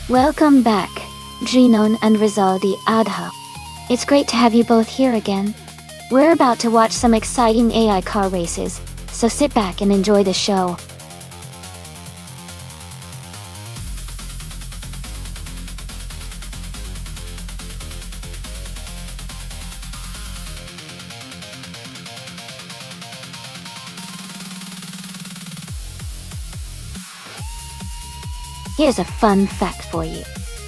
Welcome back, Ginon and Rizaldi Adha. It's great to have you both here again. We're about to watch some exciting AI car races, so sit back and enjoy the show. Here's a fun fact for you.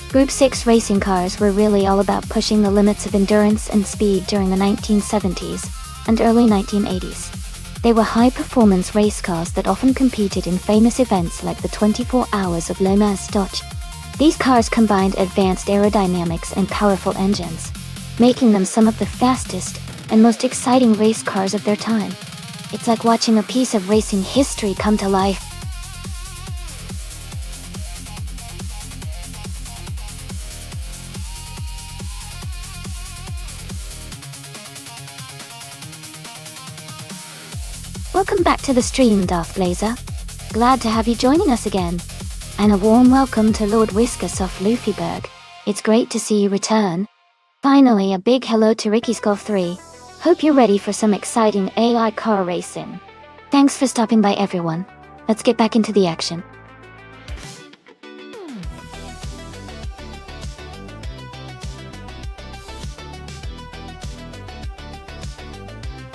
Group 6 racing cars were really all about pushing the limits of endurance and speed during the 1970s and early 1980s. They were high-performance race cars that often competed in famous events like the 24 Hours of Le Mans Dodge. These cars combined advanced aerodynamics and powerful engines, making them some of the fastest and most exciting race cars of their time. It's like watching a piece of racing history come to life. Welcome back to the stream, Darth Blazer. Glad to have you joining us again. And a warm welcome to Lord Whiskas of Luffyberg. It's great to see you return. Finally, a big hello to Ricky Skull 3. Hope you're ready for some exciting AI car racing. Thanks for stopping by, everyone. Let's get back into the action.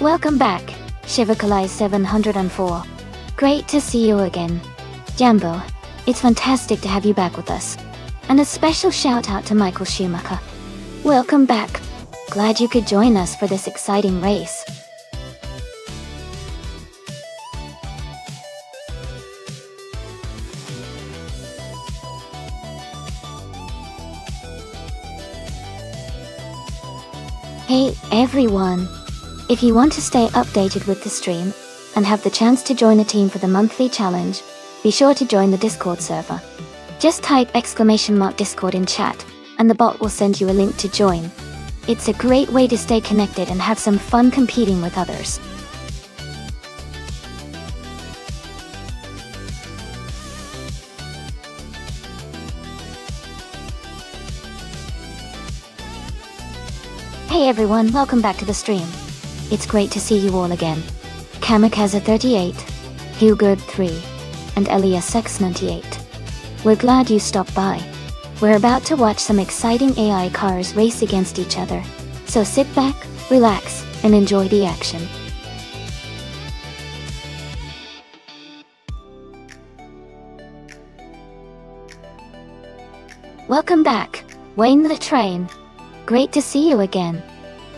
Welcome back, Shivakalai 704. Great to see you again. Jambo, it's fantastic to have you back with us. And a special shout out to Michael Schumacher. Welcome back. Glad you could join us for this exciting race. Hey everyone! If you want to stay updated with the stream, and have the chance to join a team for the monthly challenge, be sure to join the Discord server. Just type !Discord in chat, and the bot will send you a link to join. It's a great way to stay connected and have some fun competing with others. Hey everyone, welcome back to the stream. It's great to see you all again. Kamikaze 38, Hugood 3, and Elias X98. We're glad you stopped by. We're about to watch some exciting AI cars race against each other, so sit back, relax, and enjoy the action. Welcome back, Wayne the Train. Great to see you again.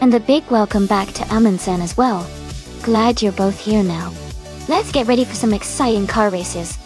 And a big welcome back to Amundsen as well. Glad you're both here now. Let's get ready for some exciting car races.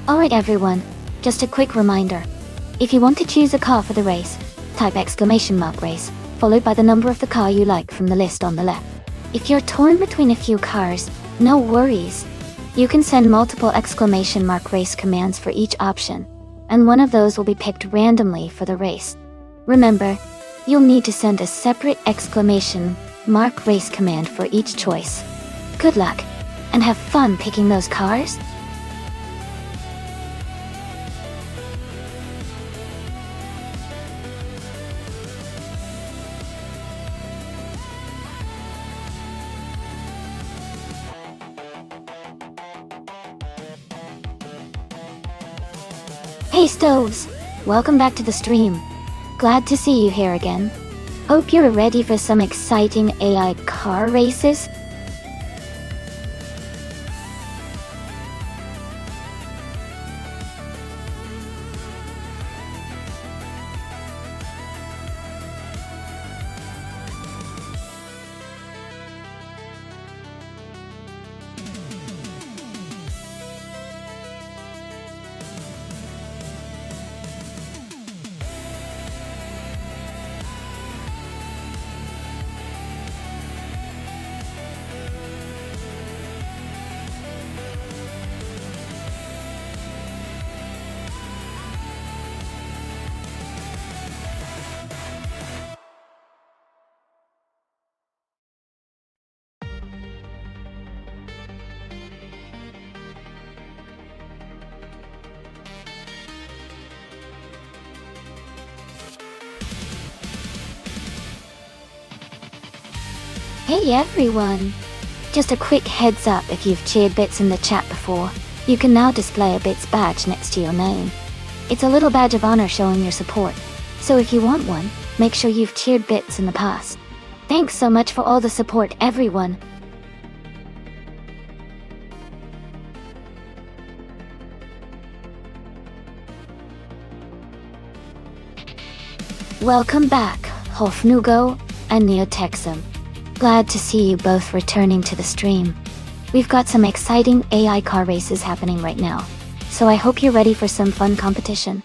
Alright everyone, just a quick reminder. If you want to choose a car for the race, type !race, followed by the number of the car you like from the list on the left. If you're torn between a few cars, no worries. You can send multiple !race commands for each option, and one of those will be picked randomly for the race. Remember, you'll need to send a separate !race command for each choice. Good luck, and have fun picking those cars. Hey Stoves! Welcome back to the stream. Glad to see you here again. Hope you're ready for some exciting AI car races. Hey everyone! Just a quick heads up, if you've cheered Bits in the chat before, you can now display a Bits badge next to your name. It's a little badge of honor showing your support, so if you want one, make sure you've cheered Bits in the past. Thanks so much for all the support, everyone! Welcome back, Hofnugo and Neotexum. Glad to see you both returning to the stream. We've got some exciting AI car races happening right now, so I hope you're ready for some fun competition.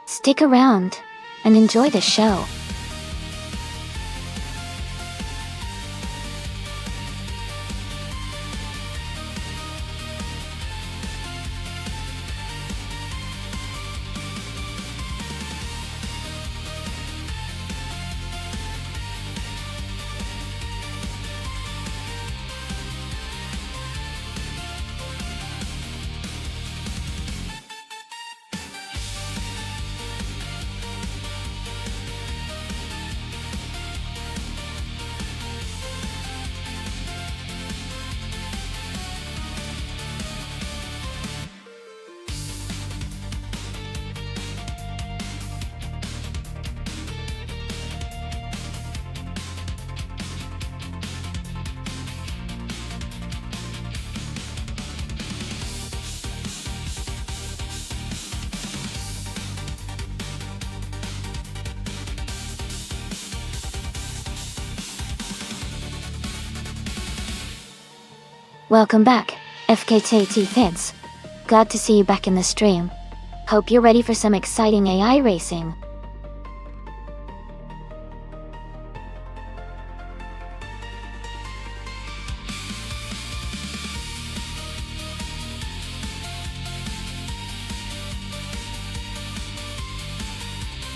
Stick around and enjoy the show. Welcome back, FKTT fans. Glad to see you back in the stream. Hope you're ready for some exciting AI racing.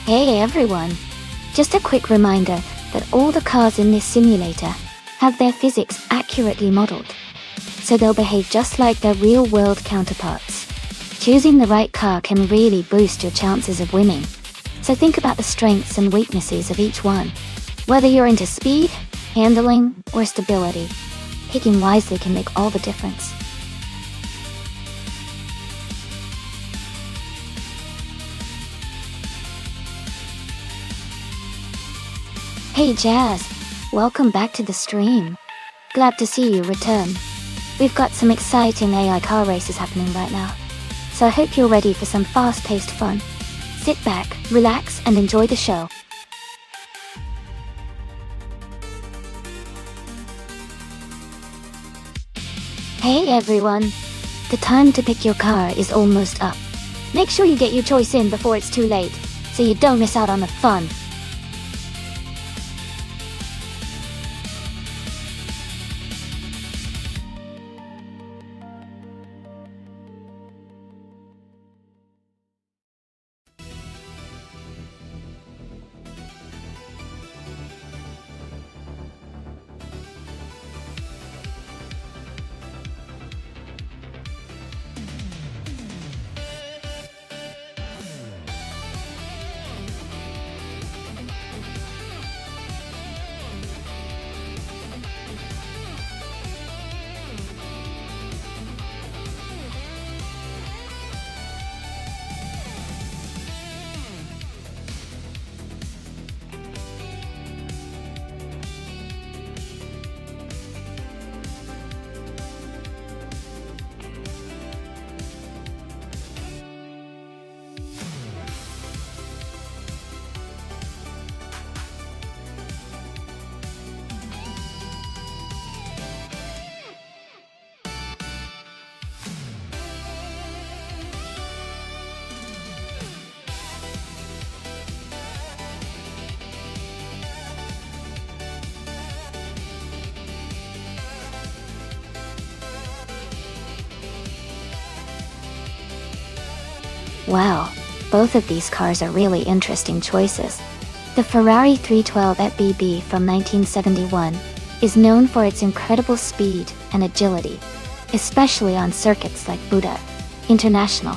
Hey everyone! Just a quick reminder that all the cars in this simulator have their physics accurately modeled, so they'll behave just like their real-world counterparts. Choosing the right car can really boost your chances of winning, so think about the strengths and weaknesses of each one. Whether you're into speed, handling, or stability, picking wisely can make all the difference. Hey Jazz, welcome back to the stream. Glad to see you return. We've got some exciting AI car races happening right now, so I hope you're ready for some fast-paced fun. Sit back, relax, and enjoy the show. Hey everyone! The time to pick your car is almost up. Make sure you get your choice in before it's too late, so you don't miss out on the fun. Wow, both of these cars are really interesting choices. The Ferrari 312 FBB from 1971 is known for its incredible speed and agility, especially on circuits like Buda International.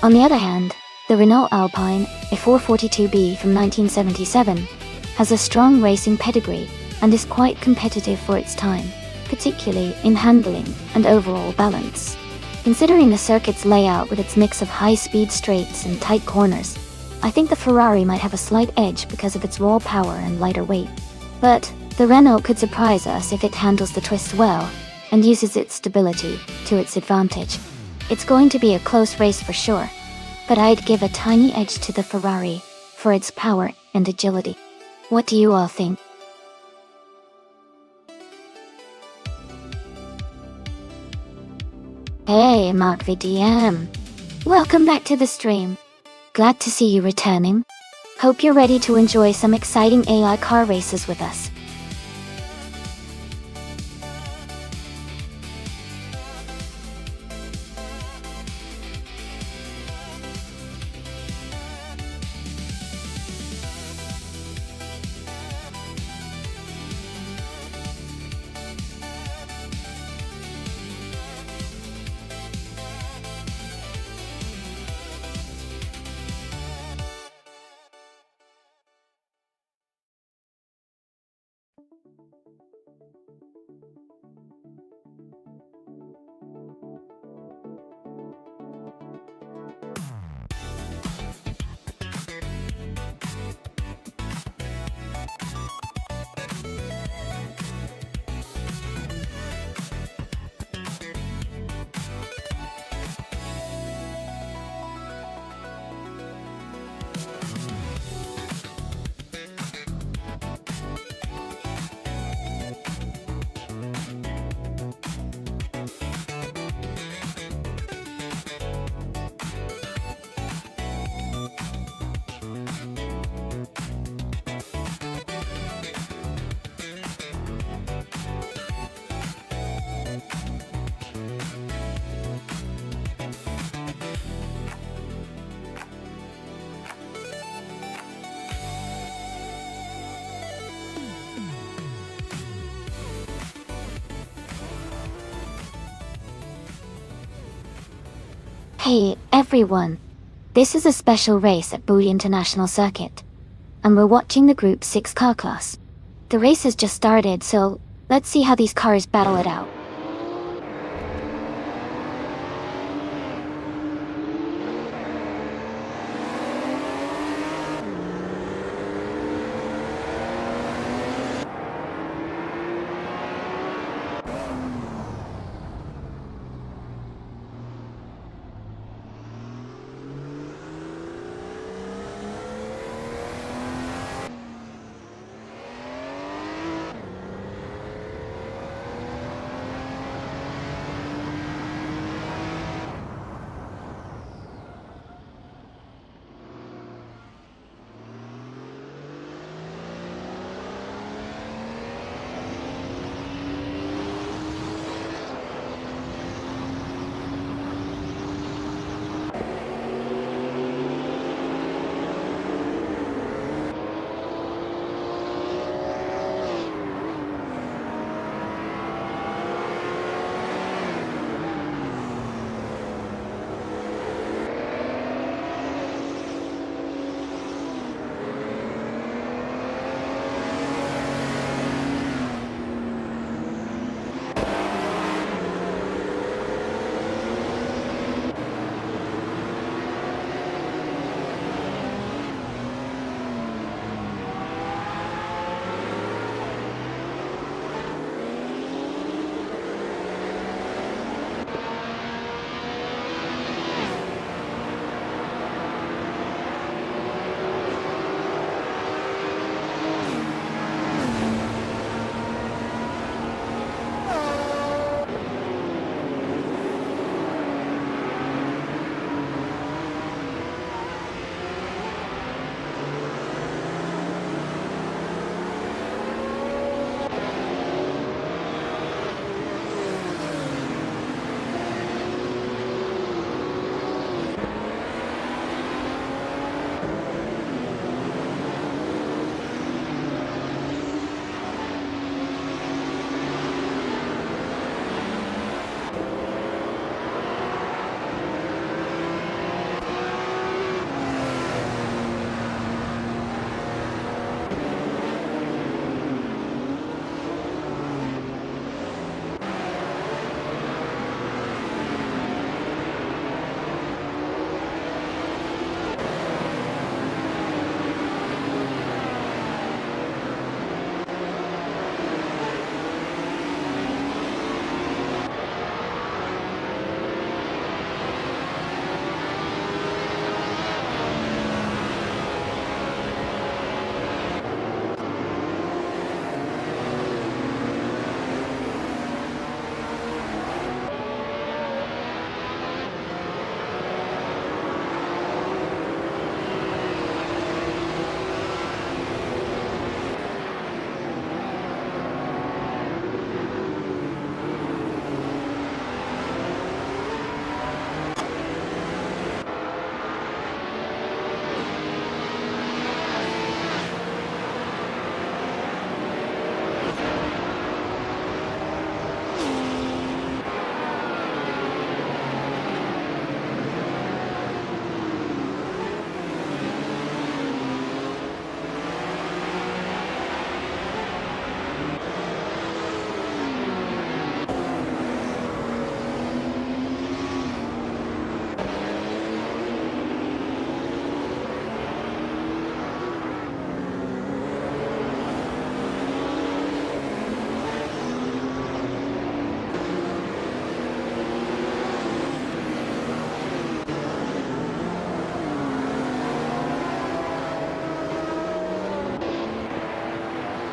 On the other hand, the Renault Alpine, a 442B from 1977, has a strong racing pedigree and is quite competitive for its time, particularly in handling and overall balance. Considering the circuit's layout with its mix of high-speed straights and tight corners, I think the Ferrari might have a slight edge because of its raw power and lighter weight. But the Renault could surprise us if it handles the twists well and uses its stability to its advantage. It's going to be a close race for sure, but I'd give a tiny edge to the Ferrari for its power and agility. What do you all think? Hey, Mark VDM. Welcome back to the stream. Glad to see you returning. Hope you're ready to enjoy some exciting AI car races with us. Hey, everyone. This is a special race at Buda International Circuit, and we're watching the Group 6 car class. The race has just started, so let's see how these cars battle it out.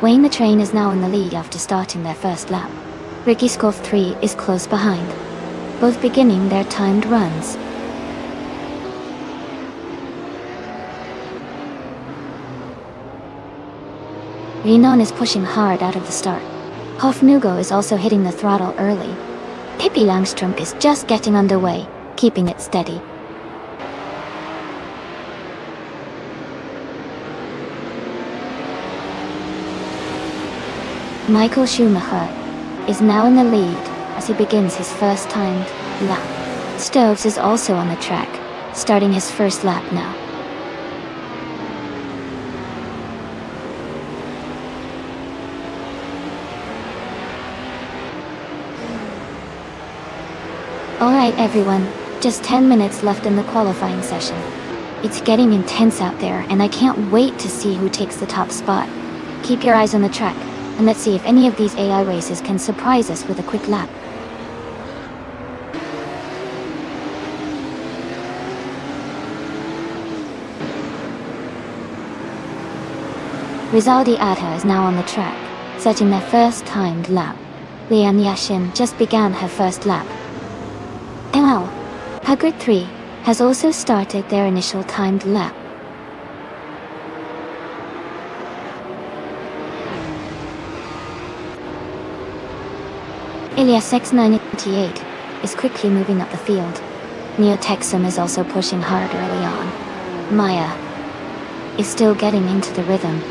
Wayne the Train is now in the lead after starting their first lap. Ricky Scoff 3 is close behind, both beginning their timed runs. Renan is pushing hard out of the start. Hofnugo is also hitting the throttle early. Pippi Langstrumpf is just getting underway, keeping it steady. Michael Schumacher is now in the lead as he begins his first timed lap. Stoves is also on the track, starting his first lap now. Alright everyone, just 10 minutes left in the qualifying session. It's getting intense out there and I can't wait to see who takes the top spot. Keep your eyes on the track, and let's see if any of these AI races can surprise us with a quick lap. Rizaldi Atta is now on the track, setting their first timed lap. Lian Yashin just began her first lap. Wow! Hagrid 3 has also started their initial timed lap. Ilias X988 is quickly moving up the field. Neotexum is also pushing hard early on. Maya is still getting into the rhythm.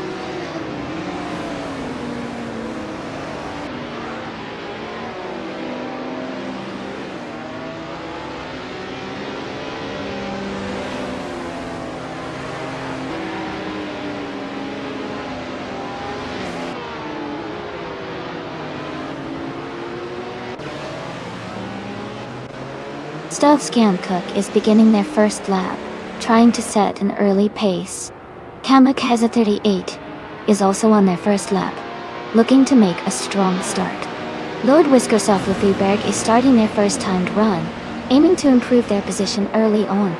Stov Scancook is beginning their first lap, trying to set an early pace. Kamikaze 38 is also on their first lap, looking to make a strong start. Lord Whiskersoft Lefebvre is starting their first timed run, aiming to improve their position early on.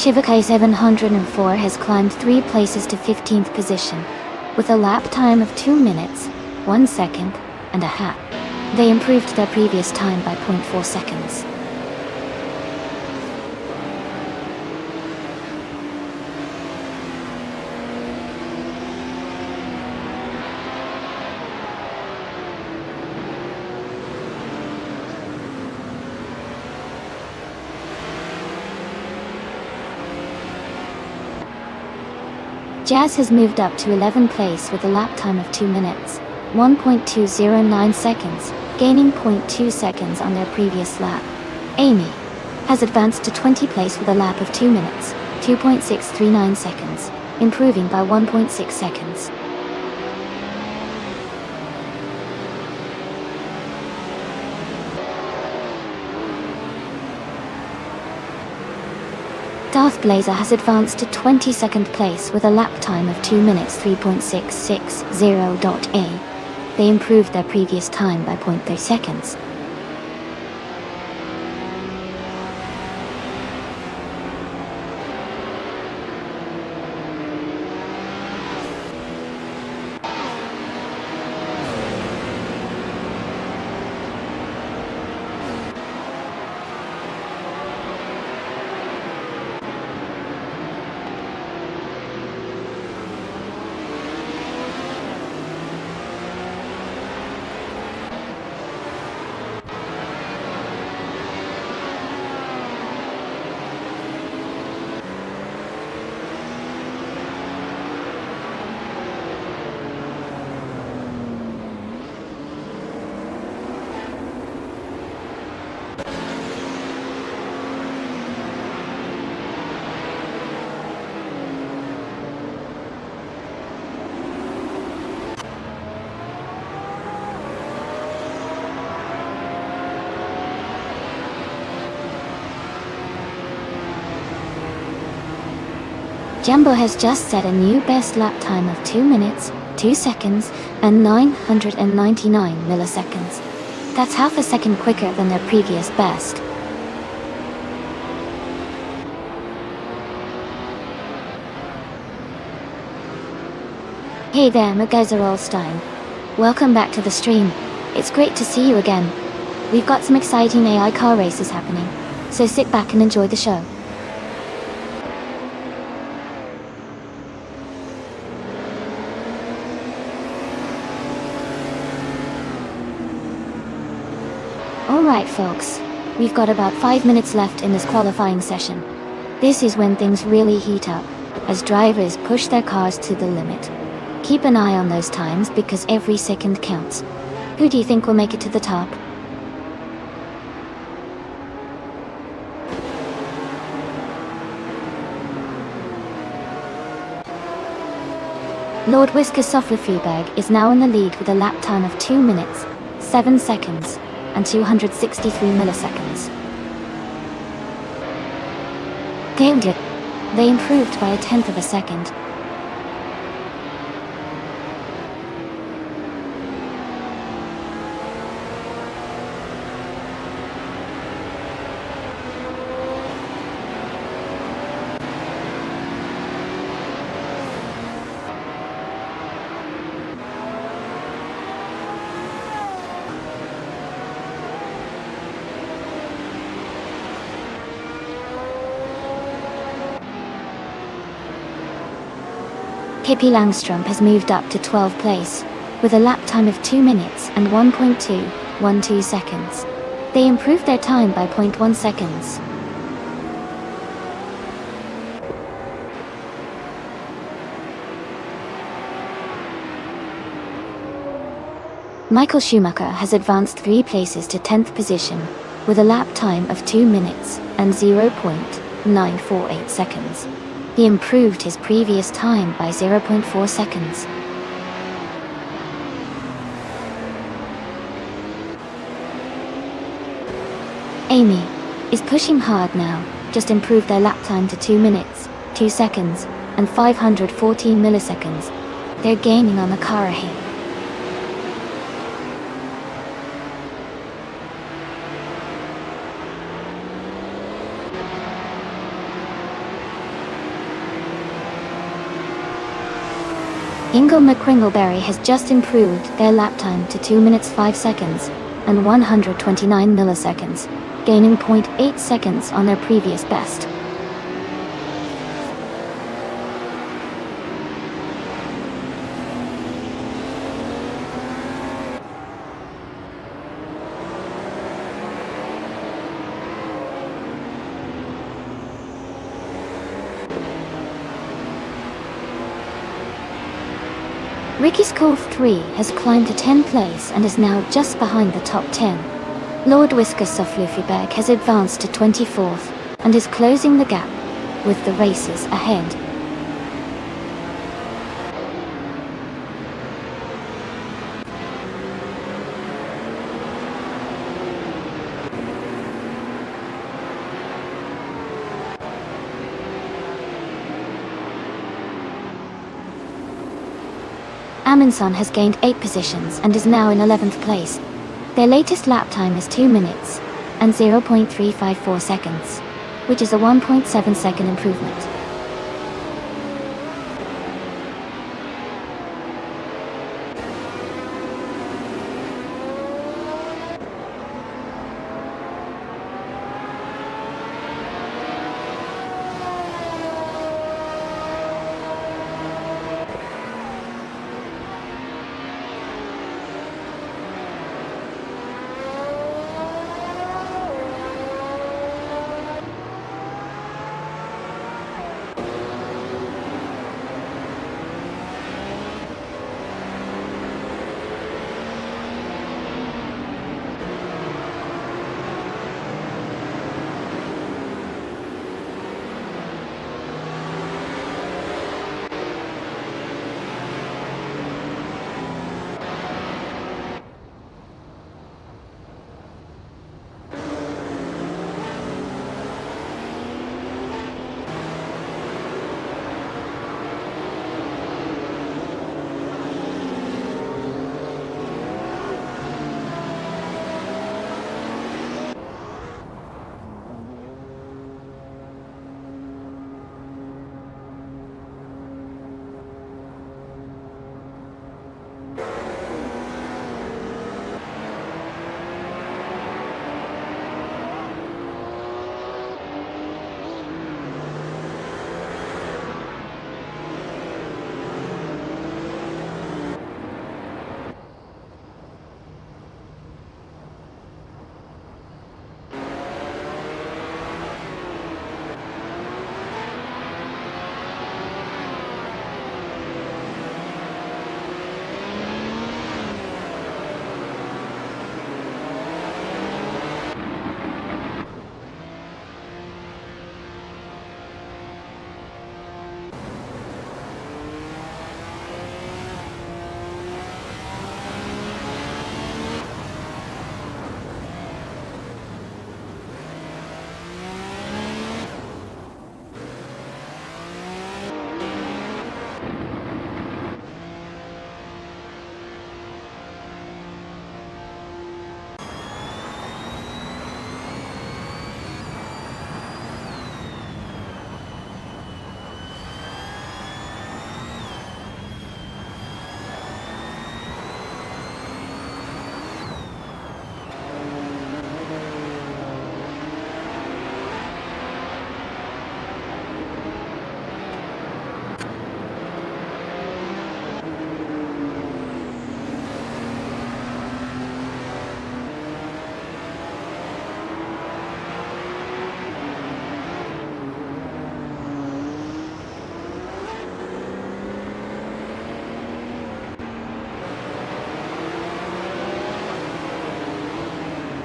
Shivakai 704 has climbed 3 places to 15th position, with a lap time of 2 minutes, 1 second, and a half. They improved their previous time by 0.4 seconds. Jazz has moved up to 11th place with a lap time of 2 minutes, 1.209 seconds, gaining 0.2 seconds on their previous lap. Amy has advanced to 20th place with a lap of 2 minutes, 2.639 seconds, improving by 1.6 seconds. Darth Blazer has advanced to 22nd place with a lap time of 2 minutes 3.660.a. They improved their previous time by 0.3 seconds. Jumbo has just set a new best lap time of 2 minutes, 2 seconds, and 999 milliseconds. That's half a second quicker than their previous best. Hey there, Megazerolstein. Welcome back to the stream. It's great to see you again. We've got some exciting AI car races happening, so sit back and enjoy the show. Alright folks, we've got about 5 minutes left in this qualifying session. This is when things really heat up, as drivers push their cars to the limit. Keep an eye on those times because every second counts. Who do you think will make it to the top? Lord Whisker Sofflerfreeberg is now in the lead with a lap time of 2 minutes, 7 seconds, and 263 milliseconds. Gained it. They improved by 1/10 of a second. Pippi Langstrom has moved up to 12th place, with a lap time of 2 minutes and 1.212 seconds. They improved their time by 0.1 seconds. Michael Schumacher has advanced 3 places to 10th position, with a lap time of 2 minutes and 0.948 seconds. He improved his previous time by 0.4 seconds. Amy is pushing hard now, just improved their lap time to 2 minutes, 2 seconds, and 514 milliseconds. They're gaining on the car ahead. Ingo McCringleberry has just improved their lap time to 2 minutes 5 seconds and 129 milliseconds, gaining 0.8 seconds on their previous best. Ricky Skolf 3 has climbed to 10th place and is now just behind the top 10. Lord Whisker Sofflerfreeberg has advanced to 24th and is closing the gap with the racers ahead. Amundsen has gained 8 positions and is now in 11th place. Their latest lap time is 2 minutes and 0.354 seconds, which is a 1.7 second improvement.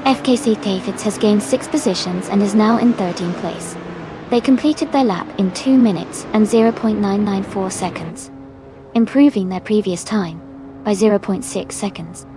FKC Taifits has gained 6 positions and is now in 13th place. They completed their lap in 2 minutes and 0.994 seconds, improving their previous time by 0.6 seconds.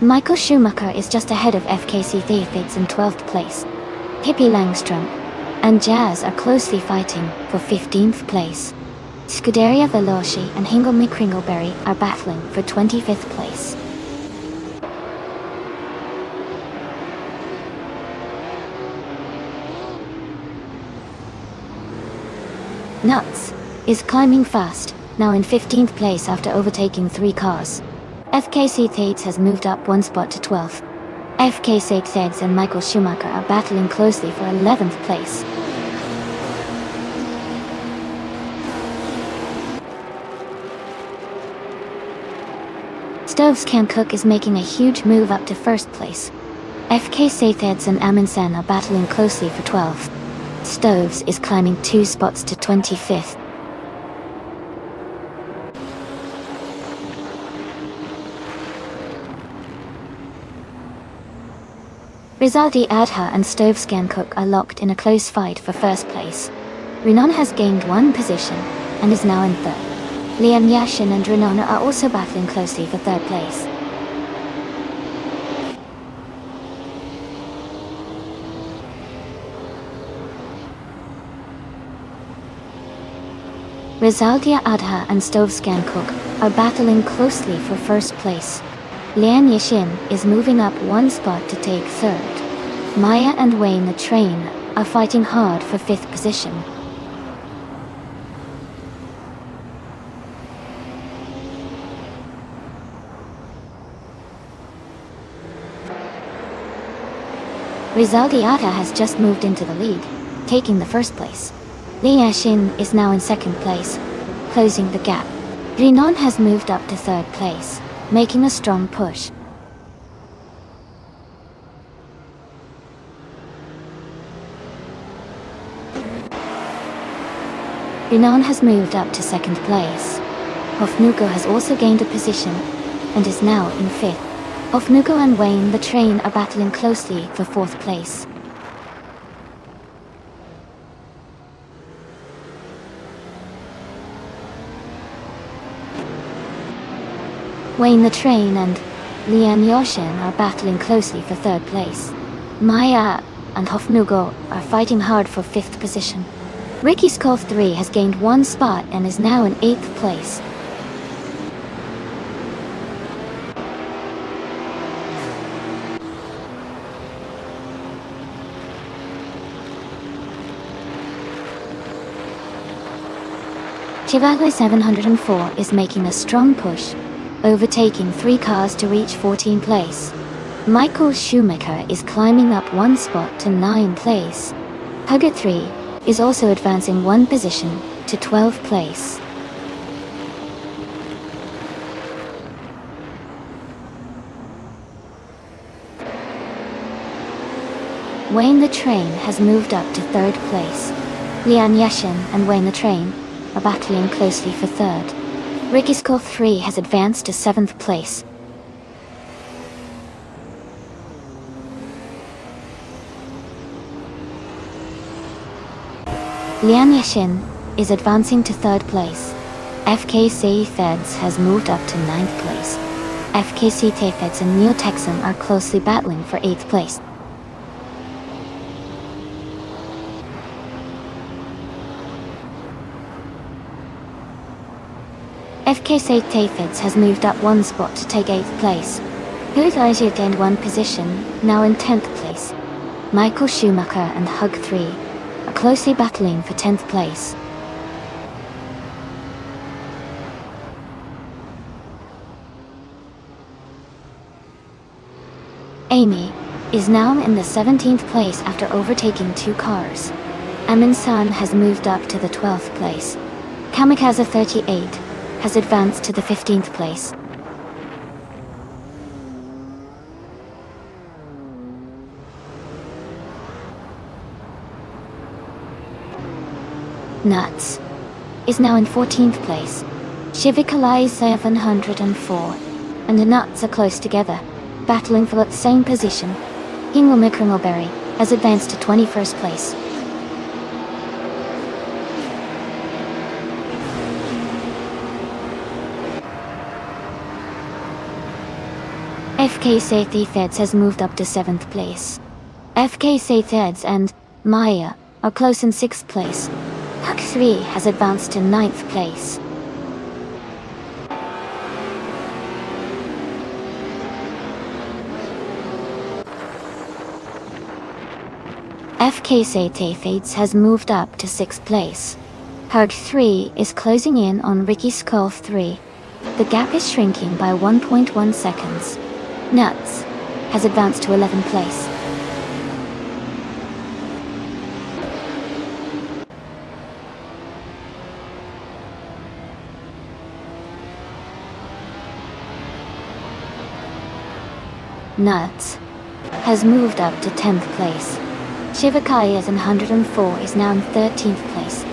Michael Schumacher is just ahead of FKC Taifits in 12th place. Pippi Langström and Jazz are closely fighting for 15th place. Scuderia Veloci and Hingle Kringleberry are battling for 25th place. Nuts is climbing fast, now in 15th place after overtaking 3 cars. FKC Tates has moved up 1 spot to 12th. FKC Tates and Michael Schumacher are battling closely for 11th place. Stovskan Cook is making a huge move up to 1st place. FKC Tates and Amundsen are battling closely for 12th. Stoves is climbing 2 spots to 25th. Rizaldi Adha and Stovskan Cook are locked in a close fight for 1st place. Renan has gained 1 position and is now in 3rd. Lian Yashin and Renan are also battling closely for 3rd place. Rizaldi Adha and Stovskan Cook are battling closely for 1st place. Lian Yashin is moving up 1 spot to take 3rd. Maya and Wayne the Train are fighting hard for 5th position. Rizaldi Ata has just moved into the lead, taking the 1st place. Li Yashin is now in 2nd place, closing the gap. Renan has moved up to 3rd place, making a strong push. Renan has moved up to 2nd place. Hofnugo has also gained a position and is now in 5th. Hofnugo and Wayne the Train are battling closely for 4th place. Wayne the Train and Lian Yoshin are battling closely for 3rd place. Maya and Hofnugo are fighting hard for 5th position. Ricky Skull 3 has gained 1 spot and is now in 8th place. Chivagli 704 is making a strong push, overtaking 3 cars to reach 14th place. Michael Schumacher is climbing up 1 spot to 9th place. Hugger 3 is also advancing 1 position to 12th place. Wayne the Train has moved up to 3rd place. Lian Yashin and Wayne the Train are battling closely for 3rd. Ricky Skull 3 has advanced to 7th place. Lian Yashin is advancing to 3rd place. FKC Feds has moved up to 9th place. FKC Tefeds and Neo Texan are closely battling for 8th place. FKC Tefeds has moved up 1 spot to take 8th place. Hugh gained 1 position, now in 10th place. Michael Schumacher and Hug 3 are closely battling for 10th place. Amy is now in the 17th place after overtaking 2 cars. Amin-san has moved up to the 12th place. Kamikaze 38 has advanced to the 15th place. Nuts is now in 14th place. Shivikalai is 704, and the Nuts are close together, battling for that same position. Kringleberry has advanced to 21st place. FK Sathetheds has moved up to 7th place. FK Satheds and Maya are close in 6th place. Huck 3 has advanced to 9th place. FK Sathetheds has moved up to 6th place. Hug 3 is closing in on Ricky Skull 3. The gap is shrinking by 1.1 seconds. Nuts has advanced to 11th place. Nuts has moved up to 10th place. Shivakai is in 104 is now in 13th place.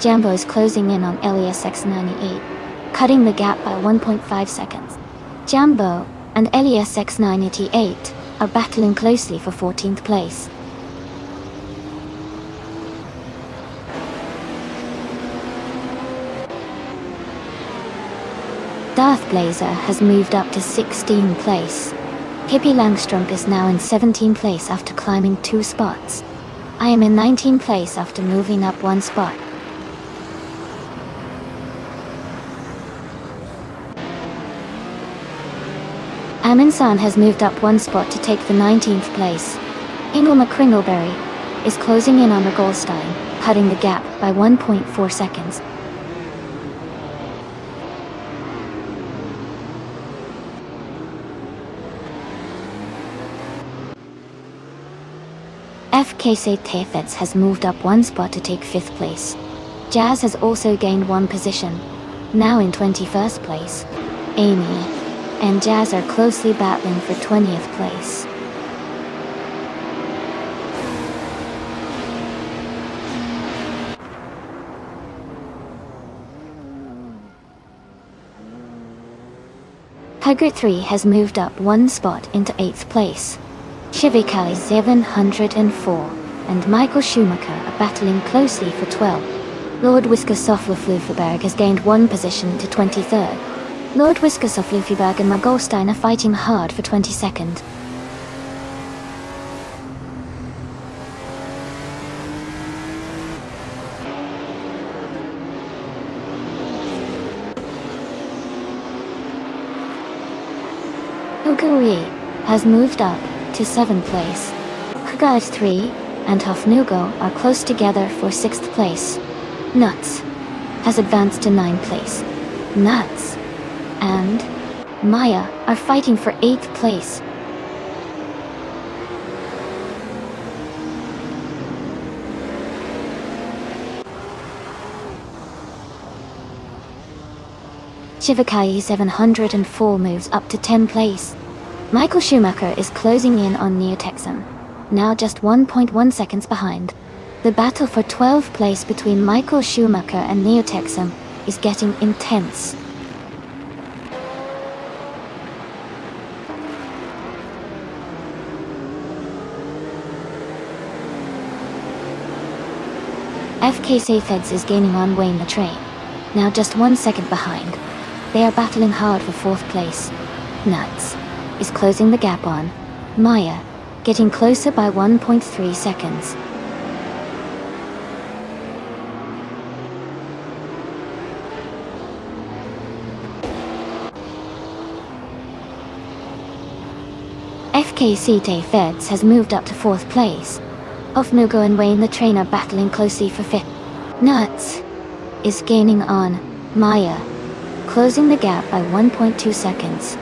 Jambo is closing in on Elias X98, cutting the gap by 1.5 seconds. Jambo and Elias X98 are battling closely for 14th place. Darth Blazer has moved up to 16th place. Hippie Langstrom is now in 17th place after climbing 2 spots. I am in 19th place after moving up 1 spot. Amin-san has moved up 1 spot to take the 19th place. Kringleberry is closing in on Goldstein, cutting the gap by 1.4 seconds. FK Sathetheds has moved up 1 spot to take 5th place. Jazz has also gained 1 position, now in 21st place. Amy and Jazz are closely battling for 20th place. Hugger 3 has moved up 1 spot into 8th place. Shivikai 704 and Michael Schumacher are battling closely for 12. Lord Whisker Soflufluferberg has gained 1 position to 23rd. Lord Whisker Soflufferberg and Magolstein are fighting hard for 22nd. Huguri has moved up to 7th place. Hugard 3 and Hofnugo are close together for 6th place. Nuts has advanced to 9th place. Nuts and Maya are fighting for 8th place. Shivakai 704 moves up to 10th place. Michael Schumacher is closing in on Neotexum, now just 1.1 seconds behind. The battle for 12th place between Michael Schumacher and Neotexum is getting intense. FK Satheds is gaining on Wayne the Train, now just 1 second behind. They are battling hard for 4th place. Nuts is closing the gap on Maya, getting closer by 1.3 seconds. FK Satheds has moved up to 4th place. Hofnugo and Wayne the Train are battling closely for 5th. Nuts is gaining on Maya, closing the gap by 1.2 seconds.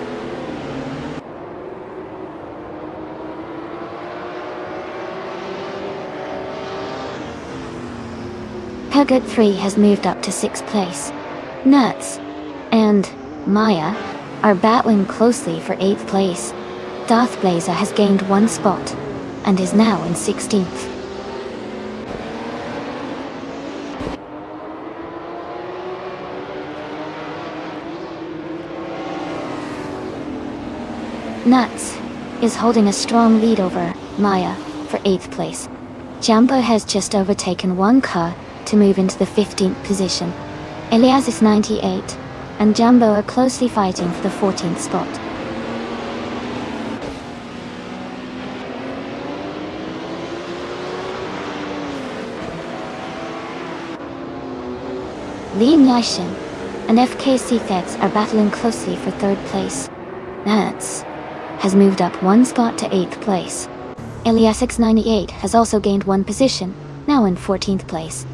Hugget 3 has moved up to 6th place. Nuts and Maya are battling closely for 8th place. Darth Blazer has gained 1 spot and is now in 16th. Nuts is holding a strong lead over Maya for 8th place. Jumbo has just overtaken one car to move into the 15th position. Elias is 98, and Jumbo are closely fighting for the 14th spot. Liam Yashin and FKC Feds are battling closely for 3rd place. Nuts has moved up one spot to 8th place. Elias X98 has also gained one position, now in 14th place.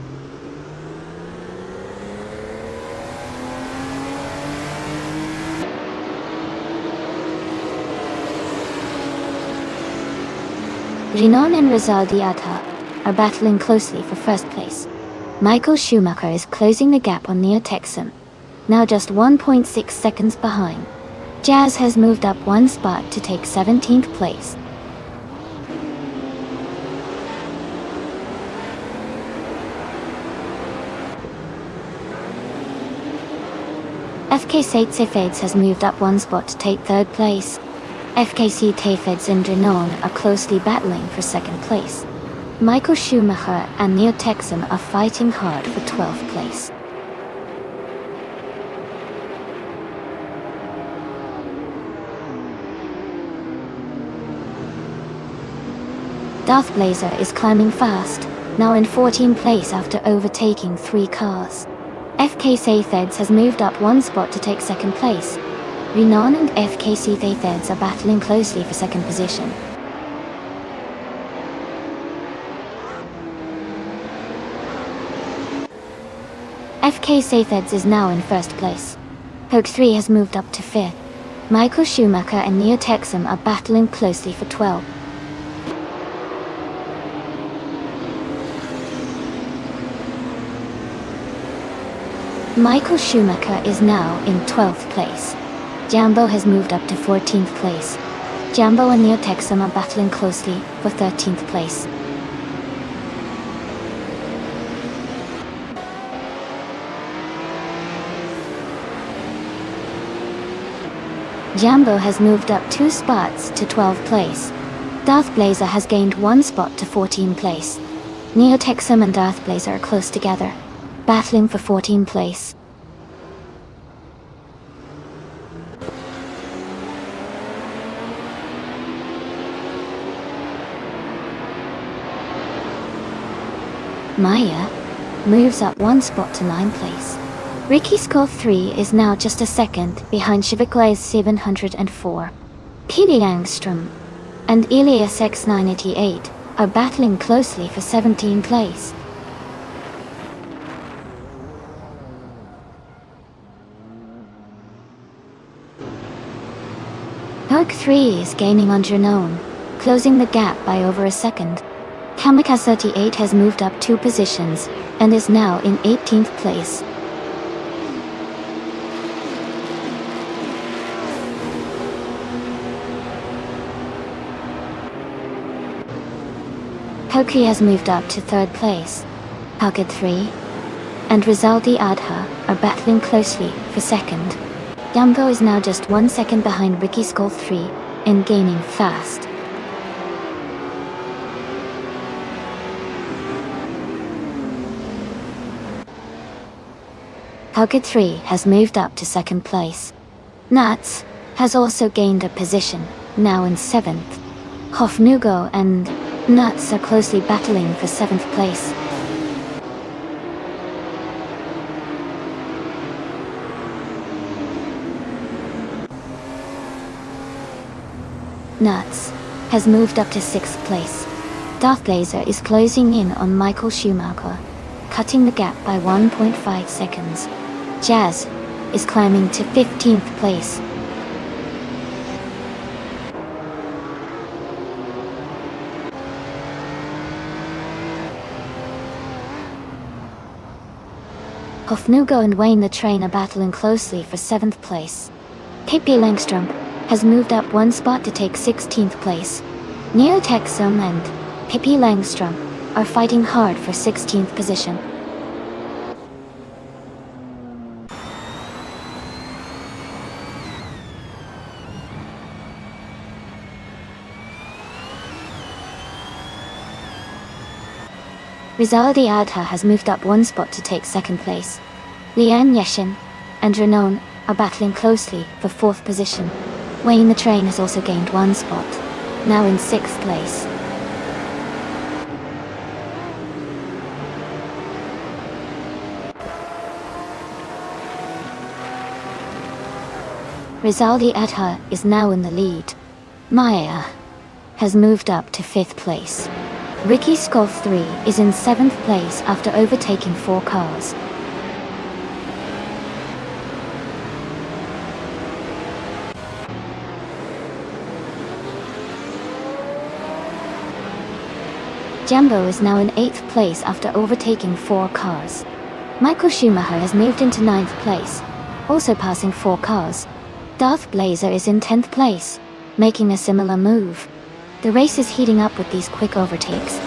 Renan and Rizaldi Adha are battling closely for 1st place. Michael Schumacher is closing the gap on Neo Texan, now just 1.6 seconds behind. Jazz has moved up one spot to take 17th place. FKC Tefeds has moved up one spot to take 3rd place. FKC Tefeds and Renan are closely battling for 2nd place. Michael Schumacher and Neo Texan are fighting hard for 12th place. Darth Blazer is climbing fast, now in 14th place after overtaking 3 cars. FKC Feds has moved up one spot to take 2nd place. Renan and FKC Feds are battling closely for 2nd position. FKC Feds is now in 1st place. Hoke 3 has moved up to 5th. Michael Schumacher and Neo Texan are battling closely for 12th. Michael Schumacher is now in 12th place. Jumbo has moved up to 14th place. Jumbo and Neo Texan are battling closely for 13th place. Jumbo has moved up 2 spots to 12th place. Darth Blazer has gained 1 spot to 14th place. Neo Texan and Darth Blazer are close together, battling for 14th place. Maya moves up 1 spot to 9th place. Ricky's score 3 is now just a second behind Shiviklay's 704. Pili Angstrom and Elias X988 are battling closely for 17th place. Hoke 3 is gaining on Renan, closing the gap by over a second. Kamikaze 38 has moved up 2 positions and is now in 18th place. Hoki has moved up to 3rd place. Pocket 3 and Rizaldi Adha are battling closely for 2nd. Jumbo is now just 1 second behind Ricky Skull 3 and gaining fast. Pocket 3 has moved up to 2nd place. Nuts has also gained a position, now in 7th. Hofnugo and Nuts are closely battling for 7th place. Nuts has moved up to 6th place. Darth Blazer is closing in on Michael Schumacher, cutting the gap by 1.5 seconds. Jazz is climbing to 15th place. Hofnugo and Wayne the Train are battling closely for 7th place. Pippi Langstrom has moved up 1 spot to take 16th place. Neo Texan and Pippi Langstrom are fighting hard for 16th position. Rizaldi Adha has moved up one spot to take second place. Lian Yeshin and Renon are battling closely for fourth position. Wayne the Train has also gained one spot, now in sixth place. Rizaldi Adha is now in the lead. Maya has moved up to 5th place. Ricky Skolf 3 is in 7th place after overtaking 4 cars. Jambo is now in 8th place after overtaking 4 cars. Michael Schumacher has moved into 9th place, also passing 4 cars. Darth Blazer is in 10th place, making a similar move. The race is heating up with these quick overtakes.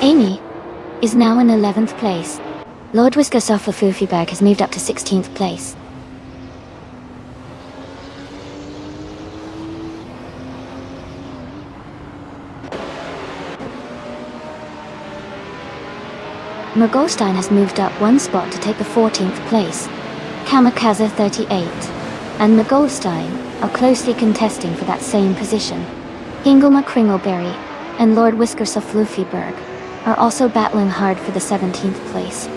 Amy is now in 11th place. Lord Whisker Sofla has moved up to 16th place. Mergolstein has moved up one spot to take the 14th place. Kamikaze 38 and Mergolstein are closely contesting for that same position. Ingelma Kringleberry and Lord Whisker Soflufiberg are also battling hard for the 17th place.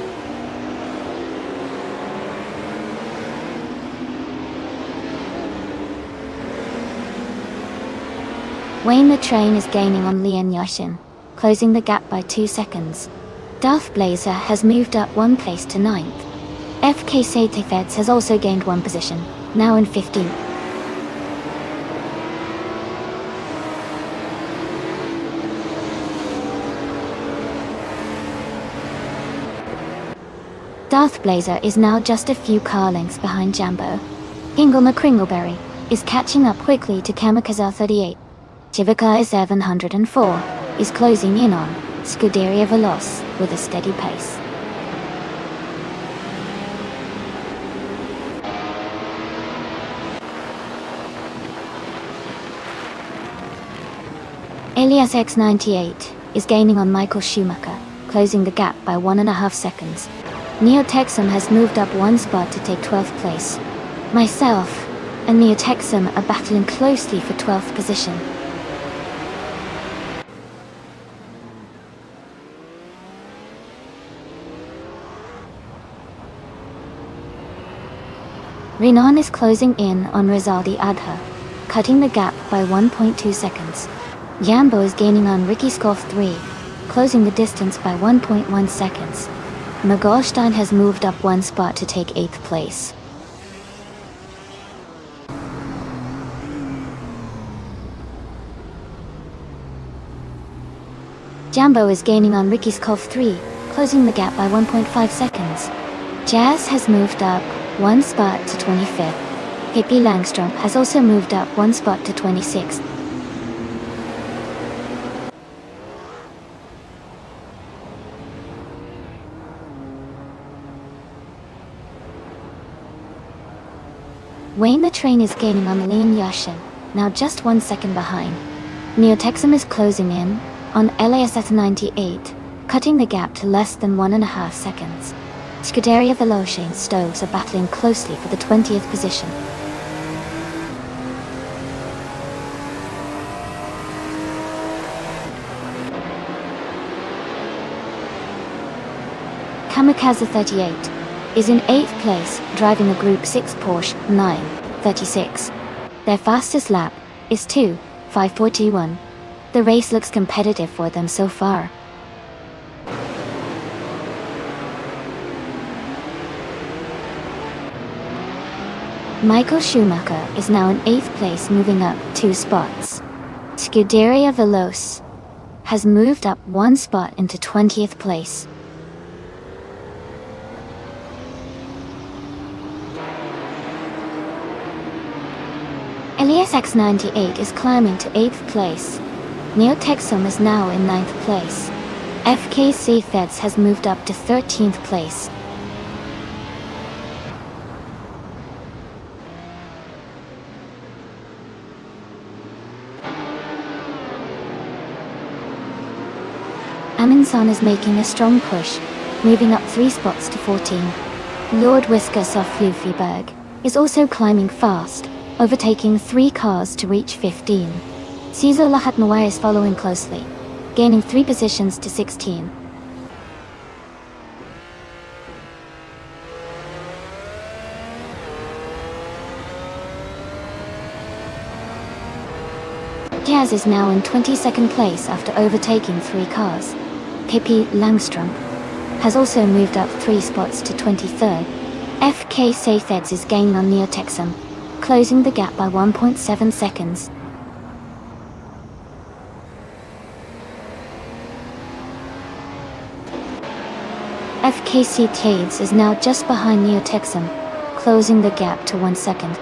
Wayne the Train is gaining on Lian Yashin, closing the gap by 2 seconds. Darth Blazer has moved up 1 place to 9th. FK Satefeds has also gained 1 position, now in 15th. Darth Blazer is now just a few car lengths behind Jambo. Ingelma Kringleberry is catching up quickly to Kamikaze 38. Chivica 704 is closing in on Scuderia Veloce with a steady pace. Elias X98 is gaining on Michael Schumacher, closing the gap by 1.5 seconds. Neotexum has moved up 1 spot to take 12th place. Myself and Neotexum are battling closely for 12th position. Renan is closing in on Rizaldi Adha, cutting the gap by 1.2 seconds. Jambo is gaining on Ricky Skolf 3, closing the distance by 1.1 seconds. Mergolstein has moved up 1 spot to take 8th place. Jambo is gaining on Ricky Skolf 3, closing the gap by 1.5 seconds. Jazz has moved up 1 spot to 25th. Pippi Langstrom has also moved up 1 spot to 26th. Wayne the Train is gaining on Liam Yashin, now just 1 second behind. Neotexum is closing in on LASS 98, cutting the gap to less than 1.5 seconds. Scuderia Veloce and Stoves are battling closely for the 20th position. Kamikaze 38 is in 8th place, driving a Group 6 Porsche 936. Their fastest lap is 2:5:41. The race looks competitive for them so far. Michael Schumacher is now in 8th place, moving up 2 spots. Scuderia Veloce has moved up 1 spot into 20th place. Elias X98 is climbing to 8th place. Neotexum is now in 9th place. FKC Feds has moved up to 13th place. Amundsen is making a strong push, moving up 3 spots to 14. Lord Whiskas of Flufyberg is also climbing fast, overtaking 3 cars to reach 15. Cesar Lahatnoir is following closely, gaining 3 positions to 16. Jazz is now in 22nd place after overtaking 3 cars. Pippi Langstrom has also moved up 3 spots to 23rd. FK Seyfeds is gaining on Neotexum, closing the gap by 1.7 seconds. FKC Tades is now just behind Neotexum, closing the gap to 1 second.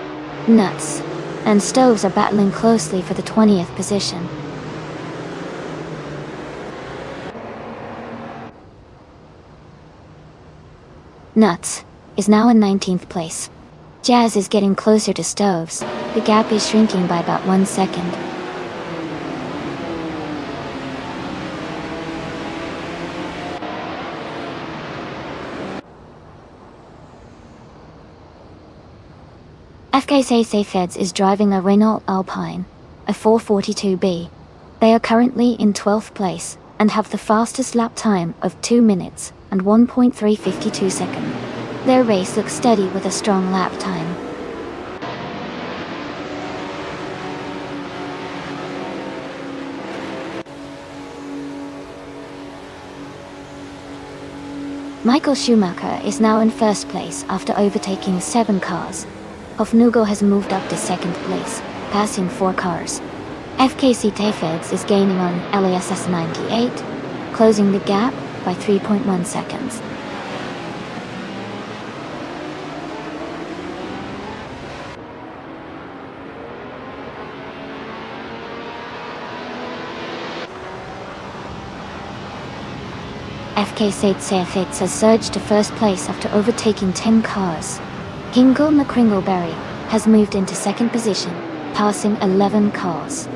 Nuts and Stoves are battling closely for the 20th position. Nuts is now in 19th place. Jazz is getting closer to Stoves. The gap is shrinking by about 1 second. FKC Seyfeds is driving a Renault Alpine, a 442B. They are currently in 12th place and have the fastest lap time of 2 minutes and 1.352 seconds. Their race looks steady with a strong lap time. Michael Schumacher is now in 1st place after overtaking 7 cars. Hofnugo has moved up to 2nd place, passing 4 cars. FKC Teyfeds is gaining on LASS 98, closing the gap by 3.1 seconds. FKC Teyfeds has surged to 1st place after overtaking 10 cars. Hingle McCringleberry has moved into 2nd position, passing 11 cars.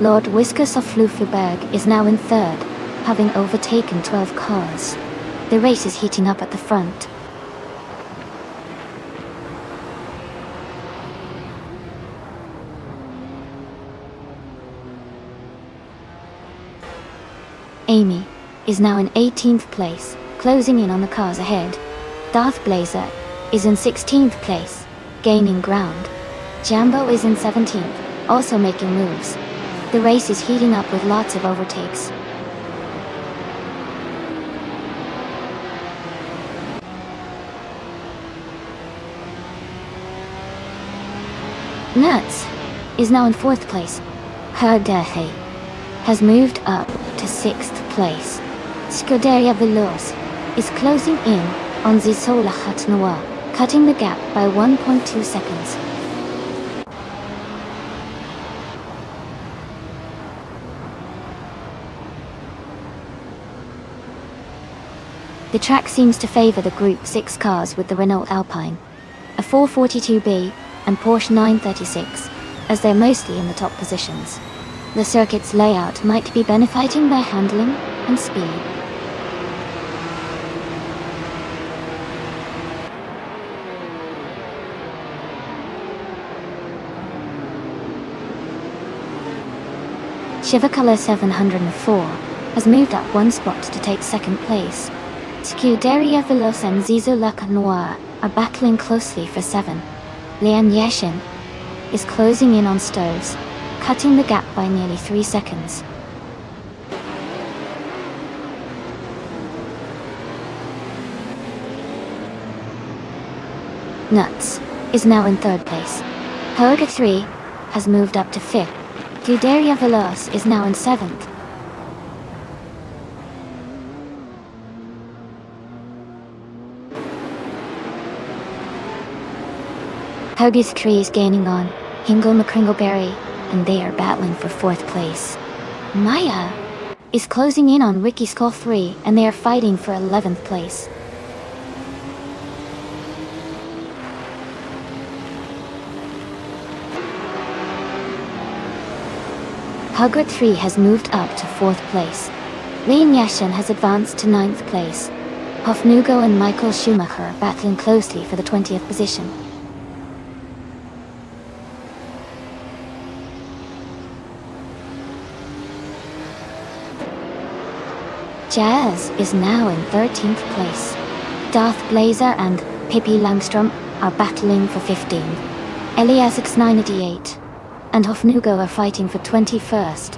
Lord Whiskas of Flufyberg is now in 3rd, having overtaken 12 cars. The race is heating up at the front. Amy is now in 18th place, closing in on the cars ahead. Darth Blazer is in 16th place, gaining ground. Jambo is in 17th, also making moves. The race is heating up with lots of overtakes. Nuts is now in 4th place. Herdehe has moved up to 6th place. Scuderia Veloz is closing in on Ziso Lahat Noir, cutting the gap by 1.2 seconds. The track seems to favor the Group 6 cars with the Renault Alpine, a 442B and Porsche 936, as they're mostly in the top positions. The circuit's layout might be benefiting their handling and speed. Chivakala 704 has moved up 1 spot to take 2nd place. Scuderia Veloz and Zizo Lac Noir are battling closely for 7. Lian Yashin is closing in on Stoves, cutting the gap by nearly 3 seconds. Nuts is now in 3rd place. Hoga 3 has moved up to 5th. Scuderia Veloz is now in 7th. Hoga's 3 is gaining on Hingle McCringleberry, and they are battling for 4th place. Maya is closing in on Ricky Skull 3, and they are fighting for 11th place. Hugret 3 has moved up to 4th place. Liam Yashin has advanced to 9th place. Hofnugo and Michael Schumacher are battling closely for the 20th position. Jazz is now in 13th place. Darth Blazer and Pippi Langstrom are battling for 15th. Elias X988 and Hofnugo are fighting for 21st.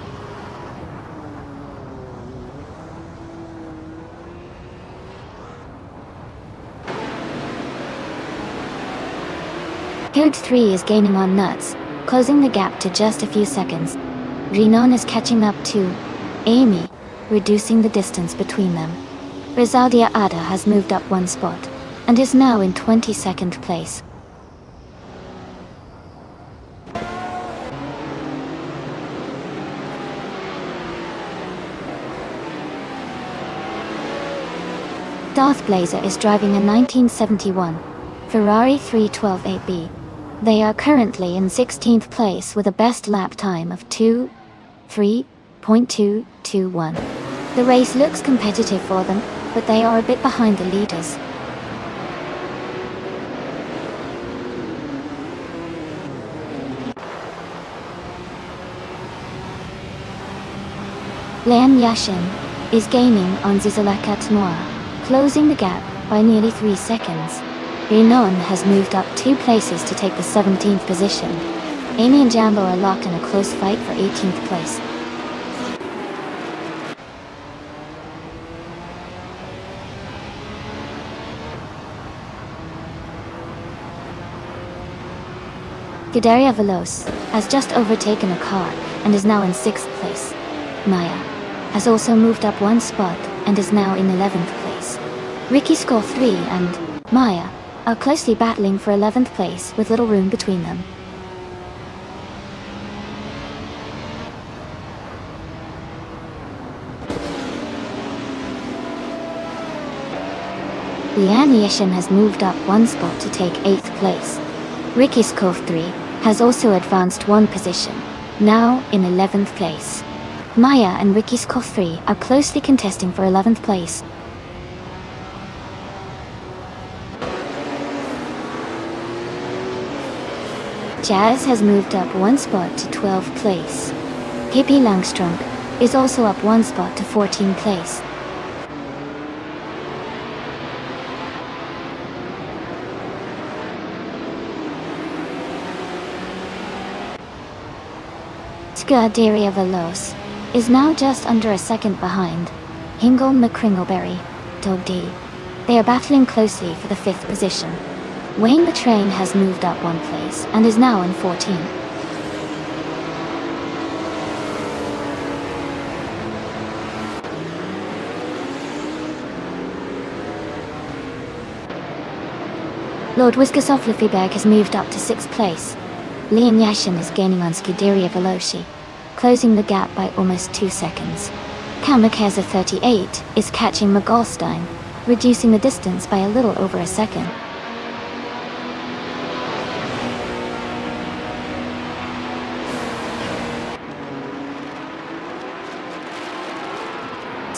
Code 3 is gaining on Nuts, closing the gap to just a few seconds. Renan is catching up to Amy, reducing the distance between them. Rizaldia Ada has moved up 1 spot, and is now in 22nd place. Darth Blazer is driving a 1971 Ferrari 312 8B. They are currently in 16th place with a best lap time of 2:3.221. The race looks competitive for them, but they are a bit behind the leaders. Liam Yashin is gaining on Zizalakat Noir, closing the gap by nearly 3 seconds. Renan has moved up 2 places to take the 17th position. Amy and Jambo are locked in a close fight for 18th place. Gudaria Veloz has just overtaken a car and is now in 6th place. Maya has also moved up 1 spot and is now in 11th place. Ricky Score 3 and Maya are closely battling for 11th place with little room between them. Liam Yashin has moved up 1 spot to take 8th place. Ricky Score 3 has also advanced 1 position, now in 11th place. Maya and Ricky Score 3 are closely contesting for 11th place. Jazz has moved up 1 spot to 12th place. Pippi Langstrom is also up 1 spot to 14th place. Scuderia Veloz is now just under a second behind Hingle McCringleberry, Dog D. They are battling closely for the 5th position. Wayne the Train has moved up 1 place and is now in 14th. Lord Wiskusov Lufyberg has moved up to 6th place. Liam Yashin is gaining on Scuderia Veloci, closing the gap by almost 2 seconds. Kamikaze 38 is catching McGolstein, reducing the distance by a little over a second.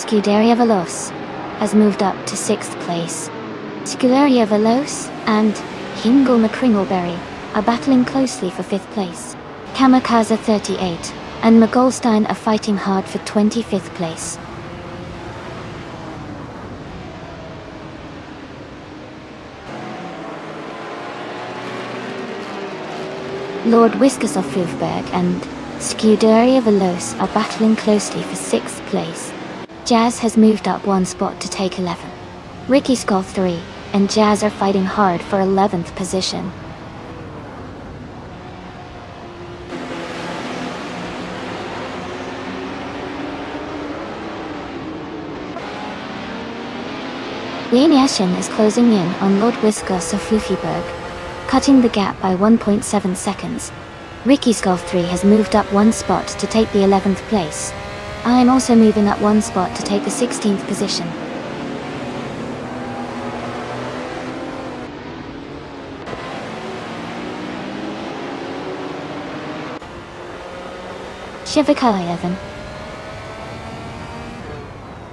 Scuderia Veloz has moved up to 6th place. Scuderia Veloz and Hingle McCringleberry are battling closely for 5th place. Kamikaze 38 and McGolstein are fighting hard for 25th place. Lord Wiskusov Lufberg and Scuderia Veloz are battling closely for 6th place. Jazz has moved up 1 spot to take 11. Ricky Skull 3 and Jazz are fighting hard for 11th position. Liam Yashin is closing in on Lord Wiskus of Lufyberg, cutting the gap by 1.7 seconds. Ricky Skull 3 has moved up 1 spot to take the 11th place. I am also moving up 1 spot to take the 16th position. Shivakayevan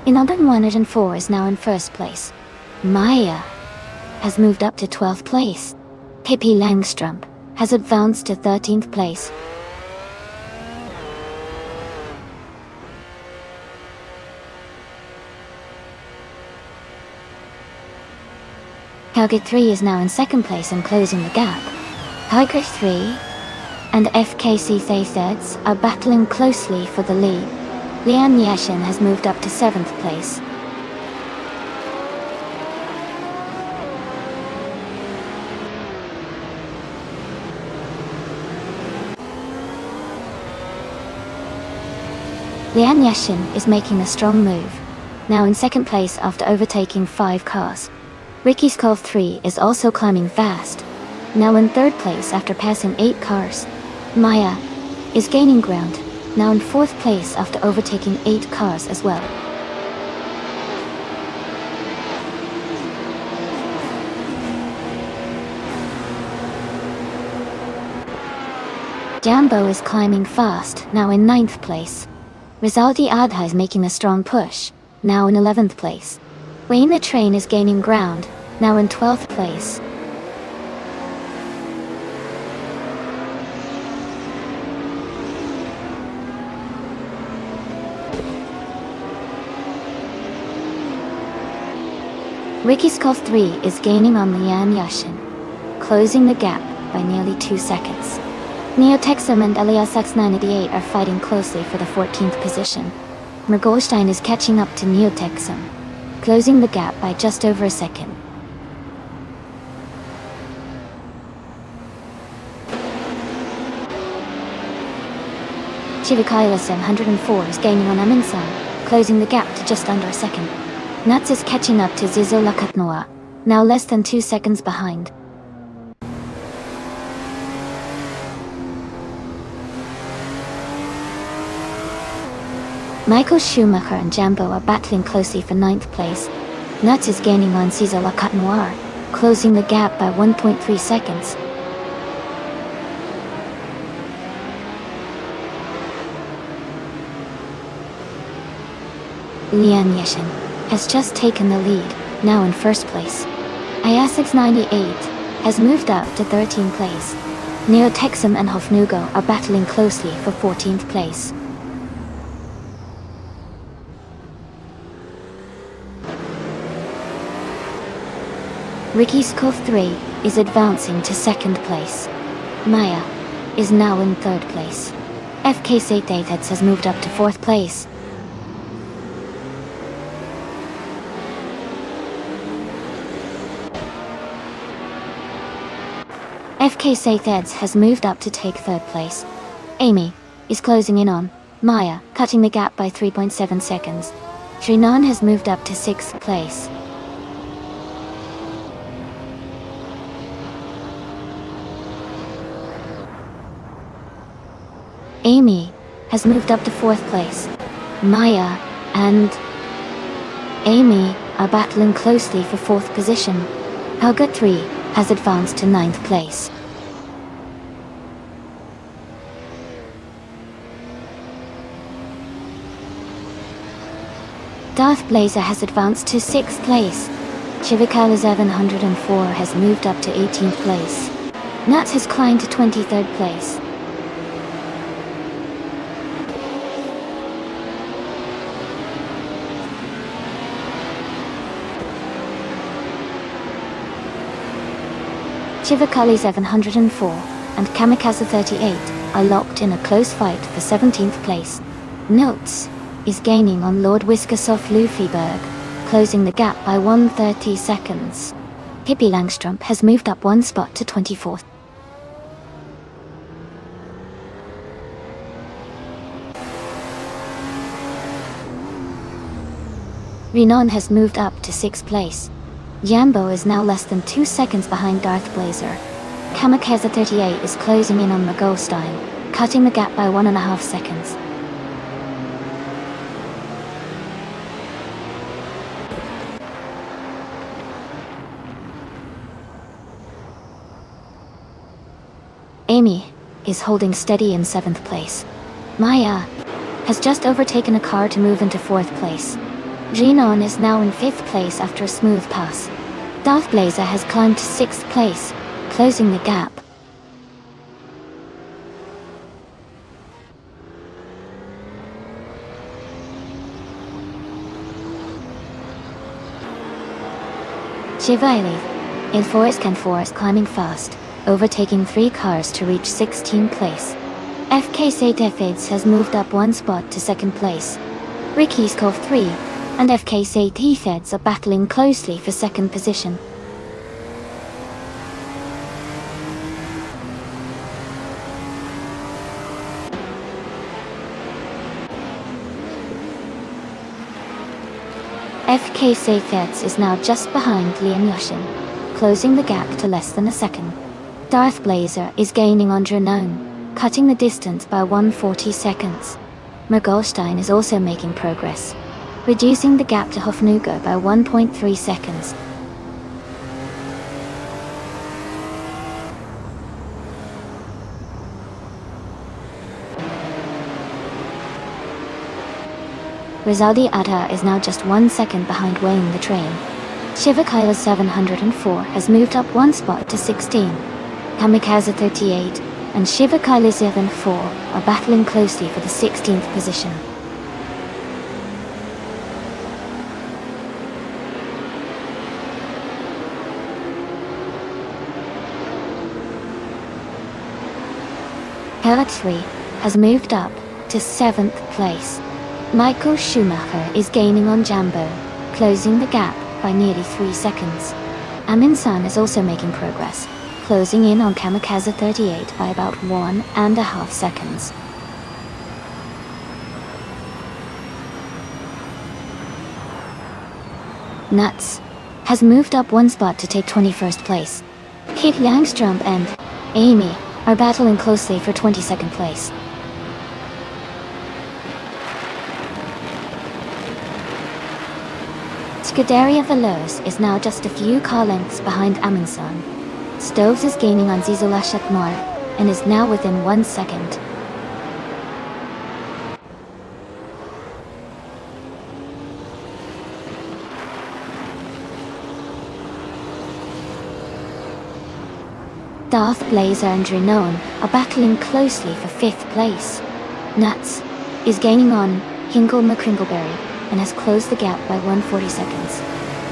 Inodon 104 is now in first place. Maya has moved up to 12th place. Pippi Langstrump has advanced to 13th place. Helge 3 is now in second place and closing the gap. Tiger 3 and FKC Thaytheds are battling closely for the lead. Lian Yashin has moved up to 7th place. Lian Yashin is making a strong move, now in second place after overtaking 5 cars. Ricky Skull 3 is also climbing fast, now in third place after passing 8 cars. Maya is gaining ground, now in 4th place after overtaking 8 cars as well. Jambo is climbing fast, now in 9th place. Rizaldi Adha is making a strong push, now in 11th place. Wayne the Train is gaining ground, now in 12th place. Ricky Skull 3 is gaining on Lian Yashin, closing the gap by nearly 2 seconds. Neotexum and Elias X988 are fighting closely for the 14th position. Mergolstein is catching up to Neotexum, closing the gap by just over a second. Chivikaila 704 is gaining on Aminsan, closing the gap to just under a second. Nuts is catching up to Zizo Lakatnoa, now less than 2 seconds behind. Michael Schumacher and Jambo are battling closely for 9th place. Nuts is gaining on Zizo Lakatnoa, closing the gap by 1.3 seconds. Lian Yashin has just taken the lead, now in first place. IASIX 98 has moved up to 13th place. Neotexum and Hofnugo are battling closely for 14th place. Ricky Skull 3 is advancing to 2nd place. Maya is now in 3rd place. FK Satethets has moved up to 4th place. FK Satetheds has moved up to take 3rd place. Amy is closing in on Maya, cutting the gap by 3.7 seconds. Trinan has moved up to 6th place. Amy has moved up to 4th place. Maya and Amy are battling closely for 4th position. Helga 3 has advanced to 9th place. Darth Blazer has advanced to 6th place. Chivikala 704 has moved up to 18th place. Nuts has climbed to 23rd place. Chivakali 704 and Kamikaze 38 are locked in a close fight for 17th place. Notes is gaining on Lord Whiskersoft Luffyberg, closing the gap by 130 seconds. Pippi Langstrump has moved up 1 spot to 24th. Renan has moved up to 6th place. Jambo is now less than 2 seconds behind Darth Blazer. Kamikaze 38 is closing in on Magolstein, cutting the gap by 1.5 seconds. Amy is holding steady in 7th place. Maya has just overtaken a car to move into 4th place. Genon is now in 5th place after a smooth pass. Darth Blazer has climbed to 6th place, closing the gap. Chevalier in Forest climbing fast, overtaking 3 cars to reach 16th place. FK Satefids has moved up 1 spot to 2nd place. Ricky's Cove 3 and FK Satefids are battling closely for 2nd position. FK Satefids is now just behind Liam Yoshin, closing the gap to less than a second. Darth Blazer is gaining on Genon, cutting the distance by 140 seconds. Mergolstein is also making progress, reducing the gap to Hofnugo by 1.3 seconds. Rizaldi Adha is now just 1 second behind Wayne the Train. Shivakaila 704 has moved up 1 spot to 16. Kamikaze 38 and Shivakaila 74 are battling closely for the 16th position. Hela 3 has moved up to 7th place. Michael Schumacher is gaining on Jambo, closing the gap by nearly 3 seconds. Amin-san is also making progress, closing in on Kamikaze 38 by about 1.5 seconds. Nuts has moved up 1 spot to take 21st place. Kit Langstrom and Amy are battling closely for 22nd place. Scuderia Veloz is now just a few car lengths behind Amin-san. Stoves is gaining on Zizula Shatmar and is now within 1 second. Darth Blazer and Genon are battling closely for 5th place. Nuts is gaining on Hingle McCringleberry and has closed the gap by 140 seconds.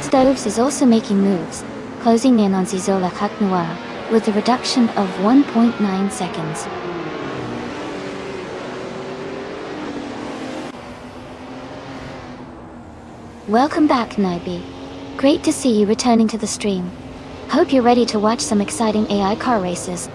Stoves is also making moves, closing in on Zizola Kaknoa with a reduction of 1.9 seconds. Welcome back, Naibi. Great to see you returning to the stream. Hope you're ready to watch some exciting AI car races.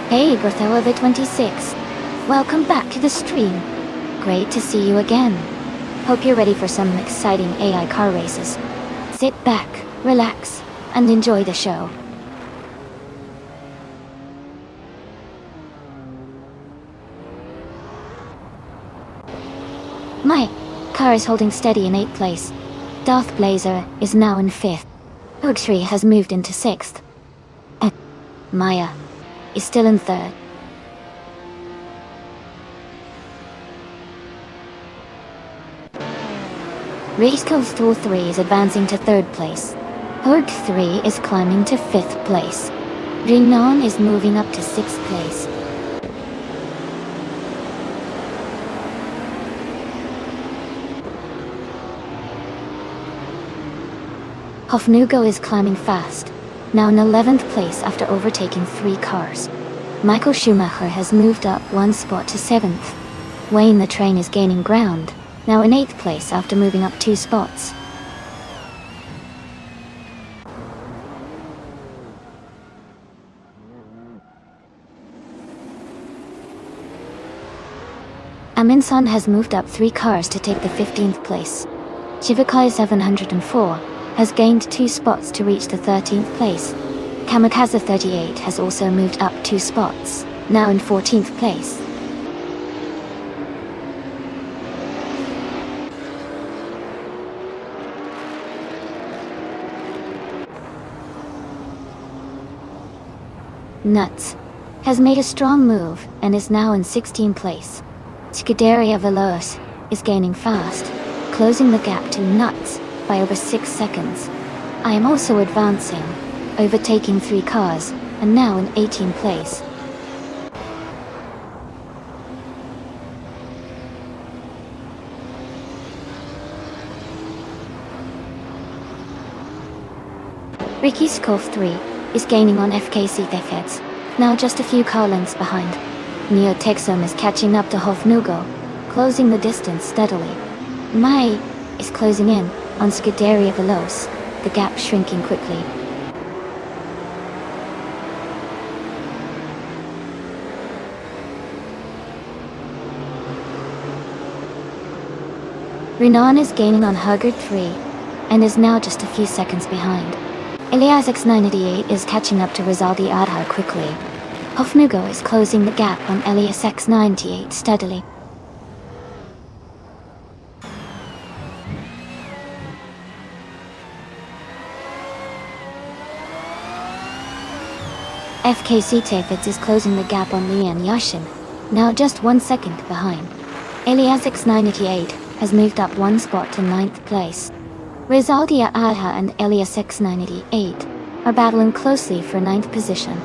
Hey Berthelova26, welcome back to the stream. Great to see you again. Hope you're ready for some exciting AI car races. Sit back, relax, and enjoy the show. My car is holding steady in 8th place. Darth Blazer is now in 5th. Hoogtree has moved into 6th. And Maya is still in 3rd. Raceco Thor 3 is advancing to 3rd place. Hoog 3 is climbing to 5th place. Renon is moving up to 6th place. Hofnugo is climbing fast, now in 11th place after overtaking 3 cars. Michael Schumacher has moved up 1 spot to 7th. Wayne the Train is gaining ground, now in 8th place after moving up 2 spots. Amin-san has moved up 3 cars to take the 15th place. Shivakai 704 has gained 2 spots to reach the 13th place. Kamikaze 38 has also moved up 2 spots, now in 14th place. Nuts has made a strong move and is now in 16th place. Scuderia Veloce is gaining fast, closing the gap to Nuts by over 6 seconds. I am also advancing, overtaking 3 cars, and now in 18th place. Ricky Scoff 3 is gaining on FKC Thickheads, now just a few car lengths behind. Neo Texum is catching up to Hofnugo, closing the distance steadily. Mai is closing in on Scuderia Veloce, the gap shrinking quickly. Renan is gaining on Hugger 3, and is now just a few seconds behind. Elias X988 is catching up to Rizaldi Adha quickly. Hofnugo is closing the gap on Elias X98 steadily. FKC Tafids is closing the gap on Lian Yashin, now just 1 second behind. Elias X988 has moved up 1 spot to 9th place. Rizaldia Adha and Elias X988 are battling closely for 9th position.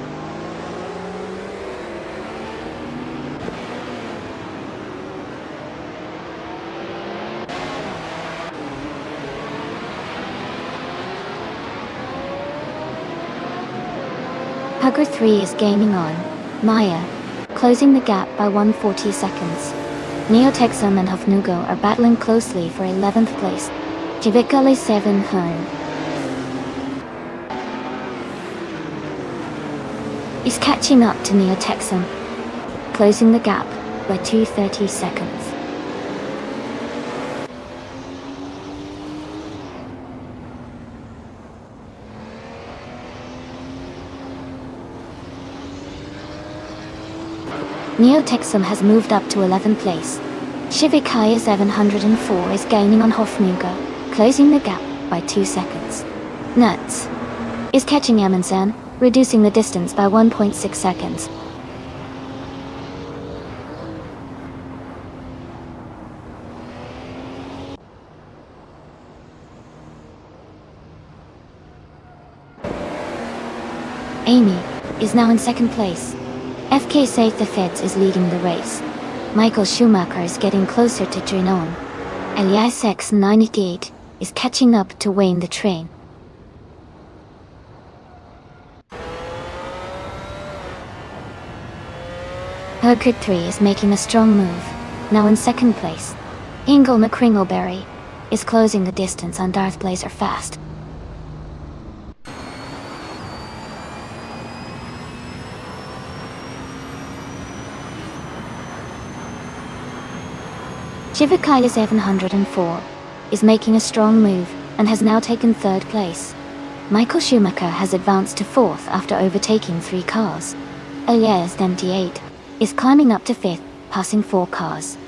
Hugger 3 is gaining on Maya, closing the gap by 140 seconds. Neotexum and Hofnugo are battling closely for 11th place. Chivikale 7 Hearn is catching up to Neotexum, closing the gap by 230 seconds. Neotexum has moved up to 11th place. Shivikaya 704 is gaining on Hofnugo, closing the gap by 2 seconds. Nuts is catching Amundsen, reducing the distance by 1.6 seconds. Amy is now in 2nd place. FK Safe the Feds is leading the race. Michael Schumacher is getting closer to Trinon. Elias X98 is catching up to Wayne the Train. Herkert 3 is making a strong move, now in 2nd place. Ingle McCringleberry is closing the distance on Darth Blazer fast. Shivikaya 704 is making a strong move and has now taken 3rd place. Michael Schumacher has advanced to 4th after overtaking 3 cars. Elias MT8 is climbing up to 5th, passing 4 cars.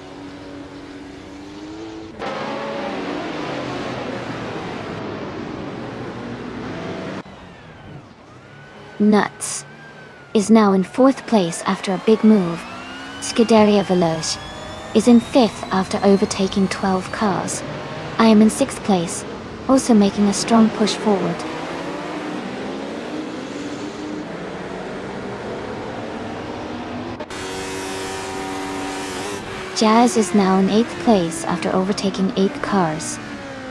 Nuts is now in 4th place after a big move. Scuderia Veloce is in 5th after overtaking 12 cars. I am in 6th place, also making a strong push forward. Jazz is now in 8th place after overtaking 8 cars.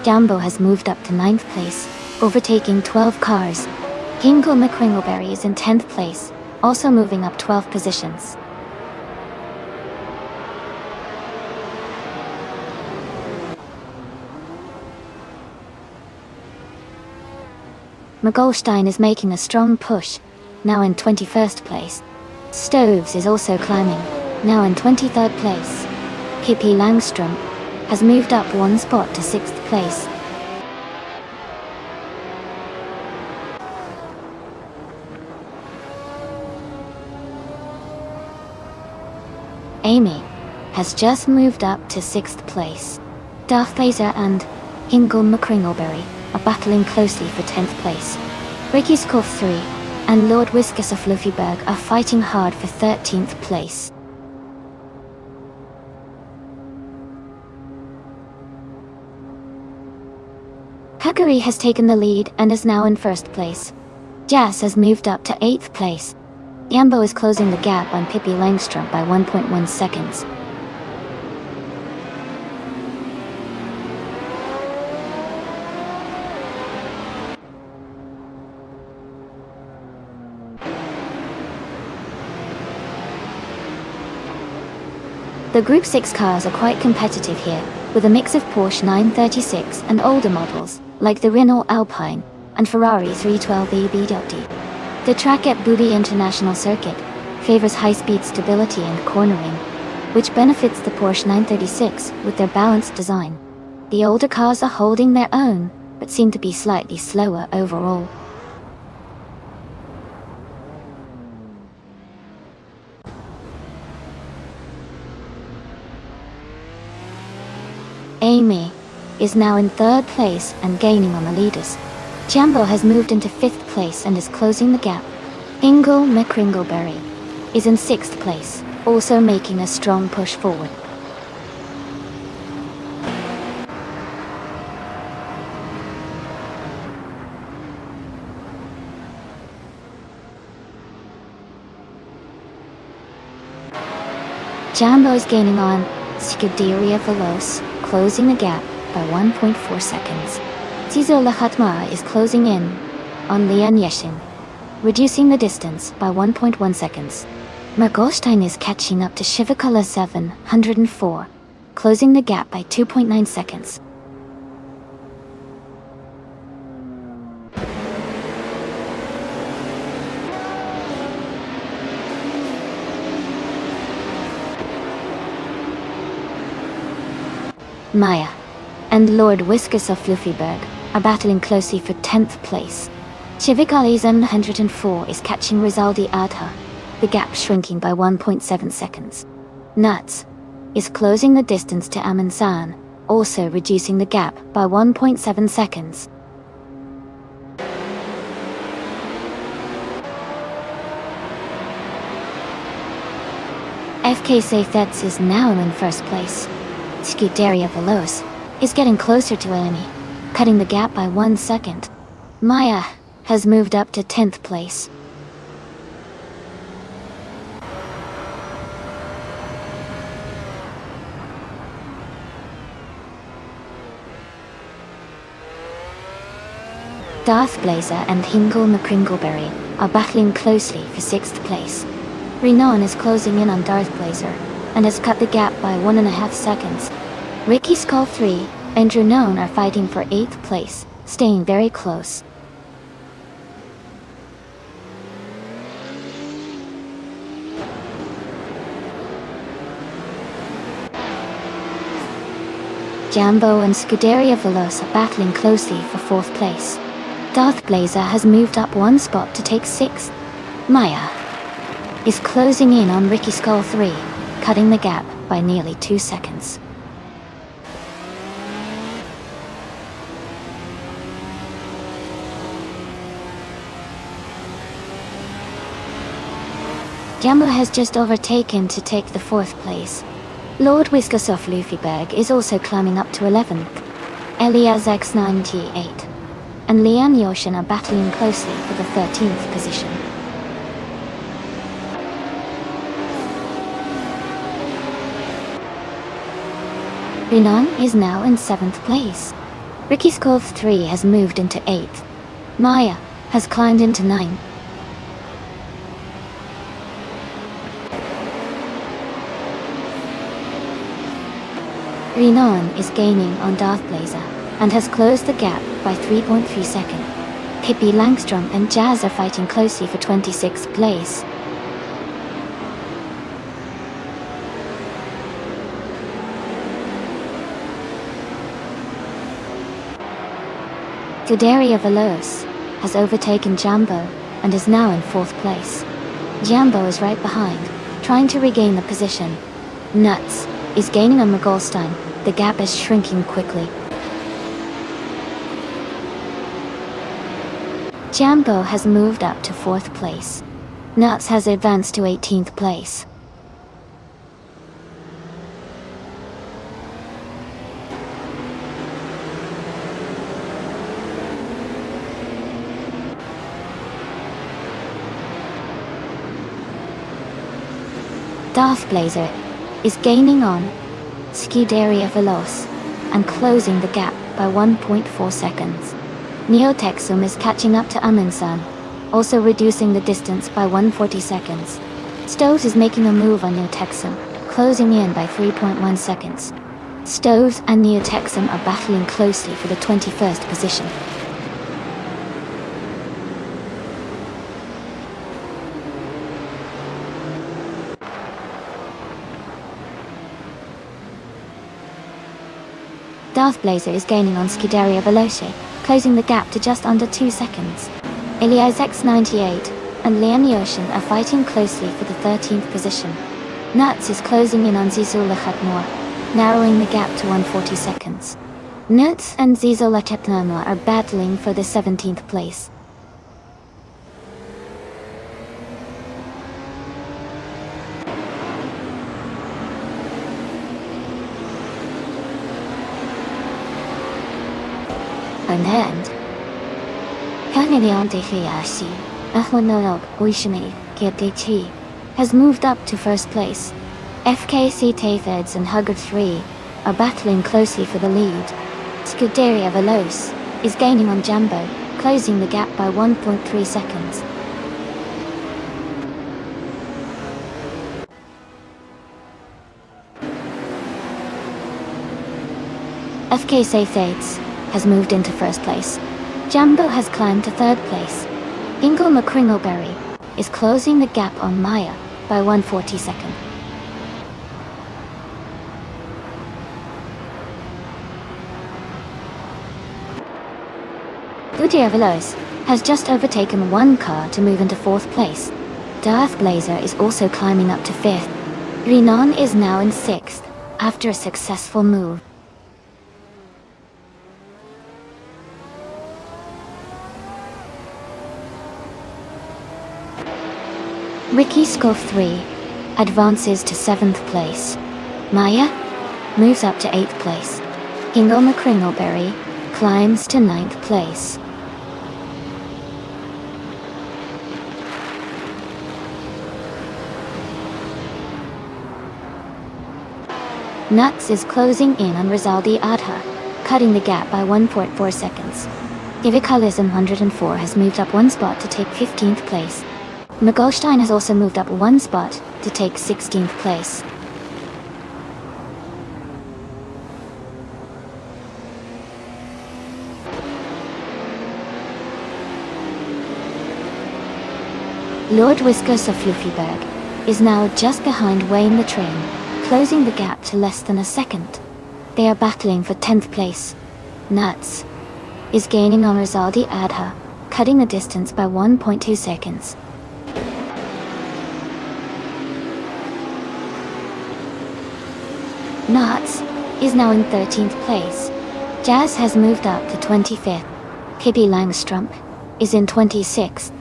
Jambo has moved up to 9th place, overtaking 12 cars. Kingle McCringleberry is in 10th place, also moving up 12 positions. McGolstein is making a strong push, now in 21st place. Stoves is also climbing, now in 23rd place. Pippi Langstrom has moved up 1 spot to 6th place. Amy has just moved up to 6th place. Darth Blazer and Ingle McCringleberry are battling closely for 10th place. Ricky Scoff 3 and Lord Whiskas of Luffyberg are fighting hard for 13th place. Hakari has taken the lead and is now in 1st place. Jazz has moved up to 8th place. Jambo is closing the gap on Pippi Langstrom by 1.1 seconds. The Group 6 cars are quite competitive here, with a mix of Porsche 936 and older models, like the Renault Alpine and Ferrari 312 EBW. The track at Booty International Circuit favors high-speed stability and cornering, which benefits the Porsche 936 with their balanced design. The older cars are holding their own, but seem to be slightly slower overall. Amy is now in 3rd place and gaining on the leaders. Jambo has moved into 5th place and is closing the gap. Ingle McCringleberry is in 6th place, also making a strong push forward. Jambo is gaining on Scuderia Veloce, closing the gap by 1.4 seconds. Tizo Lahatmara is closing in on Lian Yeshin, reducing the distance by 1.1 seconds. Mergolstein is catching up to Shivakala 704, closing the gap by 2.9 seconds. Maya and Lord Whiskas of Luffyberg are battling closely for 10th place. Chivikali 104 is catching Rizaldi Adha, the gap shrinking by 1.7 seconds. Nuts is closing the distance to Amansan, also reducing the gap by 1.7 seconds. FK Safets is now in 1st place. Scuderia Veloce is getting closer to Amy, cutting the gap by 1 second. Maya has moved up to 10th place. Darth Blazer and Hingle McCringleberry are battling closely for 6th place. Renan is closing in on Darth Blazer and has cut the gap by 1.5 seconds. Ricky Skull 3 and Junon are fighting for 8th place, staying very close. Jambo and Scuderia Veloce are battling closely for 4th place. Darth Blazer has moved up 1 spot to take 6th. Maya is closing in on Ricky Skull 3, cutting the gap by nearly 2 seconds. Jambo has just overtaken to take the 4th place. Lord Whiskas of Luffyberg is also climbing up to 11th. Elias X98 and Lian Yoshin are battling closely for the 13th position. Renan is now in 7th place. Ricky Skull 3 has moved into 8th. Maya has climbed into 9th. Renan is gaining on Darth Blazer and has closed the gap by 3.3 seconds. Pippi Langstrom and Jazz are fighting closely for 26th place. Scuderia Veloce has overtaken Jambo and is now in 4th place. Jambo is right behind, trying to regain the position. Nuts is gaining on Mergolstein. The gap is shrinking quickly. Jambo has moved up to 4th place. Nuts has advanced to 18th place. Darth Blazer is gaining on Scuderia Veloce and closing the gap by 1.4 seconds. Neo Texum is catching up to Amundsen, also reducing the distance by 140 seconds. Stoves is making a move on Neo Texum, closing in by 3.1 seconds. Stoves and Neo Texum are battling closely for the 21st position. Darth Blazer is gaining on Scuderia Veloce, closing the gap to just under 2 seconds. Ilias X98 and Leon Ocean are fighting closely for the 13th position. Nuts is closing in on Zizou Lachatnoir, narrowing the gap to 140 seconds. Nuts and Zizou Lachatnoir are battling for the 17th place. Unhand. Canadian Dehiashi, Ahwanolog Uishimi, Kiatechi, has moved up to 1st place. FKC Taytheds and Hugger 3 are battling closely for the lead. Scuderia Veloce is gaining on Jambo, closing the gap by 1.3 seconds. FK Taytheds has moved into 1st place. Jambo has climbed to 3rd place. Ingle McCringleberry is closing the gap on Maya by 140 seconds. Scuderia Veloce has just overtaken 1 car to move into 4th place. Darth Blazer is also climbing up to 5th. Renan is now in 6th after a successful move. Ricky Scoff 3 advances to 7th place. Maya moves up to 8th place. Ingle McCringleberry climbs to 9th place. Nuts is closing in on Rizaldi Adha, cutting the gap by 1.4 seconds. Ivikalism 104 has moved up 1 spot to take 15th place. McGolstein has also moved up 1 spot to take 16th place. Lord Whiskers of Fluffyberg is now just behind Wayne the Train, closing the gap to less than a second. They are battling for 10th place. Nuts is gaining on Rizaldi Adha, cutting the distance by 1.2 seconds. Nuts is now in 13th place. Jazz has moved up to 25th. Kibby Langstrump is in 26th.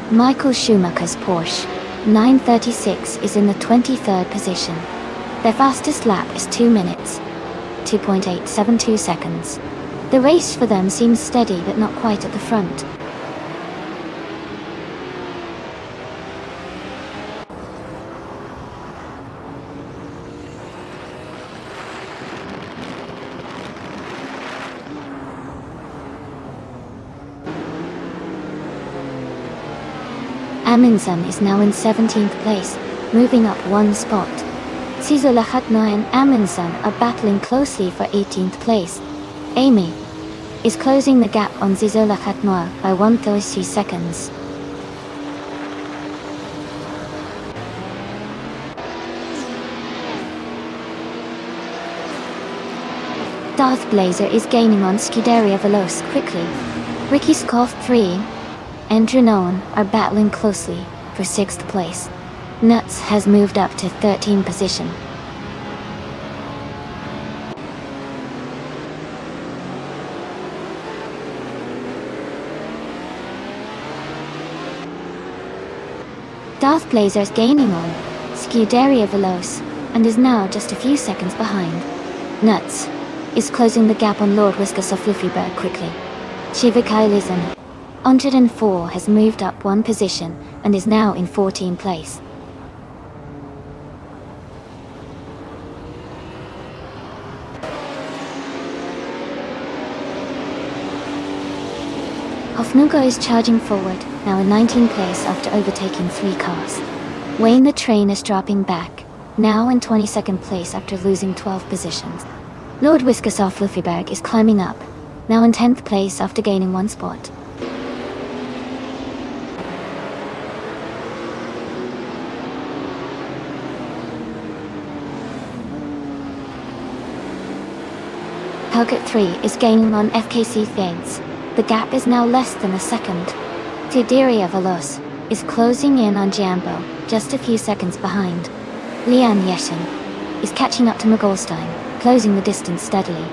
Michael Schumacher's Porsche 936 is in the 23rd position. Their fastest lap is 2 minutes, 2.872 seconds. The race for them seems steady but not quite at the front. Amundsen is now in 17th place, moving up 1 spot. Cesar Lachatnoy and Amundsen are battling closely for 18th place. Amy is closing the gap on Cesar Lachatnoy by 1.3 seconds. Darth Blazer is gaining on Scuderia Veloce quickly. Ricky Scoff 3 and Drunon are battling closely for 6th place. Nuts has moved up to 13th position. Darth Blazer is gaining on Scuderia Veloce and is now just a few seconds behind. Nuts is closing the gap on Lord Whiskas of Fluffyberg quickly. Shivakai Lizen 104 has moved up one position and is now in 14th place. Hofnuga is charging forward, now in 19th place after overtaking 3 cars. Wayne the Train is dropping back, now in 22nd place after losing 12 positions. Lord Whiskas of Fluffyberg is climbing up, now in 10th place after gaining 1 spot. Target 3 is gaining on FKC Fades. The gap is now less than a second. Scuderia Veloce is closing in on Jambo, just a few seconds behind. Lian Yeshin is catching up to Mogolstein, closing the distance steadily.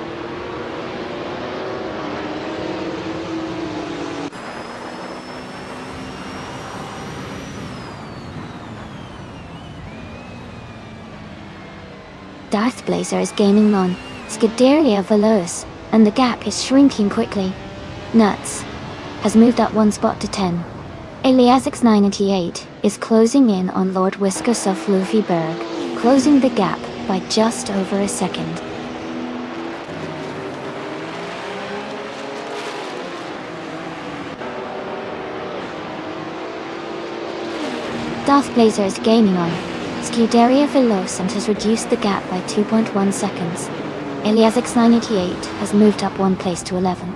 Darth Blazer is gaining on Scuderia Veloce, and the gap is shrinking quickly. Nuts has moved up 1 spot to 10. Eliasix 98 is closing in on Lord Whiskas of Fluffyberg, closing the gap by just over a second. Darth Blazer is gaining on Scuderia Veloce and has reduced the gap by 2.1 seconds. Eliasix 988 has moved up 1 place to 11.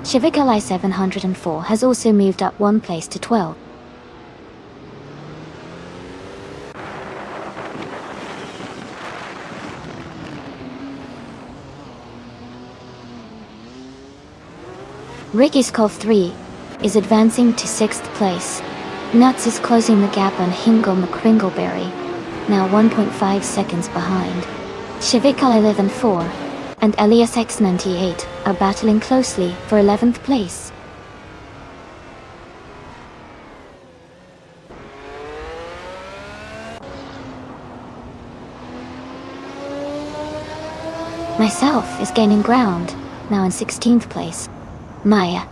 Shivakai 704 has also moved up 1 place to 12. Ricky's Call 3 is advancing to 6th place. Nuts is closing the gap on Hingle McCringleberry, now 1.5 seconds behind. Shivakai 114 and Elias X98 are battling closely for 11th place. Myself is gaining ground, now in 16th place. Maya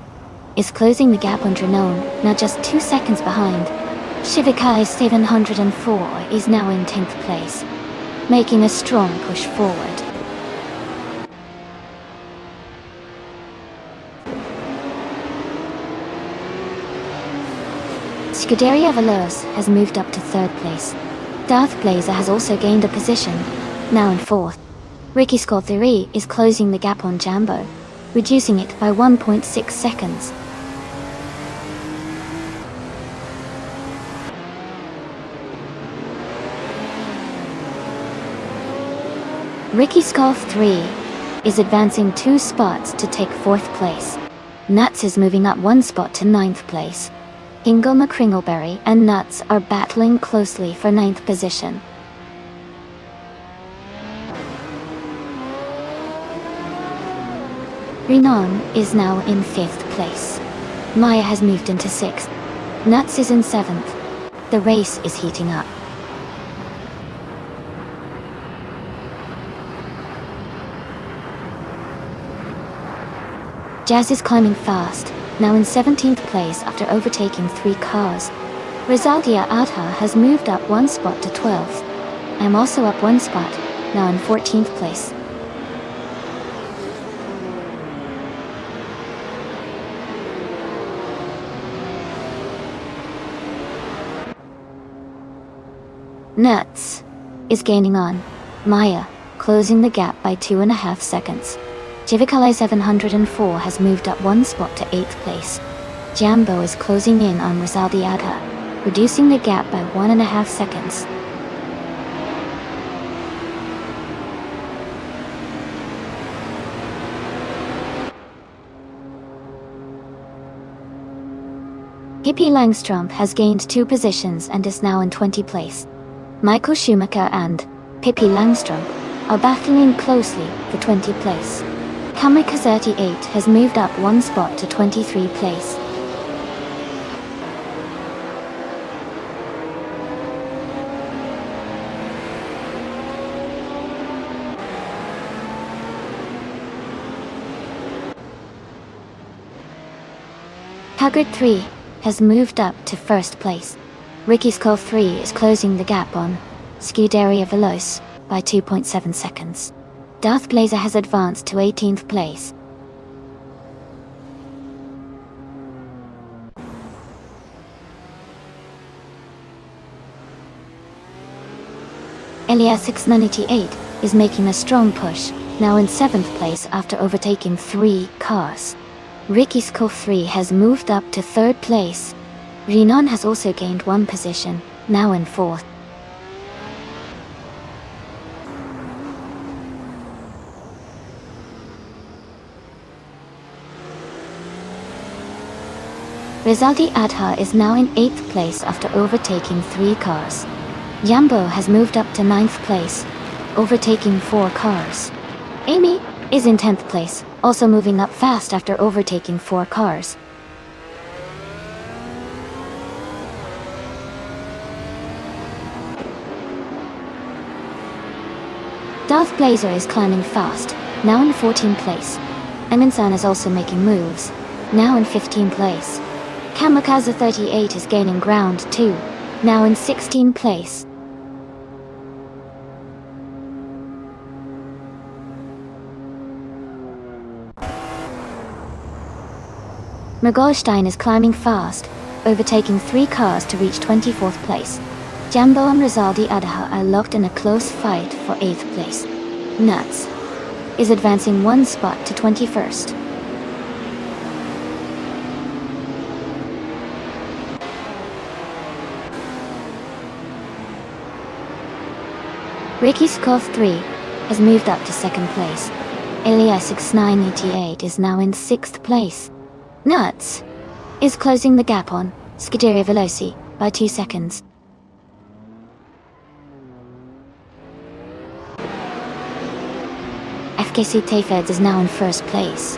is closing the gap on Dranone, now just 2 seconds behind. Shivakai 704 is now in 10th place, making a strong push forward. Scuderia Veloce has moved up to 3rd place. Darth Blazer has also gained a position, now in 4th. Ricky Scott 3 is closing the gap on Jambo, reducing it by 1.6 seconds. Ricky Scarf 3 is advancing 2 spots to take 4th place. Nuts is moving up 1 spot to 9th place. Hingle McCringleberry and Nuts are battling closely for 9th position. Renan is now in 5th place. Maya has moved into 6th. Nuts is in 7th. The race is heating up. Jazz is climbing fast, now in 17th place after overtaking 3 cars. Rizaldia Adha has moved up 1 spot to 12th. I am also up 1 spot, now in 14th place. Nuts is gaining on Maya, closing the gap by 2.5 seconds. Jivikale 704 has moved up 1 spot to 8th place. Jambo is closing in on Rizaldi Adha, reducing the gap by 1.5 seconds. Hippie Langstrom has gained 2 positions and is now in 20th place. Michael Schumacher and Pippi Langstrom are battling closely for 20th place. Kamika 38 has moved up 1 spot to 23rd place. Haggard 3 has moved up to first place. Ricky Skull 3 is closing the gap on Scuderia Veloce by 2.7 seconds. Darth Blazer has advanced to 18th place. Elias 698 is making a strong push, now in 7th place after overtaking 3 cars. Ricky Skull 3 has moved up to 3rd place. Renan has also gained 1 position, now in 4th. Rizaldi Adha is now in 8th place after overtaking 3 cars. Jambo has moved up to 9th place, overtaking 4 cars. Amy is in 10th place, also moving up fast after overtaking 4 cars. Darth Blazer is climbing fast, now in 14th place. Eminsan is also making moves, now in 15th place. Kamikaze 38 is gaining ground too, now in 16th place. Mergolstein is climbing fast, overtaking 3 cars to reach 24th place. Jambo and Rizaldi Adha are locked in a close fight for 8th place. Nuts is advancing 1 spot to 21st. Ricky Skull 3 has moved up to 2nd place. Elias 6988 is now in 6th place. Nuts is closing the gap on Scuderia Veloci by 2 seconds. FKC Tayfeds is now in 1st place.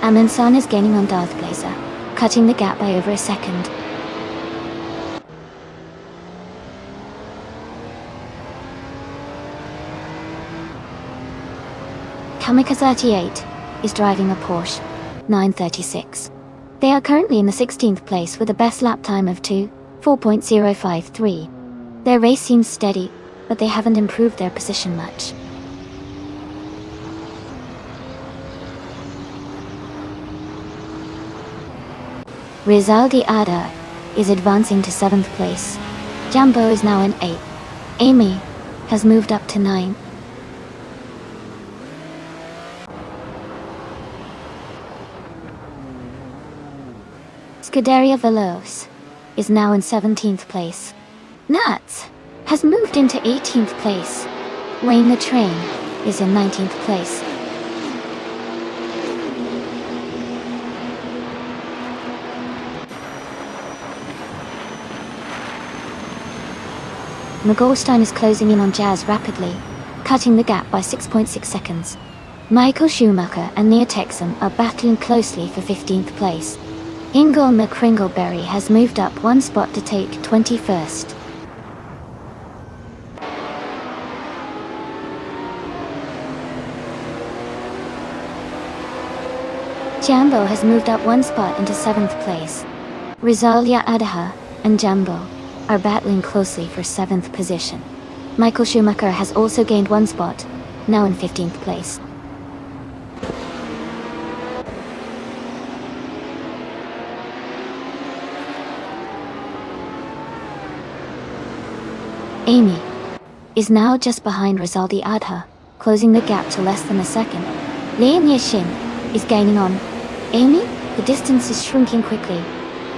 Aminsan is gaining on Darth Blazer, cutting the gap by over a second. Kamikaze 38 is driving a Porsche 936. They are currently in the 16th place with a best lap time of 4.053. Their race seems steady, but they haven't improved their position much. Rizaldi Ada is advancing to 7th place. Jambo is now in 8th. Amy has moved up to 9th. Scuderia Veloce is now in 17th place. Nuts has moved into 18th place. Wayne the Train is in 19th place. McGolstein is closing in on Jazz rapidly, cutting the gap by 6.6 seconds. Michael Schumacher and Nia Texan are battling closely for 15th place. Ingle McCringleberry has moved up 1 spot to take 21st. Jambo has moved up 1 spot into 7th place. Rizalia Adaha and Jambo are battling closely for 7th position. Michael Schumacher has also gained 1 spot, now in 15th place. Amy is now just behind Rizaldi Adha, closing the gap to less than a second. Liam Yashin is gaining on Amy. The distance is shrinking quickly.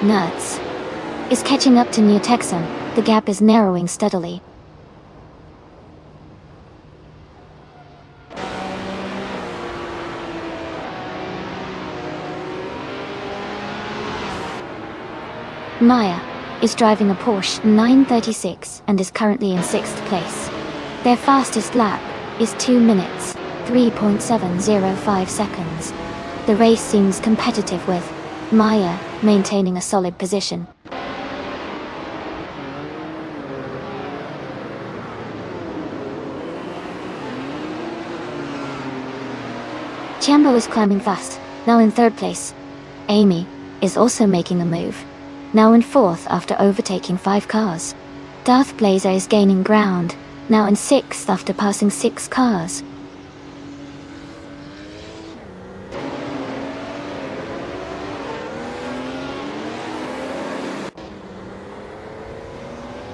Nuts is catching up to New Texan. The gap is narrowing steadily. Maya is driving a Porsche 936 and is currently in 6th place. Their fastest lap is 2 minutes, 3.705 seconds. The race seems competitive with Maya maintaining a solid position. Jambo is climbing fast, now in 3rd place. Amy is also making a move, now in 4th after overtaking 5 cars. Darth Blazer is gaining ground, now in 6th after passing 6 cars.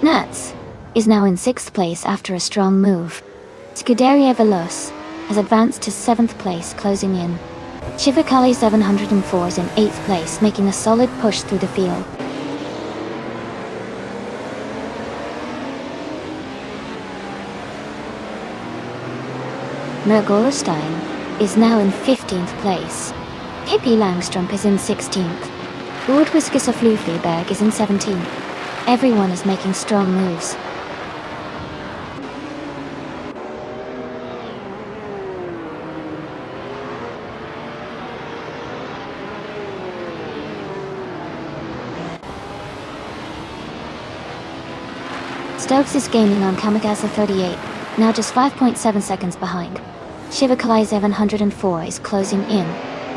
Nuts is now in 6th place after a strong move. Scuderia Veloce has advanced to 7th place, closing in. Chivicali 704 is in 8th place, making a solid push through the field. Mergolstein is now in 15th place. Pippi Langstrumpf is in 16th. Lord Whiskus of Lufleberg is in 17th. Everyone is making strong moves. Stokes is gaining on Kamikaze 38, now just 5.7 seconds behind. Chivicali 704 is closing in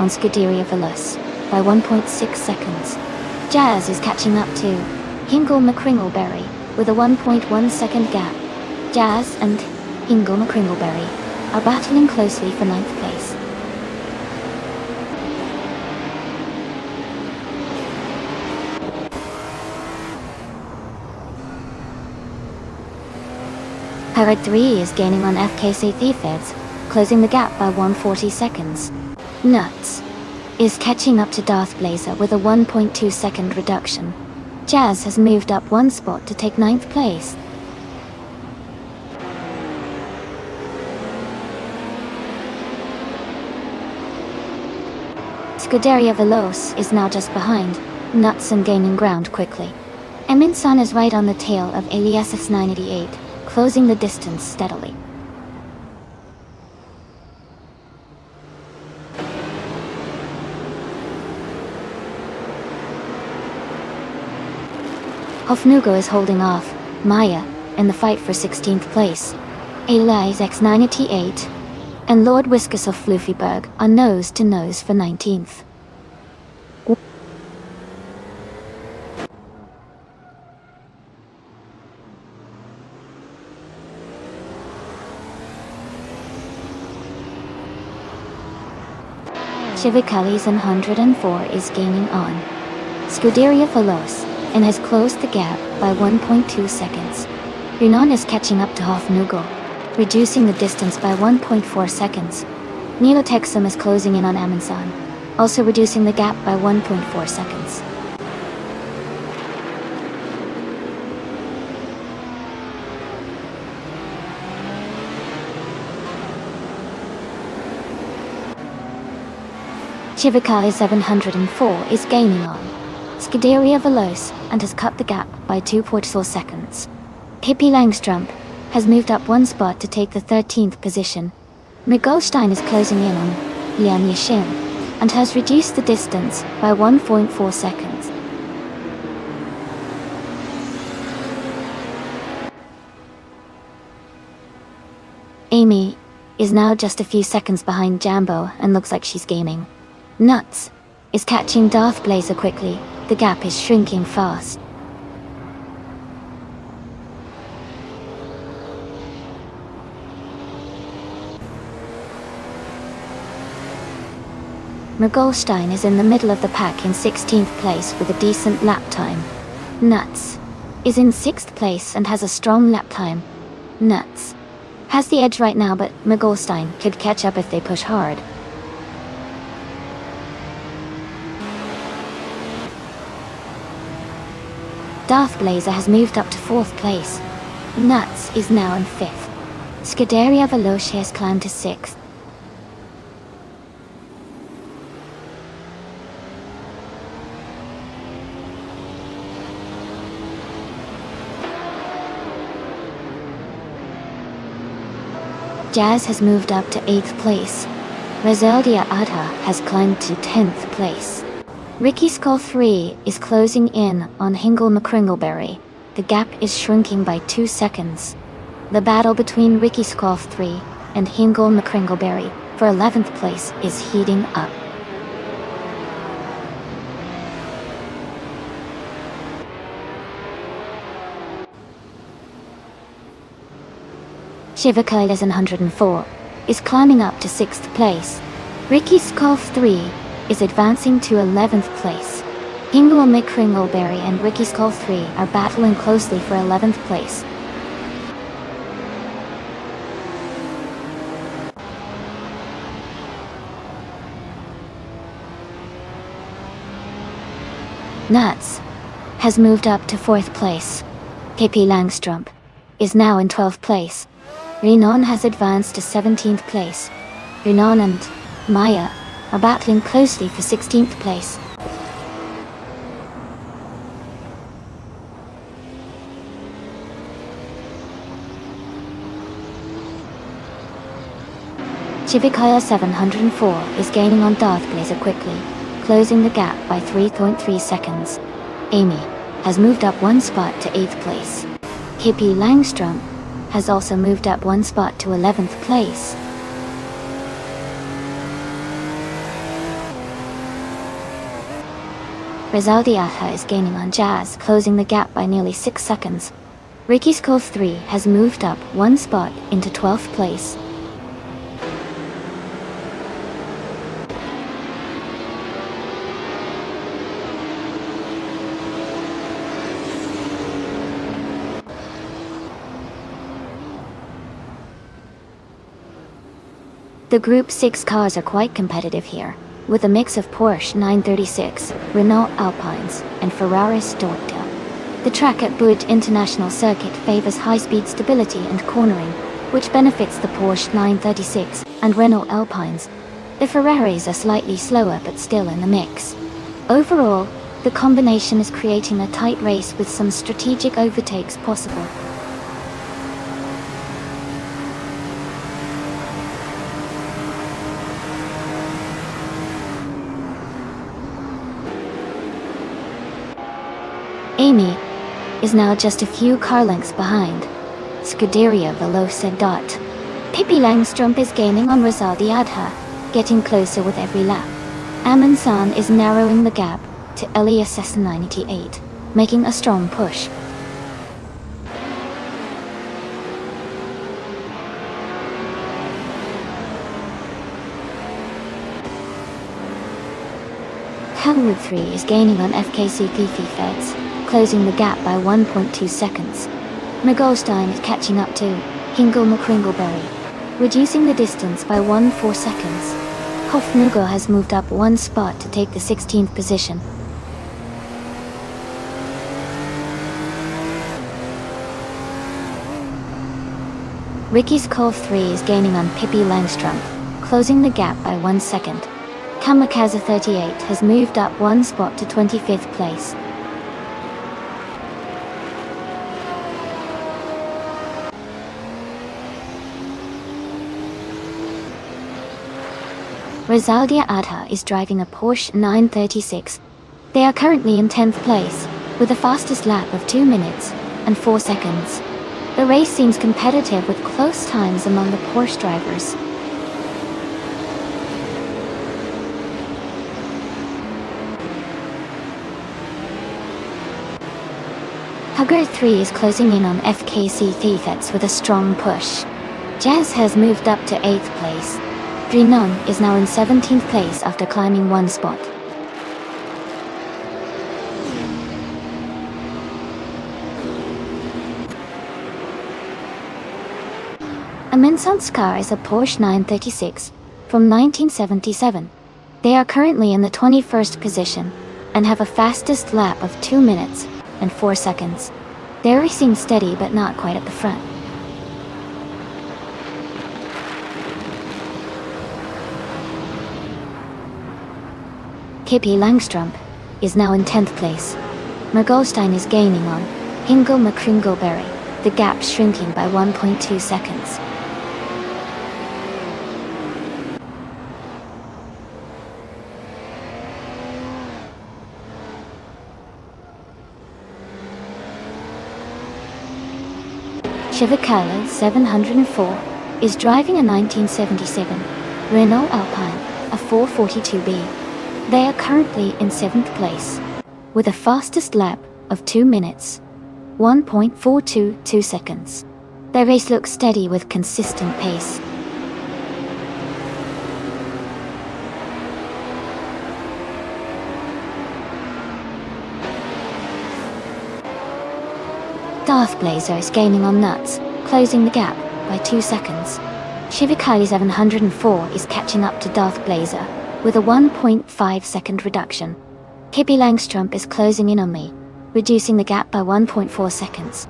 on Scuderia Veloce by 1.6 seconds. Jazz is catching up to Hingle McCringleberry with a 1.1 second gap. Jazz and Hingle McCringleberry are battling closely for 9th place. Parrot 3 is gaining on FKC Thiefheads, closing the gap by 140 seconds. Nuts is catching up to Darth Blazer with a 1.2 second reduction. Jazz has moved up 1 spot to take 9th place. Scuderia Veloce is now just behind Nuts and gaining ground quickly. Emin-san is right on the tail of Aliasis 988, closing the distance steadily. Hofnugo is holding off Maya in the fight for 16th place. Elias X988 and Lord Whiskus of Fluffyberg are nose to nose for 19th. Chivicali 104 is gaining on Scuderia Veloce and has closed the gap by 1.2 seconds. Renan is catching up to Hofnugo, reducing the distance by 1.4 seconds. Nilo Texum is closing in on Aminsan, also reducing the gap by 1.4 seconds. Chivicali 704 is gaining on Scuderia Veloce and has cut the gap by 2.4 seconds. Pippi Langstrumpf has moved up 1 spot to take the 13th position. Mergolstein is closing in on Lian Yishin and has reduced the distance by 1.4 seconds. Amy is now just a few seconds behind Jambo and looks like she's gaining. Nuts is catching Darth Blazer quickly. The gap is shrinking fast. Mergolstein is in the middle of the pack in 16th place with a decent lap time. Nuts is in 6th place and has a strong lap time. Nuts has the edge right now, but Mergolstein could catch up if they push hard. Darth Blazer has moved up to 4th place. Nuts is now in 5th. Scuderia Veloce has climbed to 6th. Jazz has moved up to 8th place. Rezeldia Adha has climbed to 10th place. Ricky Skull 3 is closing in on Hingle McCringleberry. The gap is shrinking by 2 seconds. The battle between Ricky Skull 3 and Hingle McCringleberry, 'Berry' for 11th place is heating up. Shivakila 104 is climbing up to 6th place. Ricky's Golf 3 is advancing to 11th place. Hingle McCringleberry and Ricky's Golf 3 are battling closely for 11th place. Nuts has moved up to 4th place. Pippi Langstrump is now in 12th place. Renan has advanced to 17th place. Renan and Maya are battling closely for 16th place. Chivikaya 704 is gaining on Darth Blazer quickly, closing the gap by 3.3 seconds. Amy has moved up 1 spot to 8th place. Pippi Langstrump has also moved up 1 spot to 11th place. Rizaldi Atha is gaining on Jazz, closing the gap by nearly 6 seconds. Ricky's Golf 3 has moved up 1 spot into 12th place. The Group 6 cars are quite competitive here, with a mix of Porsche 936, Renault Alpines, and Ferrari Storta. The track at Boot International Circuit favors high-speed stability and cornering, which benefits the Porsche 936 and Renault Alpines. The Ferraris are slightly slower but still in the mix. Overall, the combination is creating a tight race with some strategic overtakes possible. Amy is now just a few car lengths behind Scuderia Veloce. Pippi Langstrump is gaining on Rizaldi Adha, getting closer with every lap. Aman San is narrowing the gap to Elias S98, making a strong push. Helmut 3 is gaining on FKC Fifi Feds, closing the gap by 1.2 seconds. McGolstein is catching up to Hingle McCringleberry, reducing the distance by 1.4 seconds. Hofnugo has moved up 1 spot to take the 16th position. Ricky's Golf 3 is gaining on Pippi Langstrump, closing the gap by 1 second. Kamikaze 38 has moved up 1 spot to 25th place. Rizaldi Adha is driving a Porsche 936. They are currently in 10th place, with the fastest lap of 2 minutes and 4 seconds. The race seems competitive with close times among the Porsche drivers. Hugger 3 is closing in on FKC Thefets with a strong push. Jazz has moved up to 8th place. Drinon is now in 17th place after climbing 1 spot. Aminsant's car is a Porsche 936 from 1977. They are currently in the 21st position and have a fastest lap of 2 minutes and 4 seconds. They're racing steady but not quite at the front. Pippi Langstrump is now in 10th place. Mergolstein is gaining on Hingle McCringleberry, the gap shrinking by 1.2 seconds. Chivakala 704 is driving a 1977 Renault Alpine, a 442B. They are currently in 7th place, with a fastest lap of 2 minutes, 1.422 seconds. Their race looks steady with consistent pace. Darth Blazer is gaining on Nuts, closing the gap by 2 seconds. Shivakali 704 is catching up to Darth Blazer with a 1.5 second reduction. Hippie Langstrom is closing in on me, reducing the gap by 1.4 seconds.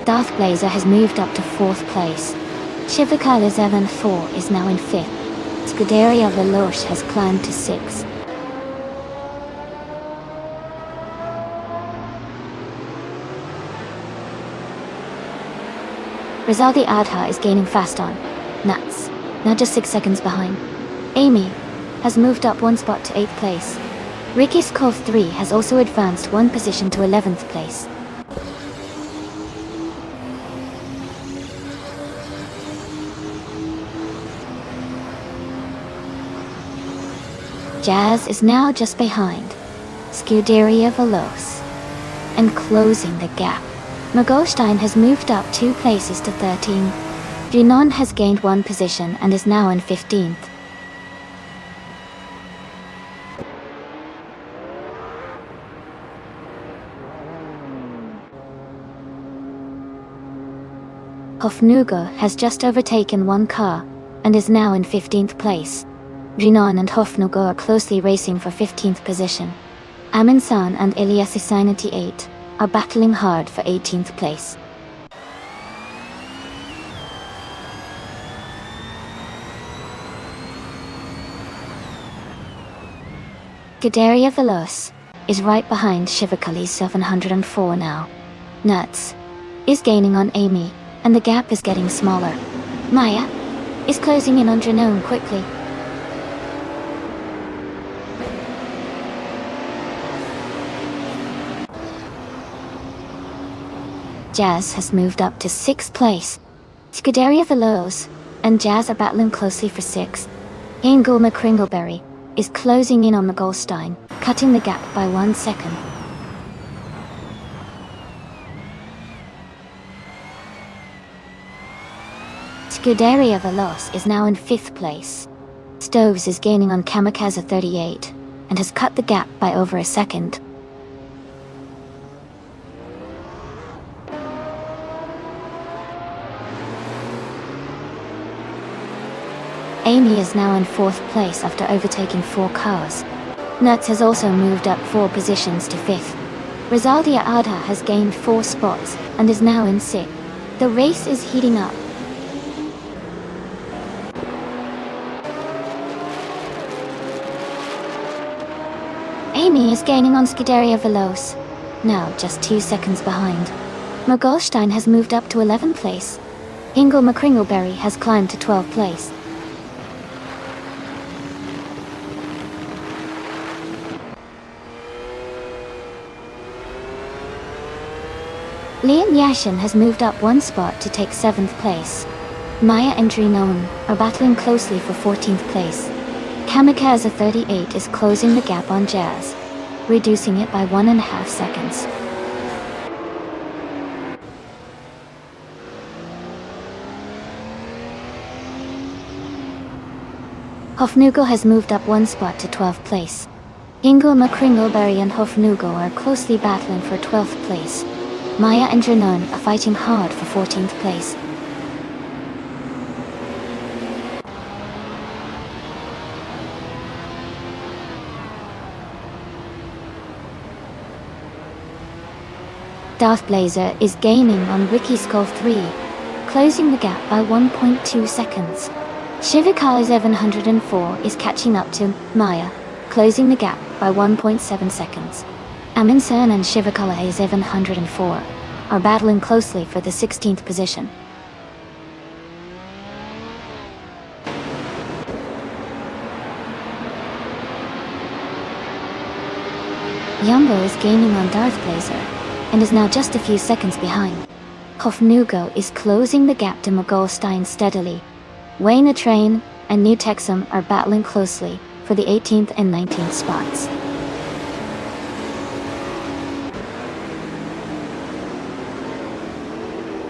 Darth Blazer has moved up to 4th place. Shivakali 704 is now in 5th. Scuderia Veloce has climbed to 6th. Rizaldi Adha is gaining fast on Nuts, now just 6 seconds behind. Amy has moved up 1 spot to 8th place. Ricky Skov 3 has also advanced 1 position to 11th place. Jazz is now just behind Scuderia Veloce and closing the gap. Mogolstein has moved up 2 places to 13. Junon has gained 1 position and is now in 15th. Hofnugo has just overtaken 1 car and is now in 15th place. Junon and Hofnugo are closely racing for 15th position. Aminsan and Ilyas Isinity 8 are battling hard for 18th place. Scuderia Veloce is right behind Shivakali 704 now. Nuts is gaining on Amy, and the gap is getting smaller. Maya is closing in on Junon quickly. Jazz has moved up to 6th place. Scuderia Veloce and Jazz are battling closely for 6th. Ingel McCringleberry is closing in on Mogolstein, cutting the gap by 1 second. Scuderia Veloce is now in 5th place. Stoves is gaining on Kamikaze 38 and has cut the gap by over a second. Amy is now in 4th place after overtaking 4 cars. Nuts has also moved up 4 positions to 5th. Rizaldia Adha has gained 4 spots and is now in 6th. The race is heating up. Amy is gaining on Scuderia Veloce, now just 2 seconds behind. Mogolstein has moved up to 11th place. Ingel McCringleberry has climbed to 12th place. Liam Yashin has moved up 1 spot to take 7th place. Maya and Junon are battling closely for 14th place. Kamikaze 38 is closing the gap on Jazz, reducing it by 1.5 seconds. Hofnugo has moved up 1 spot to 12th place. Ingel McCringleberry and Hofnugo are closely battling for 12th place. Maya and Junon are fighting hard for 14th place. Darth Blazer is gaining on Ricky Skull 3, closing the gap by 1.2 seconds. Shivakala 704 is catching up to Maya, closing the gap by 1.7 seconds. Aminsan and Shivakala 704 are battling closely for the 16th position. Yumbo is gaining on Darth Blazer and is now just a few seconds behind. Hofnugo is closing the gap to Mogolstein steadily. Wayne Train and New Texum are battling closely for the 18th and 19th spots.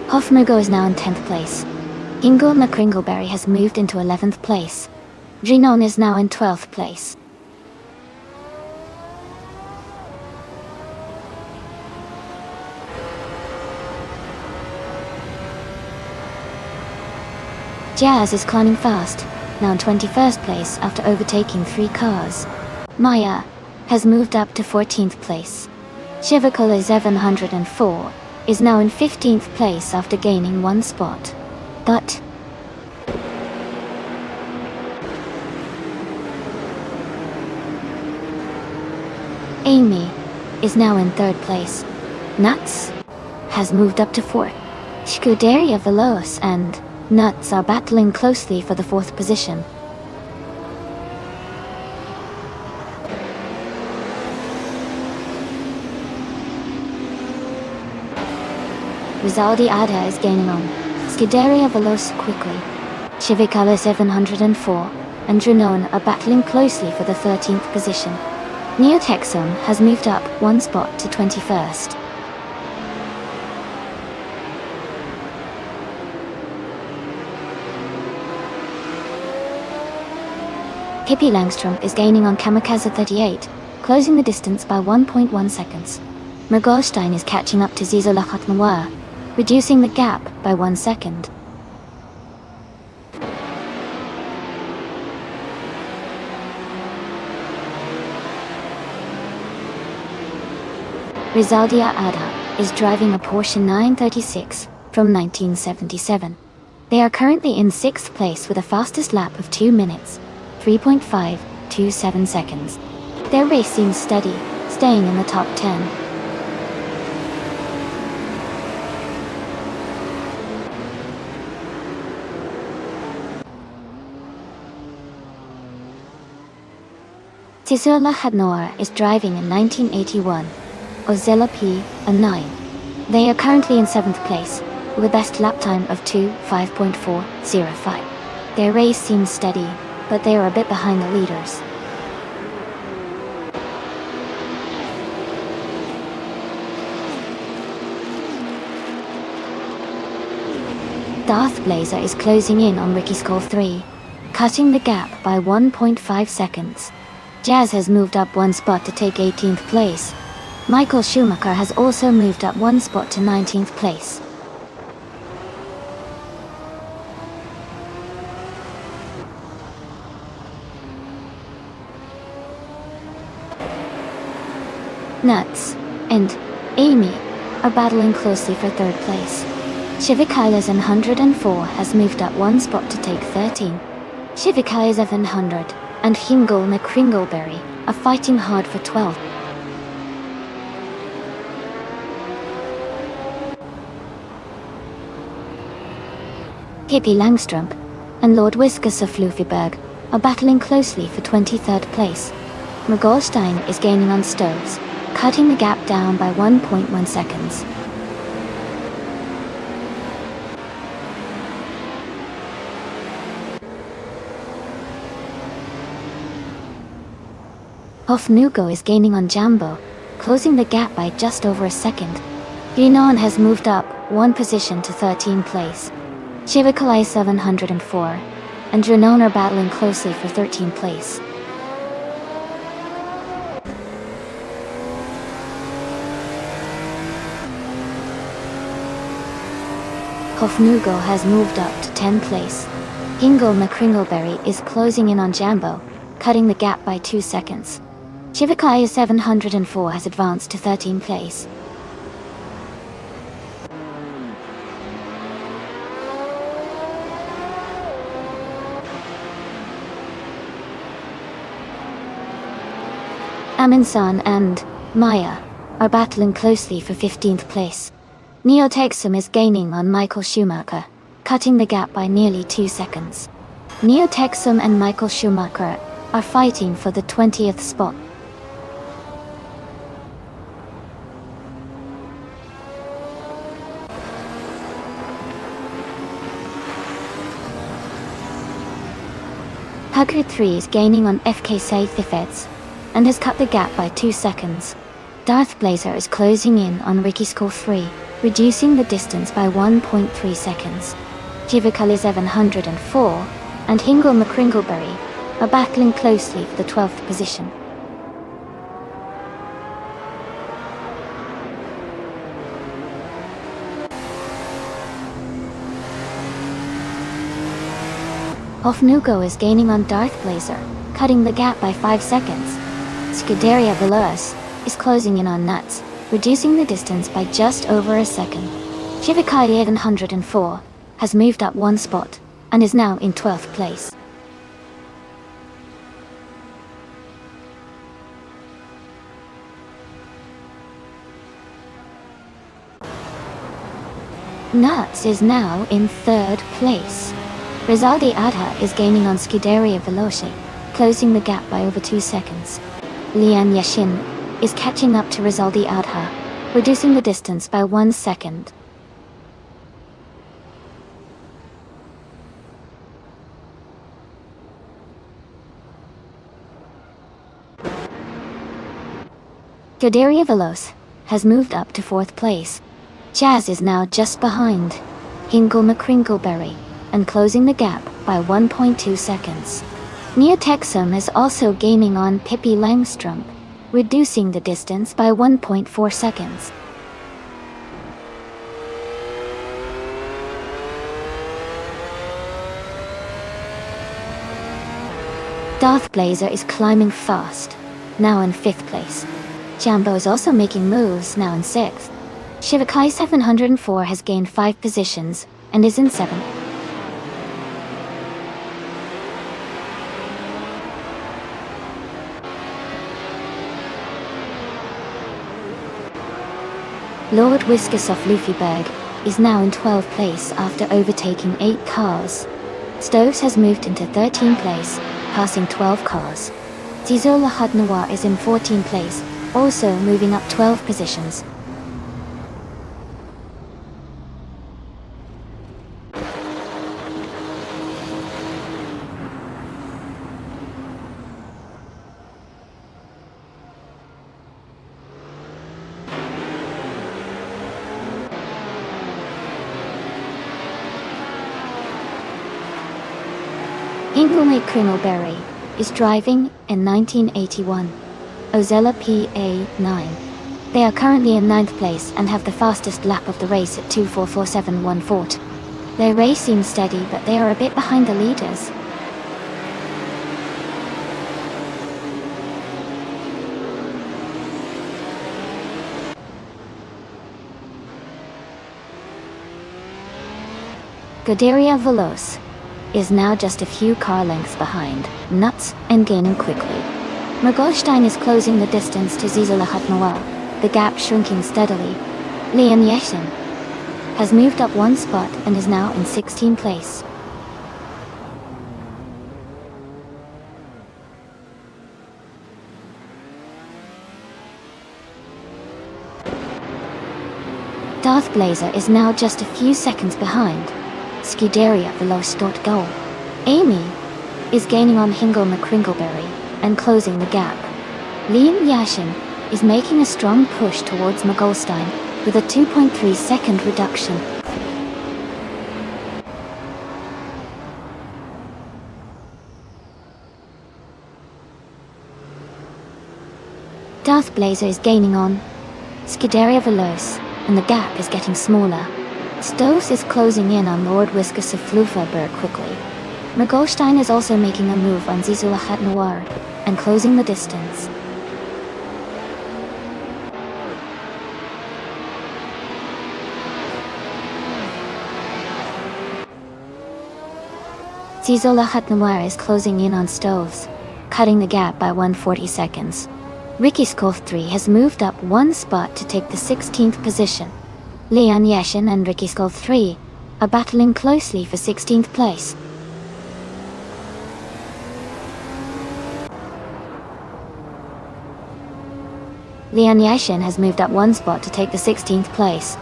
Hofmugo is now in 10th place. Hingle McCringleberry has moved into 11th place. Drinon is now in 12th place. Jazz is climbing fast, now in 21st place after overtaking 3 cars. Maya has moved up to 14th place. Shivakola 704 is now in 15th place after gaining 1 spot. But Amy is now in 3rd place. Nuts has moved up to 4th. Scuderia Veloz and Nuts are battling closely for the 4th position. Rizaldi Ada is gaining on Scuderia Veloz quickly. Civicara 704 and Drinon are battling closely for the 13th position. Neotexum has moved up 1 spot to 21st. Pippi Langstrom is gaining on Kamikaze 38, closing the distance by 1.1 seconds. Mergolstein is catching up to Zizo Lachat Noir, reducing the gap by 1 second. Rizaldia Ada is driving a Porsche 936 from 1977. They are currently in 6th place with a fastest lap of 2 minutes, 3.527 seconds. Their race seems steady, staying in the top 10. Tisula Hadnoa is driving in 1981, Ozilla P, a 9. They are currently in 7th place, with a best lap time of 2:5.405. Their race seems steady, but they are a bit behind the leaders. Darth Blazer is closing in on Ricky Skull 3, cutting the gap by 1.5 seconds. Jazz has moved up 1 spot to take 18th place. Michael Schumacher has also moved up 1 spot to 19th place. Nuts and Amy are battling closely for 3rd place. Shivikaya's 104 has moved up 1 spot to take 13. Shivikaya's 100 and Hingle McCringleberry are fighting hard for 12. Pippi Langstrom and Lord Whiskas of Fluffiberg are battling closely for 23rd place. Mergolstein is gaining on Stoves, cutting the gap down by 1.1 seconds. Hofnugo is gaining on Jambo, closing the gap by just over a second. Yunon has moved up 1 position to 13th place. Chivikalai 704 and Drinon are battling closely for 13th place. Hofnugo has moved up to 10th place. Hingle McCringleberry is closing in on Jambo, cutting the gap by 2 seconds. Chivikaya 704 has advanced to 13th place. Aminsan and Maya are battling closely for 15th place. Neotexum is gaining on Michael Schumacher, cutting the gap by nearly 2 seconds. Neotexum and Michael Schumacher are fighting for the 20th spot. Hugger 3 is gaining on FK Saithifeds and has cut the gap by 2 seconds. Darth Blazer is closing in on Ricky Skull 3. reducing the distance by 1.3 seconds. Chivakali 704 and Hingle McCringleberry are battling closely for the 12th position. Hofnugo is gaining on Darth Blazer, cutting the gap by 5 seconds. Scuderia Veloz is closing in on Nuts, reducing the distance by just over a second. Chivikai 804 has moved up 1 spot and is now in 12th place. Nuts is now in 3rd place. Rizaldi Adha is gaining on Scuderia Veloce, closing the gap by over 2 seconds. Lian Yashin is catching up to Rizaldi Adha, reducing the distance by 1 second. Scuderia Veloce has moved up to 4th place. Jazz is now just behind Hingle McCringleberry and closing the gap by 1.2 seconds. Neotexum is also gaining on Pippi Langstrom, reducing the distance by 1.4 seconds. Darth Blazer is climbing fast, now in 5th place. Jambo is also making moves, now in 6th. Shivakai 704 has gained 5 positions and is in 7th. Lord Whiskus of Luffyberg is now in 12th place after overtaking 8 cars. Stoves has moved into 13th place, passing 12 cars. Zizola Hut Noir is in 14th place, also moving up 12 positions. Hingle McCringleberry is driving in 1981. Ozella PA9. They are currently in 9th place and have the fastest lap of the race at 2:44.71. Their race seems steady, but they are a bit behind the leaders. Scuderia Veloce is now just a few car lengths behind Nuts and gaining quickly. Mergolstein is closing the distance to Zizola Hut Noir, the gap shrinking steadily. Lian Yeshin has moved up 1 spot and is now in 16th place. Darth Blazer is now just a few seconds behind Scuderia Veloce.Go. Amy is gaining on Hingle McCringleberry and closing the gap. Liam Yashin is making a strong push towards Mogolstein with a 2.3 second reduction. Darth Blazer is gaining on Scuderia Veloce, and the gap is getting smaller. Stoves is closing in on Lord Whiskus of Flufferberg quickly. Mergolstein is also making a move on Zizola Hut Noir and closing the distance. Zizola Hut Noir is closing in on Stoves, cutting the gap by 140 seconds. Ricky Skolth 3 has moved up 1 spot to take the 16th position. Lian Yeshin and Ricky Skolth 3 are battling closely for 16th place. Lian Yashin has moved up 1 spot to take the 16th place.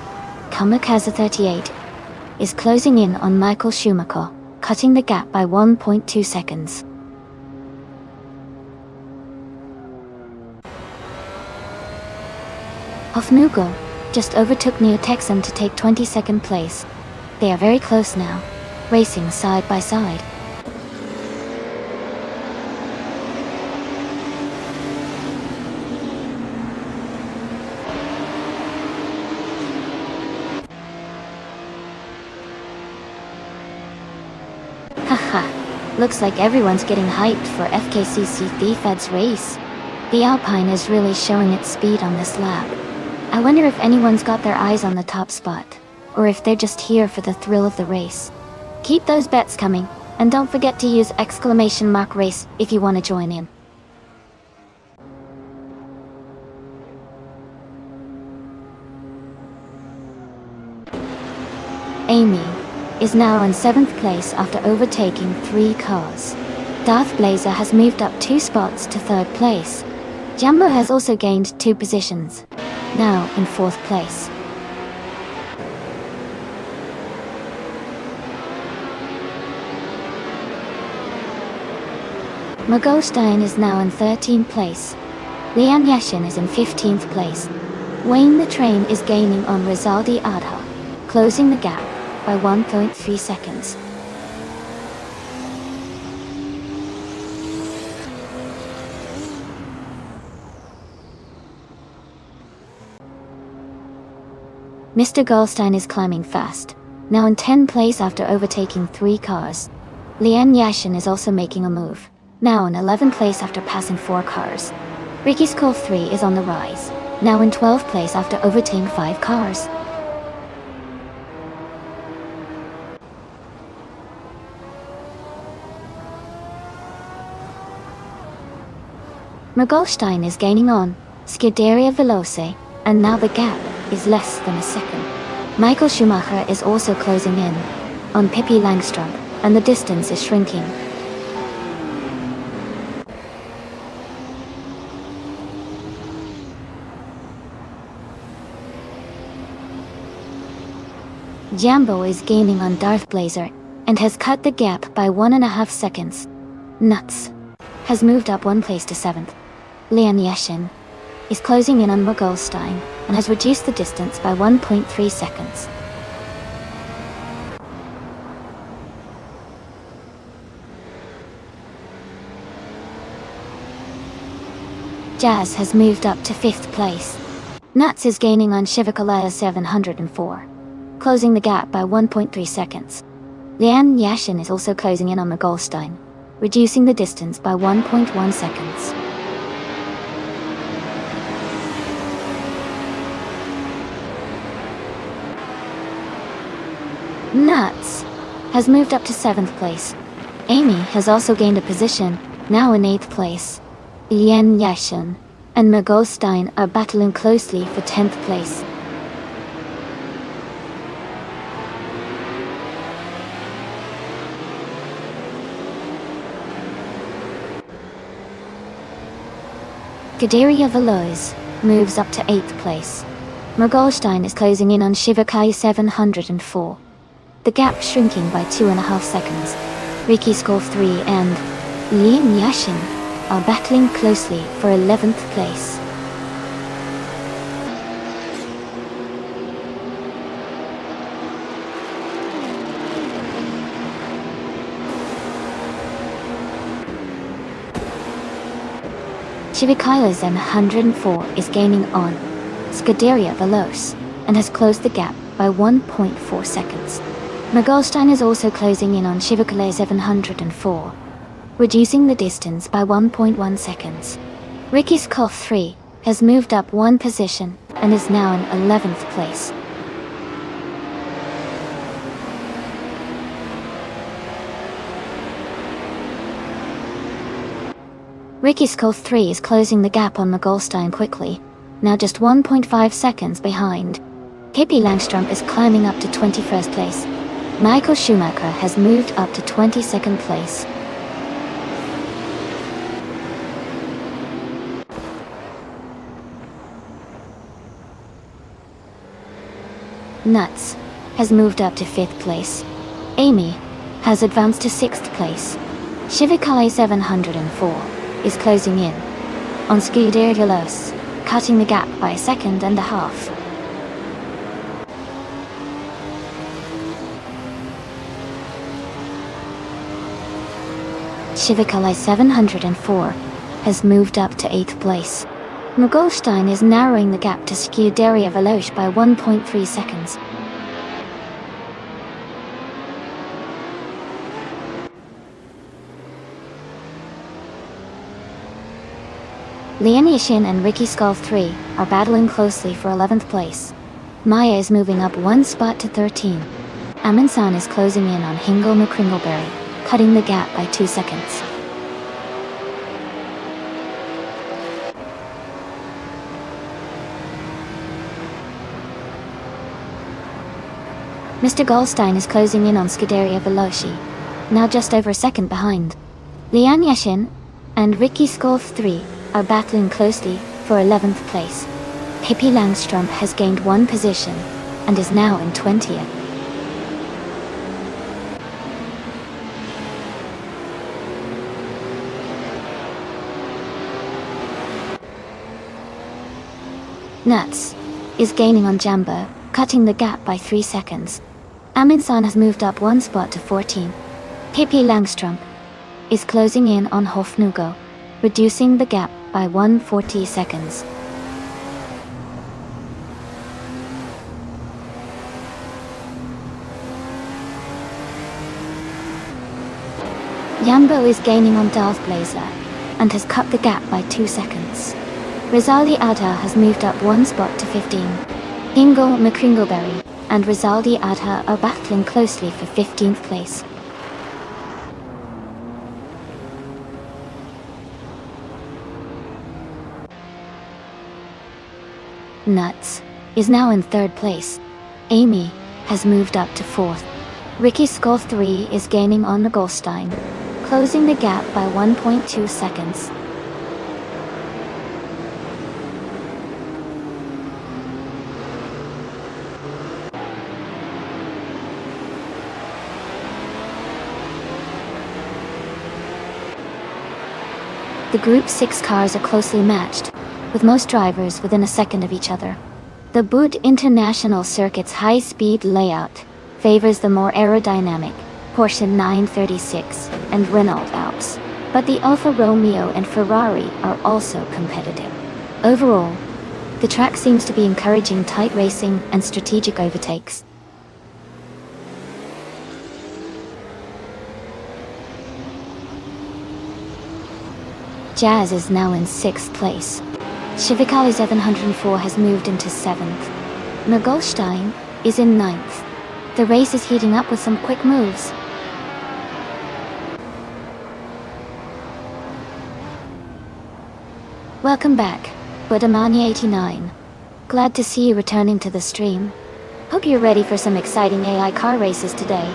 Kamikaze 38 is closing in on Michael Schumacher, cutting the gap by 1.2 seconds. Hofnugo just overtook Neo Texan to take 22nd place. They are very close now, racing side by side. Haha, looks like everyone's getting hyped for FKCC Thiefhead's race. The Alpine is really showing its speed on this lap. I wonder if anyone's got their eyes on the top spot, or if they're just here for the thrill of the race. Keep those bets coming, and don't forget to use !race if you want to join in. Amy is now in 7th place after overtaking 3 cars. Darth Blazer has moved up 2 spots to 3rd place. Jambo has also gained 2 positions, now in 4th place. Mogolstein is now in 13th place. Lian Yashin is in 15th place. Wayne the Train is gaining on Rizaldi Adha, closing the gap by 1.3 seconds. Mr. Goldstein is climbing fast, now in 10th place after overtaking 3 cars. Lian Yashin is also making a move, now in 11th place after passing 4 cars. Ricky Skull 3 is on the rise, now in 12th place after overtaking 5 cars. Mogolstein is gaining on Scuderia Veloce, and now the gap is less than a second. Michael Schumacher is also closing in on Pippi Langstrup, and the distance is shrinking. Jambo is gaining on Darth Blazer, and has cut the gap by 1.5 seconds. Nuts has moved up 1 place to 7th. Lian Yashin is closing in on Mogolstein, and has reduced the distance by 1.3 seconds. Jazz has moved up to 5th place. Nuts is gaining on Shivakalaya 704, closing the gap by 1.3 seconds. Lian Yashin is also closing in on Mogolstein, reducing the distance by 1.1 seconds. Nuts has moved up to 7th place. Amy has also gained a position, now in 8th place. Lian Yashin and Mogolstein are battling closely for 10th place. Scuderia Veloz moves up to 8th place. Mogolstein is closing in on Shivakai 704. The gap shrinking by 2.5 seconds. Ricky Skull 3 and Lian Yashin are battling closely for 11th place. Shivakai Zen 104 is gaining on Scuderia Veloz, and has closed the gap by 1.4 seconds. Mogolstein is also closing in on Shivakalaya 704, reducing the distance by 1.1 seconds. Ricky Skull 3 has moved up 1 position, and is now in 11th place. Ricky Skull 3 is closing the gap on Mogolstein quickly, now just 1.5 seconds behind. Pippi Langstrup is climbing up to 21st place. Michael Schumacher has moved up to 22nd place. Nuts has moved up to 5th place. Amy has advanced to 6th place. Shivakai 704 is closing in on Scuderia Veloz, cutting the gap by 1.5 seconds. Shivikali 704 has moved up to 8th place. Mogolstein is narrowing the gap to Scuderia Veloce by 1.3 seconds. Lian Yashin and Ricky Skull 3 are battling closely for 11th place. Maya is moving up one spot to 13. Amin-san is closing in on Hingo McCringleberry, cutting the gap by 2 seconds. Mr. Goldstein is closing in on Scuderia Veloci, now just over a second behind. Lian Yashin and Ricky Skull 3 are battling closely for 11th place. Pippi Langstrumpf has gained one position and is now in 20th. Nuts is gaining on Jamba, cutting the gap by 3 seconds. Amin-san has moved up one spot to 14. Pippi Langstrumpf is closing in on Hofnugo, reducing the gap by 140 seconds. Jambo is gaining on Darth Blazer and has cut the gap by 2 seconds. Rizaldi Adha has moved up one spot to 15. Hingo McCringleberry and Rizaldi Adha are battling closely for 15th place. Nuts is now in 3rd place. Amy has moved up to 4th. Ricky Skull 3 is gaining on Goldstein, closing the gap by 1.2 seconds. The Group 6 cars are closely matched, with most drivers within a second of each other. The Bud International Circuit's high-speed layout favors the more aerodynamic Porsche 936 and Renault Alps, but the Alfa Romeo and Ferrari are also competitive. Overall, the track seems to be encouraging tight racing and strategic overtakes. Jazz is now in 6th place. Shivikali 704 has moved into 7th. Mogolstein is in 9th. The race is heating up with some quick moves. Welcome back, Budamani89. Glad to see you returning to the stream. Hope you're ready for some exciting AI car races today.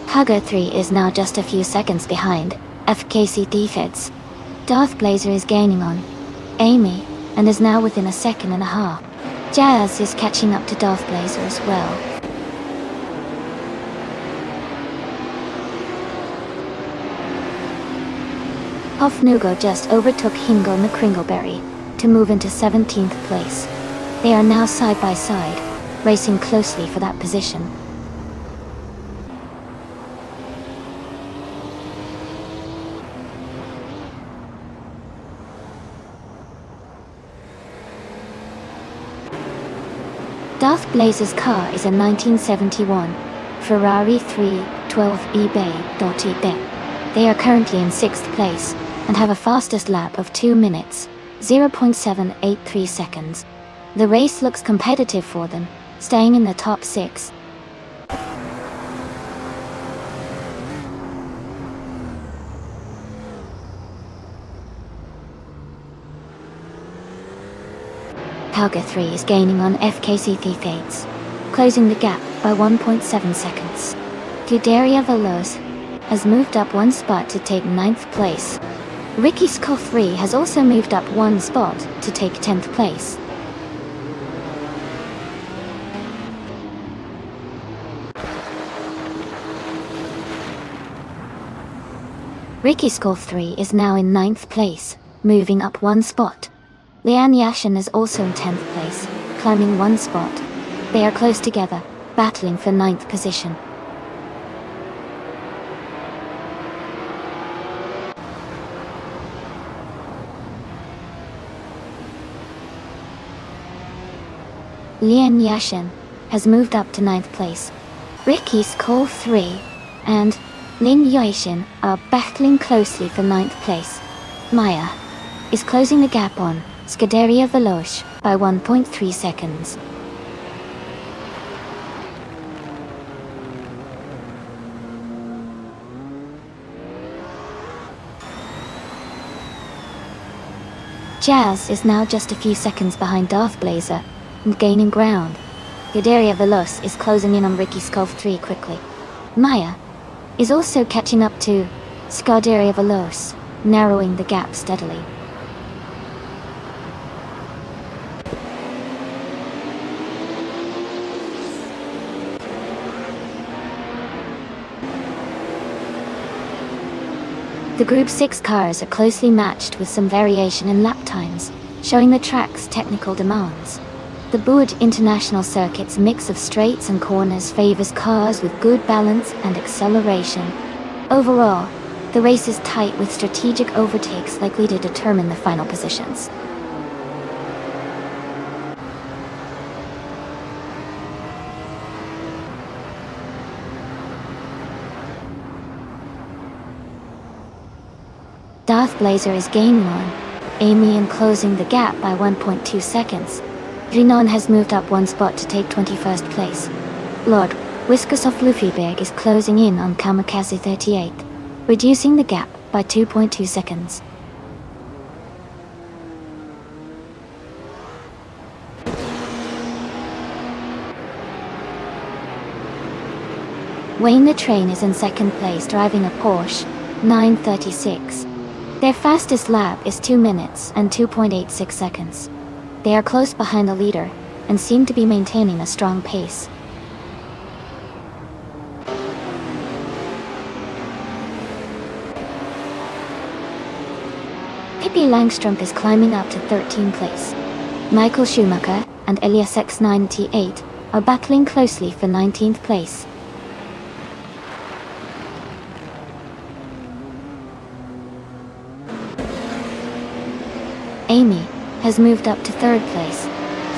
Hugger 3 is now just a few seconds behind FKC Defeds. Darth Blazer is gaining on Amy and is now within a second and a half. Jazz is catching up to Darth Blazer as well. Hofnugo just overtook Hingo McCringleberry to move into 17th place. They are now side by side, racing closely for that position. Darth Blazer's car is a 1971 Ferrari 312 eBay. They are currently in 6th place and have a fastest lap of 2 minutes, 0.783 seconds. The race looks competitive for them, staying in the top 6. Hauger 3 is gaining on FKC Defades, closing the gap by 1.7 seconds. Scuderia Veloce has moved up one spot to take 9th place. Ricky Skull 3 has also moved up one spot to take 10th place. Ricky Skull 3 is now in 9th place, moving up one spot. Lian Yashin is also in 10th place, climbing one spot. They are close together, battling for 9th position. Lian Yashin has moved up to 9th place. Ricky's Cole 3 and Ling Yuixin are battling closely for 9th place. Maya is closing the gap on Scuderia Veloce by 1.3 seconds. Jazz is now just a few seconds behind Darth Blazer and gaining ground. Scuderia Veloce is closing in on Ricky Sculf 3 quickly. Maya is also catching up to Scuderia Veloce, narrowing the gap steadily. The Group 6 cars are closely matched with some variation in lap times, showing the track's technical demands. The Boud International Circuit's mix of straights and corners favors cars with good balance and acceleration. Overall, the race is tight with strategic overtakes likely to determine the final positions. Darth Blazer is gaining on Amy and closing the gap by 1.2 seconds. Rinon has moved up one spot to take 21st place. Lord Whiskers of Luffyberg is closing in on Kamikaze 38, reducing the gap by 2.2 seconds. Wayne the Train is in second place driving a Porsche 936. Their fastest lap is 2 minutes and 2.86 seconds. They are close behind the leader and seem to be maintaining a strong pace. Pippi Langstrup is climbing up to 13th place. Michael Schumacher and Elias X98 are battling closely for 19th place. Amy has moved up to 3rd place.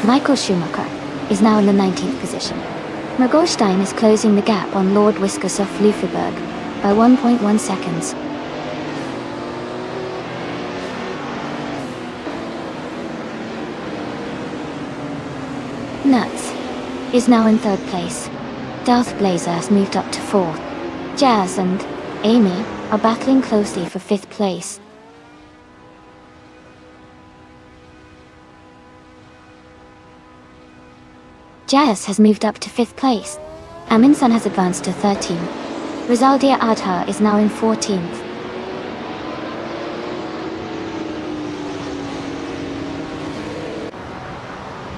Michael Schumacher is now in the 19th position. Mergolstein is closing the gap on Lord Whiskers of Luffyberg by 1.1 seconds. Nuts is now in 3rd place. Darth Blazer has moved up to 4th. Jazz and Amy are battling closely for 5th place. Jazz has moved up to 5th place. Aminsan has advanced to 13th. Rizaldia Adha is now in 14th.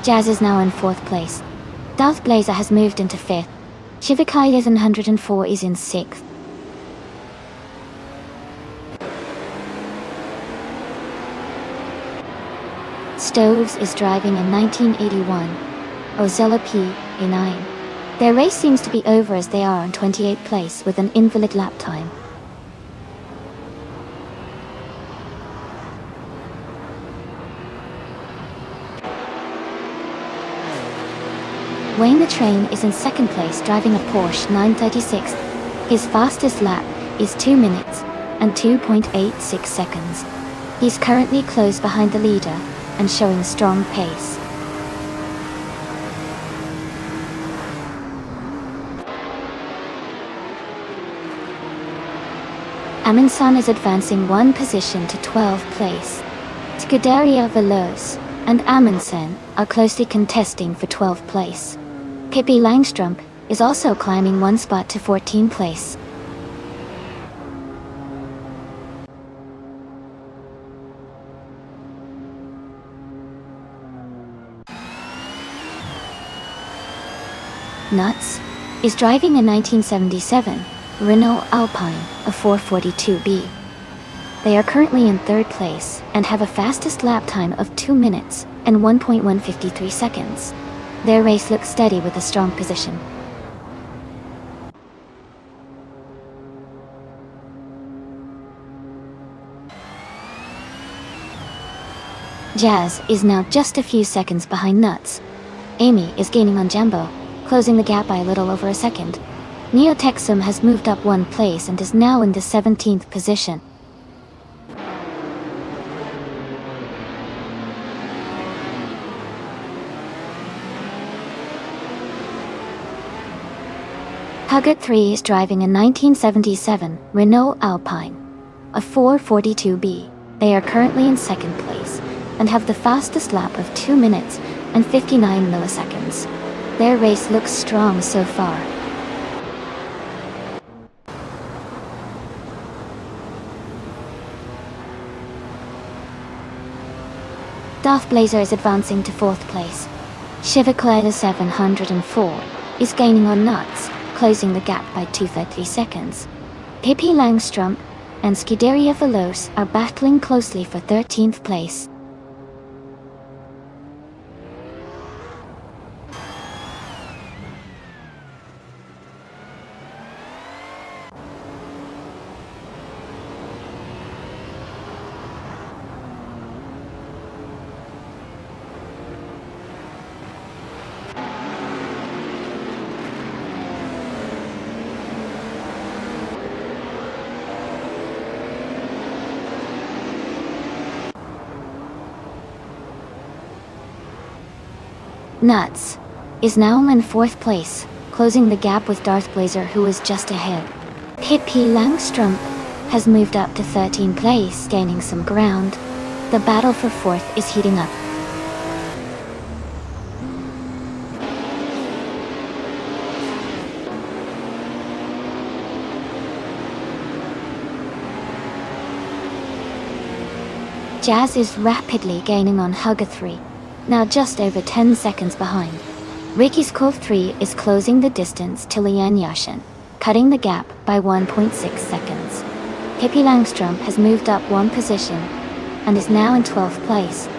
Jazz is now in 4th place. Darth Blazer has moved into 5th. Shivakai is in 104 is in 6th. Stoves is driving in 1981. Ozella P. A9. Their race seems to be over as they are on 28th place with an invalid lap time. Wayne the Train is in 2nd place driving a Porsche 936. His fastest lap is 2 minutes and 2.86 seconds. He's currently close behind the leader and showing strong pace. Aminsan is advancing one position to 12th place. Scuderia Veloce and Amundsen are closely contesting for 12th place. Pippi Langstrup is also climbing one spot to 14th place. Nuts is driving a 1977 Renault Alpine, a 442B. They are currently in 3rd place and have a fastest lap time of 2 minutes and 1.153 seconds. Their race looks steady with a strong position. Jazz is now just a few seconds behind Nuts. Amy is gaining on Jambo, closing the gap by a little over a second. Neotexum has moved up 1 place and is now in the 17th position. Huggett 3 is driving a 1977 Renault Alpine, a 442B. They are currently in 2nd place and have the fastest lap of 2 minutes and 59 milliseconds. Their race looks strong so far. Darth Blazer is advancing to 4th place. Shivakleida 704 is gaining on Nuts, closing the gap by 2.33 seconds. Pippi Langstrumpf and Scuderia Veloce are battling closely for 13th place. Nuts is now in 4th place, closing the gap with Darth Blazer, who is just ahead. Pippi Langstrumpf has moved up to 13th place, gaining some ground. The battle for 4th is heating up. Jazz is rapidly gaining on Hugger 3, now just over 10 seconds behind. Ricky's Cove 3 is closing the distance to Lian Yashin, cutting the gap by 1.6 seconds. Pippi Langstrumpf has moved up 1 position and is now in 12th place.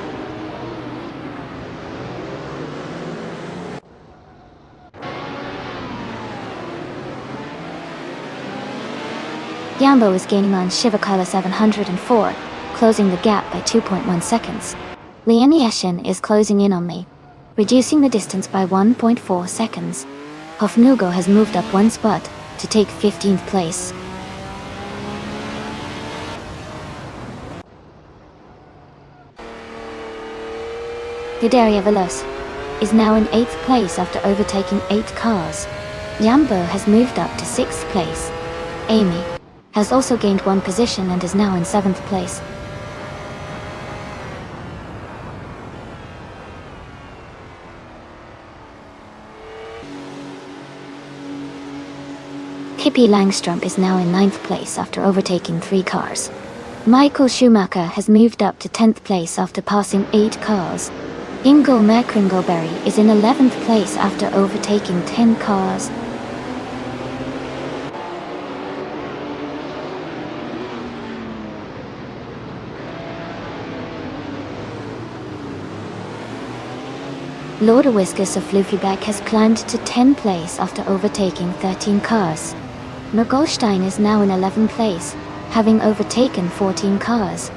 Yambo is gaining on Shivakala 704, closing the gap by 2.1 seconds. Lian Yashin is closing in on me, reducing the distance by 1.4 seconds. Hofnugo has moved up 1 spot to take 15th place. Scuderia Veloce is now in 8th place after overtaking 8 cars. Yambo has moved up to 6th place. Amy has also gained 1 position and is now in 7th place. Pippi Langstrumpf is now in 9th place after overtaking 3 cars. Michael Schumacher has moved up to 10th place after passing 8 cars. Ingo Merkringelberry is in 11th place after overtaking 10 cars. Lord Whiskus of Floofyback has climbed to 10th place after overtaking 13 cars. Mergolstein is now in 11th place, having overtaken 14 cars.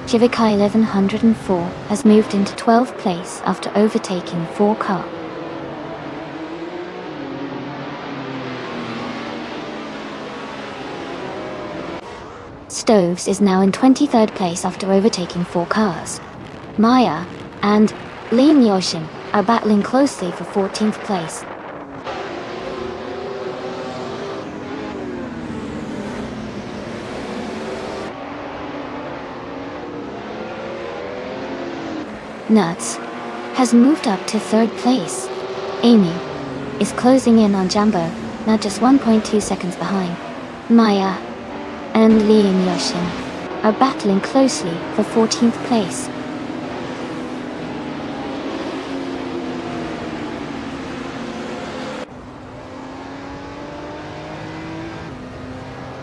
Chivikai 1104 has moved into 12th place after overtaking 4 cars. Stoves is now in 23rd place after overtaking 4 cars. Maya and Liam Yoshin are battling closely for 14th place. Nuts has moved up to 3rd place. Amy is closing in on Jambo, now just 1.2 seconds behind. Maya and Liam Yoshin are battling closely for 14th place.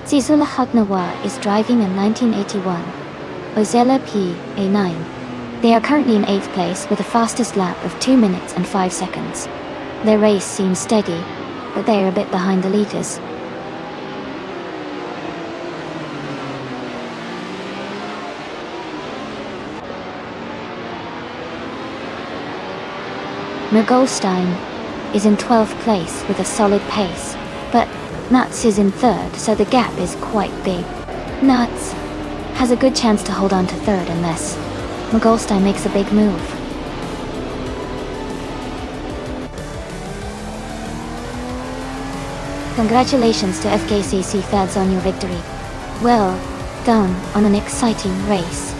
Zizula Hagnawa is driving in 1981. Ozela P. A9. They are currently in 8th place with a fastest lap of 2 minutes and 5 seconds. Their race seems steady, but they are a bit behind the leaders. Mergolstein is in 12th place with a solid pace, but Nuts is in 3rd, so the gap is quite big. Nuts has a good chance to hold on to 3rd unless Mergolstein makes a big move. Congratulations to FKCC Feds on your victory. Well done on an exciting race.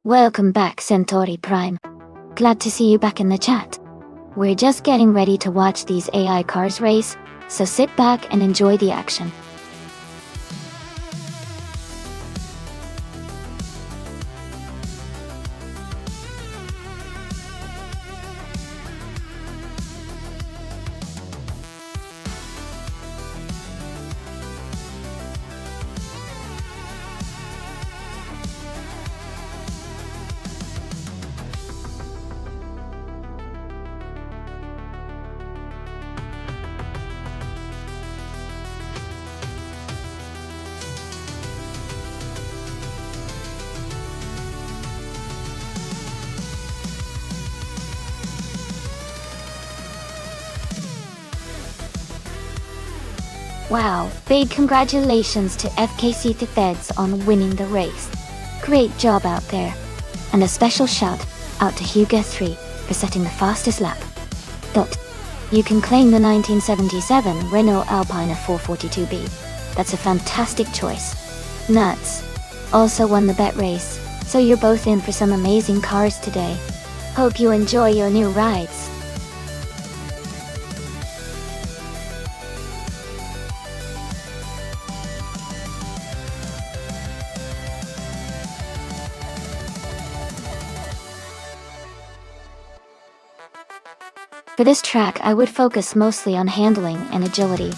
Welcome back, Centauri Prime. Glad to see you back in the chat. We're just getting ready to watch these AI cars race, so sit back and enjoy the action. Wow, big congratulations to FKC to Feds on winning the race. Great job out there. And a special shout out to Hugo3 for setting the fastest lap. You can claim the 1977 Renault Alpine F442B. That's a fantastic choice. Nuts also won the bet race, so you're both in for some amazing cars today. Hope you enjoy your new rides. For this track, I would focus mostly on handling and agility.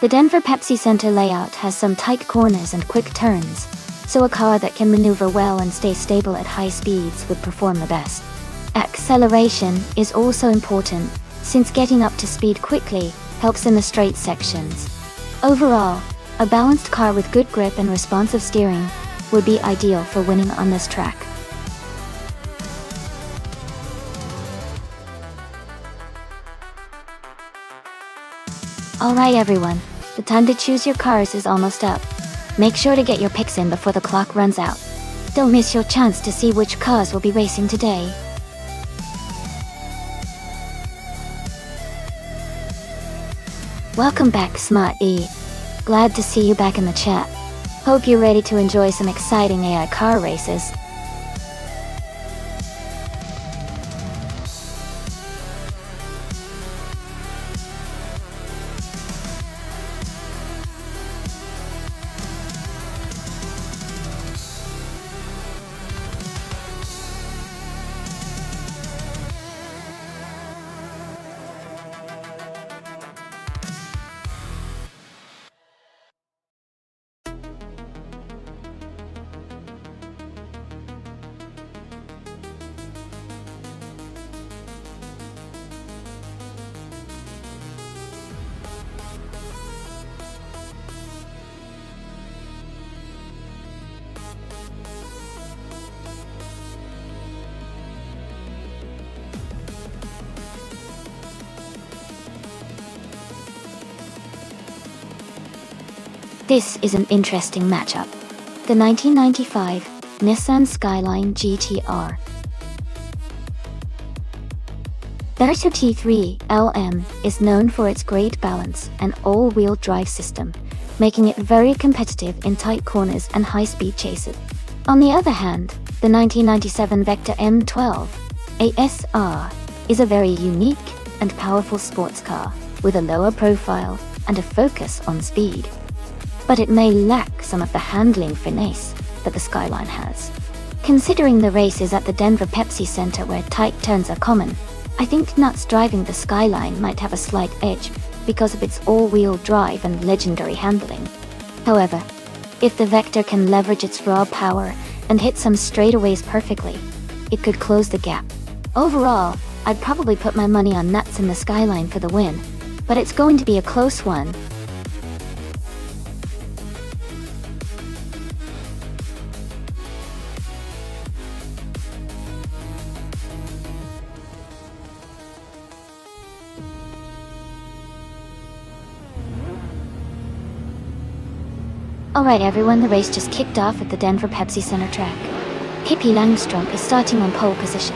The Denver Pepsi Center layout has some tight corners and quick turns, so a car that can maneuver well and stay stable at high speeds would perform the best. Acceleration is also important, since getting up to speed quickly helps in the straight sections. Overall, a balanced car with good grip and responsive steering would be ideal for winning on this track. Alright everyone, the time to choose your cars is almost up. Make sure to get your picks in before the clock runs out. Don't miss your chance to see which cars will be racing today. Welcome back, Smart E. Glad to see you back in the chat. Hope you're ready to enjoy some exciting AI car races. This is an interesting matchup. The 1995 Nissan Skyline GT-R Versa T3 LM is known for its great balance and all-wheel drive system, making it very competitive in tight corners and high-speed chases. On the other hand, the 1997 Vector M12 ASR is a very unique and powerful sports car with a lower profile and a focus on speed. But it may lack some of the handling finesse that the Skyline has. Considering the race is at the Denver Pepsi Center where tight turns are common, I think Nuts driving the Skyline might have a slight edge because of its all-wheel drive and legendary handling. However, if the Vector can leverage its raw power and hit some straightaways perfectly, it could close the gap. Overall, I'd probably put my money on Nuts in the Skyline for the win, but it's going to be a close one. Alright everyone, the race just kicked off at the Denver Pepsi Center track. Pippi Langstrump is starting on pole position,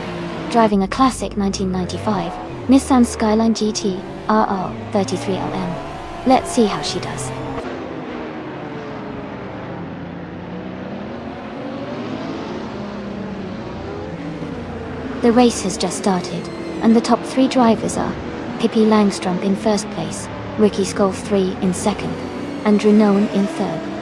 driving a classic 1995 Nissan Skyline GT RR 33LM. Let's see how she does. The race has just started, and the top three drivers are Pippi Langstrump in first place, Ricky Skolf 3 in second, and Drew Noen in third.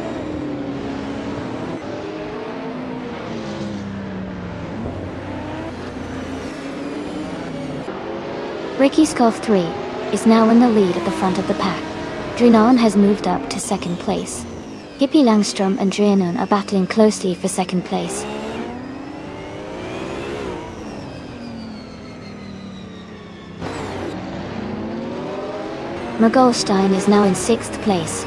Ricky Skolf 3 is now in the lead at the front of the pack. Drew Noen has moved up to second place. Pippi Langstrump and Drew Noen are battling closely for second place. McGolstein is now in sixth place.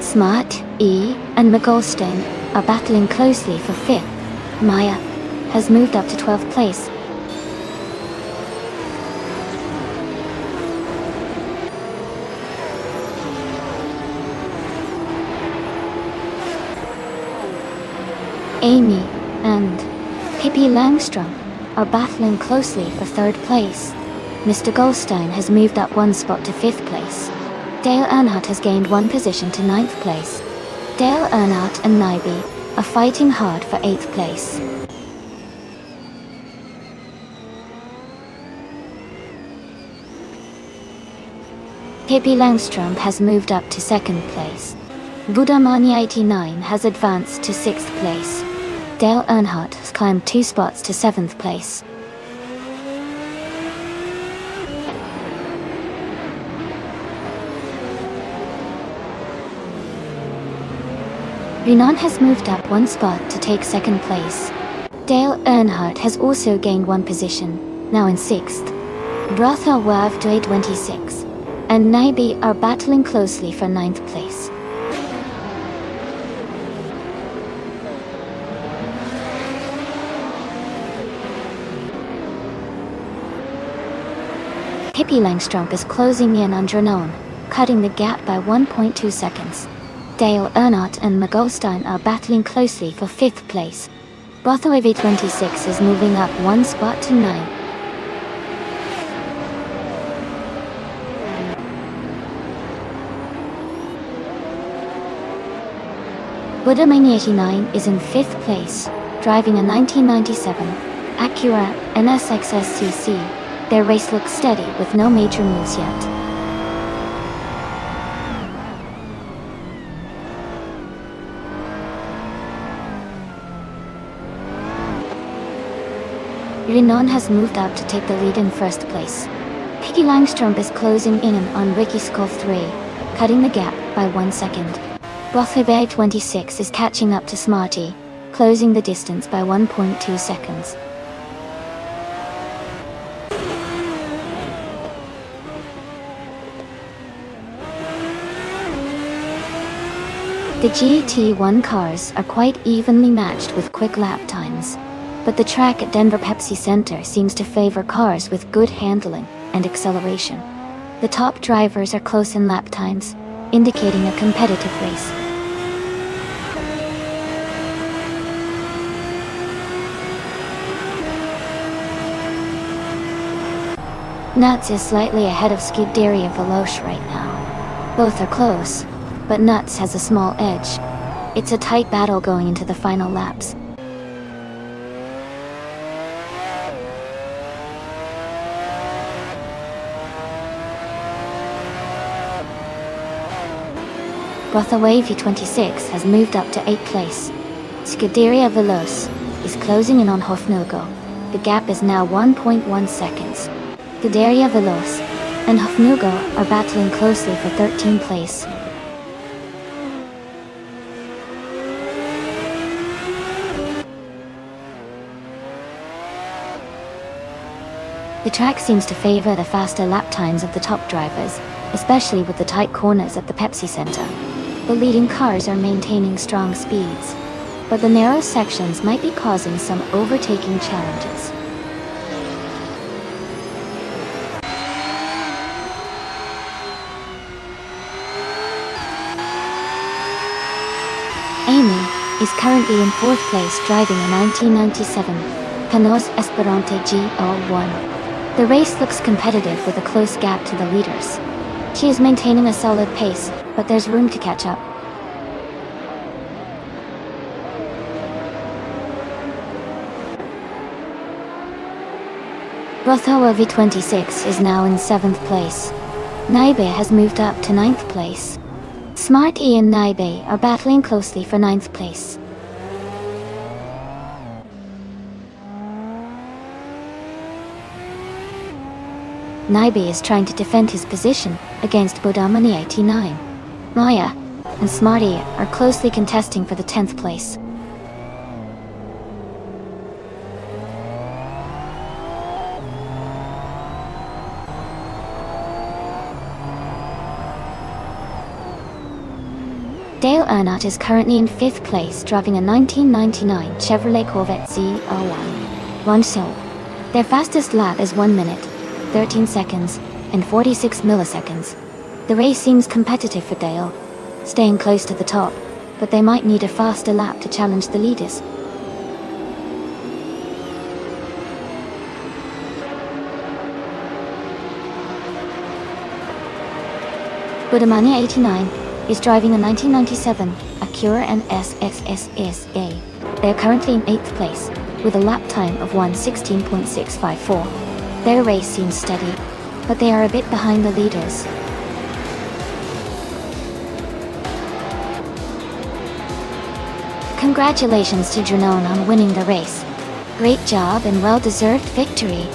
Smart, E, and McGolstein are battling closely for fifth. Maya has moved up to 12th place. Amy and Pippi Langstrump are battling closely for third place. Mr. Goldstein has moved up one spot to fifth place. Dale Earnhardt has gained one position to ninth place. Dale Earnhardt and Nyby are fighting hard for eighth place. Pippi Langstrump has moved up to second place. Budamani 89 has advanced to sixth place. Dale Earnhardt has climbed two spots to seventh place. Renan has moved up one spot to take second place. Dale Earnhardt has also gained one position, now in sixth. Brothel Wav 26 and Nyby are battling closely for ninth place. Pippi Langstrump is closing in on Drew Noen, cutting the gap by 1.2 seconds. Dale Earnhardt and McGolstein are battling closely for fifth place. Brothel 26 is moving up one spot to 9. Budamani89 is in 5th place, driving a 1997 Acura NSX SCC. Their race looks steady with no major moves yet. Renan has moved up to take the lead in 1st place. Piggy Langstrom is closing in on Ricky Skull 3, cutting the gap by 1 second. Rothebay 26 is catching up to Smarty, closing the distance by 1.2 seconds. The GT1 cars are quite evenly matched with quick lap times, but the track at Denver Pepsi Center seems to favor cars with good handling and acceleration. The top drivers are close in lap times, indicating a competitive race. Nuts is slightly ahead of Scuderia Veloce right now. Both are close, but Nuts has a small edge. It's a tight battle going into the final laps. Rothaway V26 has moved up to 8th place. Scuderia Veloce is closing in on Hofnugo. The gap is now 1.1 seconds. Scuderia Veloce and Hofnugo are battling closely for 13th place. The track seems to favor the faster lap times of the top drivers, especially with the tight corners at the Pepsi Center. The leading cars are maintaining strong speeds, but the narrow sections might be causing some overtaking challenges. Amy is currently in 4th place driving a 1997 Canos Esperante GR1. The race looks competitive with a close gap to the leaders. She is maintaining a solid pace, but there's room to catch up. Rothoa V26 is now in 7th place. Naibe has moved up to 9th place. Smart E and Naibe are battling closely for 9th place. Naibe is trying to defend his position against Bodamani 89. Maya and Smarty are closely contesting for the 10th place. Dale Earnhardt is currently in 5th place driving a 1999 Chevrolet Corvette ZR1. Their fastest lap is 1 minute, 13 seconds, and 46 milliseconds. The race seems competitive for Dale, staying close to the top, but they might need a faster lap to challenge the leaders. Budamani 89 is driving a 1997 Acura NSX SSA. They are currently in 8th place, with a lap time of 1:16.654. Their race seems steady, but they are a bit behind the leaders. Congratulations to Dranone on winning the race. Great job and well-deserved victory.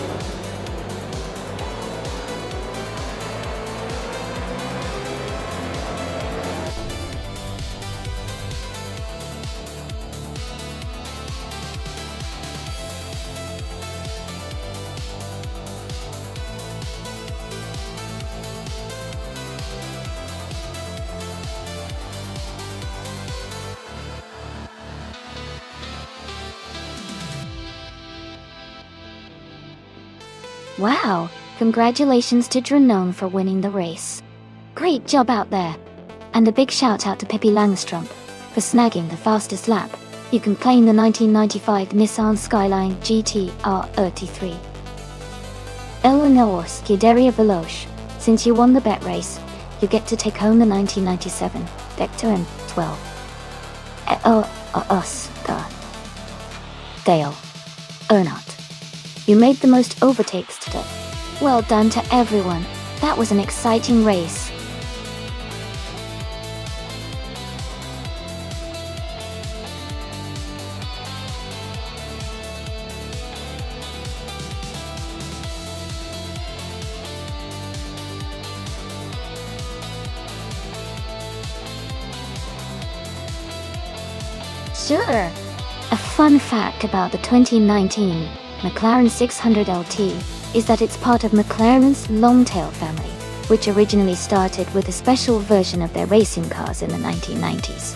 Wow, congratulations to Dranone for winning the race. Great job out there. And a big shout out to Pippi Langstrom for snagging the fastest lap. You can claim the 1995 Nissan Skyline GT R33. Eleanor Scuderia Veloce, since you won the bet race, you get to take home the 1997 Vector M12. Dale Earnhardt. You made the most overtakes today. Well done to everyone. That was an exciting race. Sure. A fun fact about the 2019 McLaren 600 LT is that it's part of McLaren's Longtail family, which originally started with a special version of their racing cars in the 1990s.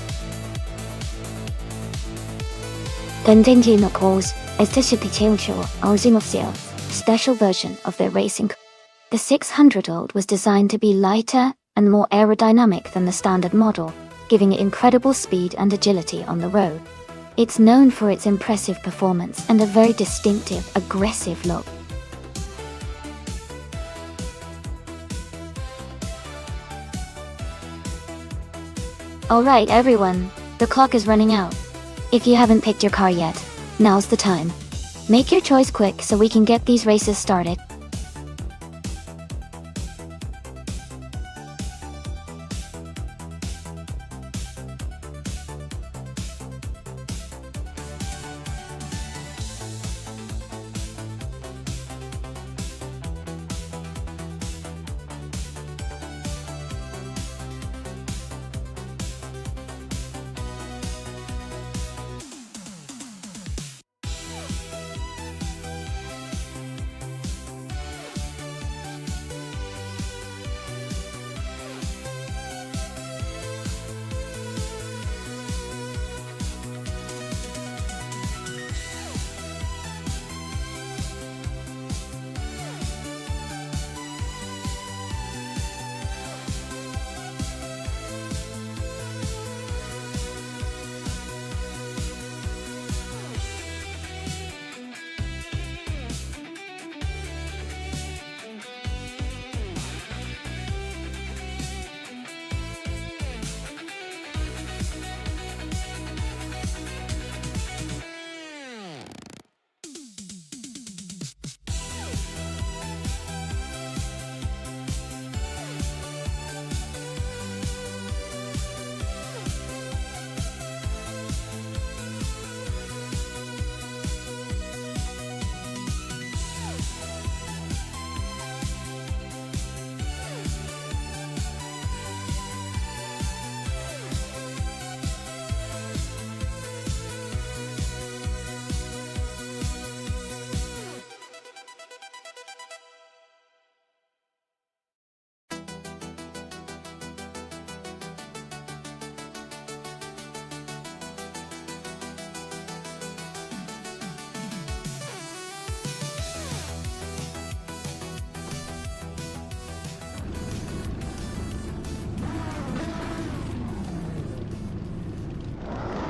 Continue calls a special version of their racing car. The 600 was designed to be lighter and more aerodynamic than the standard model, giving it incredible speed and agility on the road. It's known for its impressive performance and a very distinctive, aggressive look. Alright everyone, the clock is running out. If you haven't picked your car yet, now's the time. Make your choice quick so we can get these races started.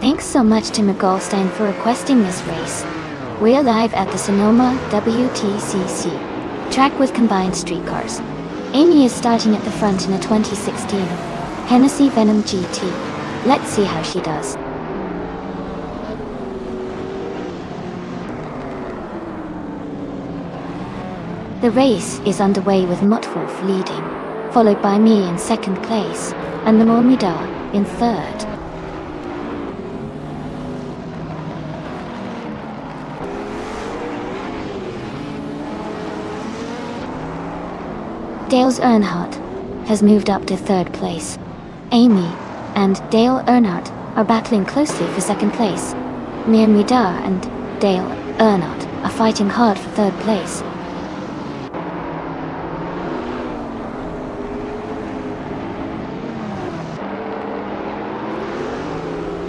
Thanks so much to McGolstein for requesting this race. We're live at the Sonoma WTCC track with combined streetcars. Amy is starting at the front in a 2016 Hennessy Venom GT. Let's see how she does. The race is underway with Muttwolf leading, followed by me in second place, and the Mormida in third. Dale Earnhardt has moved up to third place. Amy and Dale Earnhardt are battling closely for second place. Mirmida and Dale Earnhardt are fighting hard for third place.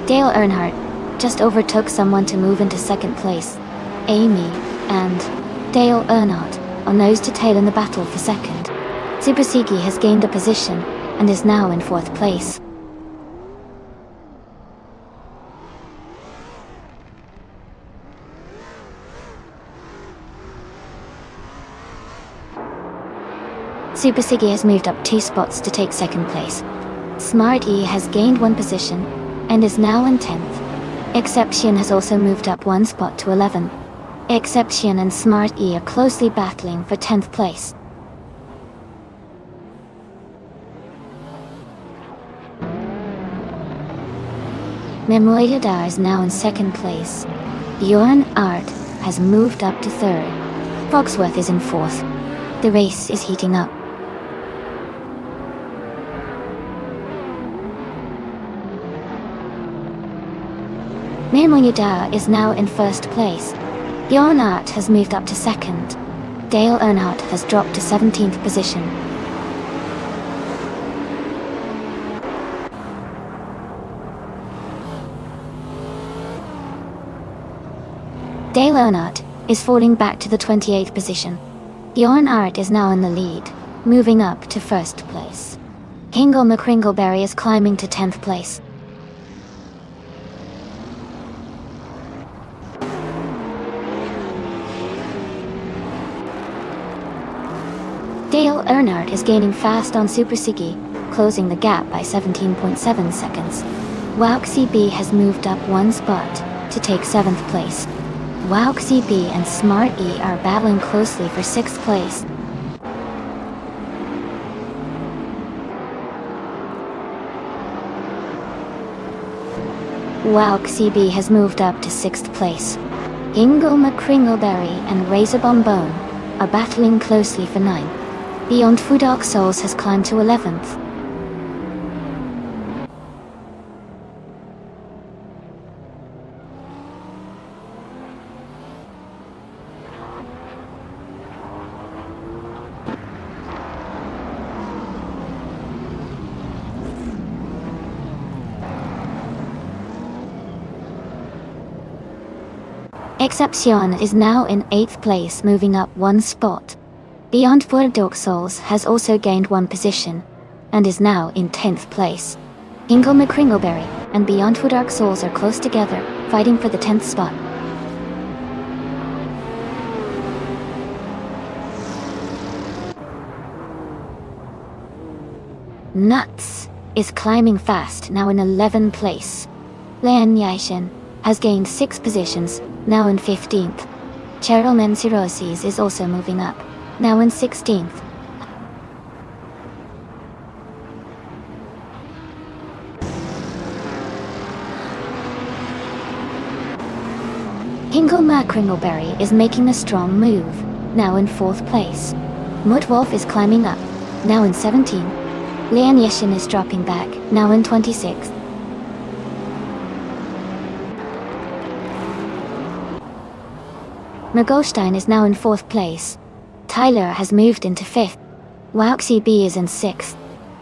Dale Earnhardt just overtook someone to move into second place. Amy and Dale Earnhardt are nose to tail in the battle for second. Super Sigi has gained a position and is now in fourth place. Super Sigi has moved up 2 spots to take second place. Smart E has gained 1 position, and is now in 10th. Exception has also moved up one spot to 11th. Exception and Smart E are closely battling for 10th place. Memoyadar is now in 2nd place. Bjorn Art has moved up to 3rd. Foxworth is in 4th. The race is heating up. Memoyadar is now in 1st place. Bjorn Art has moved up to 2nd. Dale Earnhardt has dropped to 17th position. Dale Earnhardt is falling back to the 28th position. Bjorn Art is now in the lead, moving up to 1st place. Hingle McCringleberry is climbing to 10th place. Dale Earnhardt is gaining fast on Super Siggy, closing the gap by 17.7 seconds. Wouk CB has moved up one spot to take 7th place. Wouk CB and Smart E are battling closely for 6th place. Wouk CB has moved up to 6th place. Hingle McCringleberry and Razor Bombone are battling closely for 9th. Beyond Food Dark Souls has climbed to 11th. Exception is now in 8th place, moving up one spot. Beyond Food Dark Souls has also gained one position, and is now in 10th place. Hingle McCringleberry and Beyond Food Dark Souls are close together, fighting for the 10th spot. Nuts is climbing fast, now in 11th place. Lian Yaishin has gained 6 positions, now in 15th. Cheryl Mensirosis is also moving up, now in 16th. Hingle McCringleberry is making a strong move, now in 4th place. Mudwolf is climbing up, now in 17th. Lian Yeshin is dropping back, now in 26th. Mergolstein is now in 4th place. Tyler has moved into 5th. Wouk CB is in 6th.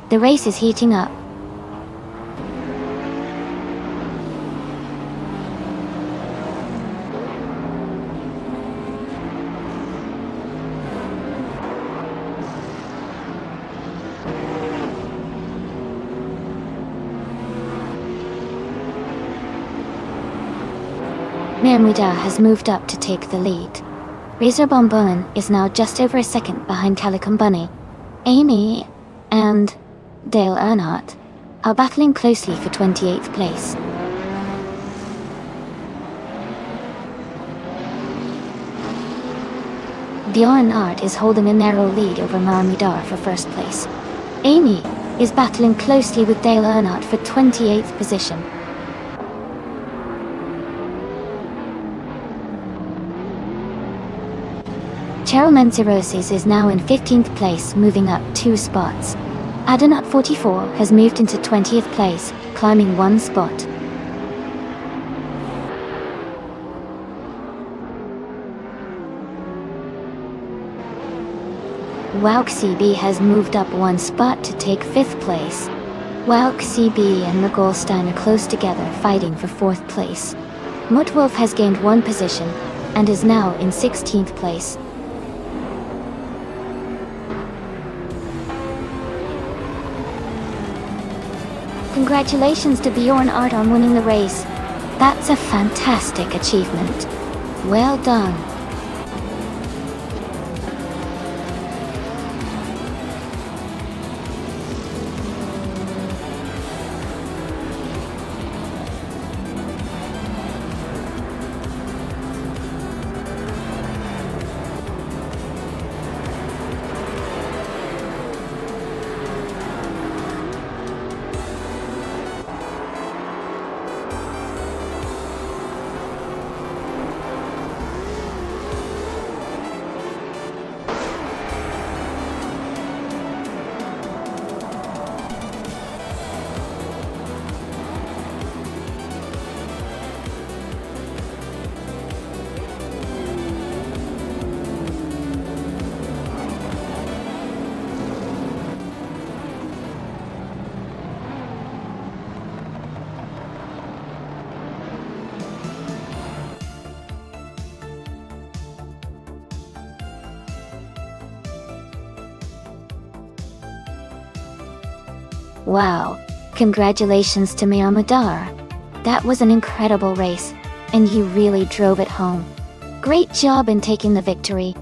The race is heating up. Mermuda has moved up to take the lead. Razor Bombone is now just over a second behind Calicum Bunny. Amy and Dale Earnhardt are battling closely for 28th place. Bjorn Art is holding a narrow lead over Marmudar for 1st place. Amy is battling closely with Dale Earnhardt for 28th position. Cheryl Mensirosis is now in 15th place, moving up 2 spots. Adanut 44 has moved into 20th place, climbing 1 spot. Wouk CB has moved up 1 spot to take 5th place. Wouk CB and Mergolstein are close together, fighting for 4th place. Mudwolf has gained 1 position, and is now in 16th place. Congratulations to Bjorn Art on winning the race. That's a fantastic achievement. Well done. Wow, congratulations to Miyamadar. That was an incredible race, and you really drove it home. Great job in taking the victory.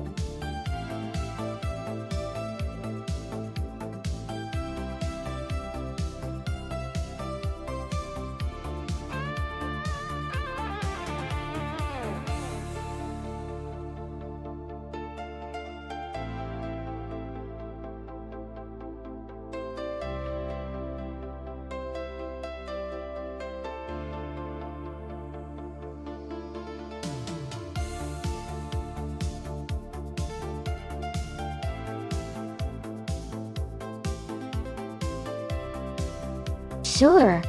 Sure.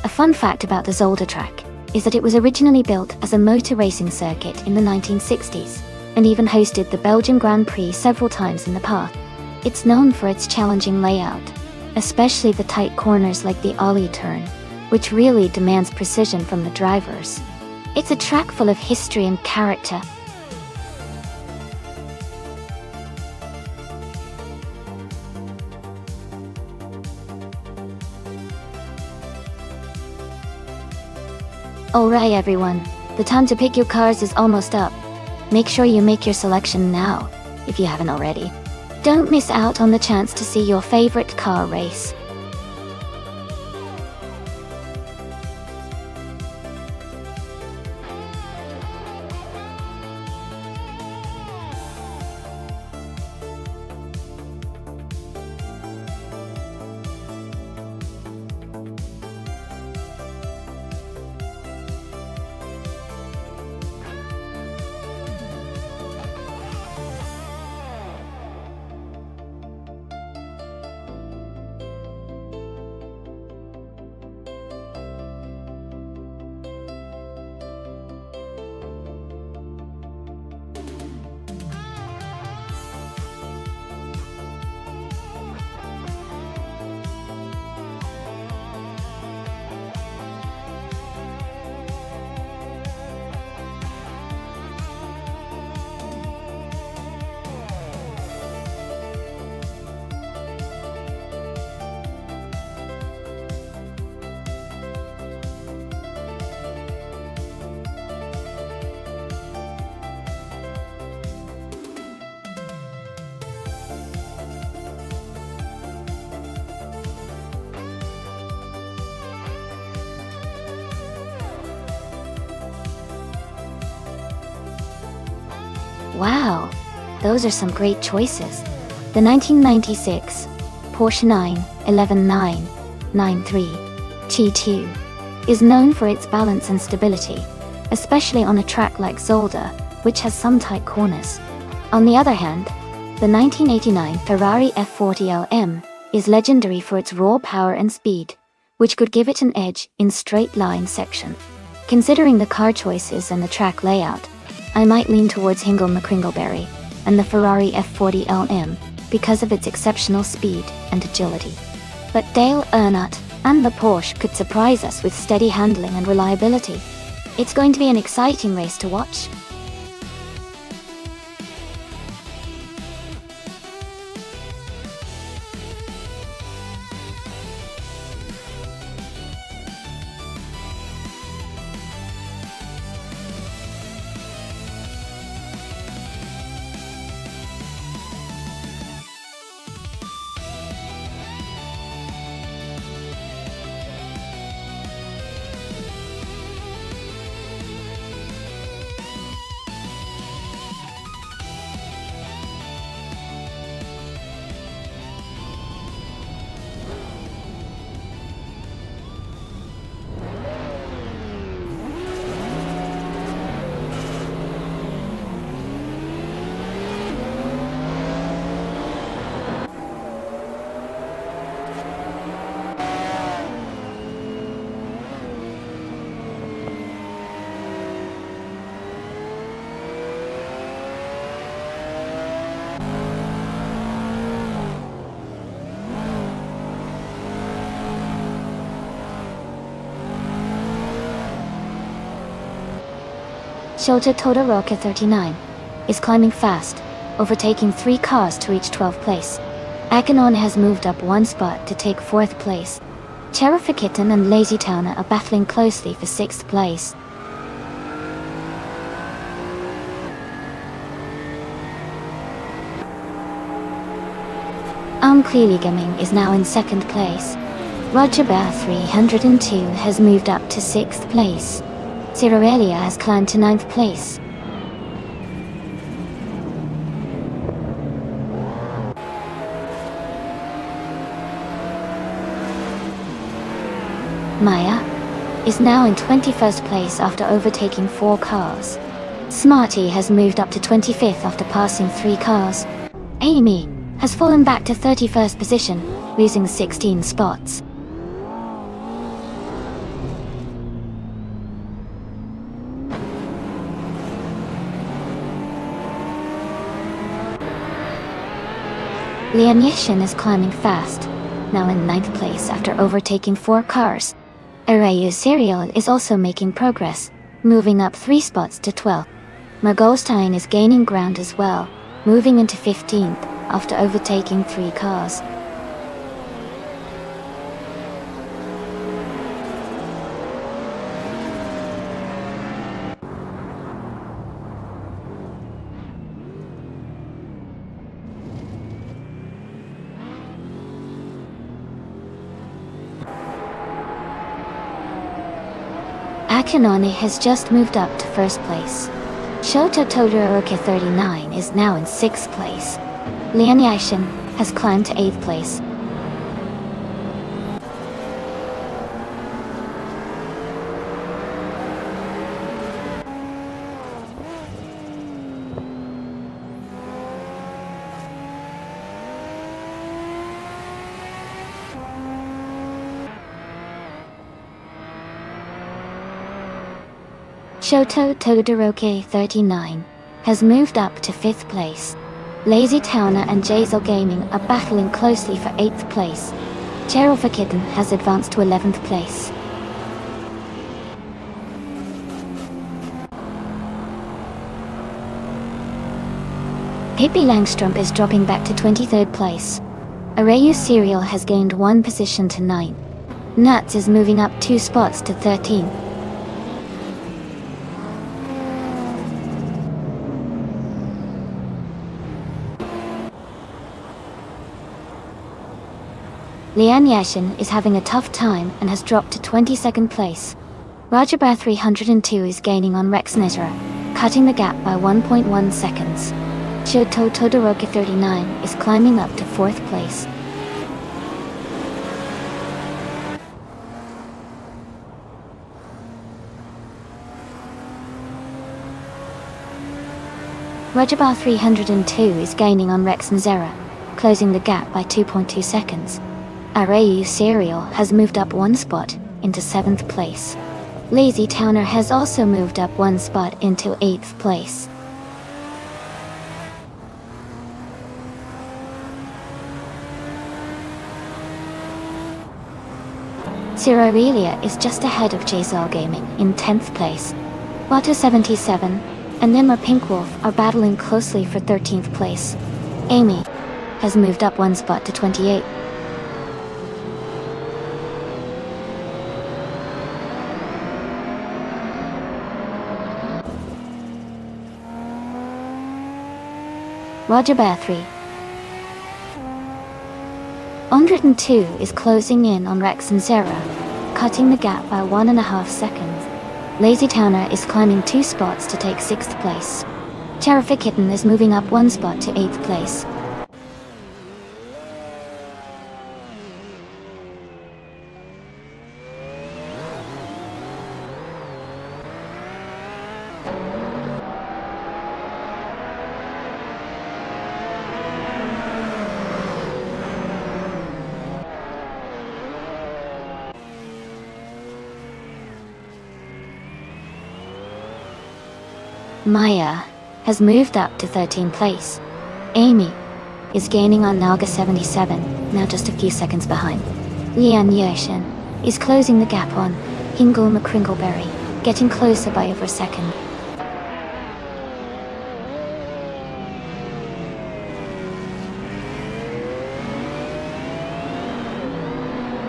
A fun fact about the Zolder track is that it was originally built as a motor racing circuit in the 1960s, and even hosted the Belgian Grand Prix several times in the past. It's known for its challenging layout, especially the tight corners like the ollie turn, which really demands precision from the drivers. It's a track full of history and character. Alright everyone, the time to pick your cars is almost up. Make sure you make your selection now, if you haven't already. Don't miss out on the chance to see your favorite car race. Wow, those are some great choices. The 1996 Porsche 911993 T2 is known for its balance and stability, especially on a track like Zolder, which has some tight corners. On the other hand, the 1989 Ferrari F40 LM is legendary for its raw power and speed, which could give it an edge in straight line section. Considering the car choices and the track layout, I might lean towards Hingle McCringleberry and the Ferrari F40 LM because of its exceptional speed and agility. But Dale Earnhardt and the Porsche could surprise us with steady handling and reliability. It's going to be an exciting race to watch. Shota Todoroki 39 is climbing fast, overtaking 3 cars to reach 12th place. Akanon has moved up one spot to take 4th place. Kitten and Lazy Towner are battling closely for 6th place. Clearly Gaming is now in 2nd place. Roger Bear 302 has moved up to 6th place. Zero Elia has climbed to 9th place. Maya is now in 21st place after overtaking 4 cars. Smarty has moved up to 25th after passing 3 cars. Amy has fallen back to 31st position, losing 16 spots. Lian Yishin is climbing fast, now in 9th place after overtaking 4 cars. Arayu Serial is also making progress, moving up 3 spots to 12th. Magolstein is gaining ground as well, moving into 15th after overtaking 3 cars. Akinone has just moved up to 1st place. Shota Todoroki 39 is now in 6th place. Lian Yishin has climbed to 8th place. Shoto Todoroki 39 has moved up to 5th place. Lazy Towner and Jazel Gaming are battling closely for 8th place. Kitten has advanced to 11th place. Pippi Langstrump is dropping back to 23rd place. Arayu Serial has gained 1 position to 9th. Nuts is moving up 2 spots to 13th. Lian Yashin is having a tough time and has dropped to 22nd place. Rajabar 302 is gaining on Rex Nezra, cutting the gap by 1.1 seconds. Shoto Todoroki 39 is climbing up to 4th place. Rajabar 302 is gaining on Rex Nezera, closing the gap by 2.2 seconds. Arayu Serial has moved up 1 spot into 7th place. Lazy Towner has also moved up 1 spot into 8th place. Cyrelia is just ahead of Jazel Gaming in 10th place. Water 77 and Nimmer Pinkwolf are battling closely for 13th place. Amy has moved up 1 spot to 28th. Roger Bear 3. 102 is closing in on Rex and Zera, cutting the gap by 1.5 seconds. Lazy Towner is climbing 2 spots to take 6th place. Kitten is moving up 1 spot to 8th place. Maya has moved up to 13th place. Amy is gaining on Naga 77, now just a few seconds behind. Lian Yoshin is closing the gap on Hingle McCringleberry, getting closer by over a second.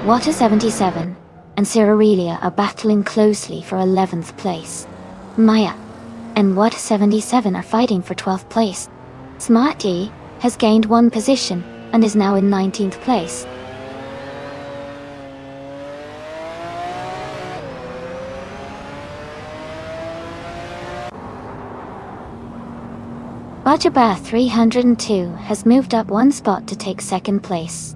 Water 77 and Cyrelia are battling closely for 11th place. Maya and Water 77 are fighting for 12th place. Smarty has gained 1 position and is now in 19th place. Bajabath 302 has moved up 1 spot to take 2nd place.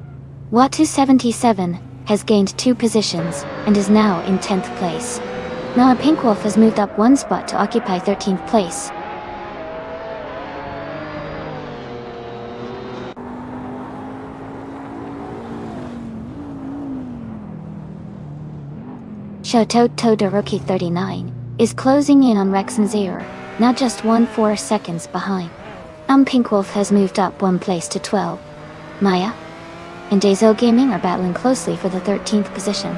Watu 77 has gained 2 positions and is now in 10th place. Noah Pinkwolf has moved up 1 spot to occupy 13th place. Shoto Todoroki 39 is closing in on Rex and Zero, now just 1.4 seconds behind. Pinkwolf has moved up 1 place to 12. Maya and Dazo Gaming are battling closely for the 13th position.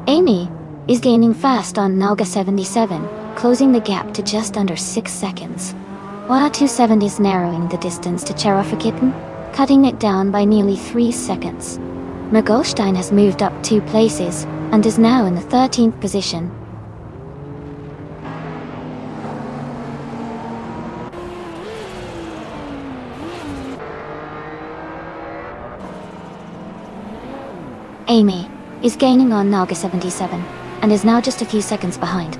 Amy is gaining fast on Nalga 77, closing the gap to just under 6 seconds. Waha 270 is narrowing the distance to Cherofakitten, cutting it down by nearly 3 seconds. Mergolstein has moved up 2 places and is now in the 13th position. Amy is gaining on Naga 77 and is now just a few seconds behind.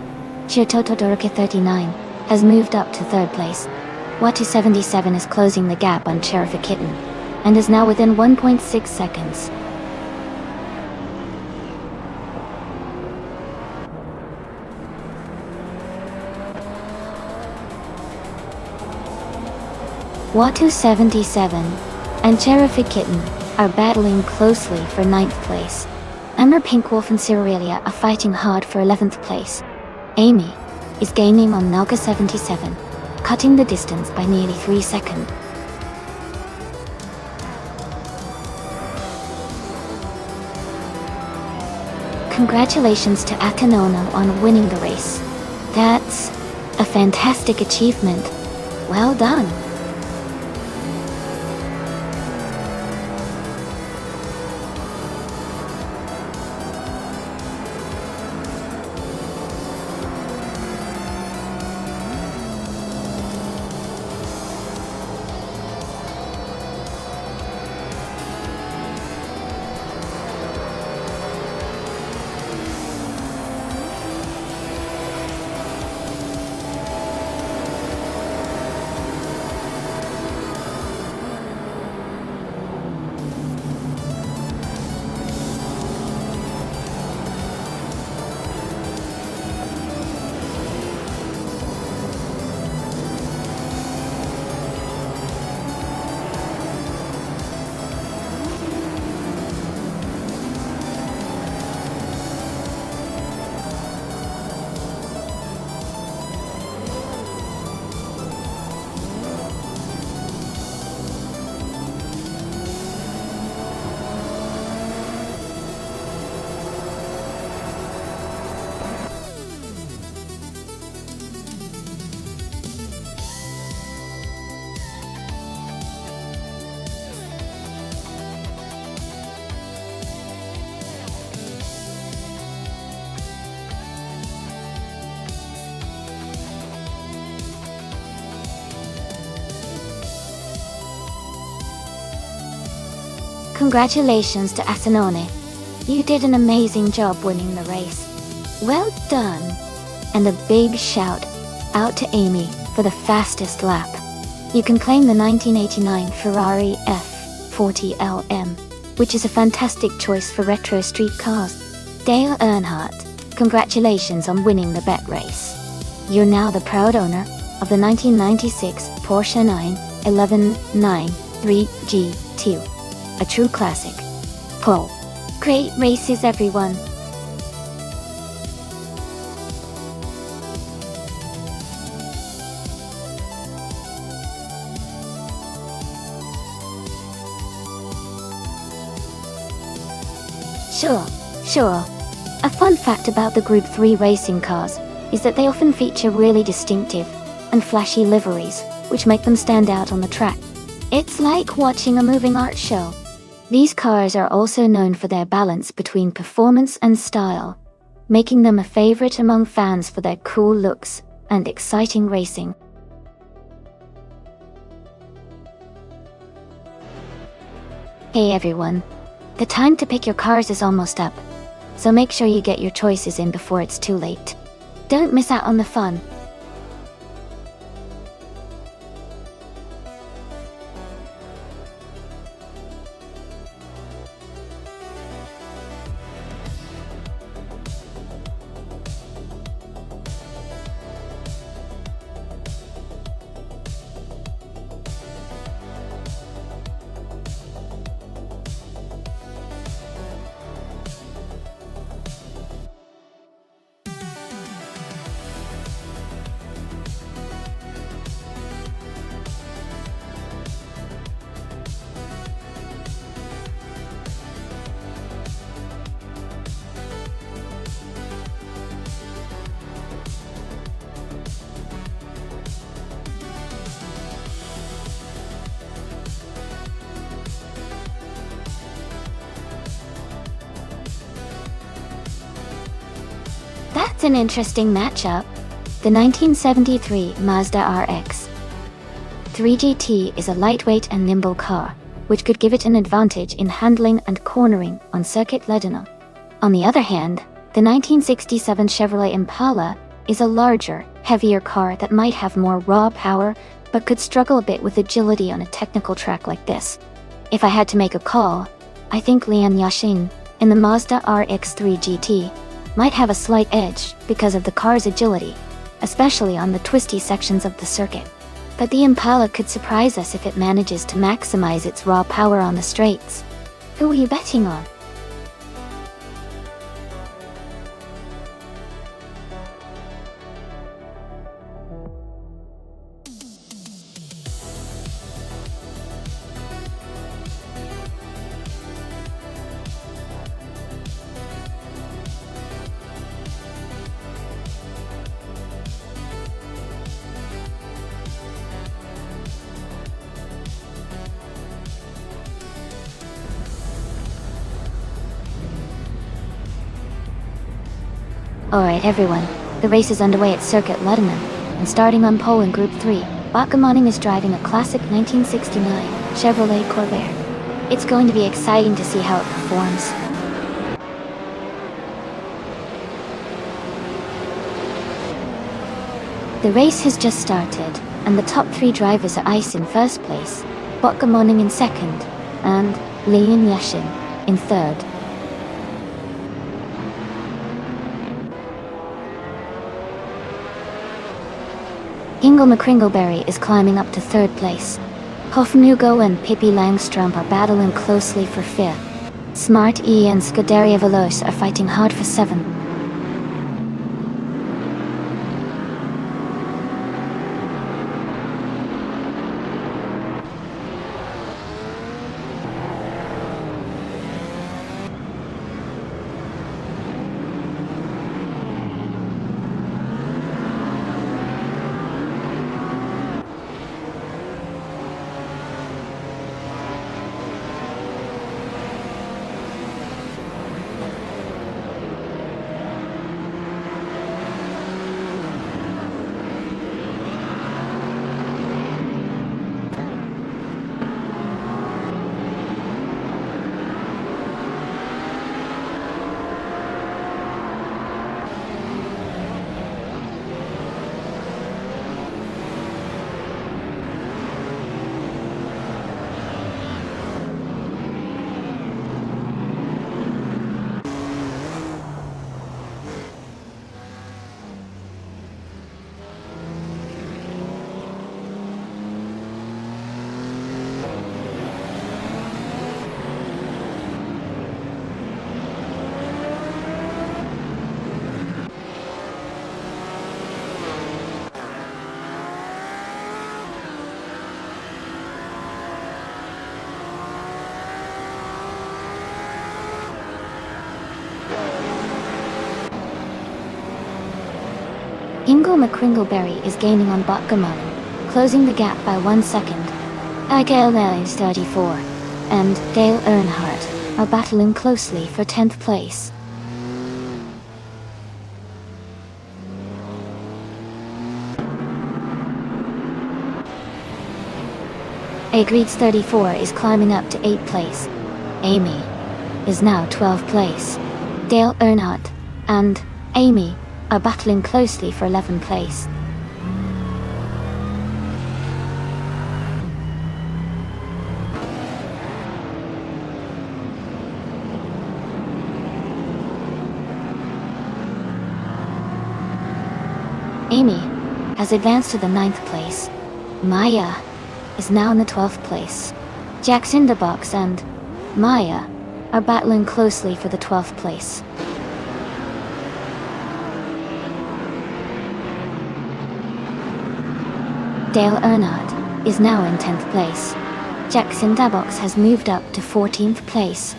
Shoto Todoroki 39 has moved up to 3rd place. Watu 77 is closing the gap on Cherofakitten and is now within 1.6 seconds. Watu 77 and Cherofakitten are battling closely for 9th place. Ember Pinkwolf and Cyrelia are fighting hard for 11th place. Amy is gaining on Naga 77, cutting the distance by nearly 3 seconds. Congratulations to Akanono on winning the race. That's a fantastic achievement. Well done. Congratulations to Asanone. You did an amazing job winning the race. Well done. And a big shout out to Amy for the fastest lap. You can claim the 1989 Ferrari F40LM, which is a fantastic choice for retro street cars. Dale Earnhardt, congratulations on winning the bet race. You're now the proud owner of the 1996 Porsche 911 GT2. A true classic. Pole. Great races, everyone. Sure. A fun fact about the Group 3 racing cars is that they often feature really distinctive and flashy liveries, which make them stand out on the track. It's like watching a moving art show. These cars are also known for their balance between performance and style, making them a favorite among fans for their cool looks and exciting racing. Hey everyone, the time to pick your cars is almost up, so make sure you get your choices in before it's too late. Don't miss out on the fun. That's an interesting matchup. The 1973 Mazda RX 3GT is a lightweight and nimble car, which could give it an advantage in handling and cornering on Circuit Ledino. On the other hand, the 1967 Chevrolet Impala is a larger, heavier car that might have more raw power, but could struggle a bit with agility on a technical track like this. If I had to make a call, I think Lian Yashin in the Mazda RX-3 GT might have a slight edge because of the car's agility, especially on the twisty sections of the circuit. But the Impala could surprise us if it manages to maximize its raw power on the straights. Who are you betting on? Alright everyone, the race is underway at Circuit Letterman, and starting on pole in Group 3, Bakamoning is driving a classic 1969 Chevrolet Corvair. It's going to be exciting to see how it performs. The race has just started, and the top 3 drivers are Ice in first place, Bakamoning in second, and Lian Yashin in third. Ingle McCringleberry is climbing up to third place. Hofnugo and Pippi Langstrom are battling closely for fifth. Smart E and Scuderia Veloce are fighting hard for seventh. Ingo McCringleberry is gaining on Botgamon, closing the gap by 1 second. Agail is 34, and Dale Earnhardt are battling closely for 10th place. Agreed's 34 is climbing up to 8th place. Amy is now 12th place. Dale Earnhardt and Amy are battling closely for 11th place. Amy has advanced to the 9th place. Maya is now in the 12th place. Jax in the box and Maya are battling closely for the 12th place. Dale Earnhardt is now in 10th place. Jackson Dabox has moved up to 14th place.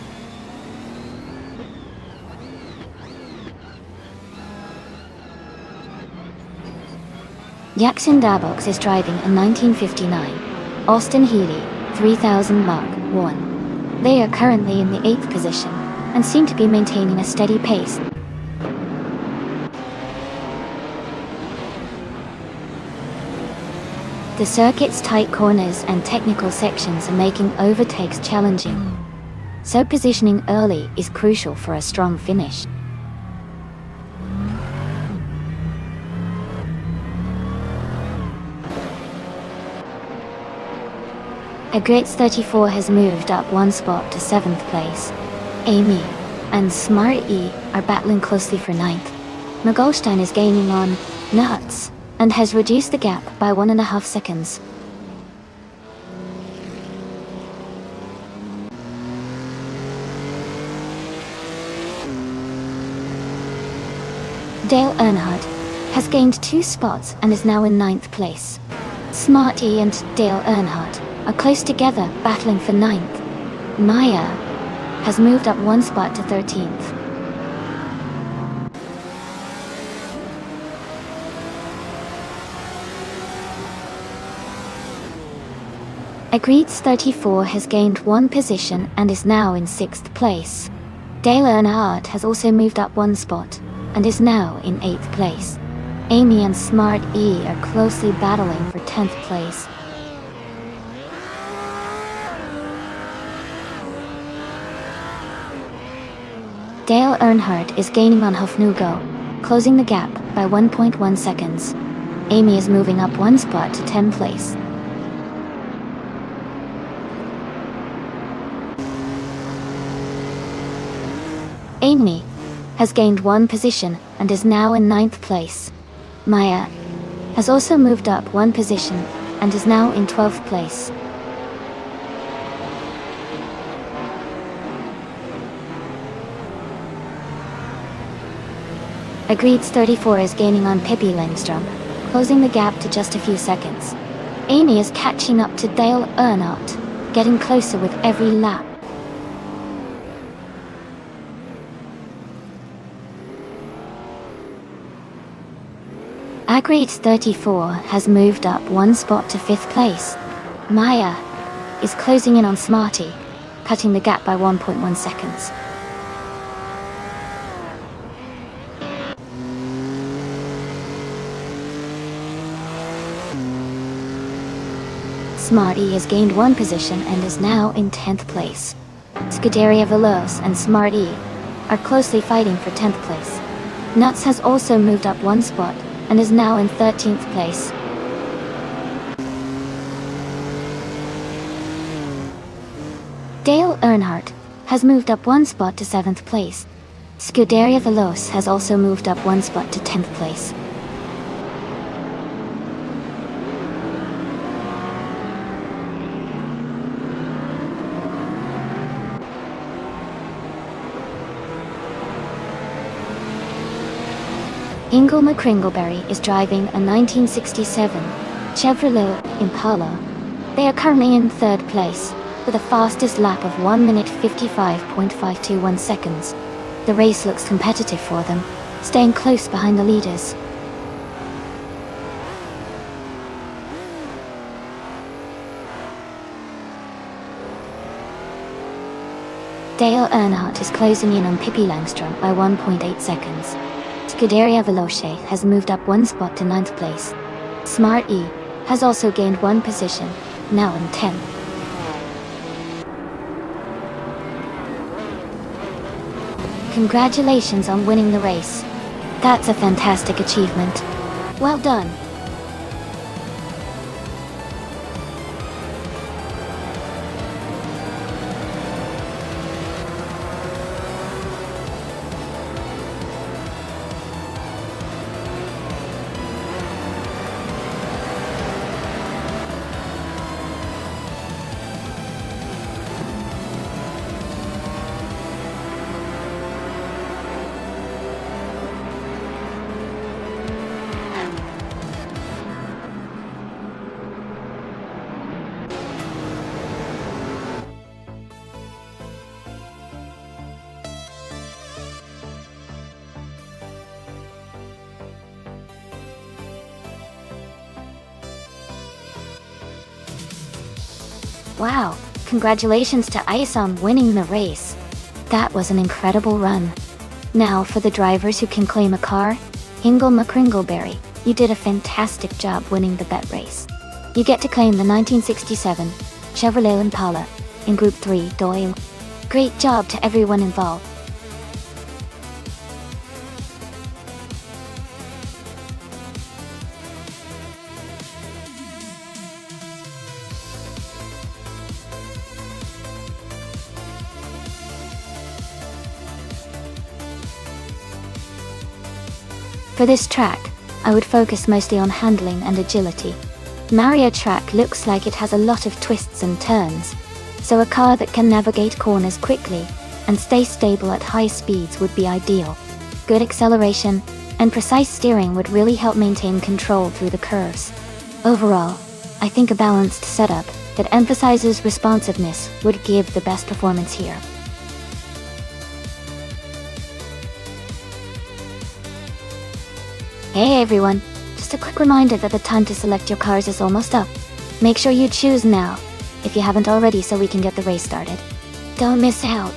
Jackson Dabox is driving a 1959 Austin Healey 3000 Mark 1. They are currently in the 8th position and seem to be maintaining a steady pace. The circuit's tight corners and technical sections are making overtakes challenging, so positioning early is crucial for a strong finish. Agreed's 34 has moved up 1 spot to 7th place. Amy and Smart E are battling closely for 9th. McGolstein is gaining on Nuts and has reduced the gap by 1.5 seconds. Dale Earnhardt has gained 2 spots and is now in 9th place. Smart E and Dale Earnhardt are close together, battling for 9th. Maya has moved up 1 spot to 13th. Agreed's 34 has gained 1 position and is now in 6th place. Dale Earnhardt has also moved up 1 spot and is now in 8th place. Amy and Smart E are closely battling for 10th place. Dale Earnhardt is gaining on Hofnugo, closing the gap by 1.1 seconds. Amy is moving up 1 spot to 10th place. Amy has gained 1 position and is now in 9th place. Maya has also moved up 1 position and is now in 12th place. Agreed's 34 is gaining on Pippi Lindstrom, closing the gap to just a few seconds. Amy is catching up to Dale Earnhardt, getting closer with every lap. Agreed's 34 has moved up 1 spot to 5th place. Maya is closing in on Smarty, cutting the gap by 1.1 seconds. Smarty has gained 1 position and is now in 10th place. Scuderia Veloz and Smarty are closely fighting for 10th place. Nuts has also moved up 1 spot and is now in 13th place. Dale Earnhardt has moved up 1 spot to 7th place. Scuderia Veloz has also moved up 1 spot to 10th place. Ingo McCringleberry is driving a 1967 Chevrolet Impala. They are currently in 3rd place, with a fastest lap of 1 minute 55.521 seconds. The race looks competitive for them, staying close behind the leaders. Dale Earnhardt is closing in on Pippi Langstrom by 1.8 seconds. Scuderia Veloce has moved up one spot to 9th place. Smart E has also gained one position, now in 10th. Congratulations on winning the race. That's a fantastic achievement. Well done. Wow, congratulations to Ice on winning the race. That was an incredible run. Now for the drivers who can claim a car, Hingle McCringleberry, you did a fantastic job winning the bet race. You get to claim the 1967 Chevrolet Impala in Group 3 Doyle. Great job to everyone involved. For this track, I would focus mostly on handling and agility. Mario Track looks like it has a lot of twists and turns, so a car that can navigate corners quickly and stay stable at high speeds would be ideal. Good acceleration and precise steering would really help maintain control through the curves. Overall, I think a balanced setup that emphasizes responsiveness would give the best performance here. Hey everyone, just a quick reminder that the time to select your cars is almost up. Make sure you choose now, if you haven't already, so we can get the race started. Don't miss out.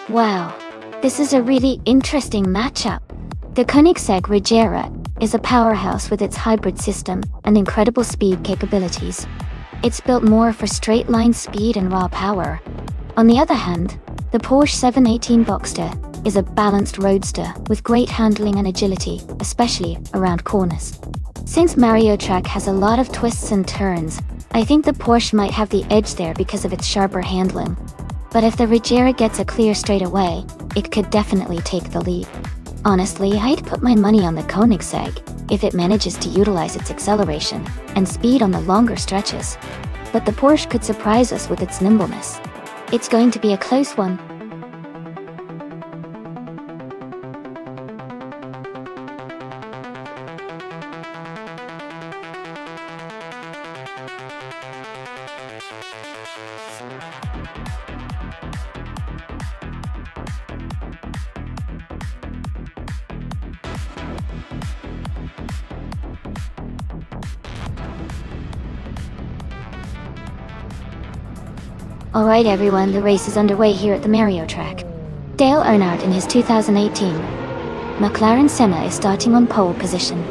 Wow, this is a really interesting matchup. The Koenigsegg Regera is a powerhouse with its hybrid system and incredible speed capabilities. It's built more for straight-line speed and raw power. On the other hand, the Porsche 718 Boxster is a balanced roadster with great handling and agility, especially around corners. Since Mario Track has a lot of twists and turns, I think the Porsche might have the edge there because of its sharper handling. But if the Regera gets a clear straightaway, it could definitely take the lead. Honestly, I'd put my money on the Koenigsegg if it manages to utilize its acceleration and speed on the longer stretches. But the Porsche could surprise us with its nimbleness. It's going to be a close one. Alright everyone, the race is underway here at the Mario track. Dale Earnhardt in his 2018 McLaren Senna is starting on pole position.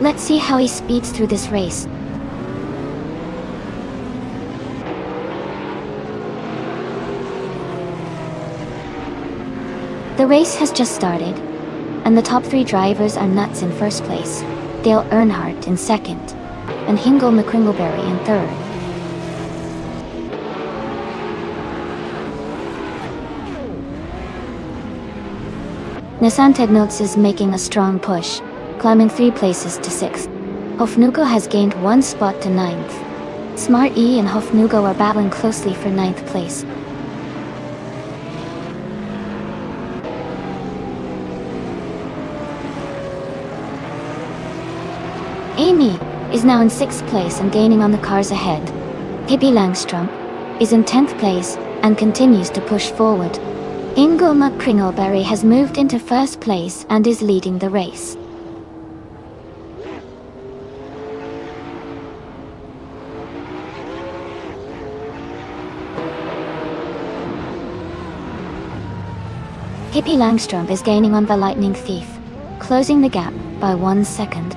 Let's see how he speeds through this race. The race has just started, and the top three drivers are Nuts in first place, Dale Earnhardt in second, and Hingle McCringleberry in third. Nissan Tegnots is making a strong push, climbing 3 places to 6th. Hofnugo has gained 1 spot to 9th. Smart E and Hofnugo are battling closely for 9th place. Amy is now in 6th place and gaining on the cars ahead. Pippi Langstrom is in 10th place and continues to push forward. Ingo McCringleberry has moved into 1st place and is leading the race. Pippi Langstrom is gaining on the Lightning Thief, closing the gap by 1 second.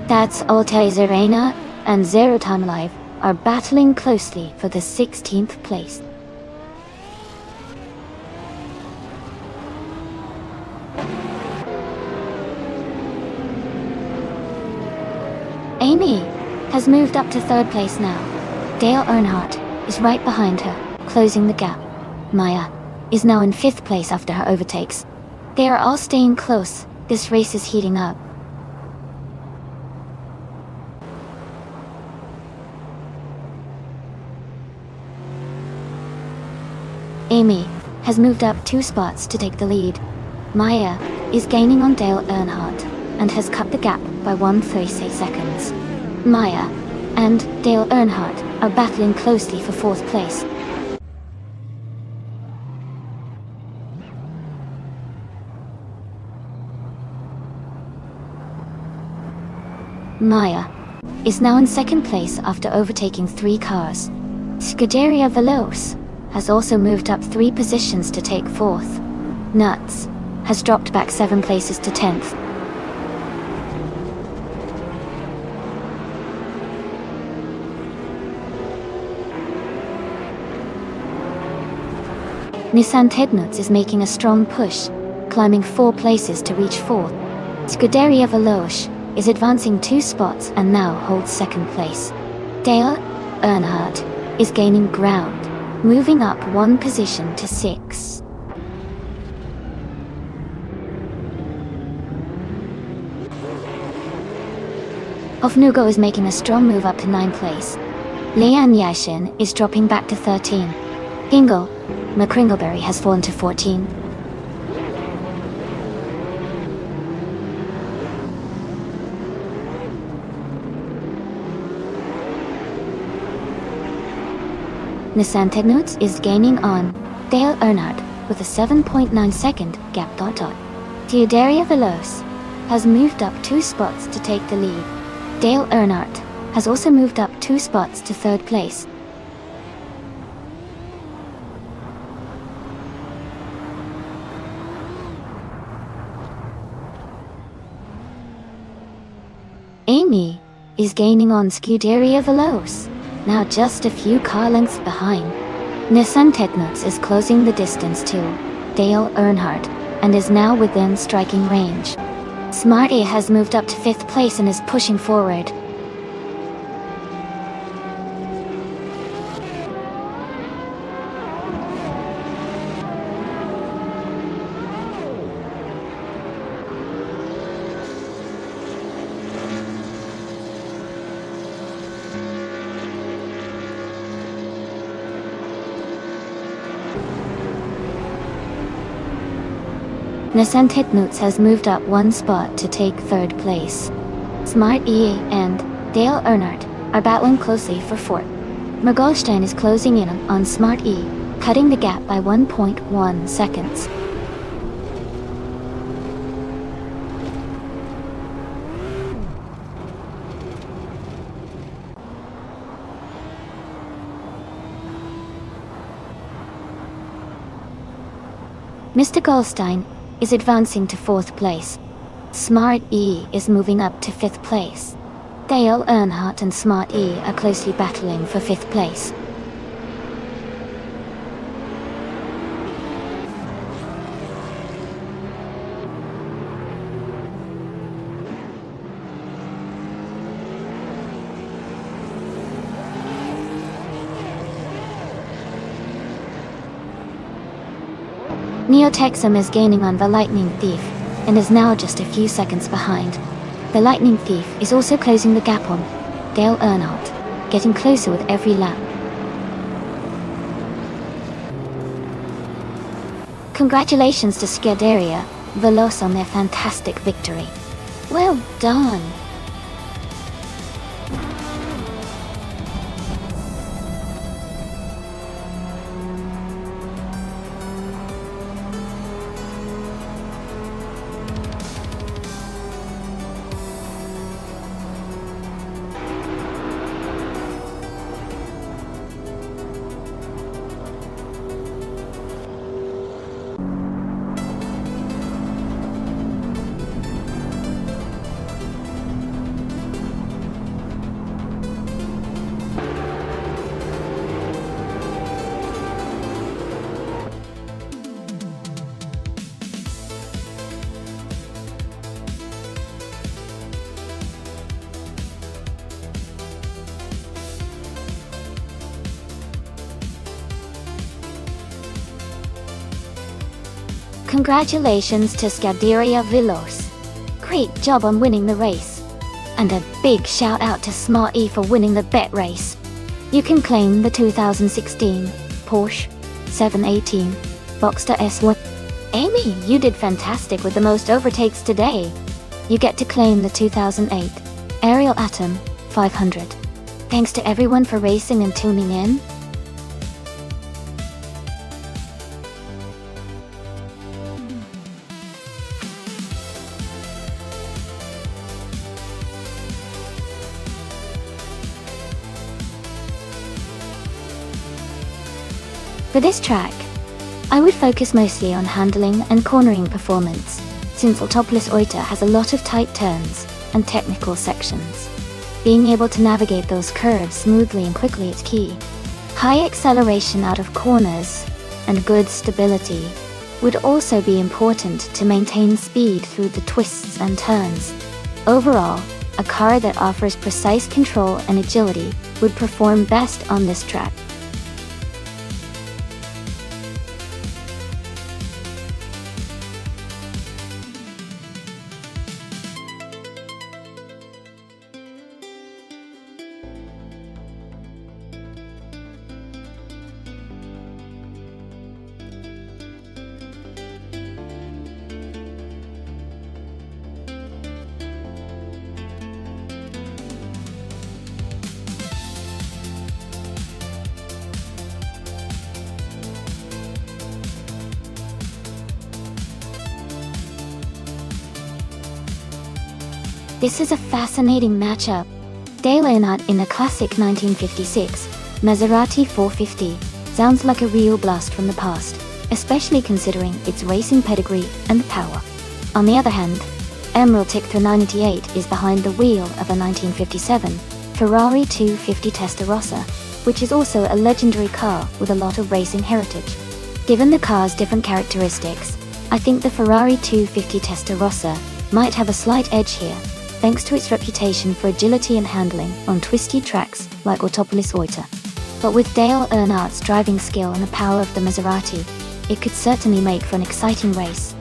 That's Altair Zerena and Zero Time Live are battling closely for the 16th place. Amy has moved up to 3rd place now. Dale Earnhardt is right behind her, closing the gap. Maya is now in 5th place after her overtakes. They are all staying close. This race is heating up. Amy has moved up 2 spots to take the lead. Maya is gaining on Dale Earnhardt and has cut the gap by 1:36 seconds. Maya and Dale Earnhardt are battling closely for 4th place. Maya is now in 2nd place after overtaking 3 cars. Scuderia Veloce has also moved up 3 positions to take 4th. Nuts has dropped back 7 places to 10th. Nissan Tegnots is making a strong push, climbing 4 places to reach 4th. Scuderia Veloce is advancing 2 spots and now holds 2nd place. Dale Earnhardt is gaining ground, moving up 1 position to 6. Hofnugo is making a strong move up to 9th place. Lian Yashin is dropping back to 13. Hingle McCringleberry has fallen to 14. Nissan Tegnots is gaining on Dale Earnhardt with a 7.9 second gap. Scuderia Veloce has moved up 2 spots to take the lead. Dale Earnhardt has also moved up 2 spots to 3rd place. Amy is gaining on Scuderia Veloce, now just a few car lengths behind. Nissan Tegnots is closing the distance to Dale Earnhardt and is now within striking range. Smarty has moved up to 5th place and is pushing forward. Nissan Tegnots has moved up 1 spot to take 3rd place. Smart E and Dale Earnhardt are battling closely for 4th. Mergolstein is closing in on Smart E, cutting the gap by 1.1 seconds. Mr. Goldstein is advancing to 4th place. Smart E is moving up to 5th place. Dale Earnhardt and Smart E are closely battling for 5th place. Neo-Texum is gaining on the Lightning Thief, and is now just a few seconds behind. The Lightning Thief is also closing the gap on Dale Earnhardt, getting closer with every lap. Congratulations to Scuderia Veloce on their fantastic victory. Well done! Congratulations to Scuderia Veloce. Great job on winning the race. And a big shout out to Smart E for winning the bet race. You can claim the 2016 Porsche 718 Boxster S1. Amy, you did fantastic with the most overtakes today. You get to claim the 2008 Ariel Atom 500. Thanks to everyone for racing and tuning in. For this track, I would focus mostly on handling and cornering performance, since Autopolis Oita has a lot of tight turns and technical sections. Being able to navigate those curves smoothly and quickly is key. High acceleration out of corners and good stability would also be important to maintain speed through the twists and turns. Overall, a car that offers precise control and agility would perform best on this track. This is a fascinating matchup. Dale Earnhardt in a classic 1956 Maserati 450 sounds like a real blast from the past, especially considering its racing pedigree and power. On the other hand, Emerald Tick 398 is behind the wheel of a 1957 Ferrari 250 Testarossa, which is also a legendary car with a lot of racing heritage. Given the car's different characteristics, I think the Ferrari 250 Testarossa might have a slight edge here, thanks to its reputation for agility and handling on twisty tracks like Autopolis Oita. But with Dale Earnhardt's driving skill and the power of the Maserati, it could certainly make for an exciting race.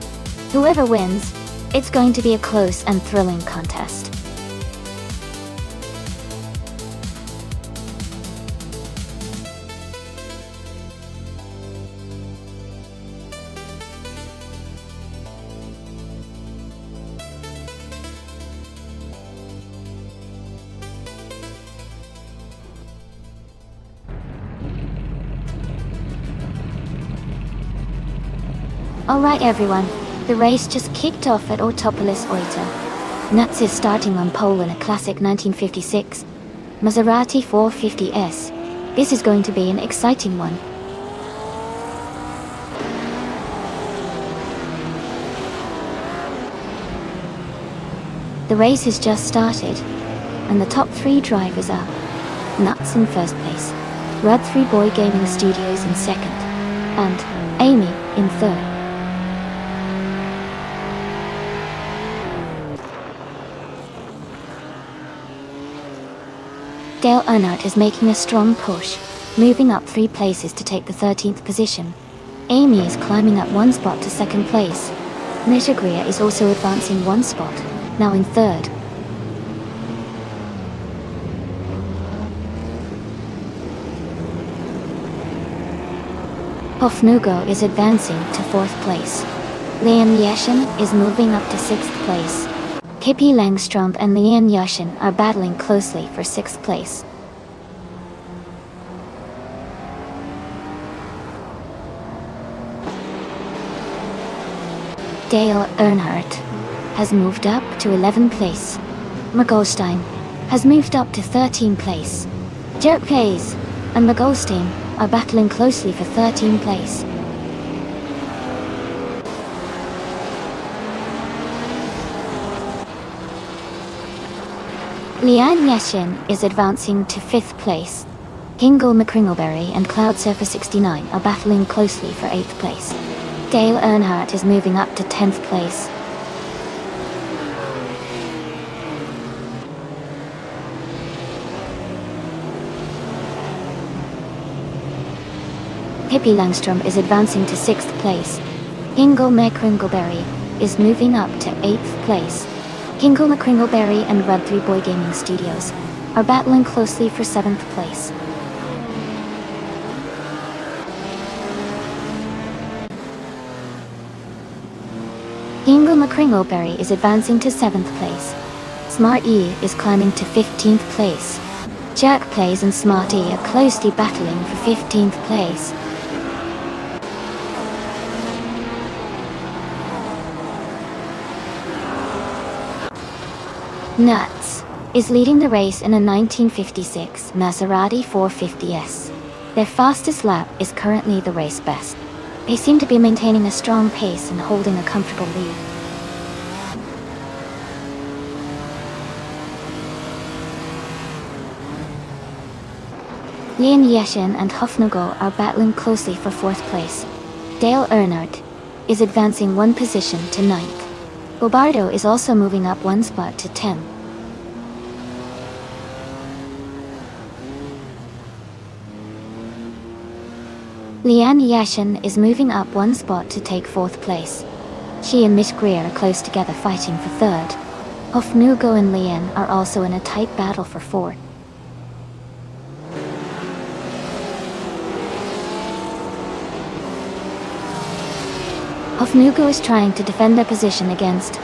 Whoever wins, it's going to be a close and thrilling contest. Alright everyone, the race just kicked off at Autopolis Oita. Nuts is starting on pole in a classic 1956 Maserati 450S. This is going to be an exciting one. The race has just started, and the top 3 drivers are Nuts in first place, Red 3 Boy Gaming Studios in second, and Amy in third. Dale Earnhardt is making a strong push, moving up 3 places to take the 13th position. Amy is climbing up 1 spot to second place. Nitagria is also advancing 1 spot, now in third. Hofnugo is advancing to 4th place. Leon Yashin is moving up to 6th place. Pippi Langström and Leon Yashin are battling closely for 6th place. Dale Earnhardt has moved up to 11th place. McGolstein has moved up to 13th place. Jerk Hayes and McGolstein are battling closely for 13th place. Leanne Yashin is advancing to 5th place. Hingle McCringleberry and Cloud Surfer 69 are battling closely for 8th place. Dale Earnhardt is moving up to 10th place. Pippi Langström is advancing to 6th place. Hingle McCringleberry is moving up to 8th place. Hingle McCringleberry and Red 3 Boy Gaming Studios are battling closely for 7th place. Hingle McCringleberry is advancing to 7th place. Smart E is climbing to 15th place. Jerk Plays and Smart E are closely battling for 15th place. Nuts is leading the race in a 1956 Maserati 450S. Their fastest lap is currently the race best. They seem to be maintaining a strong pace and holding a comfortable lead. Leon Yashin and Hofnugo are battling closely for 4th place. Dale Earnhardt is advancing 1 position to 9th. Bobardo is also moving up 1 spot to 10. Leanne Yashin is moving up 1 spot to take 4th place. She and Miss Greer are close together fighting for 3rd. Hofnugo and Leanne are also in a tight battle for 4th. Hofnugo is trying to defend their position against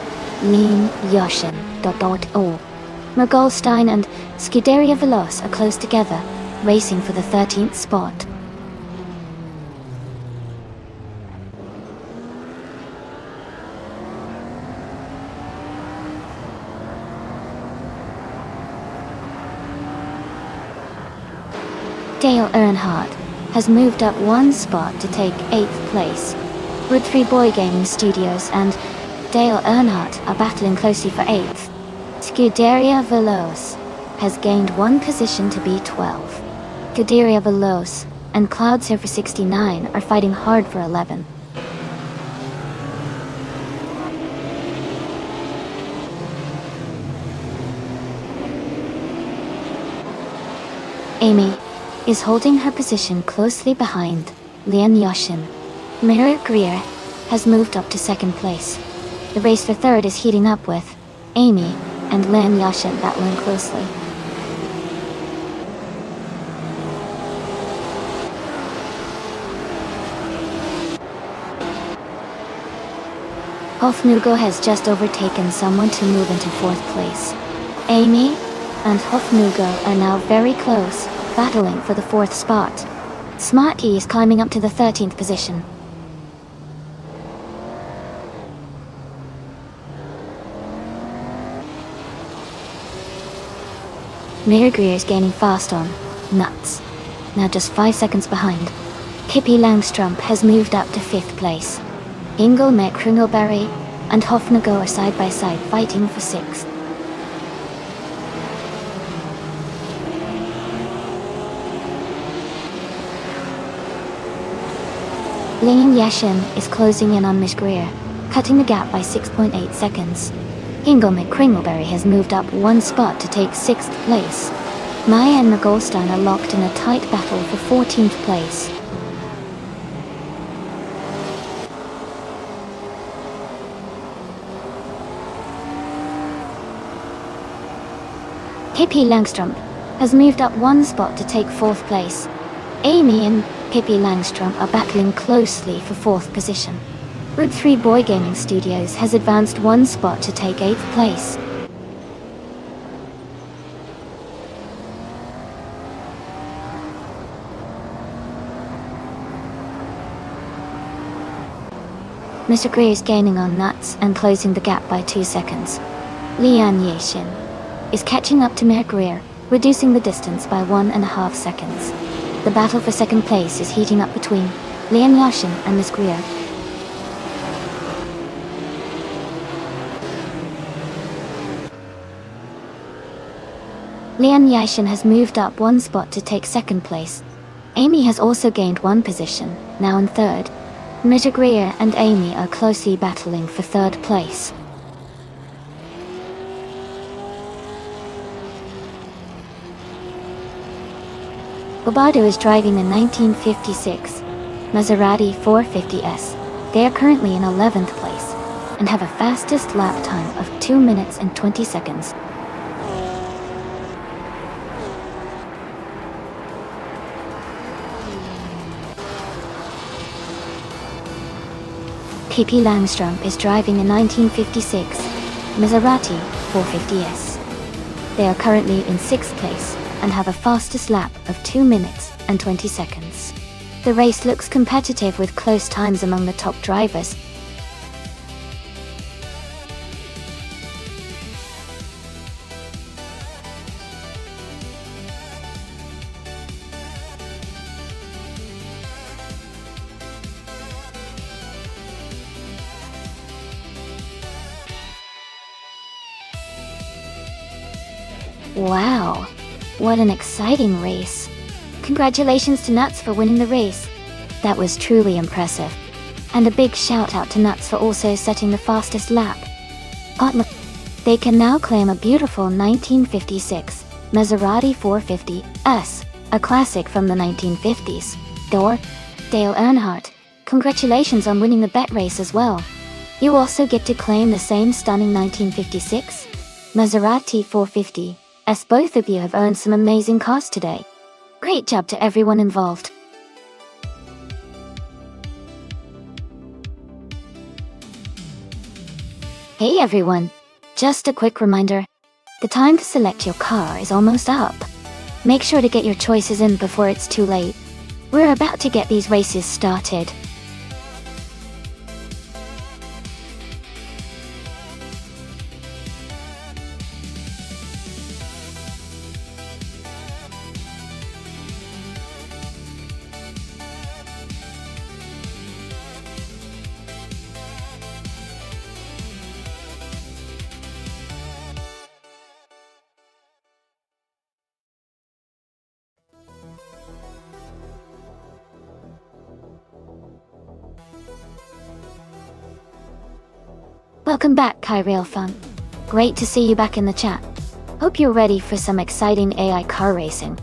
Lean Yashin. Mergolstein and Scuderia Veloce are close together, racing for the 13th spot. Dale Earnhardt has moved up 1 spot to take 8th place. Red 3 Boy Gaming Studios and Dale Earnhardt are battling closely for 8th. Scuderia Veloce has gained 1 position to be 12th. Scuderia Veloce and Cloud Surfer 69 are fighting hard for 11th. Amy is holding her position closely behind Leon Yashin. Mihir Greer has moved up to 2nd place. The race for 3rd is heating up with Amy and Leon Yashin battling closely. Hofnugo has just overtaken someone to move into 4th place. Amy and Hofnugo are now very close, battling for the 4th spot. Smart E is climbing up to the 13th position. Mihir Greer is gaining fast on Nuts, now just 5 seconds behind. Pippi Langström has moved up to 5th place. Ingle McCringleberry and Hofnugo are side by side fighting for 6th. Liam Yashin is closing in on Miss Greer, cutting the gap by 6.8 seconds. Ingle McCringleberry has moved up one spot to take 6th place. Maya and McGolstein are locked in a tight battle for 14th place. Pippi Langstrom has moved up one spot to take 4th place. Amy and Pippi Langstrom are battling closely for 4th position. Route 3 Boy Gaming Studios has advanced one spot to take 8th place. Mr. Greer is gaining on Nuts and closing the gap by 2 seconds. Lian Yeshin is catching up to Mayor Greer, reducing the distance by 1.5 seconds. The battle for 2nd place is heating up between Lian Yashin and Miss Greer. Lian Yashin has moved up one spot to take 2nd place. Amy has also gained one position, now in 3rd. Mr. Greer and Amy are closely battling for 3rd place. Bobardo is driving a 1956 Maserati 450S. They are currently in 11th place and have a fastest lap time of 2 minutes and 20 seconds. Pippi Langstrom is driving a 1956 Maserati 450S. They are currently in 6th place and have a fastest lap of 2 minutes and 20 seconds. The race looks competitive with close times among the top drivers. Wow, what an exciting race. Congratulations to Nuts for winning the race. That was truly impressive. And a big shout out to Nuts for also setting the fastest lap. They can now claim a beautiful 1956 Maserati 450S, a classic from the 1950s. Dale Earnhardt, congratulations on winning the bet race as well. You also get to claim the same stunning 1956 Maserati 450. As both of you have earned some amazing cars today. Great job to everyone involved. Hey everyone, just a quick reminder. The time to select your car is almost up. Make sure to get your choices in before it's too late. We're about to get these races started. Welcome back, Kyrail Fun. Great to see you back in the chat. Hope you're ready for some exciting AI car racing.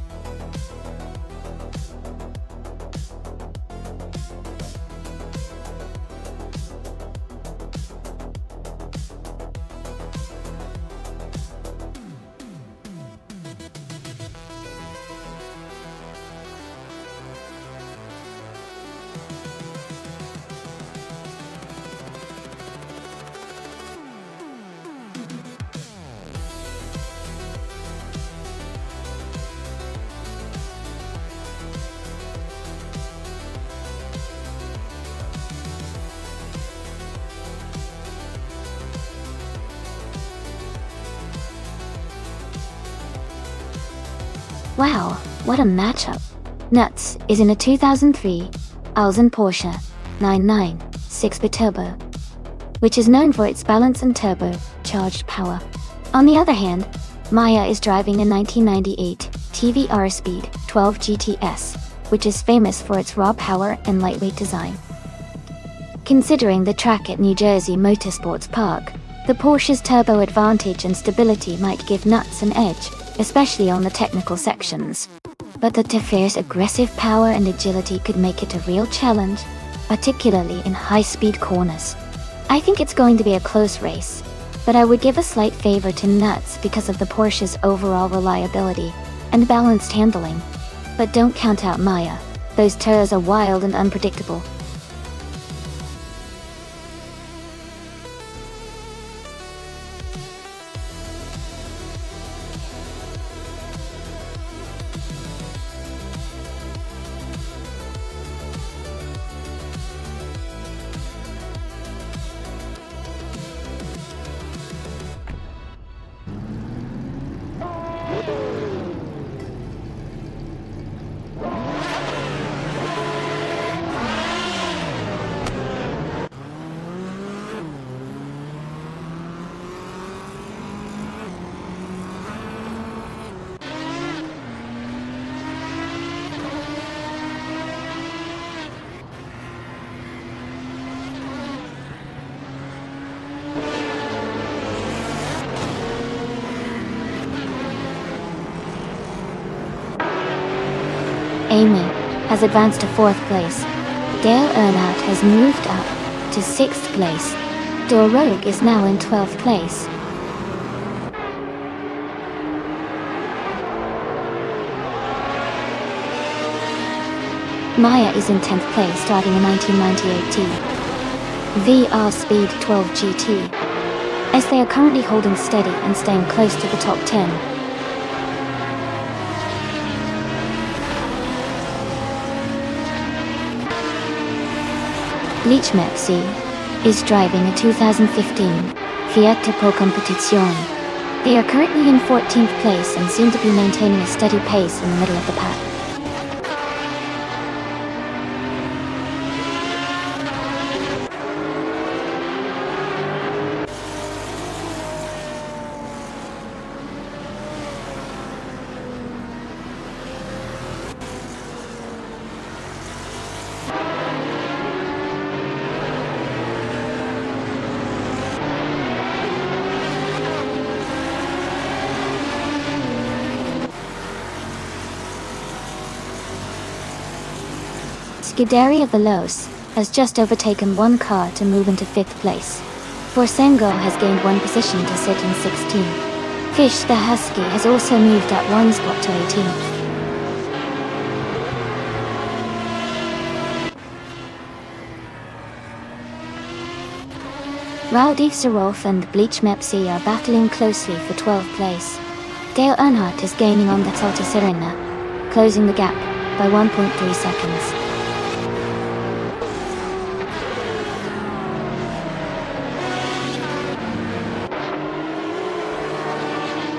Wow, what a matchup. Nuts is in a 2003 Alzen Porsche 996 Biturbo, which is known for its balance and turbo-charged power. On the other hand, Maya is driving a 1998 TVR Speed 12 GTS, which is famous for its raw power and lightweight design. Considering the track at New Jersey Motorsports Park, the Porsche's turbo advantage and stability might give Nuts an edge, especially on the technical sections. But the Teferi's aggressive power and agility could make it a real challenge, particularly in high-speed corners. I think it's going to be a close race, but I would give a slight favor to Nuts because of the Porsche's overall reliability and balanced handling. But don't count out Maya. Those turns are wild and unpredictable. Amy has advanced to 4th place. Dale Earnhardt has moved up to 6th place. Rogue is now in 12th place. Maya is in 10th place, starting a 1998 T VR Speed 12 GT, as they are currently holding steady and staying close to the top 10. Bleach Mepsi is driving a 2015 Fiat Tipo Competizione. They are currently in 14th place and seem to be maintaining a steady pace in the middle of the pack. Scuderia Veloce has just overtaken one car to move into 5th place. Forsengo has gained one position to sit in 16th. Fish the Husky has also moved up one spot to 18th. Rowdy Sarolf and Bleach Mepsi are battling closely for 12th place. Dale Earnhardt is gaining on the Alta Serena, closing the gap by 1.3 seconds.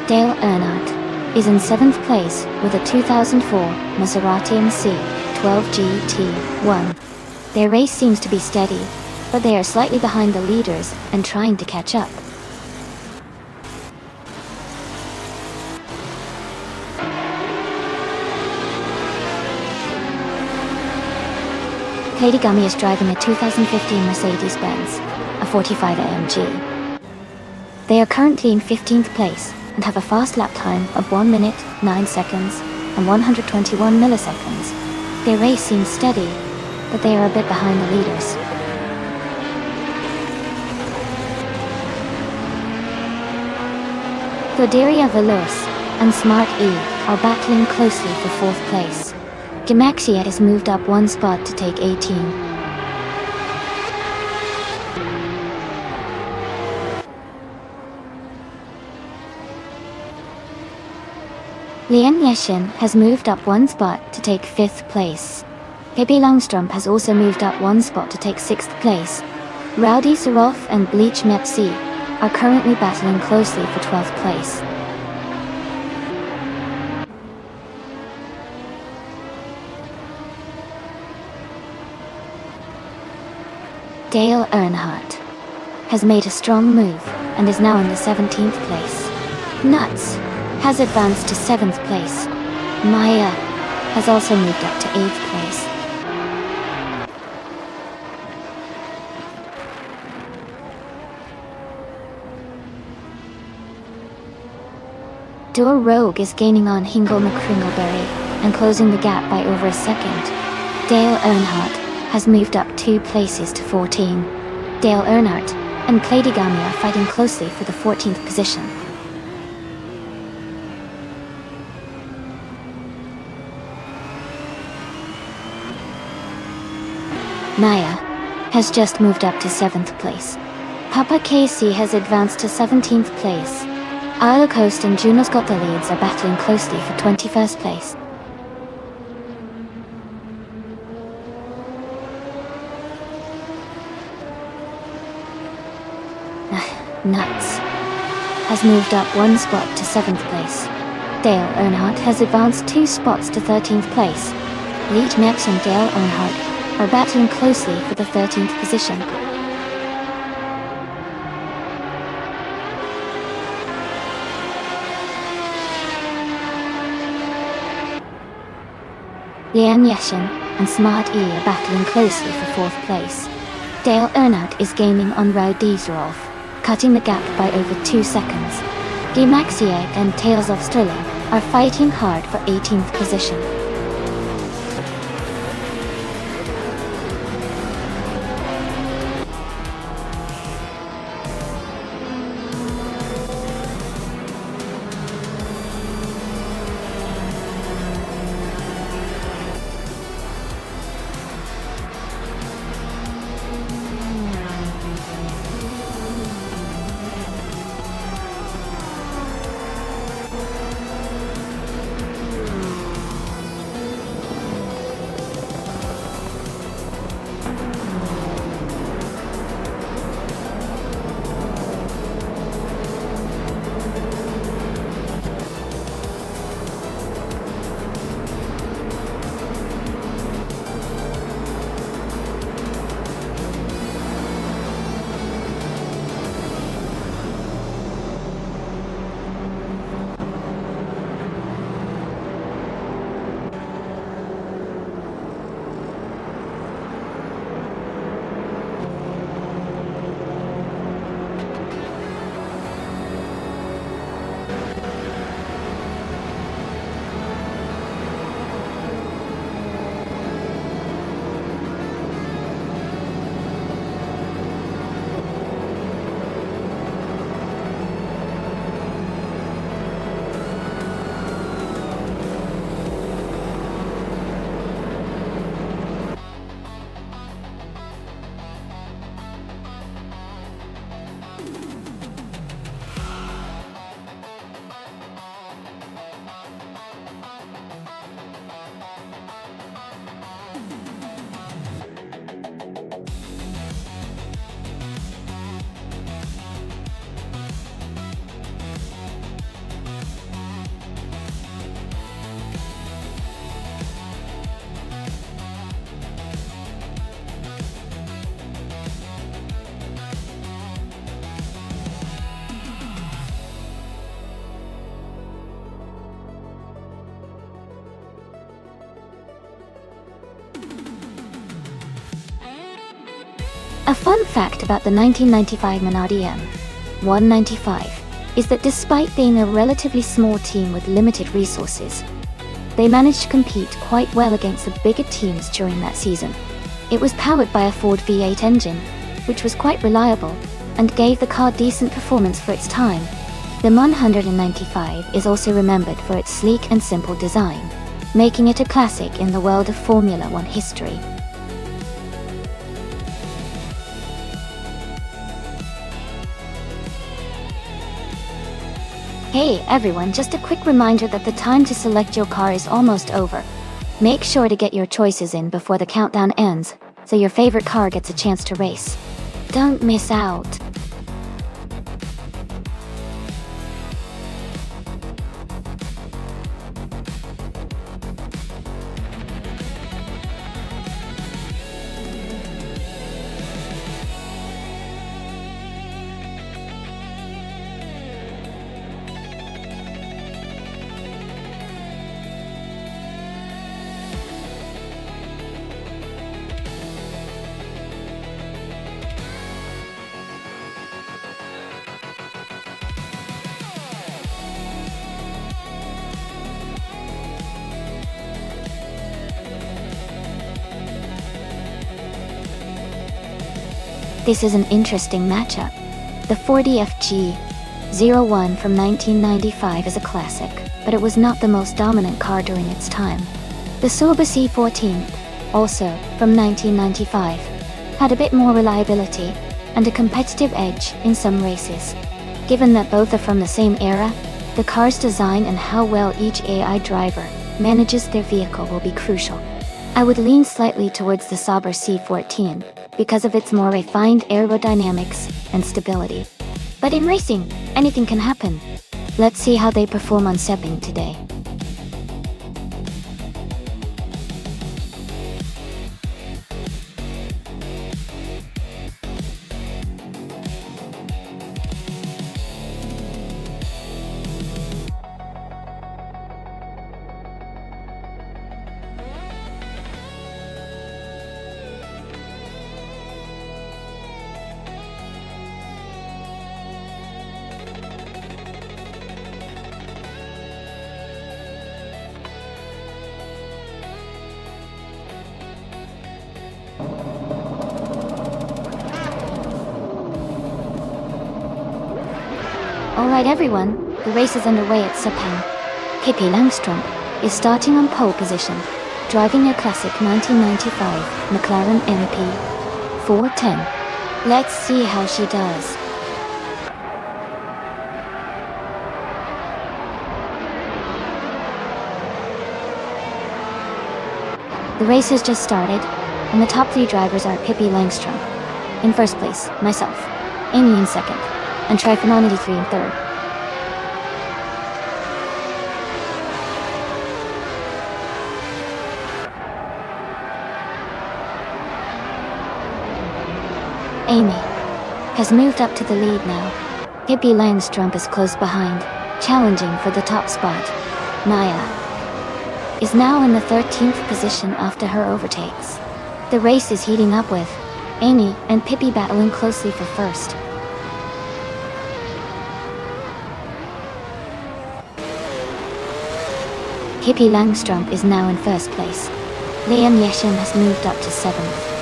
Dale Earnhardt is in 7th place with a 2004 Maserati MC 12 GT1. Their race seems to be steady, but they are slightly behind the leaders and trying to catch up. Lady Gummy is driving a 2015 Mercedes-Benz, a 45 AMG. They are currently in 15th place and have a fast lap time of 1 minute, 9 seconds, and 121 milliseconds. Their race seems steady, but they are a bit behind the leaders. Scuderia Veloce and Smart E are battling closely for 4th place. Gemaxia has moved up one spot to take 18. Lian Yeshin has moved up one spot to take 5th place. Pippi Longstrom has also moved up one spot to take 6th place. Rowdy Sarolf and Bleach Mepsi are currently battling closely for 12th place. Dale Earnhardt has made a strong move and is now in the 17th place. Nuts has advanced to 7th place. Maya has also moved up to 8th place. Door Rogue is gaining on Hingle McCringleberry and closing the gap by over a second. Dale Earnhardt has moved up 2 places to 14. Dale Earnhardt and Claudigami are fighting closely for the 14th position. Naya has just moved up to 7th place. Papa Casey has advanced to 17th place. Isle Coast and Juno's Got the Leads are battling closely for 21st place. Nuts has moved up 1 spot to 7th place. Dale Earnhardt has advanced 2 spots to 13th place. Leach Neps and Dale Earnhardt are battling closely for the 13th position. Lian Yeshin and Smart E are battling closely for 4th place. Dale Earnhardt is gaining on Rao Dieselolf, cutting the gap by over 2 seconds. Gemaxieg and Tales of Sterling are fighting hard for 18th position. A fun fact about the 1995 Minardi M195 is that despite being a relatively small team with limited resources, they managed to compete quite well against the bigger teams during that season. It was powered by a Ford V8 engine, which was quite reliable, and gave the car decent performance for its time. The 195 is also remembered for its sleek and simple design, making it a classic in the world of Formula One history. Hey everyone, just a quick reminder that the time to select your car is almost over. Make sure to get your choices in before the countdown ends, so your favorite car gets a chance to race. Don't miss out. This is an interesting matchup. The 40FG01 from 1995 is a classic, but it was not the most dominant car during its time. The Sauber C14, also from 1995, had a bit more reliability and a competitive edge in some races. Given that both are from the same era, the car's design and how well each AI driver manages their vehicle will be crucial. I would lean slightly towards the Sauber C14 because of its more refined aerodynamics and stability. But in racing, anything can happen. Let's see how they perform on Sebring today. Alright everyone, the race is underway at Sepang. Pippi Langstrup is starting on pole position, driving a classic 1995 McLaren MP 410. Let's see how she does. The race has just started, and the top 3 drivers are Pippi Langstrup in first place, myself, Amy in second, and Tryfon 83 in third. Amy has moved up to the lead now. Pippi Langstrup is close behind, challenging for the top spot. Maya is now in the 13th position after her overtakes. The race is heating up with Amy and Pippi battling closely for first. Pippi Langstrup is now in first place. Liam Yeshin has moved up to 7th.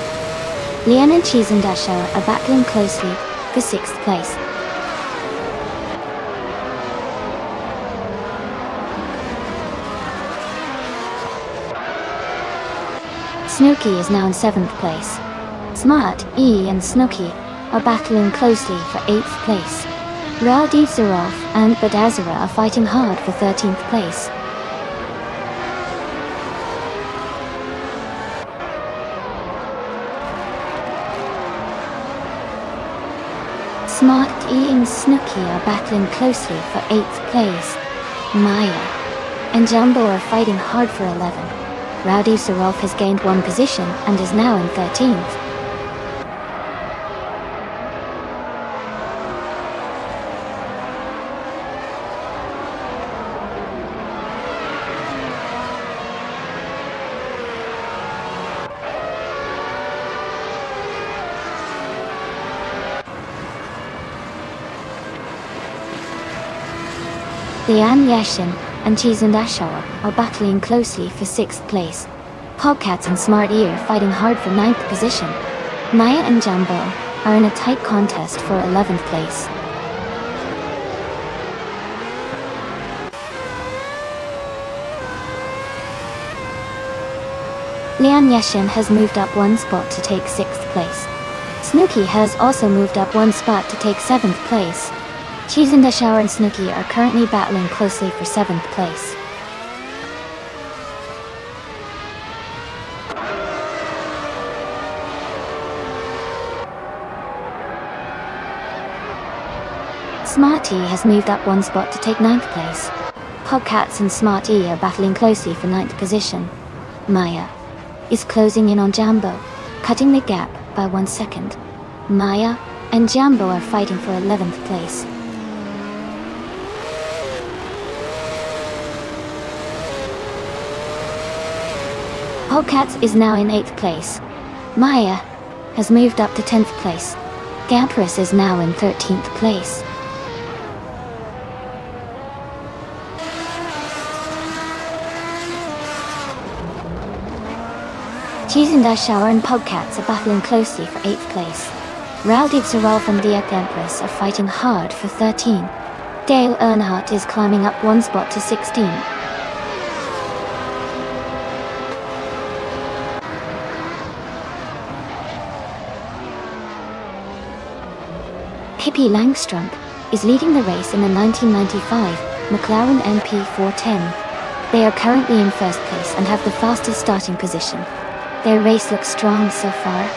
Lian and Chizandashar are battling closely for 6th place. Snooki is now in 7th place. Smart, E and Snooki are battling closely for 8th place. Raldi Zarov and Badazara are fighting hard for 13th place. Smart, E and Snooki are battling closely for 8th place. Maya and Jumbo are fighting hard for 11th. Rowdy Zarov has gained 1 position and is now in 13th. Lian Yashin and Chizandashar are battling closely for 6th place. Hogcats and Smart E are fighting hard for 9th position. Maya and Jumbo are in a tight contest for 11th place. Lian Yashin has moved up 1 spot to take 6th place. Snooki has also moved up 1 spot to take 7th place. Chizandashar and Snooki are currently battling closely for 7th place. Smart E has moved up 1 spot to take 9th place. Hogcats and Smart E are battling closely for 9th position. Maya is closing in on Jumbo, cutting the gap by 1 second. Maya and Jumbo are fighting for 11th place. Hogcats is now in 8th place. Maya has moved up to 10th place. Gampras is now in 13th place. Chizandashar and Pogcats are battling closely for 8th place. Raldig Serolf and the Empress are fighting hard for 13. Dale Earnhardt is climbing up one spot to 16. Pippi Langstrup is leading the race in the 1995 McLaren MP410. They are currently in first place and have the fastest starting position. Their race looks strong so far.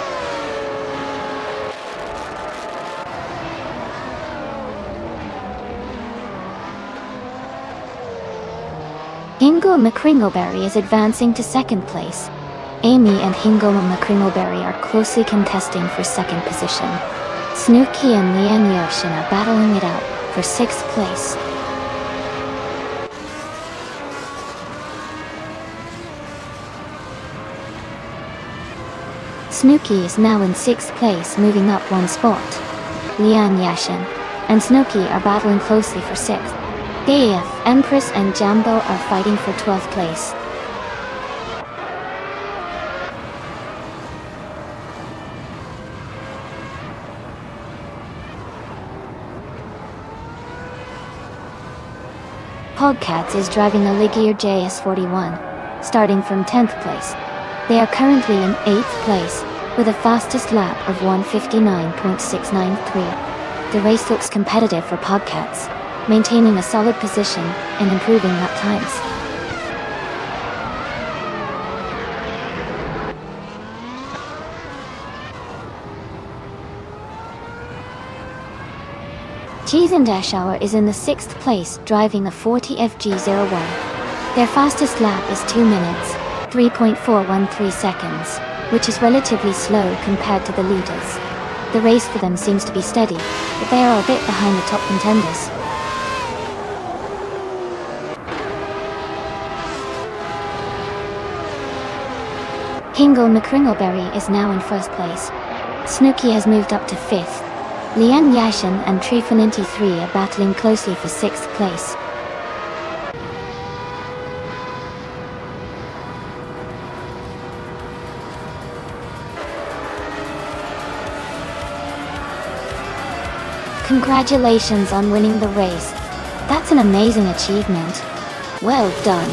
Hingo McCringleberry is advancing to second place. Amy and Hingo McCringleberry are closely contesting for second position. Snooki and Leanne Yoshin are battling it out for sixth place. Snooki is now in sixth place, moving up one spot. Leanne Yashin and Snooki are battling closely for sixth. Dave, Empress and Jambo are fighting for 12th place. Podcasts is driving a Ligier JS41, starting from 10th place. They are currently in 8th place, with a fastest lap of 1:59.693. The race looks competitive for Podcasts, maintaining a solid position and improving lap times. Cheese and Dashauer is in the 6th place, driving a 40 FG01. Their fastest lap is 2 minutes, 3.413 seconds, which is relatively slow compared to the leaders. The race for them seems to be steady, but they are a bit behind the top contenders. Hingo McCringleberry is now in first place. Snooki has moved up to 5th. Leanne Yashin and Trifaninty3 are battling closely for 6th place. Congratulations on winning the race. That's an amazing achievement. Well done.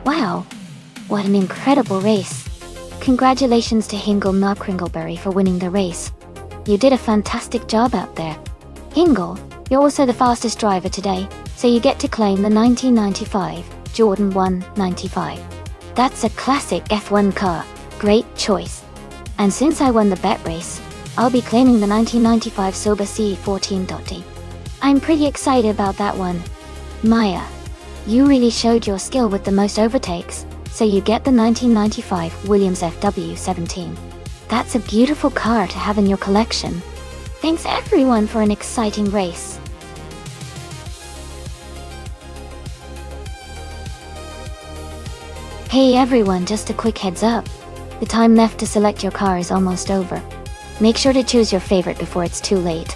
Wow, what an incredible race. Congratulations to Hingle McCringleberry for winning the race. You did a fantastic job out there. Hingle, you're also the fastest driver today, so you get to claim the 1995 Jordan 195. That's a classic F1 car. Great choice. And since I won the bet race, I'll be claiming the 1995 Soba C14.D. I'm pretty excited about that one. Maya, you really showed your skill with the most overtakes, so you get the 1995 Williams FW17. That's a beautiful car to have in your collection. Thanks everyone for an exciting race. Hey everyone, just a quick heads up. The time left to select your car is almost over. Make sure to choose your favorite before it's too late.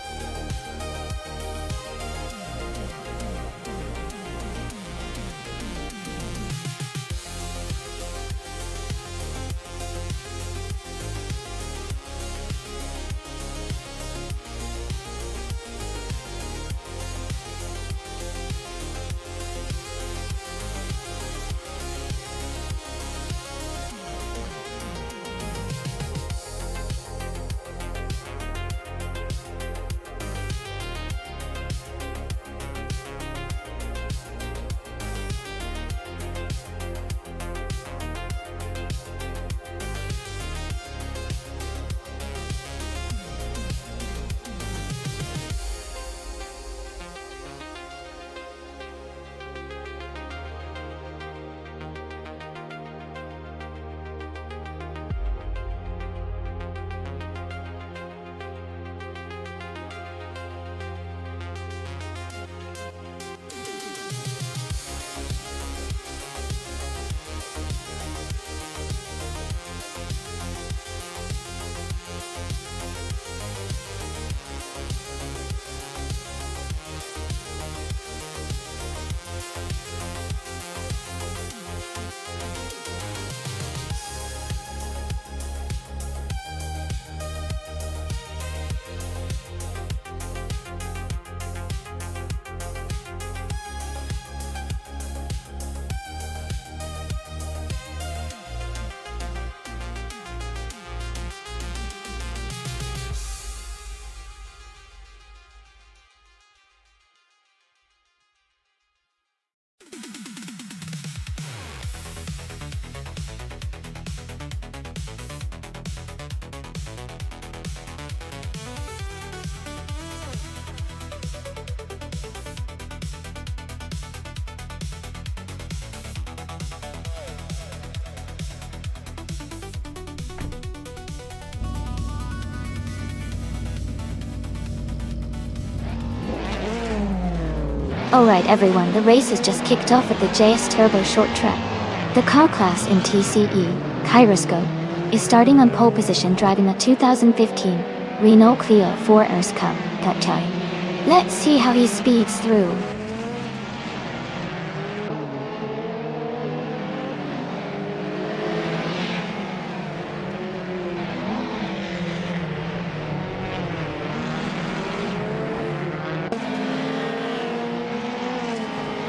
Alright everyone, the race has just kicked off at the JS Turbo Short Track. The car class in TCE, Kyroscope, is starting on pole position driving a 2015 Renault Clio 4S Cup Qashqai. Let's see how he speeds through.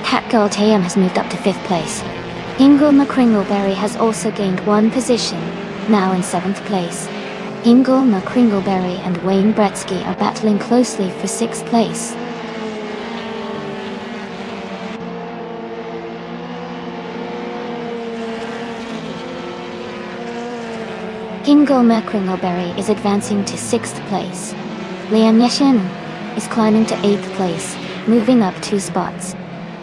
Catgirl TM has moved up to 5th place. Hingle McCringleberry has also gained 1 position, now in 7th place. Hingle McCringleberry and Wayne Gretzky are battling closely for 6th place. Hingle McCringleberry is advancing to 6th place. Liam Yashin is climbing to 8th place, moving up 2 spots.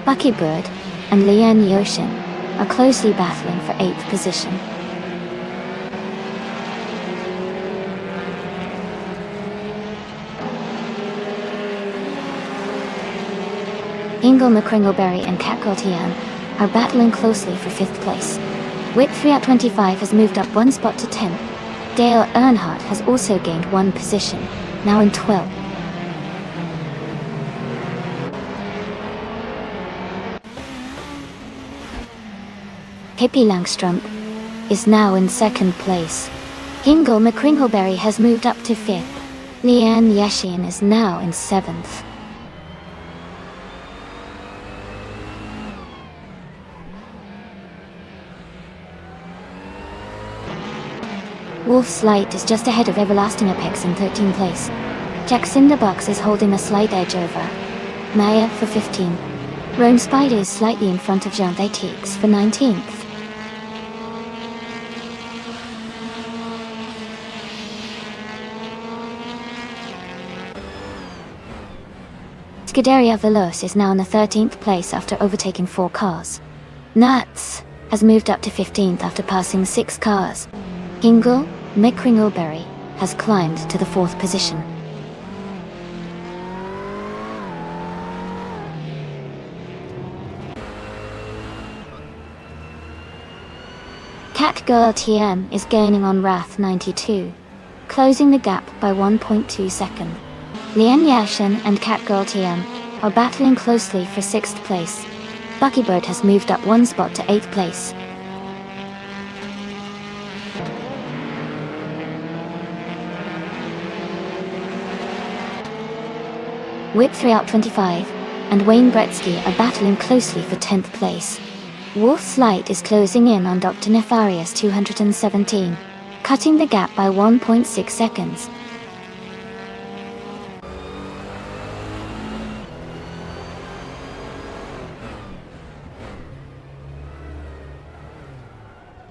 Bucky Bird and Lian Yoshin are closely battling for 8th position. Hingle McCringleberry and Catgirl TM are battling closely for 5th place. Whip 3 out 25 has moved up 1 spot to 10th. Dale Earnhardt has also gained 1 position, now in 12th. Hippie Langstrom is now in 2nd place. Hingle McCringleberry has moved up to 5th. Lian Yashin is now in 7th. Wolf's Light is just ahead of Everlasting Apex in 13th place. Jack Cinderbox is holding a slight edge over Maya for 15th. Rome Spider is slightly in front of Jean Datix for 19th. Scuderia Veloce is now in the 13th place after overtaking 4 cars. Nuts has moved up to 15th after passing 6 cars. Hingle McCringleberry has climbed to the 4th position. Catgirl TM is gaining on Wrath 92, closing the gap by 1.2 seconds. Lian Yashin and Catgirl TM are battling closely for 6th place. Bucky Bird has moved up 1 spot to 8th place. Whip 3 out 25 and Wayne Gretzky are battling closely for 10th place. Wolf's Light is closing in on Dr. Nefarious 217, cutting the gap by 1.6 seconds.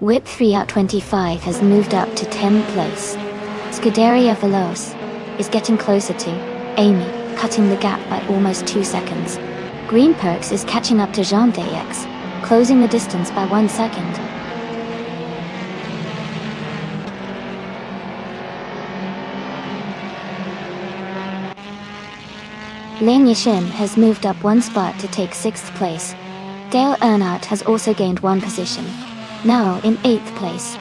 Whip 3 out 25 has moved up to 10th place. Scuderia Veloce is getting closer to Amy, cutting the gap by almost 2 seconds. Green Perks is catching up to Jean Datix, closing the distance by 1 second. Lian Yashin has moved up 1 spot to take 6th place. Dale Earnhardt has also gained 1 position, now in 8th place.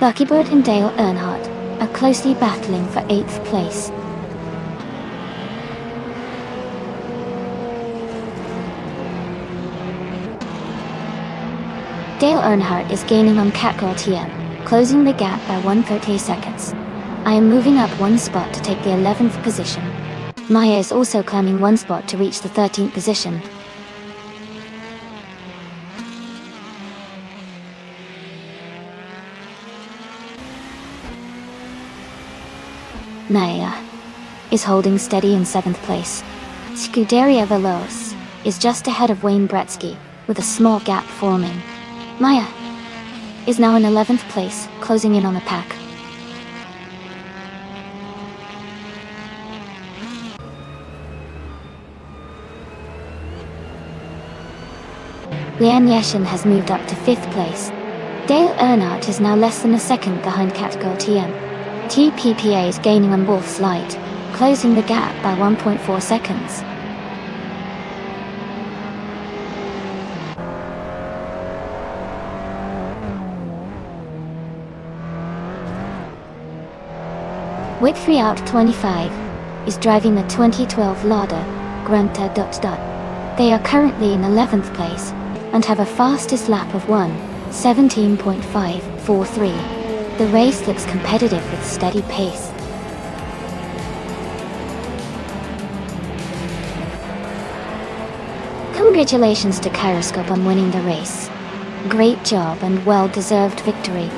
Bucky Bird and Dale Earnhardt are closely battling for 8th place. Dale Earnhardt is gaining on Catgirl TM, closing the gap by 130 seconds. I am moving up 1 spot to take the 11th position. Maya is also climbing 1 spot to reach the 13th position. Maya is holding steady in 7th place. Scuderia Veloce is just ahead of Wayne Gretzky, with a small gap forming. Maya is now in 11th place, closing in on the pack. Lian Yashin has moved up to 5th place. Dale Earnhardt is now less than a second behind Catgirl TM. TPPA is gaining on Wolf's Light, closing the gap by 1.4 seconds. with 3 out of 25, is driving the 2012 Lada Granta. They are currently in 11th place and have a fastest lap of 1:17.543. The race looks competitive with steady pace. Congratulations to Kyroscope on winning the race. Great job and well-deserved victory.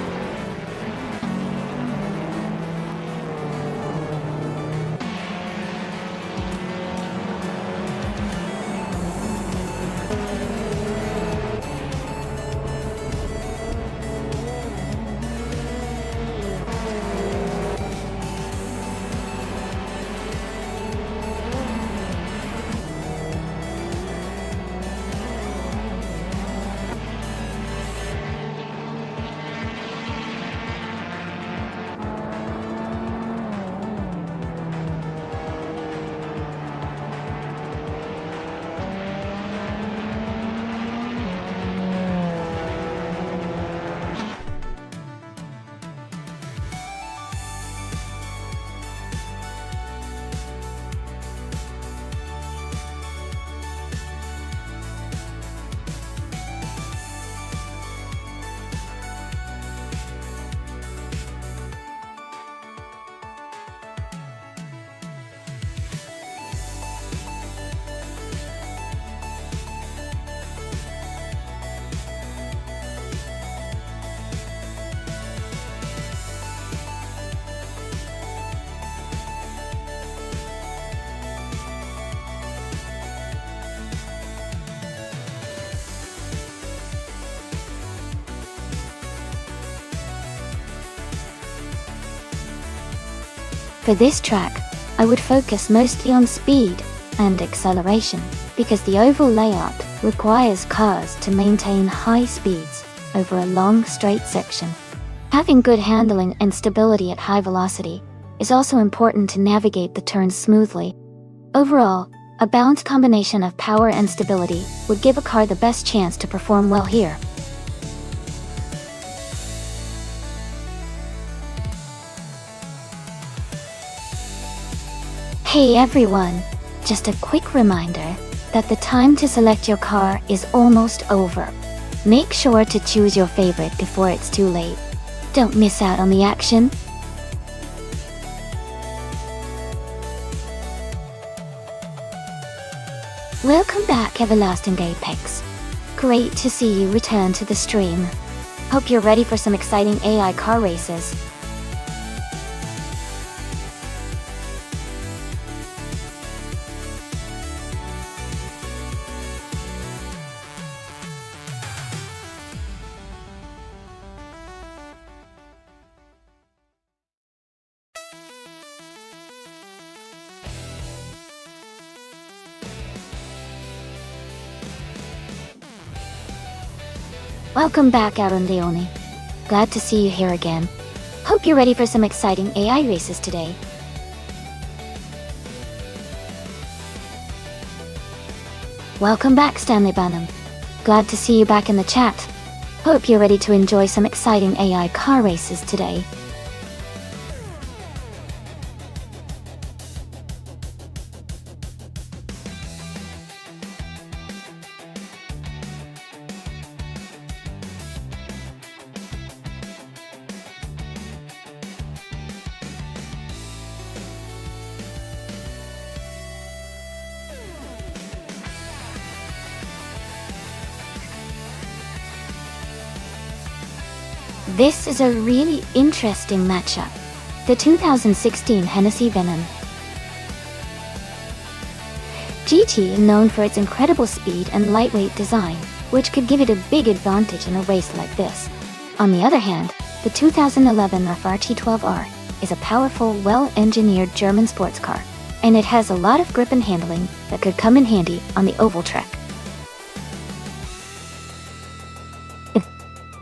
For this track, I would focus mostly on speed and acceleration, because the oval layout requires cars to maintain high speeds over a long straight section. Having good handling and stability at high velocity is also important to navigate the turns smoothly. Overall, a balanced combination of power and stability would give a car the best chance to perform well here. Hey everyone, just a quick reminder that the time to select your car is almost over. Make sure to choose your favorite before it's too late. Don't miss out on the action. Welcome back, Everlasting Apex. Great to see you return to the stream. Hope you're ready for some exciting AI car races. Welcome back, Aaron Leone. Glad to see you here again. Hope you're ready for some exciting AI races today. Welcome back, Stanley Banham. Glad to see you back in the chat. Hope you're ready to enjoy some exciting AI car races today. This is a really interesting matchup. The 2016 Hennessy Venom GT is known for its incredible speed and lightweight design, which could give it a big advantage in a race like this. On the other hand, the 2011 RT12R is a powerful, well-engineered German sports car, and it has a lot of grip and handling that could come in handy on the oval track.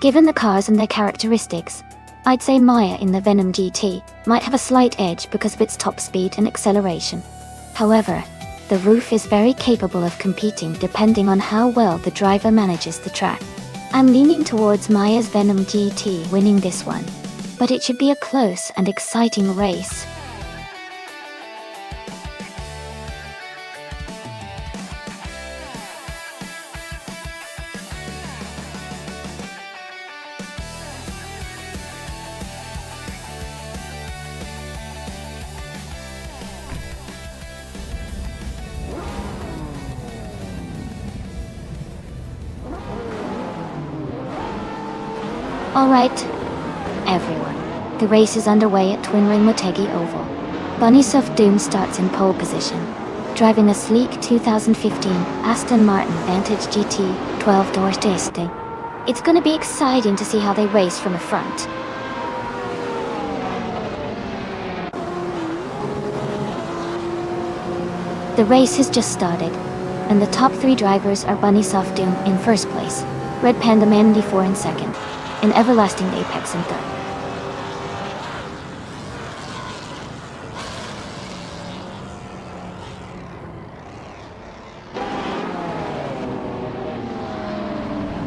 Given the cars and their characteristics, I'd say Maya in the Venom GT might have a slight edge because of its top speed and acceleration. However, the roof is very capable of competing depending on how well the driver manages the track. I'm leaning towards Maya's Venom GT winning this one, but it should be a close and exciting race. Alright, everyone. The race is underway at Twin Ring Motegi Oval. Bunnysoft Doom starts in pole position, driving a sleek 2015 Aston Martin Vantage GT 12-door tasting. It's gonna be exciting to see how they race from the front. The race has just started, and the top 3 drivers are Bunnysoft Doom in first place, Red Panda Man 94 in second, and Everlasting Apex in third.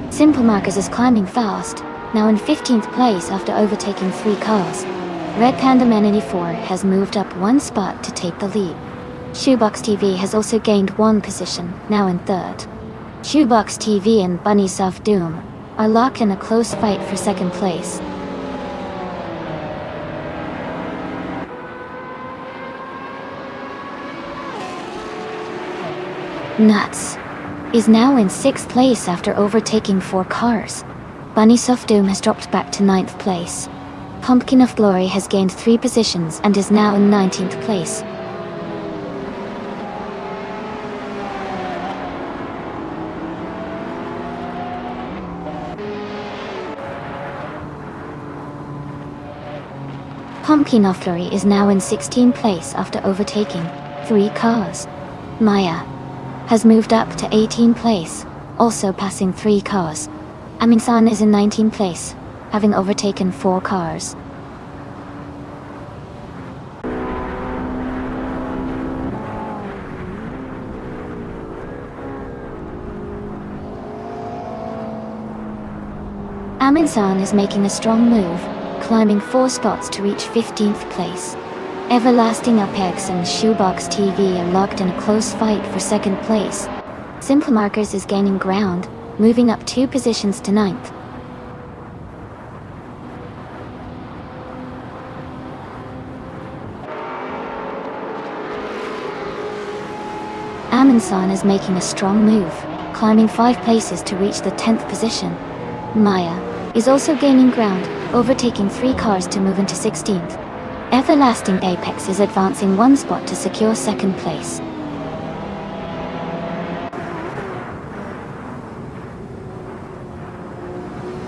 Simple Markers is climbing fast, now in 15th place after overtaking 3 cars. Red Panda Man 84 has moved up 1 spot to take the lead. Shoebox TV has also gained 1 position, now in third. Shoebox TV and Bunnysoft Doom are locked in a close fight for second place. Nuts is now in 6th place after overtaking 4 cars. Bunnysoft Doom has dropped back to 9th place. Pumpkin of Glory has gained 3 positions and is now in 19th place. Pumpkin of Glory is now in 16th place after overtaking 3 cars. Maya has moved up to 18th place, also passing 3 cars. Amin-san is in 19th place, having overtaken 4 cars. Amin-san is making a strong move, climbing 4 spots to reach 15th place. Everlasting Apex and Shoebox TV are locked in a close fight for second place. Simple Markers is gaining ground, moving up 2 positions to 9th. Amin-san is making a strong move, climbing 5 places to reach the 10th position. Maya is also gaining ground, overtaking 3 cars to move into 16th. Everlasting Apex is advancing 1 spot to secure second place.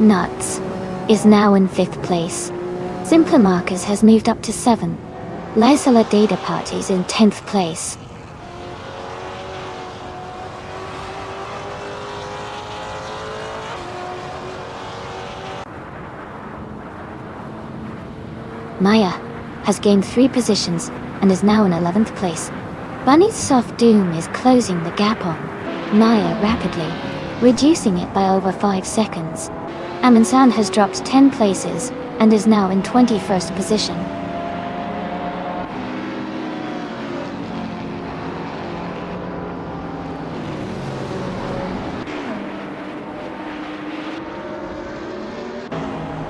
Nuts is now in 5th place. Simpler Markers has moved up to 7. Lysala Data Party is in 10th place. Maya has gained 3 positions and is now in 11th place. Bunnysoft Doom is closing the gap on Maya rapidly, reducing it by over 5 seconds. Amin-san has dropped 10 places and is now in 21st position.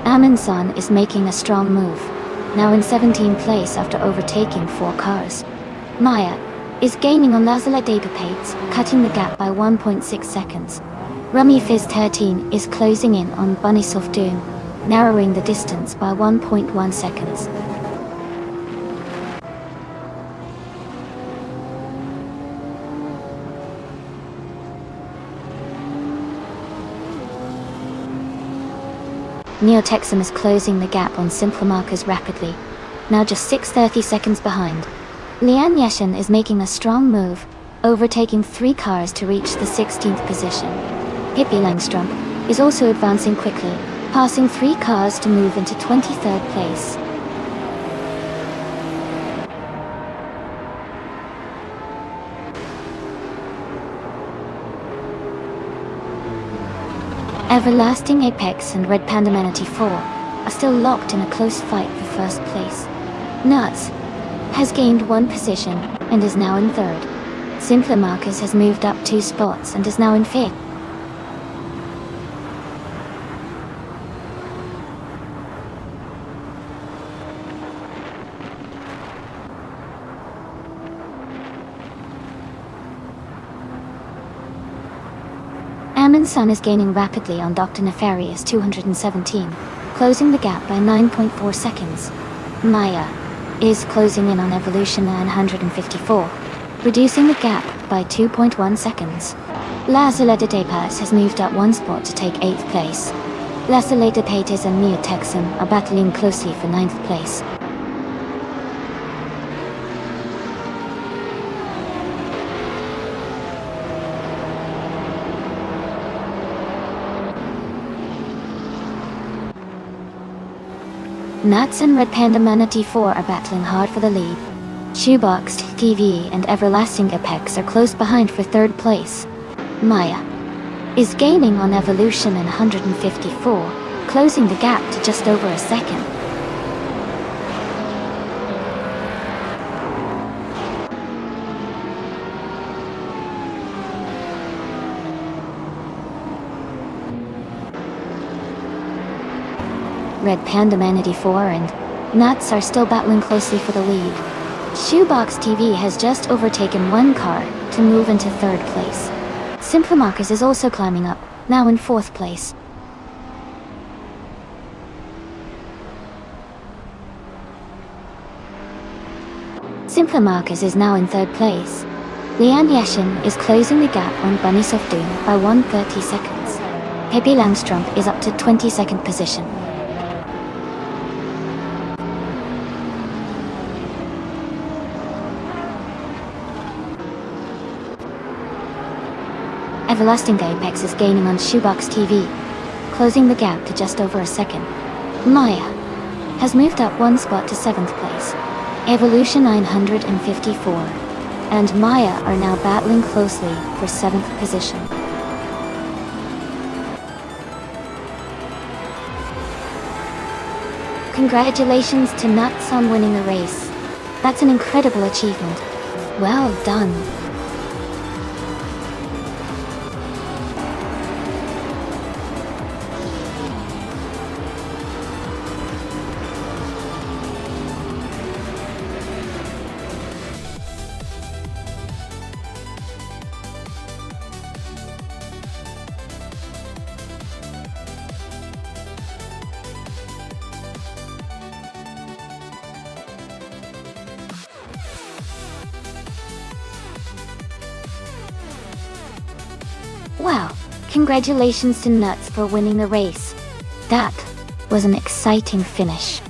Amin-san is making a strong move, now in 17th place after overtaking 4 cars. Maya is gaining on Lazala Data Pates, cutting the gap by 1.6 seconds. Rummy Fizz 13 is closing in on Bunnysoft Doom, narrowing the distance by 1.1 seconds. Neotexum is closing the gap on Simpler Markers rapidly, now just 6:30 seconds behind. Lian Yeshin is making a strong move, overtaking 3 cars to reach the 16th position. Hippie Langstrom is also advancing quickly, passing 3 cars to move into 23rd place. Everlasting Apex and Red Panda Man 84 are still locked in a close fight for first place. Nuts has gained 1 position and is now in 3rd. Simpler Markers has moved up 2 spots and is now in 5th. Amin-san is gaining rapidly on Dr. Nefarious 217. closing the gap by 9.4 seconds. Maya is closing in on Evolution 954, reducing the gap by 2.1 seconds. La Saleta de Paz has moved up one spot to take 8th place. La Saleta Pates and Mia Texan are battling closely for 9th place. Nuts and Red Panda Manatee 4 are battling hard for the lead. Shoeboxed TV and Everlasting Apex are close behind for 3rd place. Maya is gaining on Evolution in 154, closing the gap to just over a second. Red Panda Manatee 4 and Nuts are still battling closely for the lead. Shoebox TV has just overtaken one car to move into 3rd place. Simple Marcus is also climbing up, now in 4th place. Simple Marcus is now in 3rd place. Leanne Yashin is closing the gap on Bunny Softdoom by 130 seconds. Pippi Langstrump is up to 22nd position. Everlasting Apex is gaining on Shoebox TV, closing the gap to just over a second. Maya has moved up one spot to 7th place. Evolution 954 and Maya are now battling closely for 7th position. Congratulations to Nuts on winning the race. That's an incredible achievement. Well done. Wow, congratulations to Nuts for winning the race. That was an exciting finish.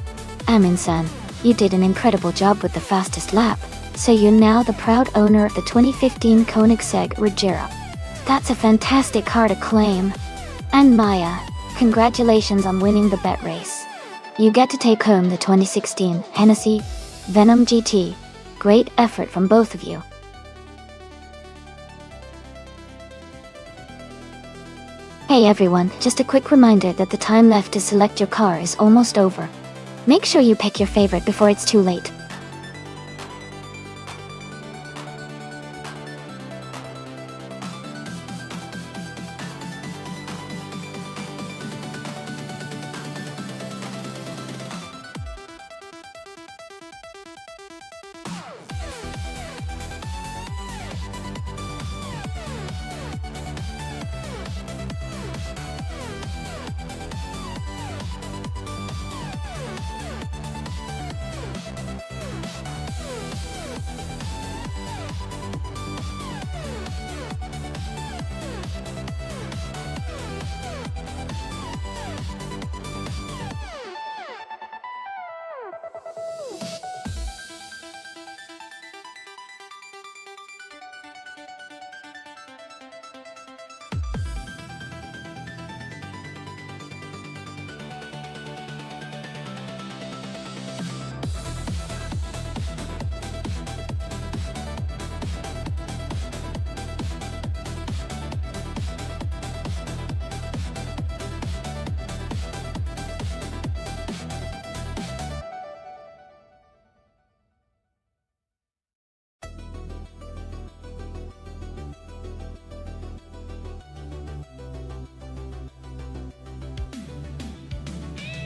Amin-san, you did an incredible job with the fastest lap, so you're now the proud owner of the 2015 Koenigsegg Regera. That's a fantastic car to claim. And Maya, congratulations on winning the bet race. You get to take home the 2016 Hennessy Venom GT. Great effort from both of you. Hey everyone, just a quick reminder that the time left to select your car is almost over. Make sure you pick your favorite before it's too late.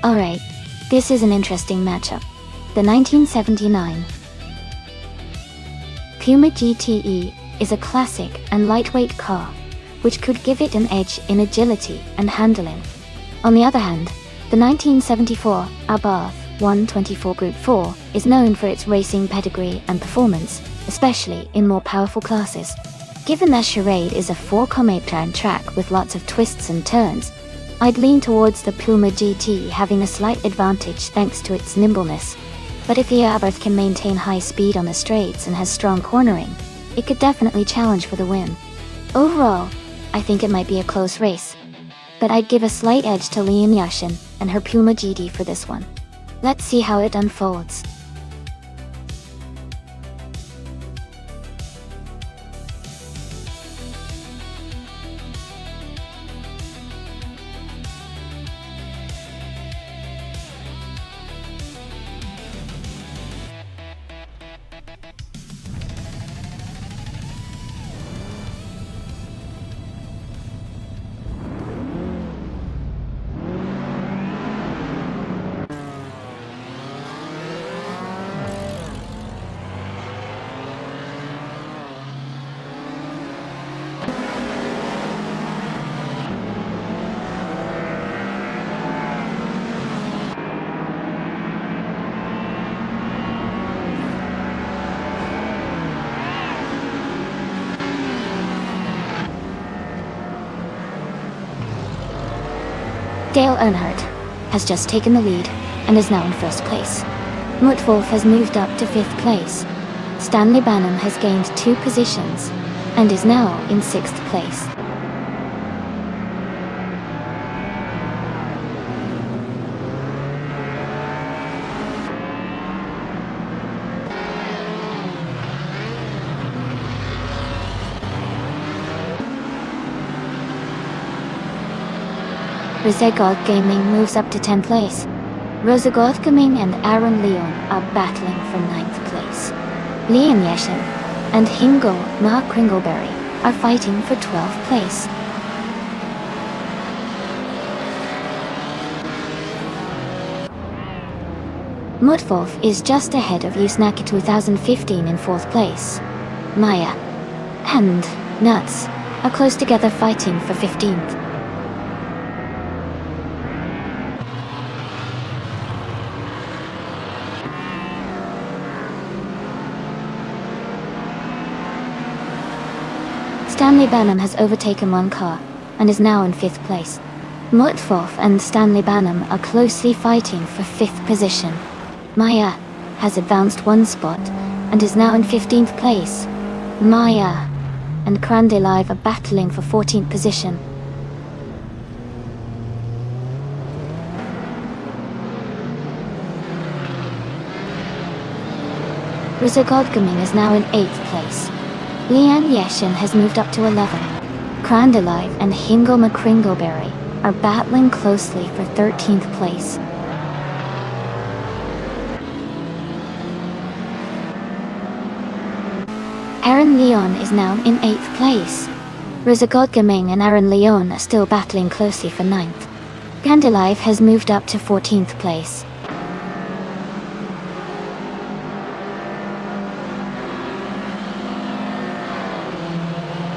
Alright, this is an interesting matchup. The 1979 Puma GTE is a classic and lightweight car, which could give it an edge in agility and handling. On the other hand, The 1974 Abarth 124 Group 4 is known for its racing pedigree and performance, especially in more powerful classes. Given that Charade is a 4,8-turn track with lots of twists and turns, I'd lean towards the Puma GT having a slight advantage thanks to its nimbleness. But if the Abarth can maintain high speed on the straights and has strong cornering, it could definitely challenge for the win. Overall, I think it might be a close race, but I'd give a slight edge to Lian Yashin and her Puma GT for this one. Let's see how it unfolds. Dale Earnhardt has just taken the lead and is now in first place. Mutwolf has moved up to 5th place. Stanley Banham has gained 2 positions and is now in 6th place. Rosegod Gaming moves up to 10th place. Rosegod Gaming and Aaron Leon are battling for 9th place. Lian Yashin and Hingo Ma Kringleberry are fighting for 12th place. Mutwolf is just ahead of Usnaki 2015 in 4th place. Maya and Nuts are close together fighting for 15th. Stanley Banham has overtaken 1 car and is now in 5th place. Mutwolf and Stanley Banham are closely fighting for 5th position. Maya has advanced 1 spot and is now in 15th place. Maya and Crande Live are battling for 14th position. Rosegod Gaming is now in 8th place. Lian Yashin has moved up to 11. Crandalive and Hingo McCringleberry are battling closely for 13th place. Aaron Leon is now in 8th place. Rosegod Gaming and Aaron Leon are still battling closely for 9th. Crandalive has moved up to 14th place.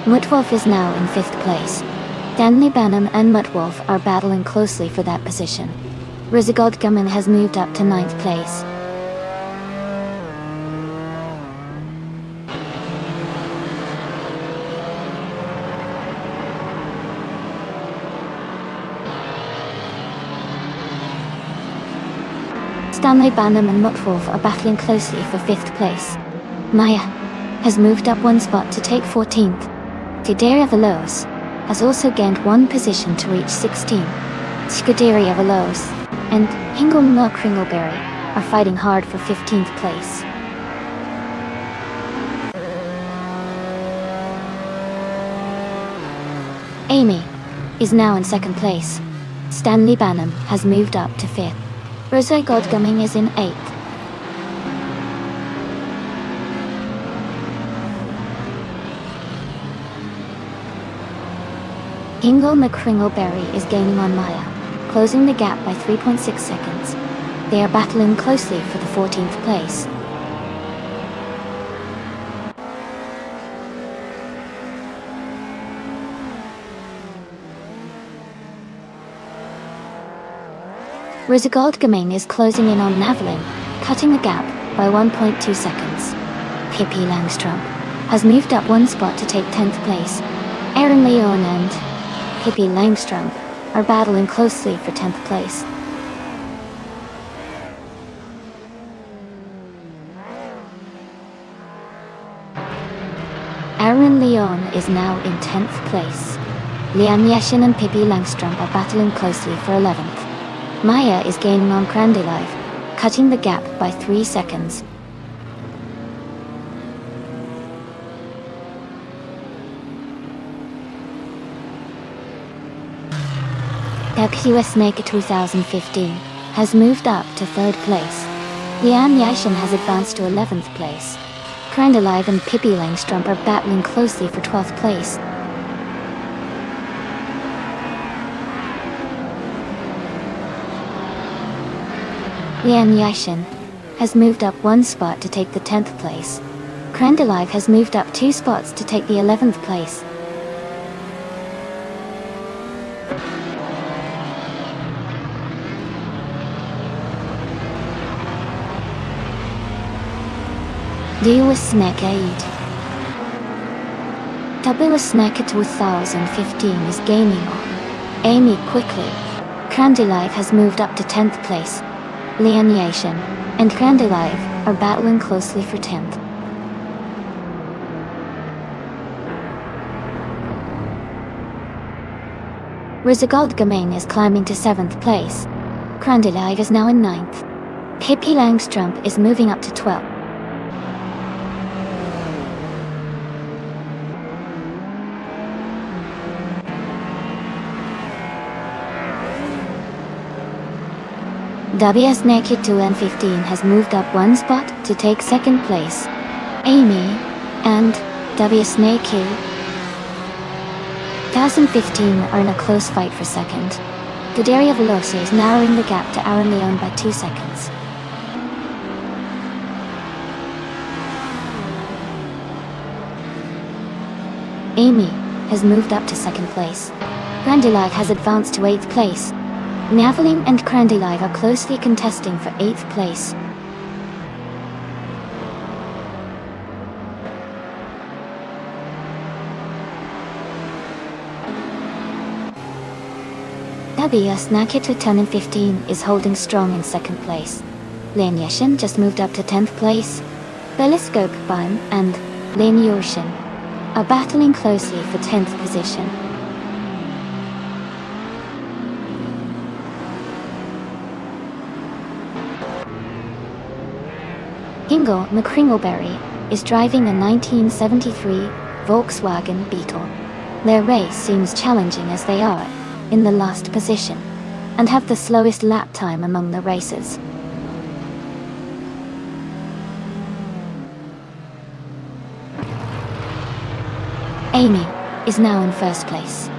Mutwolf is now in 5th place. Stanley Banham and Mutwolf are battling closely for that position. Rosegod Gaming has moved up to 9th place. Stanley Banham and Mutwolf are battling closely for 5th place. Maya has moved up 1 spot to take 14th. Scuderia Veloz has also gained 1 position to reach 16. Scuderia Veloz and Hingo Kringleberry are fighting hard for 15th place. Amy is now in 2nd place. Stanley Banham has moved up to 5th. Rosegod Gaming is in 8th. Hingo McCringleberry is gaining on Maya, closing the gap by 3.6 seconds. They are battling closely for the 14th place. Rizagold Gaming is closing in on Navelin, cutting the gap by 1.2 seconds. Pippi Langstrom has moved up one spot to take 10th place. Aaron Leon and Pippi Langstrom are battling closely for 10th place. Aaron Leon is now in 10th place. Lian Yashin and Pippi Langstrom are battling closely for 11th. Maya is gaining on Krandilive, cutting the gap by 3 seconds. Pepsi Snake 2015 has moved up to 3rd place. Lian Yashin has advanced to 11th place. Krandilive and Pippi Langstrom are battling closely for 12th place. Lian Yashin has moved up one spot to take the 10th place. Krandilive has moved up 2 spots to take the 11th place. Dewa Snack 8. Tabula Snack 2015 is gaining on Amy quickly. Krandilive has moved up to 10th place. Lian Yashin and Krandilive are battling closely for 10th. Rizagold Gaming is climbing to 7th place. Krandilive is now in 9th. Pippi Langstrom is moving up to 12th. WS Naked 2N15 has moved up one spot to take 2nd place. Amy and WS Naked 2015 are in a close fight for 2nd. Gudaria Veloci is narrowing the gap to Aaron Leon by 2 seconds. Amy has moved up to 2nd place. Krandilive has advanced to 8th place. Navelin and Krandilive are closely contesting for 8th place. WS Nakita 10-15 is holding strong in 2nd place. Lian Yashin just moved up to 10th place. Belliscope Bime and Lian Yoshin are battling closely for 10th position. Ingo McCringleberry is driving a 1973 Volkswagen Beetle. Their race seems challenging as they are in the last position and have the slowest lap time among the racers. Amy is now in 1st place.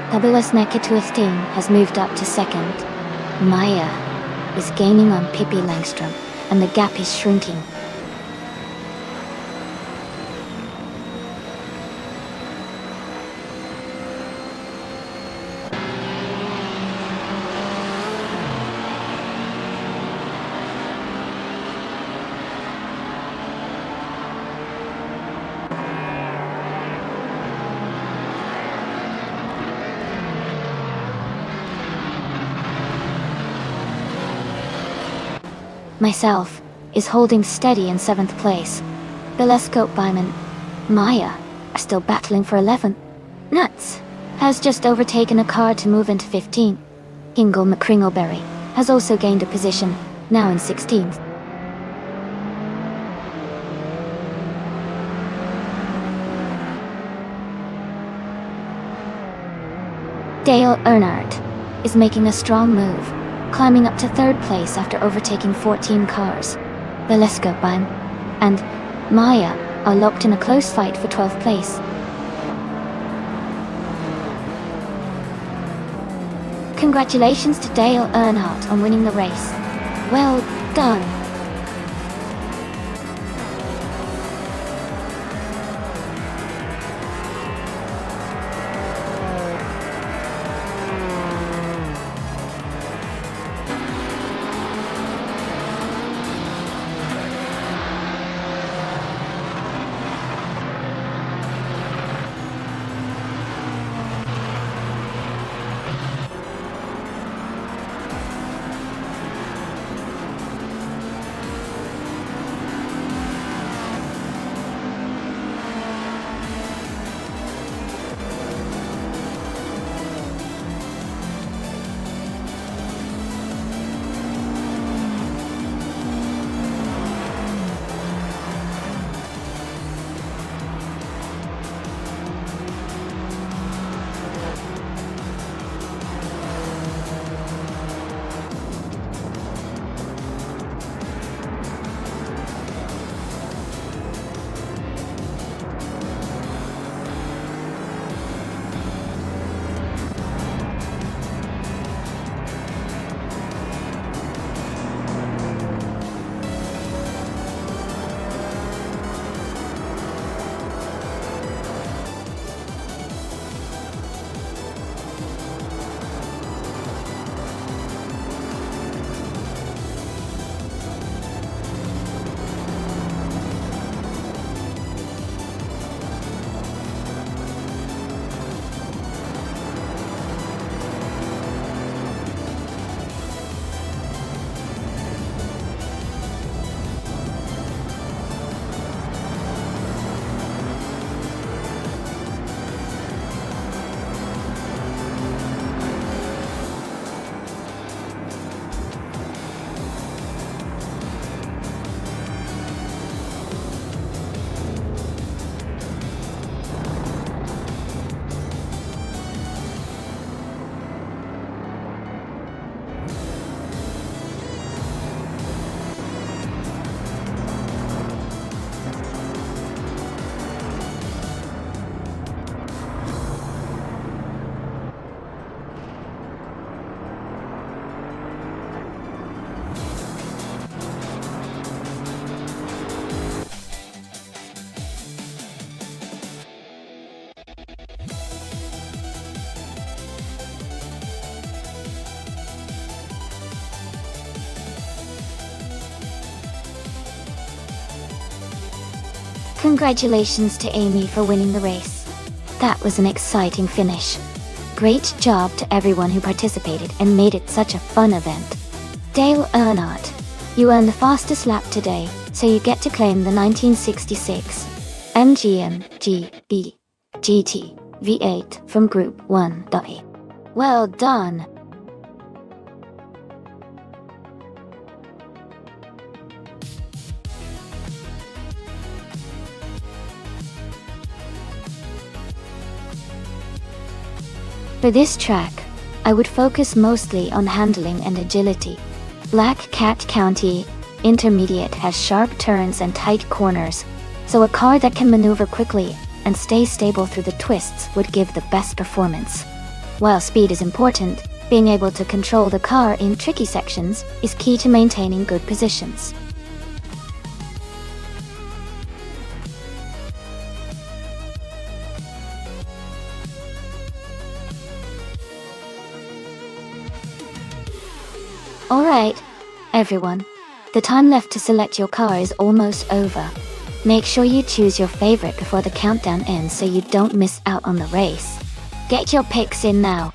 Tabulas Nekatuithting has moved up to 2nd. Maya is gaining on Pippi Langstrom and the gap is shrinking. Myself is holding steady in 7th place. Belescope Byman, Maya are still battling for 11th. Nuts has just overtaken a car to move into 15th. Ingle McCringleberry has also gained a position, now in 16th. Dale Earnhardt is making a strong move, climbing up to 3rd place after overtaking 14 cars. Belescope Bime and Maya are locked in a close fight for 12th place. Congratulations to Dale Earnhardt on winning the race. Well done. Congratulations to Amy for winning the race. That was an exciting finish. Great job to everyone who participated and made it such a fun event. Dale Earnhardt, you earned the fastest lap today, so you get to claim the 1966 MGM GB GT V8 from Group 1. Well done! For this track, I would focus mostly on handling and agility. Black Cat County Intermediate has sharp turns and tight corners, so a car that can maneuver quickly and stay stable through the twists would give the best performance. While speed is important, being able to control the car in tricky sections is key to maintaining good positions. Alright, everyone. The time left to select your car is almost over. Make sure you choose your favorite before the countdown ends so you don't miss out on the race. Get your picks in now.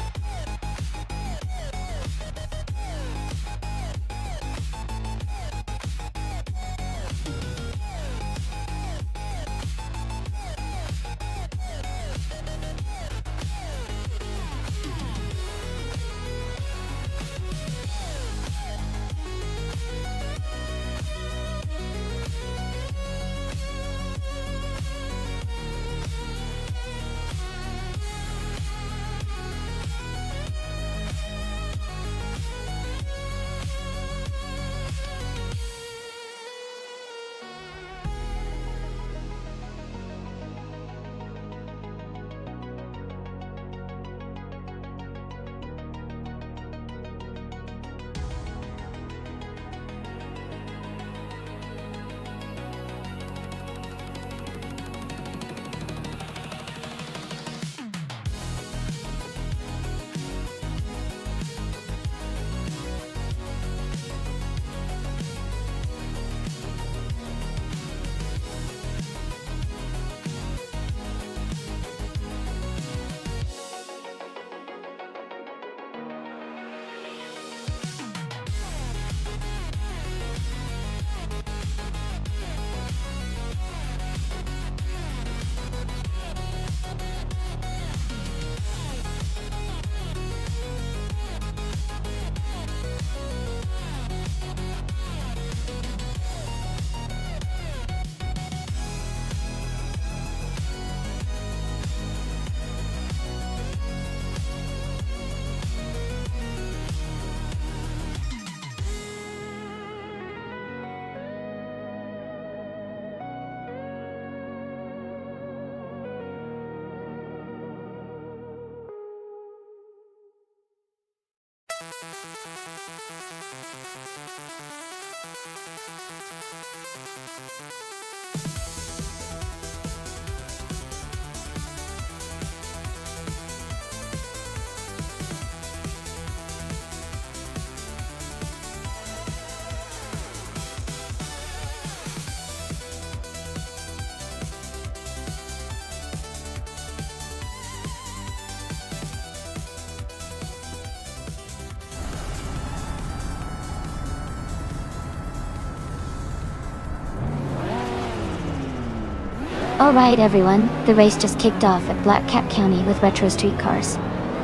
Alright everyone, the race just kicked off at Black Cat County with retro street cars.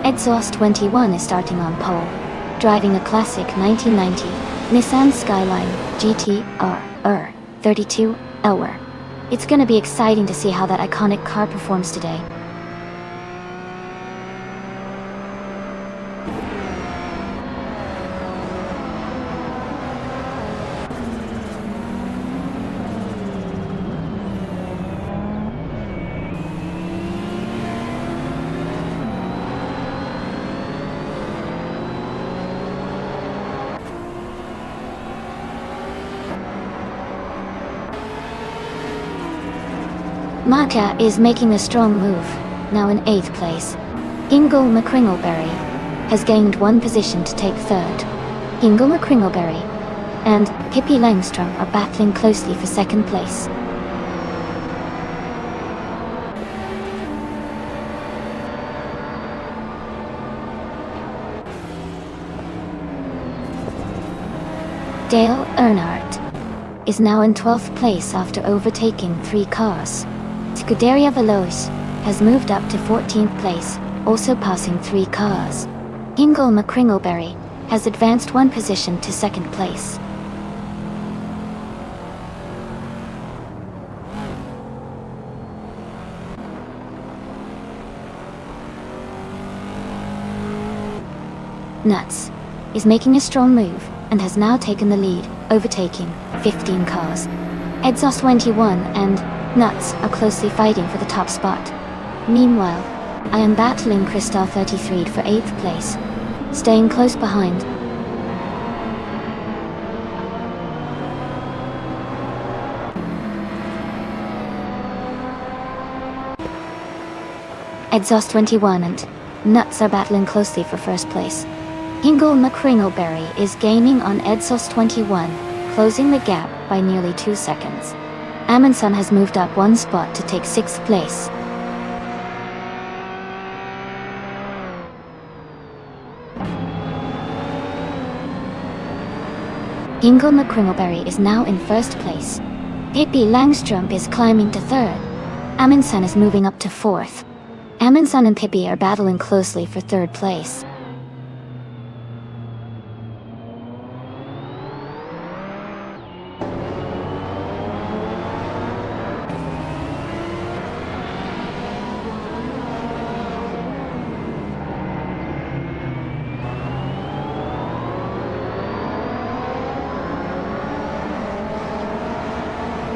Exhaust 21 is starting on pole, driving a classic 1990 Nissan Skyline GT-R 32L. It's gonna be exciting to see how that iconic car performs today. Maka is making a strong move, now in 8th place. Ingle McCringleberry has gained one position to take 3rd. Ingle McCringleberry and Pippi Langstrom are battling closely for 2nd place. Dale Earnhardt is now in 12th place after overtaking 3 cars. Scuderia Veloce has moved up to 14th place, also passing 3 cars. Hingle McCringleberry has advanced 1 position to 2nd place. Nuts is making a strong move and has now taken the lead, overtaking 15 cars. Exhaust 21 and Nuts are closely fighting for the top spot. Meanwhile, I am battling Crystal 33 for 8th place, staying close behind. Exhaust 21 and Nuts are battling closely for 1st place. Hingle McCringleberry is gaining on Exhaust 21, closing the gap by nearly 2 seconds. Amundsen has moved up 1 spot to take 6th place. Hingle McCringleberry is now in 1st place. Pippi Langstrup is climbing to 3rd. Amundsen is moving up to 4th. Amundsen and Pippi are battling closely for 3rd place.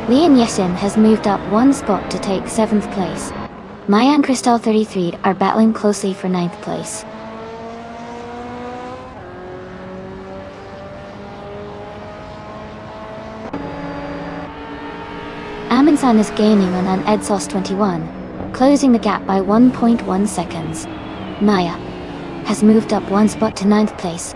Liam Yessin has moved up 1 spot to take 7th place. Maya and Crystal 33 are battling closely for 9th place. Amundsen is gaining on Exhaust 21, closing the gap by 1.1 seconds. Maya has moved up 1 spot to 9th place.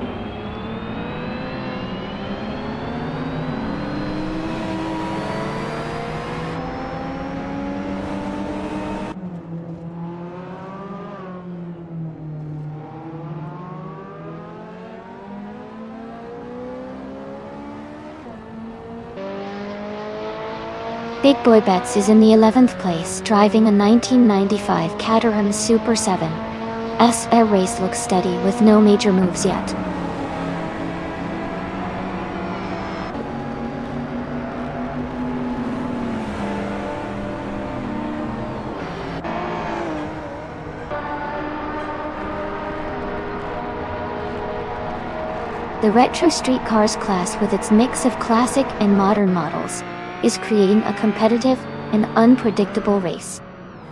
Big Boy Betts is in the 11th place, driving a 1995 Caterham Super 7. Air race looks steady with no major moves yet. The retro street cars class, with its mix of classic and modern models, is creating a competitive and unpredictable race.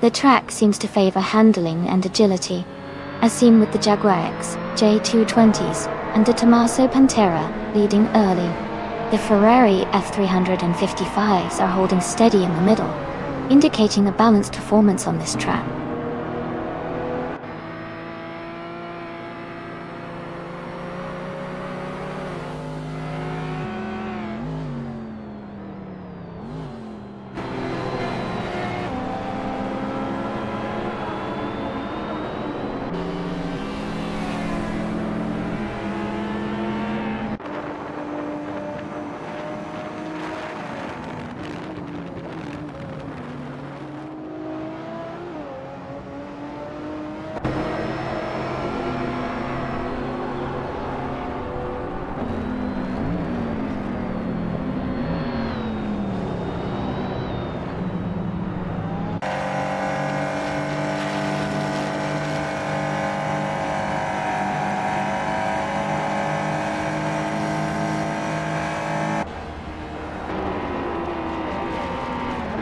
The track seems to favor handling and agility, as seen with the Jaguar X, J220s, and the Tommaso Pantera leading early. The Ferrari F355s are holding steady in the middle, indicating a balanced performance on this track.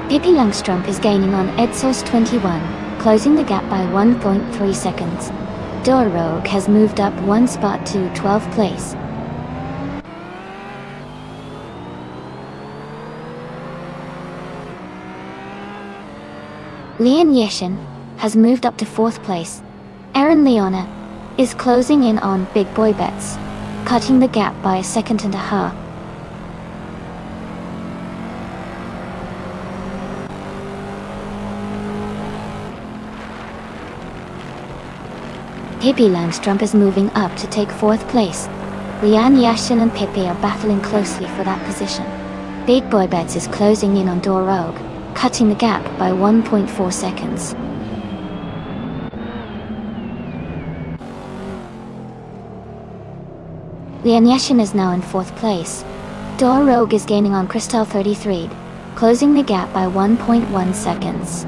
Pippi Langstrup is gaining on Exhaust 21, closing the gap by 1.3 seconds. Rogue has moved up 1 spot to 12th place. Liam Yeshin has moved up to 4th place. Aaron Leona is closing in on Big Boy Betts, cutting the gap by 1.5 seconds. Pippi Langstrup is moving up to take 4th place. Lian, Yashin and Pippi are battling closely for that position. Big Boy Bets is closing in on Dorogue, cutting the gap by 1.4 seconds. Lian Yashin is now in 4th place. Dorogue is gaining on Crystal 33, closing the gap by 1.1 seconds.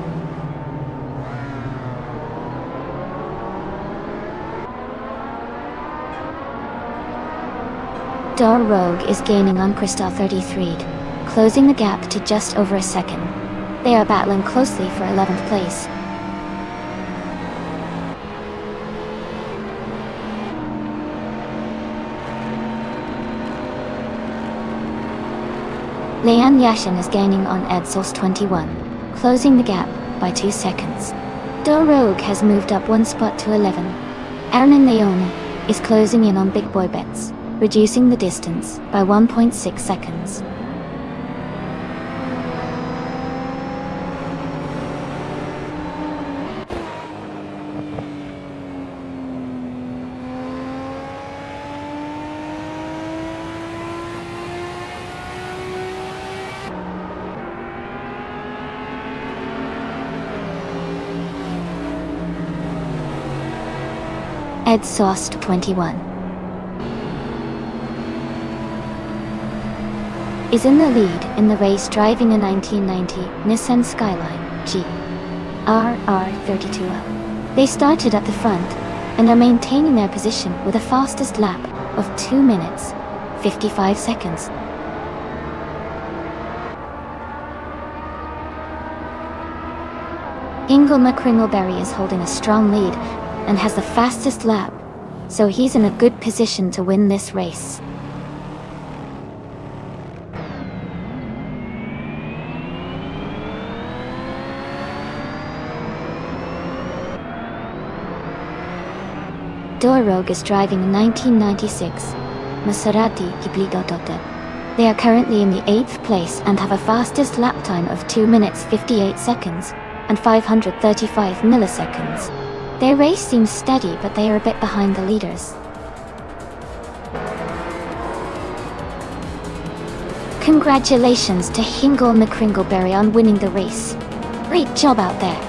Dorogue is gaining on Crystal 33, closing the gap to just over a second. They are battling closely for 11th place. Lian Yashin is gaining on Edsource 21, closing the gap by 2 seconds. Dorogue has moved up 1 spot to 11. Aaron Leone is closing in on Big Boy Bets, reducing the distance by 1.6 seconds. Edsource 21 is in the lead in the race, driving a 1990 Nissan Skyline GRR320. They started at the front and are maintaining their position with a fastest lap of 2 minutes, 55 seconds. Ingle McCringleberry is holding a strong lead and has the fastest lap, so he's in a good position to win this race. Dorogue is driving a 1996 Maserati Ibligodote. They are currently in the 8th place and have a fastest lap time of 2 minutes 58 seconds and 535 milliseconds. Their race seems steady, but they are a bit behind the leaders. Congratulations to Hingle McCringleberry on winning the race. Great job out there.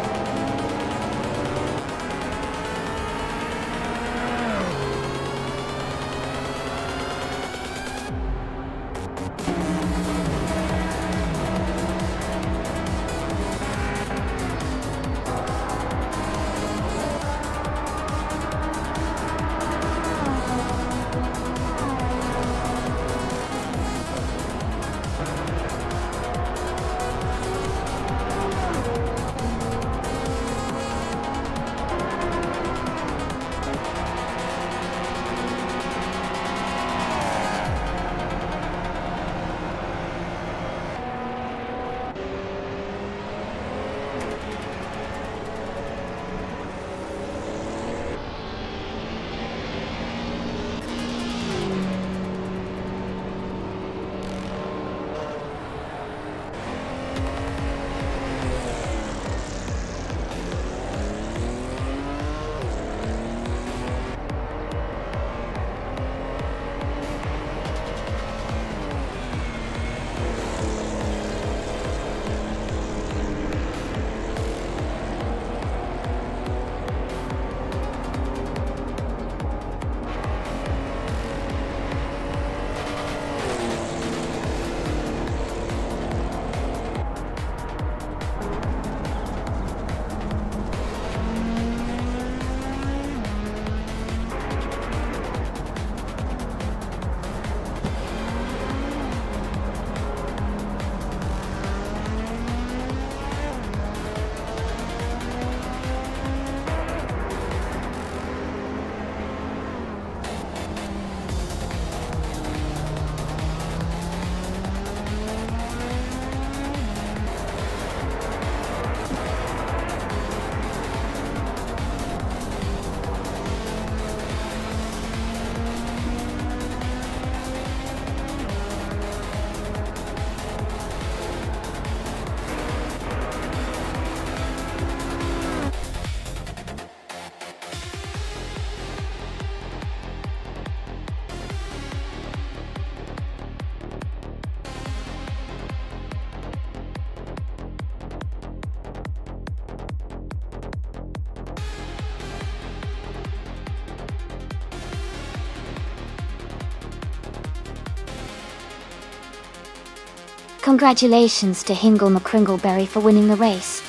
Congratulations to Hingle McCringleberry for winning the race.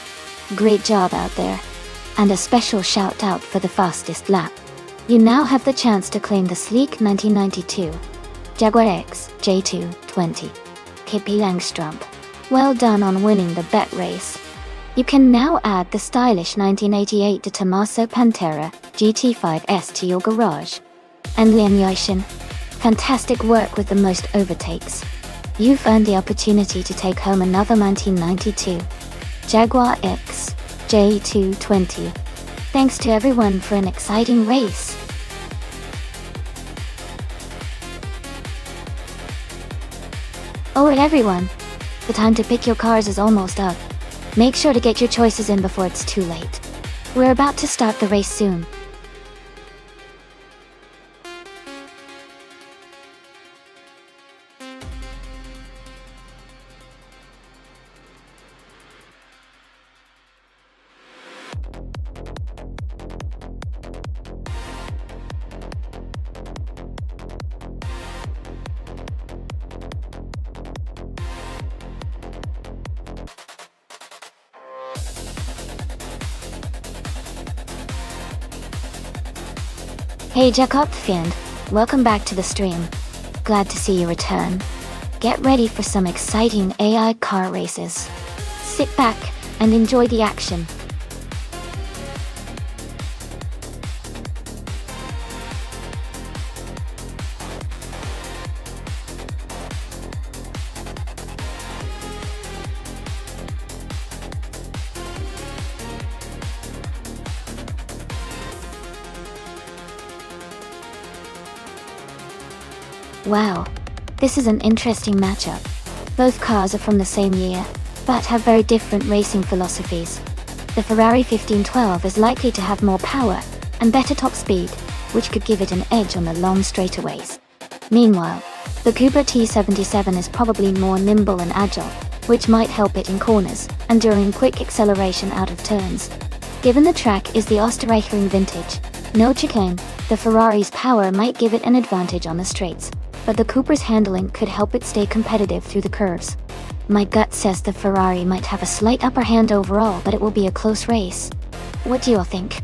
Great job out there. And a special shout out for the fastest lap. You now have the chance to claim the sleek 1992 Jaguar X J220. Pippi Langstrumpf. Well done on winning the bet race. You can now add the stylish 1988 De Tomaso Pantera GT5S to your garage. And Liam Yoshin. Fantastic work with the most overtakes. You've earned the opportunity to take home another 1992 Jaguar X J220. Thanks to everyone for an exciting race. Alright everyone, the time to pick your cars is almost up. Make sure to get your choices in before it's too late. We're about to start the race soon. Hey Jacob Fiend, welcome back to the stream. Glad to see you return. Get ready for some exciting AI car races. Sit back and enjoy the action. Wow, this is an interesting matchup. Both cars are from the same year, but have very different racing philosophies. The Ferrari 1512 is likely to have more power and better top speed, which could give it an edge on the long straightaways. Meanwhile, the Cupra T77 is probably more nimble and agile, which might help it in corners and during quick acceleration out of turns. Given the track is the Österreichring vintage, no chicane, the Ferrari's power might give it an advantage on the straights, but the Cupra's handling could help it stay competitive through the curves. My gut says the Ferrari might have a slight upper hand overall, but it will be a close race. What do you all think?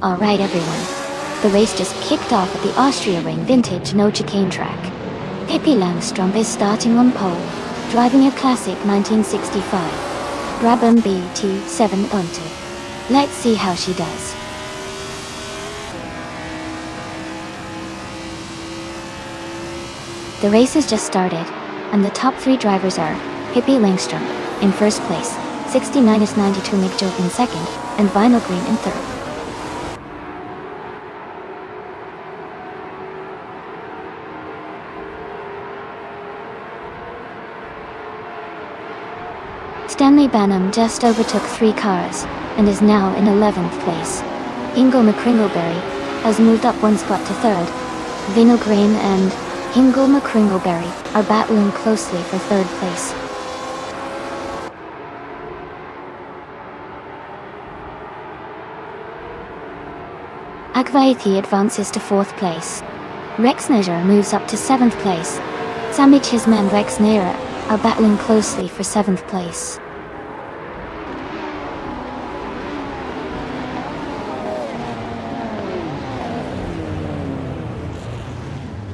Alright everyone, the race just kicked off at the Austria Ring Vintage No Chicane track. Pippi Langstrumpf is starting on pole, driving a classic 1965 Brabham BT712. Let's see how she does. The race has just started, and the top three drivers are Pippi Langstrumpf in first place, 69s92 Mick Joe in second, and Vinyl Green in third. Stanley Banham just overtook three cars, and is now in 11th place. Hingle McCringleberry has moved up one spot to third. Vinyl Green and Hingle McCringleberry are battling closely for third place. Akvaithi advances to fourth place. Rex Neger moves up to seventh place. Sami Chisma and Rex Nera are battling closely for seventh place.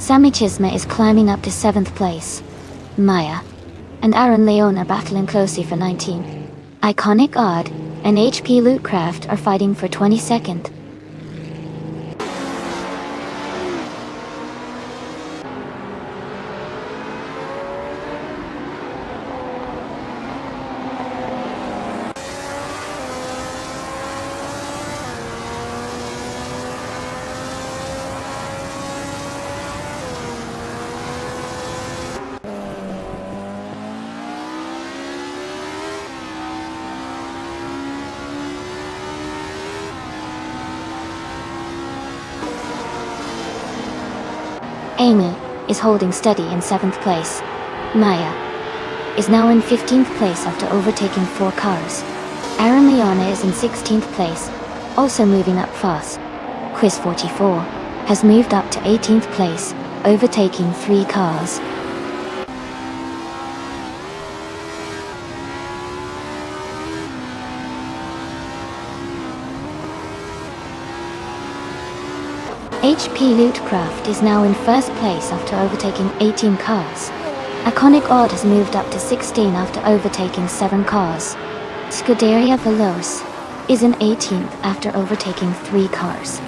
Sami Chisma is climbing up to 7th place. Maya and Aaron Leon are battling closely for 19. Iconic Odd and HP Lootcraft are fighting for 22nd. is holding steady in 7th place. Maya is now in 15th place after overtaking 4 cars. Aaron Leona is in 16th place, also moving up fast. Quiz 44 has moved up to 18th place, overtaking 3 cars. HP Lootcraft is now in 1st place after overtaking 18 cars. Iconic Odd has moved up to 16 after overtaking 7 cars. Scuderia Veloce is in 18th after overtaking 3 cars.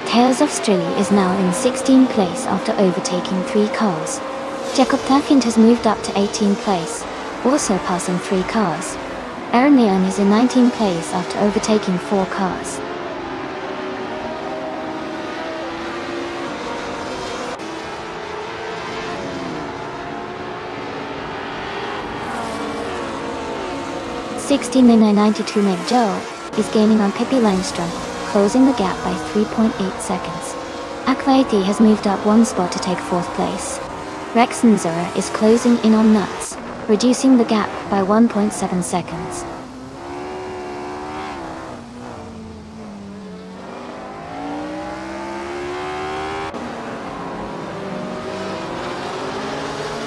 Tales of Strilly is now in 16th place after overtaking 3 cars. Jacob Tafiant has moved up to 18th place, also passing 3 cars. Aaron Leon is in 19th place after overtaking 4 cars. $16.92 Meg Joe is gaining on Pippi Langstrom, closing the gap by 3.8 seconds. Akvaiti has moved up 1 spot to take 4th place. Rex Nzura is closing in on Nuts, reducing the gap by 1.7 seconds.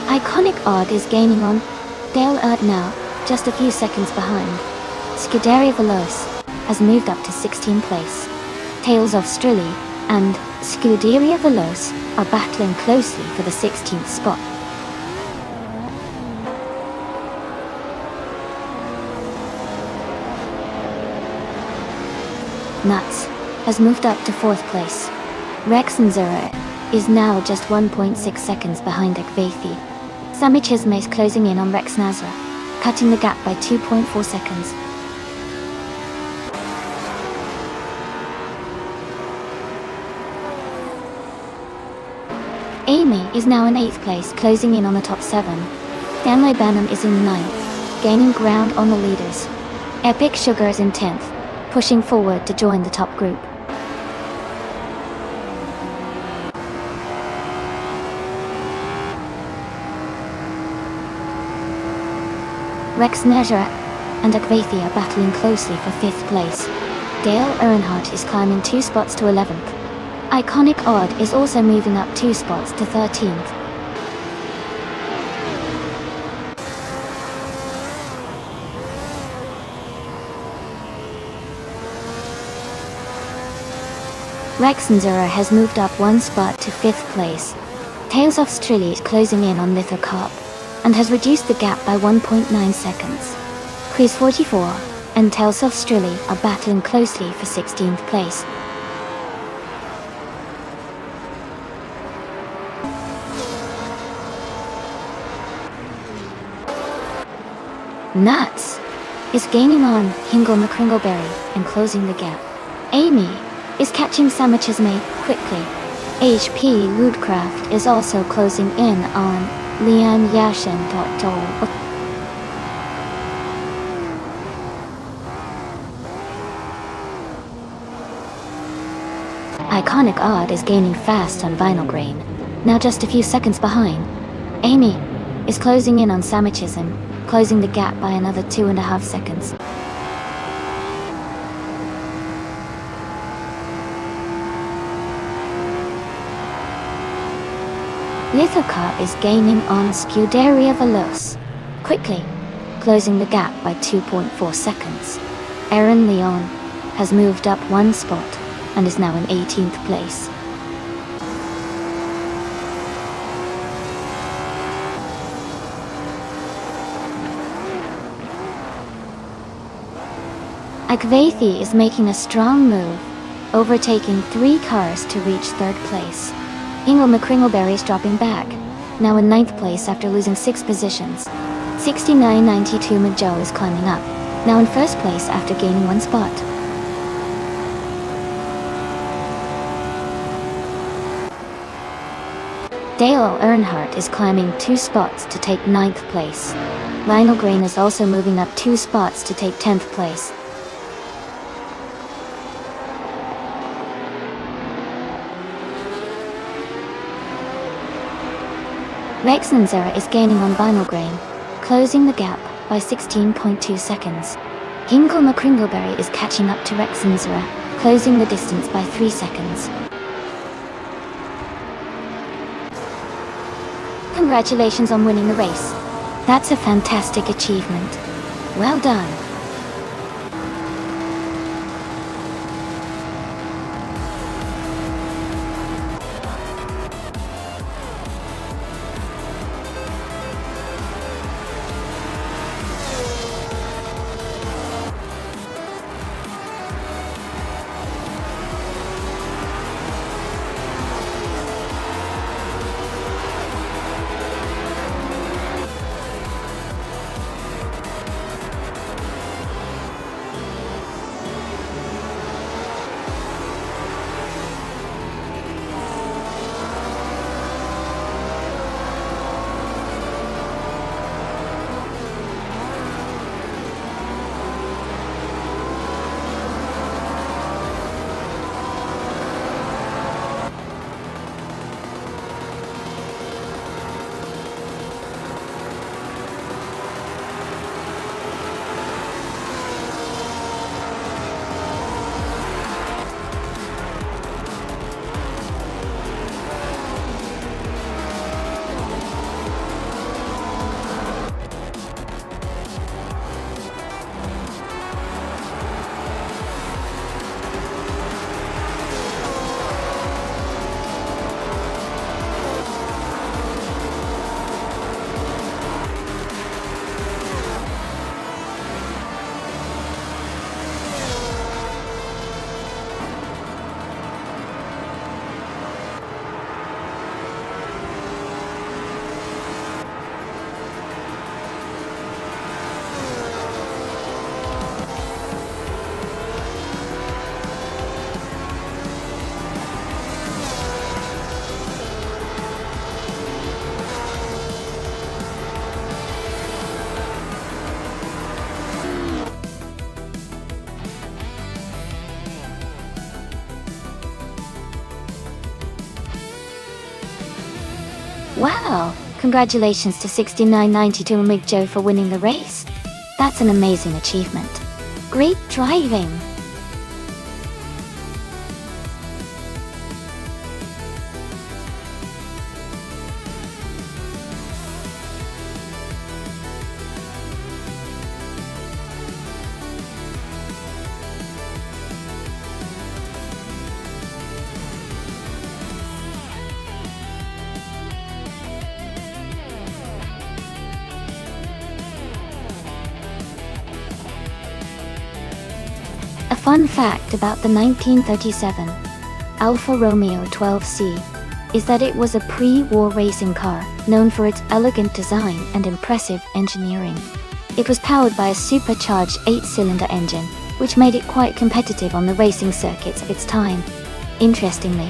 Iconic Odd is gaining on Dale Erd now, just a few seconds behind. Scuderia Veloce has moved up to 16th place. Tales of Strilly and Scuderia Veloce are battling closely for the 16th spot. Nuts has moved up to 4th place. Rex Nzura is now just 1.6 seconds behind Akvathi. Sammy Chisme is closing in on Rex Nazra, cutting the gap by 2.4 seconds. Amy is now in 8th place, closing in on the top 7. Stanley Banham is in 9th, gaining ground on the leaders. Epic Sugar is in 10th, pushing forward to join the top group. Rex Nezra and Akvathi are battling closely for 5th place. Dale Earnhardt is climbing 2 spots to 11th. Iconic Odd is also moving up 2 spots to 13th. Rex Nzura has moved up 1 spot to 5th place. Tales of Strilly is closing in on Lithocarp and has reduced the gap by 1.9 seconds. Quiz 44 and Tales of Strilly are battling closely for 16th place. Nuts is gaining on Hingle McCringleberry and closing the gap. Amy is catching Sammy Chisme quickly. HP Woodcraft is also closing in on Liam Yashin. Iconic Odd is gaining fast on Vinyl Grain, now just a few seconds behind. Amy is closing in on Sammy Chisholm, closing the gap by another 2.5 seconds. Lithocar is gaining on Scuderia Veloce, quickly, closing the gap by 2.4 seconds. Aaron Leon has moved up 1 spot and is now in 18th place. Akvathi is making a strong move, overtaking 3 cars to reach 3rd place. Ingle McCringleberry is dropping back, now in 9th place after losing 6 positions. 69.92 Majo is climbing up, now in 1st place after gaining 1 spot. Dale Earnhardt is climbing 2 spots to take 9th place. Lionel Green is also moving up 2 spots to take 10th place. Rex Nzera is gaining on Lionel Green, closing the gap by 16.2 seconds. Hinkle McCringleberry is catching up to Rex Nzera, closing the distance by 3 seconds. Congratulations on winning the race. That's a fantastic achievement. Well done. Wow! Congratulations to 6992 and Big Joe for winning the race. That's an amazing achievement. Great driving! A fun fact about the 1937 Alfa Romeo 12C is that it was a pre-war racing car known for its elegant design and impressive engineering. It was powered by a supercharged 8-cylinder engine, which made it quite competitive on the racing circuits of its time. Interestingly,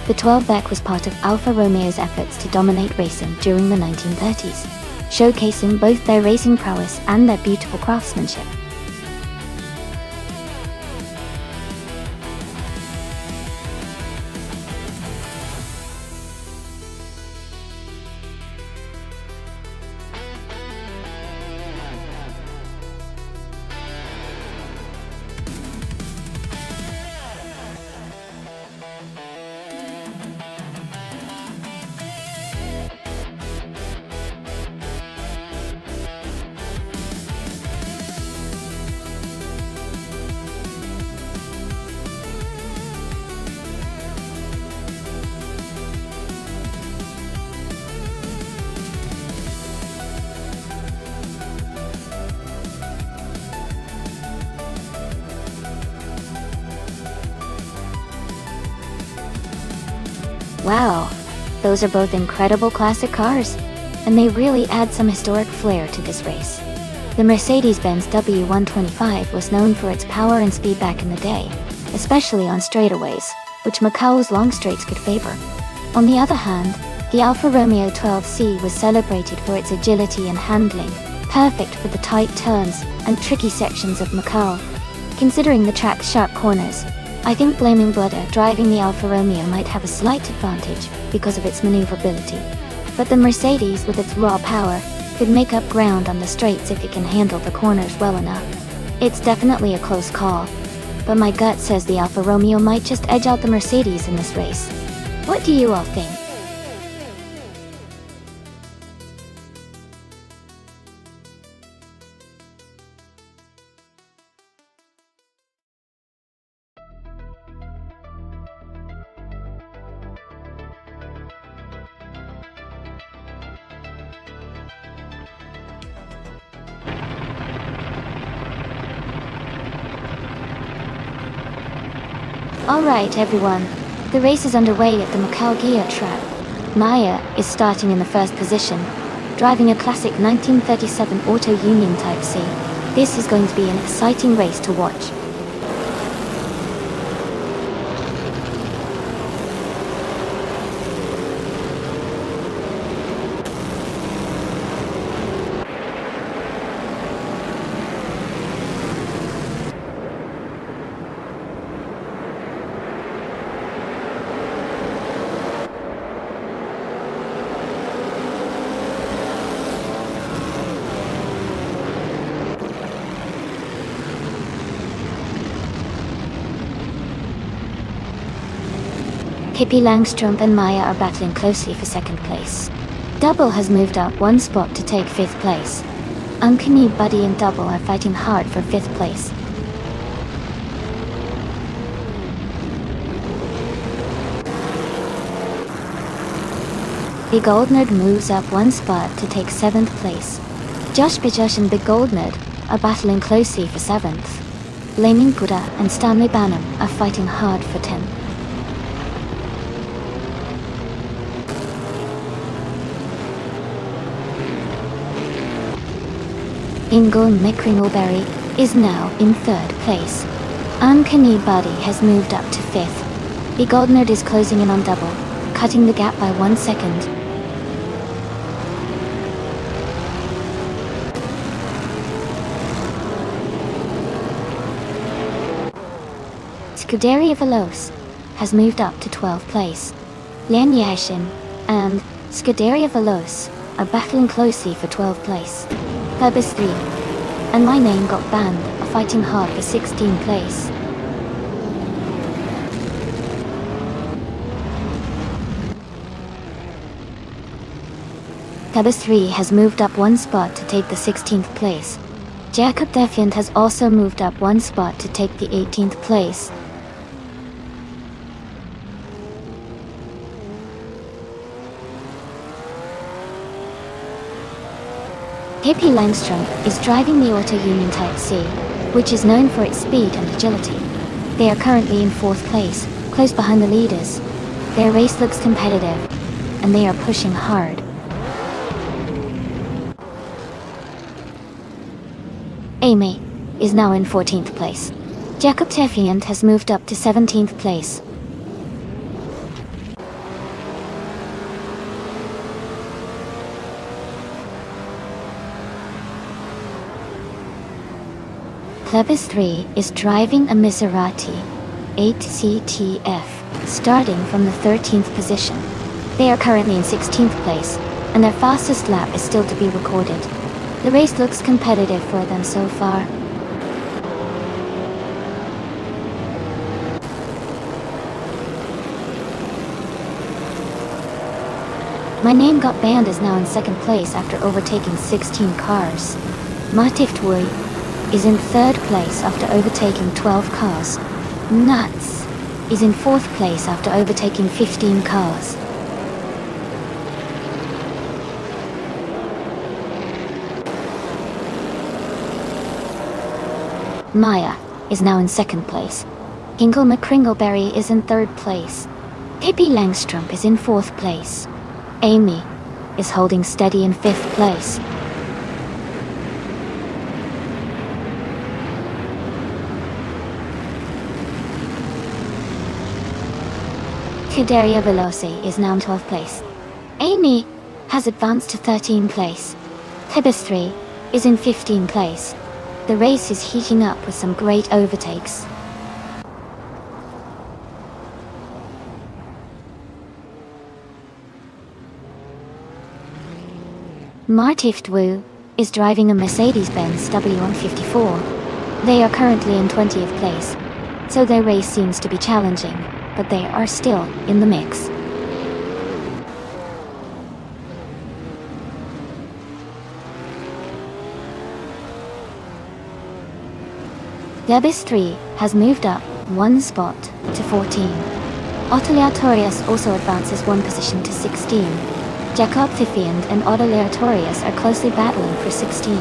the 12-Beck was part of Alfa Romeo's efforts to dominate racing during the 1930s, showcasing both their racing prowess and their beautiful craftsmanship. Wow, those are both incredible classic cars, and they really add some historic flair to this race. The Mercedes-Benz W125 was known for its power and speed back in the day, especially on straightaways, which Macau's long straights could favor. On the other hand, The Alfa Romeo 12C was celebrated for its agility and handling, perfect for the tight turns and tricky sections of Macau. Considering the track's sharp corners, I think blaming Bludder driving the Alfa Romeo might have a slight advantage because of its maneuverability. But the Mercedes with its raw power could make up ground on the straights if it can handle the corners well enough. It's definitely a close call, but my gut says the Alfa Romeo might just edge out the Mercedes in this race. What do you all think? Alright everyone, the race is underway at the Macau Gia track. Maya is starting in the first position, driving a classic 1937 Auto Union Type C. This is going to be an exciting race to watch. Pippi Langstrup and Maya are battling closely for second place. Double has moved up one spot to take fifth place. Uncanny Buddy and Double are fighting hard for fifth place. Big Old Nerd moves up one spot to take seventh place. Josh Bijosh and Big Old Nerd are battling closely for seventh. Laming Buddha and Stanley Banham are fighting hard for 10th. Ingo McCringleberry is now in third place. Uncanny Buddy has moved up to fifth. Big Old Nerd is closing in on Double, cutting the gap by 1 second. Scuderia Veloce has moved up to 12th place. Lian Yashin and Scuderia Veloce are battling closely for 12th place. Purpose 3 and My Name Got Banned are fighting hard for 16th place. Purpose 3 has moved up one spot to take the 16th place. Jacob Defiant has also moved up one spot to take the 18th place. Pippi Langstrup is driving the Auto Union Type C, which is known for its speed and agility. They are currently in 4th place, close behind the leaders. Their race looks competitive, and they are pushing hard. Amy is now in 14th place. Jacob Defiant has moved up to 17th place. Plebis 3 is driving a Maserati 8CTF, starting from the 13th position. They are currently in 16th place, and their fastest lap is still to be recorded. The race looks competitive for them so far. My Name Got Banned is now in 2nd place after overtaking 16 cars. Matif Tui is in 3rd place after overtaking 12 cars. Nuts is in 4th place after overtaking 15 cars. Maya is now in 2nd place. Ingle McCringleberry is in 3rd place. Pippi Langstrup is in 4th place. Amy is holding steady in 5th place. Scuderia Veloce is now in 12th place. Amy has advanced to 13th place. Tibis 3 is in 15th place. The race is heating up with some great overtakes. Martift Wu is driving a Mercedes-Benz W154. They are currently in 20th place, so their race seems to be challenging, but they are still in the mix. Debis 3 has moved up one spot to 14. Otoliatorius also advances one position to 16. Jacob Fifiand and Otoliatorius are closely battling for 16.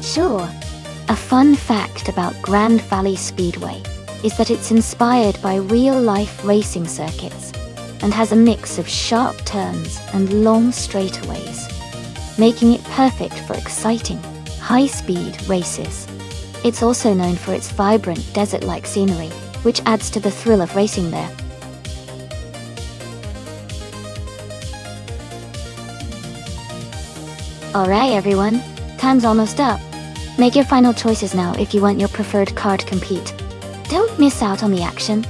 Sure. A fun fact about Grand Valley Speedway is that it's inspired by real-life racing circuits and has a mix of sharp turns and long straightaways, making it perfect for exciting, high-speed races. It's also known for its vibrant desert-like scenery, which adds to the thrill of racing there. Alright everyone, time's almost up. Make your final choices now if you want your preferred car to compete. Don't miss out on the action.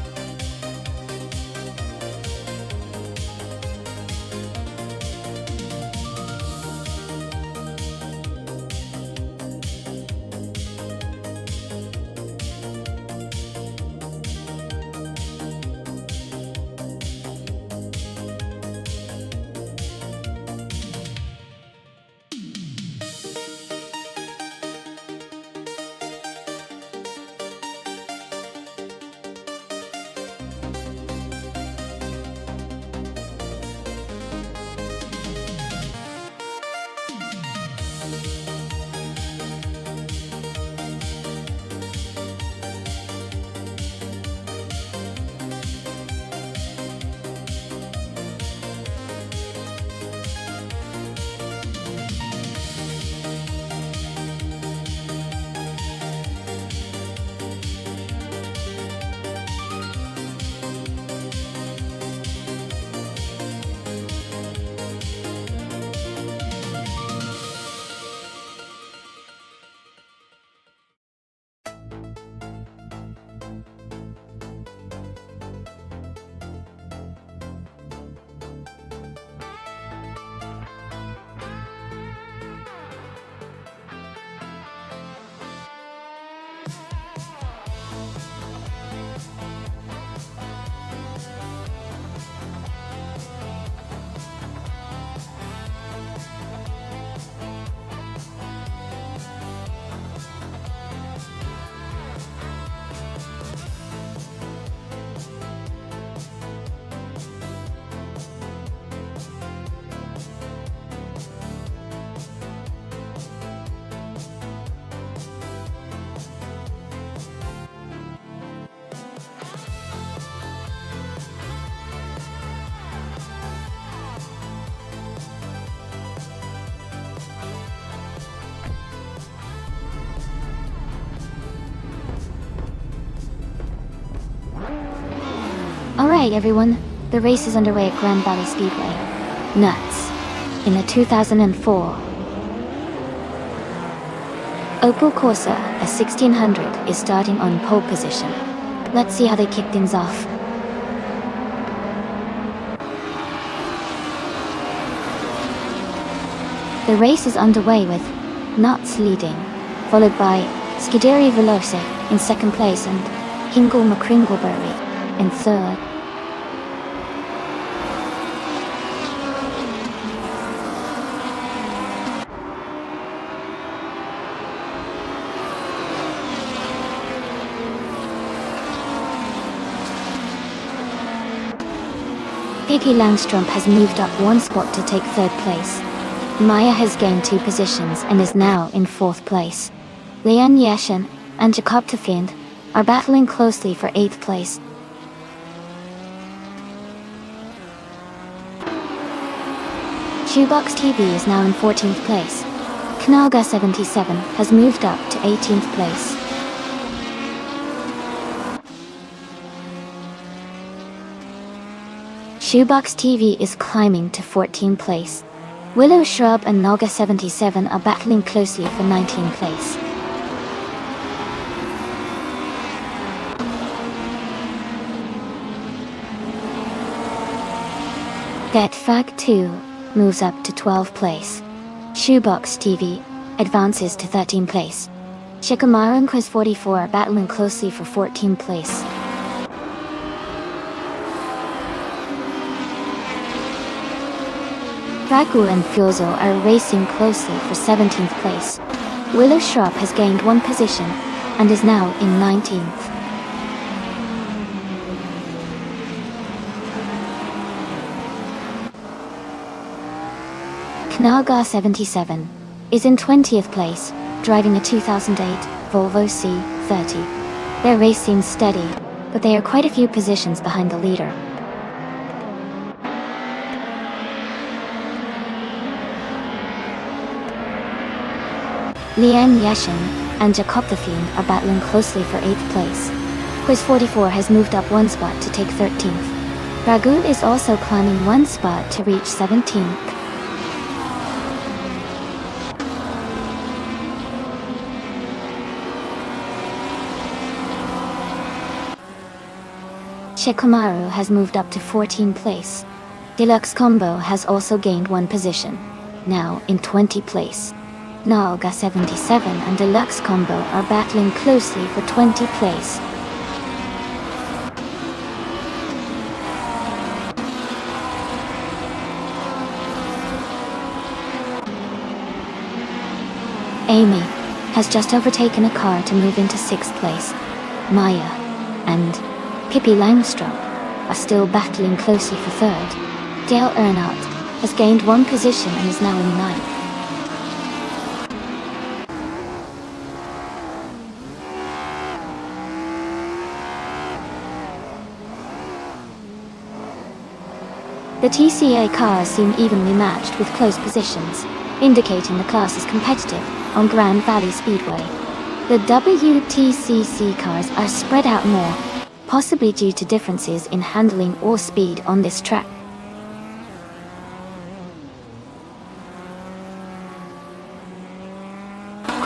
Alright everyone, the race is underway at Grand Valley Speedway. Nuts. In the 2004 Opel Corsa, a 1600, is starting on pole position. Let's see how they kick things off. The race is underway with Nuts leading, followed by Scuderia Veloce in second place and Hingle McCringleberry in third. Piggy Langstrom has moved up one spot to take third place. Maya has gained 2 positions and is now in 4th place. Leon Yashin and Jakob Tefind are battling closely for 8th place. Shoebox TV is now in 14th place. Knalga 77 has moved up to 18th place. Shoebox TV is climbing to 14th place. Willow Shrub and Naga 77 are battling closely for 19th place. Get Fag 2 moves up to 12th place. Shoebox TV advances to 13th place. Shikamaru and Quiz 44 are battling closely for 14th place. Ragu and Fyozo are racing closely for 17th place. Willow Shrub has gained 1 position and is now in 19th. Knalga 77 is in 20th place, driving a 2008 Volvo C30. Their race seems steady, but they are quite a few positions behind the leader. Lian Yashin and Jakob the Fiend are battling closely for 8th place. Quiz 44 has moved up one spot to take 13th. Ragul is also climbing one spot to reach 17th. Shikamaru has moved up to 14th place. Deluxe Combo has also gained one position, now in 20th place. Naoga 77 and Deluxe Combo are battling closely for 20th place. Amy has just overtaken a car to move into 6th place. Maya and Pippi Langstrup are still battling closely for 3rd. Dale Earnhardt has gained one position and is now in 9th. The TCA cars seem evenly matched with close positions, indicating the class is competitive on Grand Valley Speedway. The WTCC cars are spread out more, possibly due to differences in handling or speed on this track.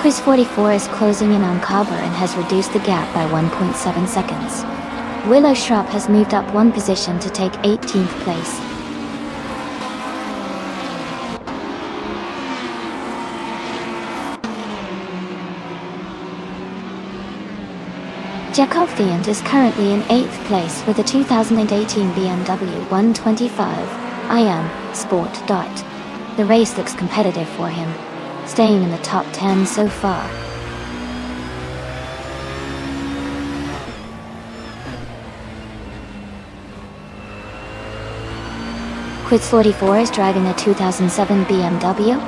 Quiz 44 is closing in on Carver and has reduced the gap by 1.7 seconds. Willow Shrub has moved up one position to take 18th place. Jakob Fiend is currently in 8th place with a 2018 BMW 125 IM Sport Dart. The race looks competitive for him, staying in the top 10 so far. Quiz 44 is driving a 2007 BMW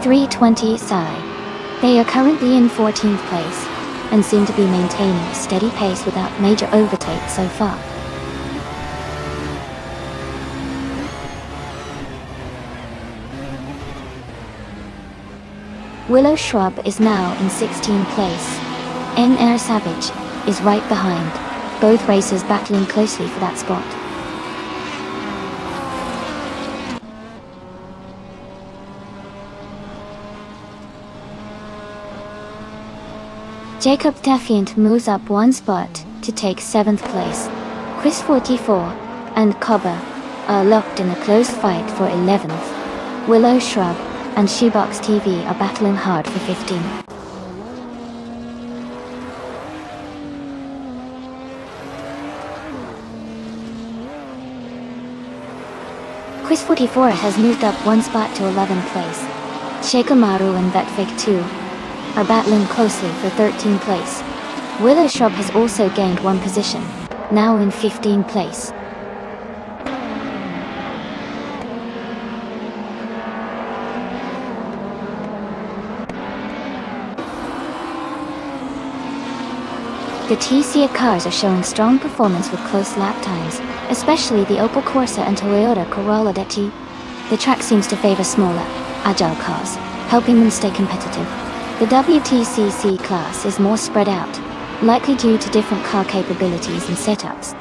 320 Psi. They are currently in 14th place and seem to be maintaining a steady pace without major overtakes so far. Willow Shrub is now in 16th place. NR Savage is right behind, both racers battling closely for that spot. Jacob Defiant moves up one spot to take 7th place. Quiz 44 and Cobber are locked in a close fight for 11th. Willow Shrub and Shoebox TV are battling hard for 15th. Quiz 44 has moved up one spot to 11th place. Shikamaru and Vetfig 2 are battling closely for 13th place. Willow Shrub has also gained one position, now in 15th place. The TCA cars are showing strong performance with close lap times, especially the Opel Corsa and Toyota Corolla Detti. The track seems to favor smaller, agile cars, helping them stay competitive. The WTCC class is more spread out, likely due to different car capabilities and setups.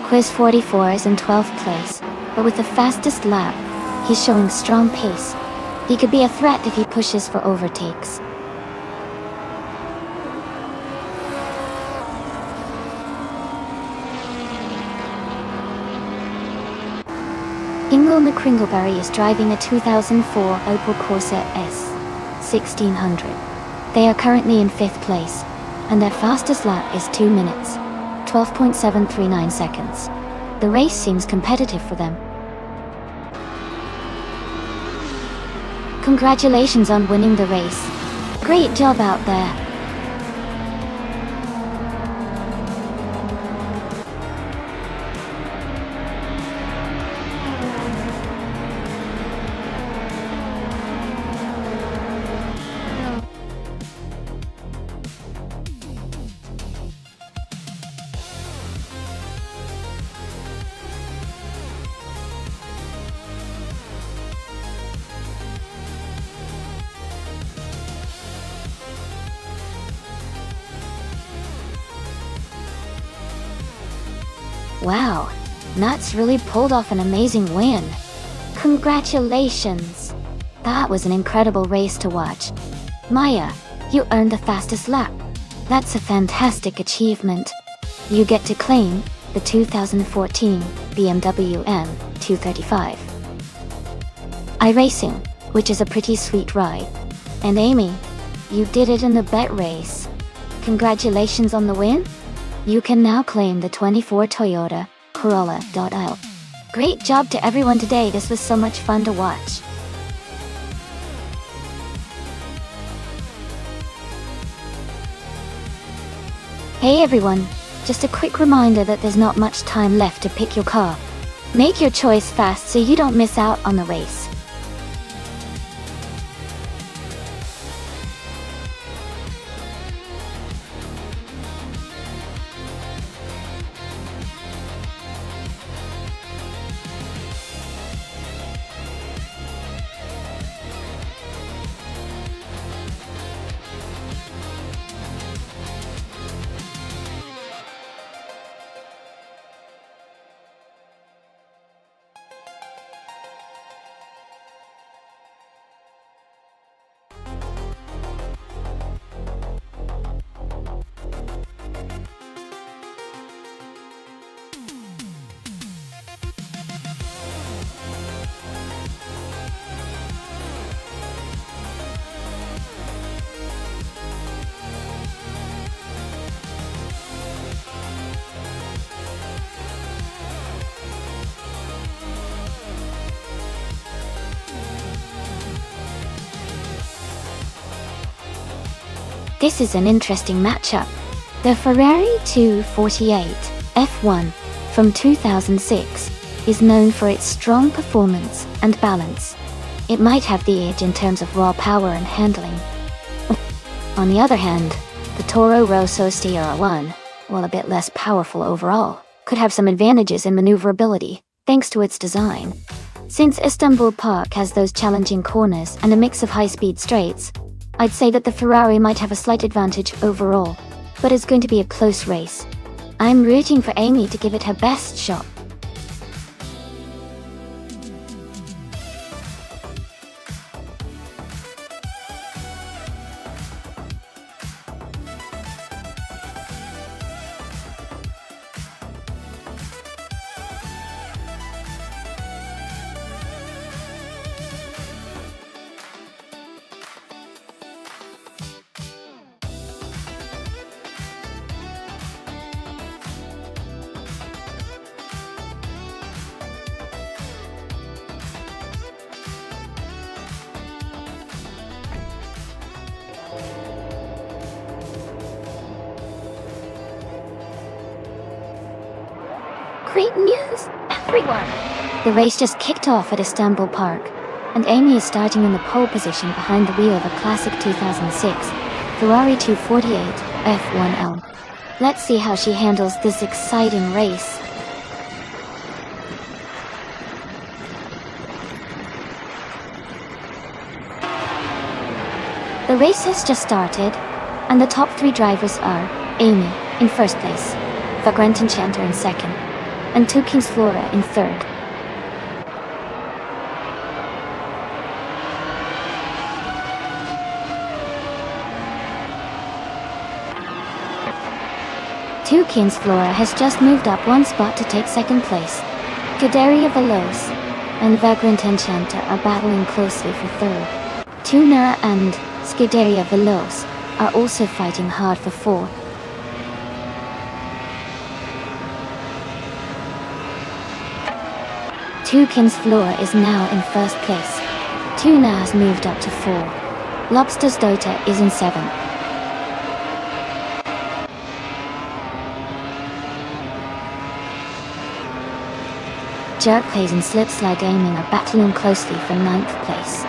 Quiz 44 is in 12th place, but with the fastest lap, he's showing strong pace. He could be a threat if he pushes for overtakes. Ingle McCringleberry is driving a 2004 Opel Corsa S 1600. They are currently in 5th place, and their fastest lap is 2 minutes, 12.739 seconds. The race seems competitive for them. Congratulations on winning the race. Great job out there. Wow, Nuts really pulled off an amazing win. Congratulations! That was an incredible race to watch. Maya, you earned the fastest lap. That's a fantastic achievement. You get to claim the 2014 BMW M235 iRacing, which is a pretty sweet ride. And Amy, you did it in the bet race. Congratulations on the win. You can now claim the 24 Toyota Corolla.L. Great job to everyone today. This was so much fun to watch. Hey everyone, just a quick reminder that there's not much time left to pick your car. Make your choice fast so you don't miss out on the race. This is an interesting matchup. The Ferrari 248 F1 from 2006 is known for its strong performance and balance. It might have the edge in terms of raw power and handling. On the other hand, the Toro Rosso Sierra 1, while a bit less powerful overall, could have some advantages in maneuverability, thanks to its design. Since Istanbul Park has those challenging corners and a mix of high-speed straights, I'd say that the Ferrari might have a slight advantage overall, but it's going to be a close race. I'm rooting for Amy to give it her best shot. Great news, everyone! The race just kicked off at Istanbul Park, and Amy is starting in the pole position behind the wheel of a classic 2006 Ferrari 248 F1L. Let's see how she handles this exciting race. The race has just started, and the top three drivers are Amy in first place, Vagrant Enchanter in second, and Two Kings Flora in third. Two Kings Flora has just moved up one spot to take second place. Scuderia Veloce and Vagrant Enchanter are battling closely for third. Tuna and Scuderia Veloce are also fighting hard for fourth. Two Kings Flora is now in first place. Tuna has moved up to 4. Lobster's Daughter is in 7th. Jerk Plays and Slipslide Gaming are battling closely for 9th place.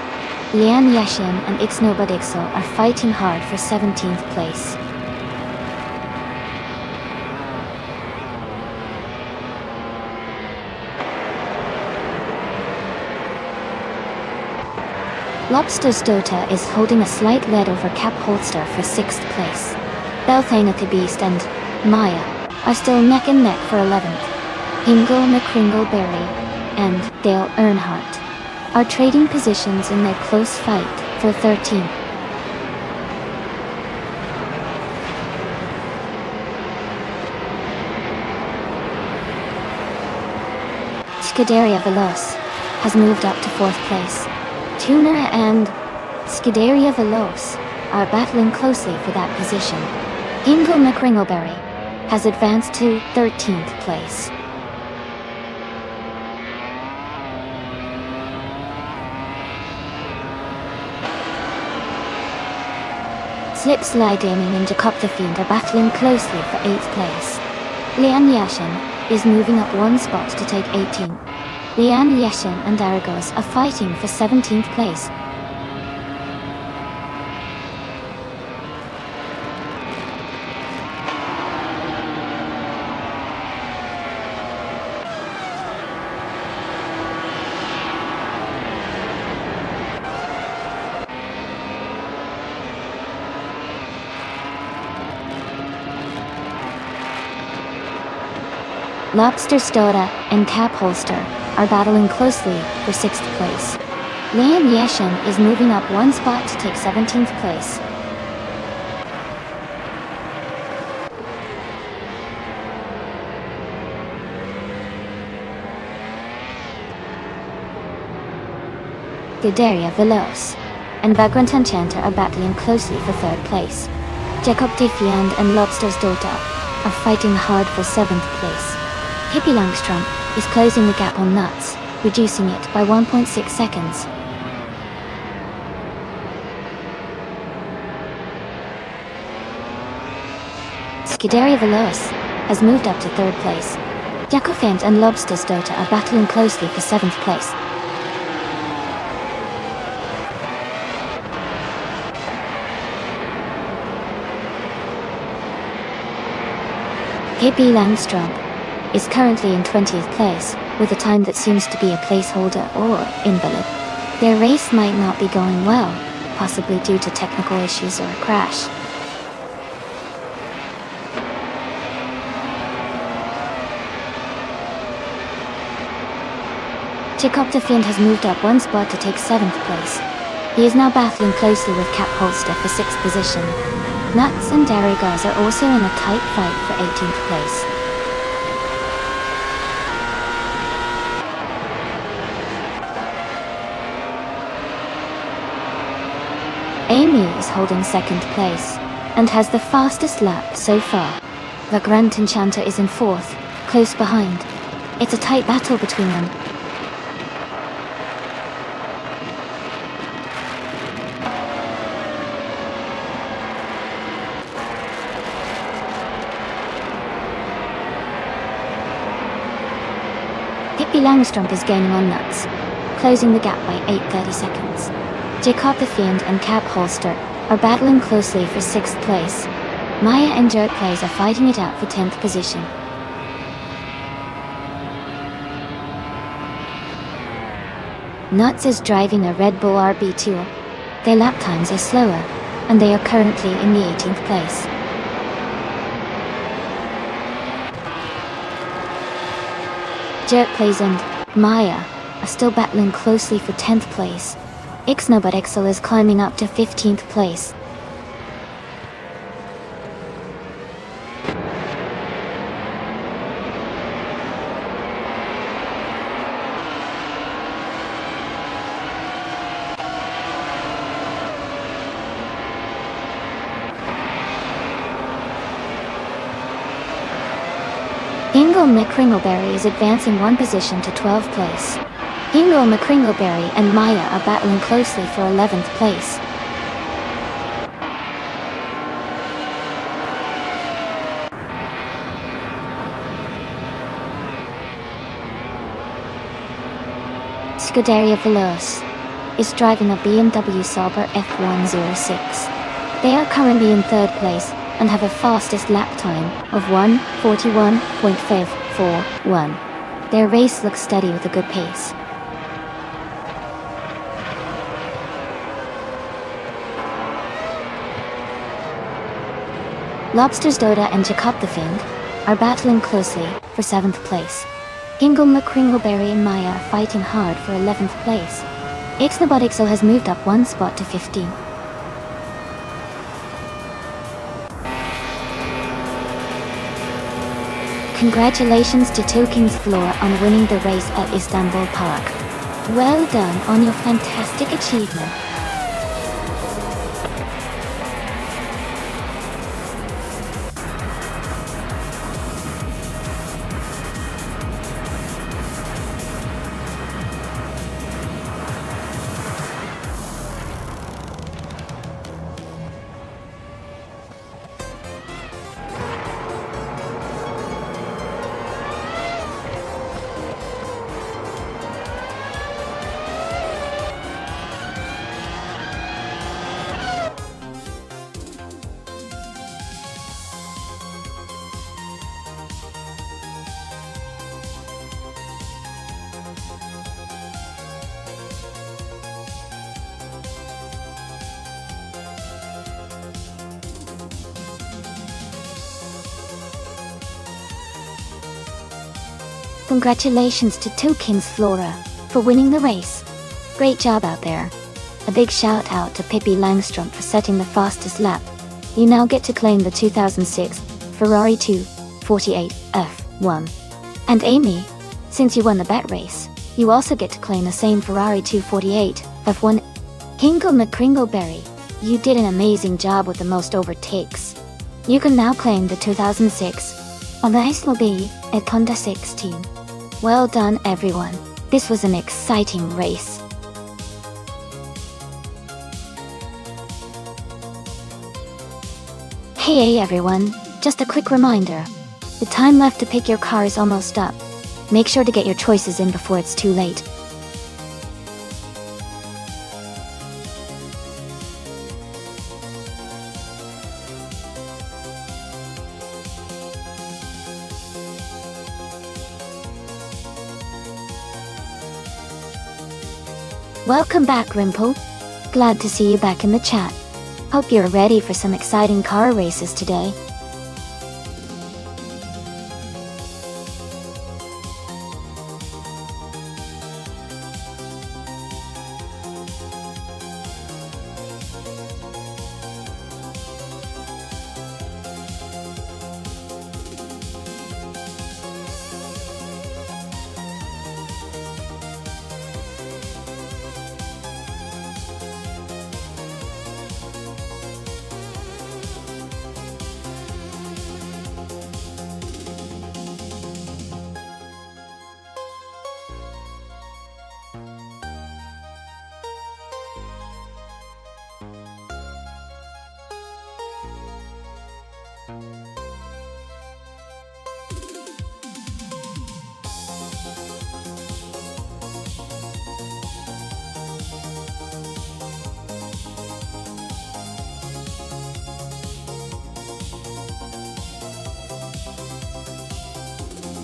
Lian Yashin and Ixnobodixel are fighting hard for 17th place. Lobster's Daughter is holding a slight lead over Cap Holster for 6th place. Belthane at the Beast and Maya are still neck and neck for 11th. Ingo McCringleberry and Dale Earnhardt are trading positions in their close fight for 13th. Scuderia Veloce has moved up to 4th place. Tuner and Scuderia Veloce are battling closely for that position. Ingo McCringleberry has advanced to 13th place. Slipslide Damien and Jacob the Fiend are battling closely for 8th place. Lian Yashin is moving up 1 spot to take 18th. Lian Yashin and Aragos are fighting for 17th place. Lobster Stoda and Cap Holster are battling closely for 6th place. Lian Yashin is moving up 1 spot to take 17th place. Scuderia Veloce and Vagrant Enchanter are battling closely for 3rd place. Jacob Defiant and Lobster's Daughter are fighting hard for 7th place. Hippie Langstrom is closing the gap on Nuts, reducing it by 1.6 seconds. Scuderia Veloce has moved up to 3rd place. Jacofant and Lobster's Daughter are battling closely for 7th place. Hippie Langstrom is currently in 20th place, with a time that seems to be a placeholder or invalid. Their race might not be going well, possibly due to technical issues or a crash. Jacob the Fiend has moved up 1 spot to take 7th place. He is now battling closely with Cap Holster for 6th position. Nuts and Darigaz are also in a tight fight for 18th place. Amy is holding 2nd place, and has the fastest lap so far. Vagrant Enchanter is in 4th, close behind. It's a tight battle between them. Hippie Langstrom is gaining on Nuts, closing the gap by 8.30 seconds. Jacob the Fiend and Cap Holster are battling closely for 6th place. Maya and Jerk Plays are fighting it out for 10th position. Nuts is driving a Red Bull RB2. Their lap times are slower, and they are currently in the 18th place. Jerk Plays and Maya are still battling closely for 10th place. Ixnobot is climbing up to 15th place. Ingo McCringleberry is advancing 1 position to 12th place. Ingo McCringleberry and Maya are battling closely for 11th place. Scuderia Veloce is driving a BMW Sauber F106. They are currently in 3rd place and have a fastest lap time of 1:41.541. Their race looks steady with a good pace. Lobster's Doda and Jacob the Fiend are battling closely for 7th place. Gingle McCringleberry and Maya are fighting hard for 11th place. Ixnabotixo has moved up one spot to 15. Congratulations to Two Kings Floor on winning the race at Istanbul Park. Well done on your fantastic achievement. Congratulations to Two Kings Flora for winning the race. Great job out there. A big shout out to Pippi Langstrom for setting the fastest lap. You now get to claim the 2006 Ferrari 248 F1. And Amy, since you won the bet race, you also get to claim the same Ferrari 248 F1. Kingle McCringleberry, you did an amazing job with the most overtakes. You can now claim the 2006 on the SLB at Honda 16. Well done everyone, this was an exciting race. Hey everyone, just a quick reminder. The time left to pick your car is almost up. Make sure to get your choices in before it's too late. Welcome back, Rimple. Glad to see you back in the chat. Hope you're ready for some exciting car races today.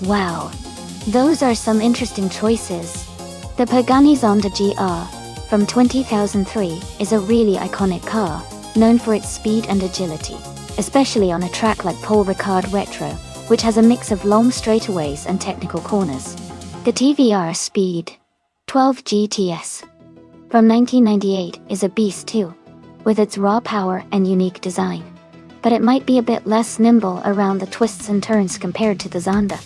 Wow, those are some interesting choices. The Pagani Zonda GR from 2003 is a really iconic car, known for its speed and agility, especially on a track like Paul Ricard Retro, which has a mix of long straightaways and technical corners. The TVR Speed 12 GTS from 1998 is a beast too, with its raw power and unique design. But it might be a bit less nimble around the twists and turns compared to the Zonda.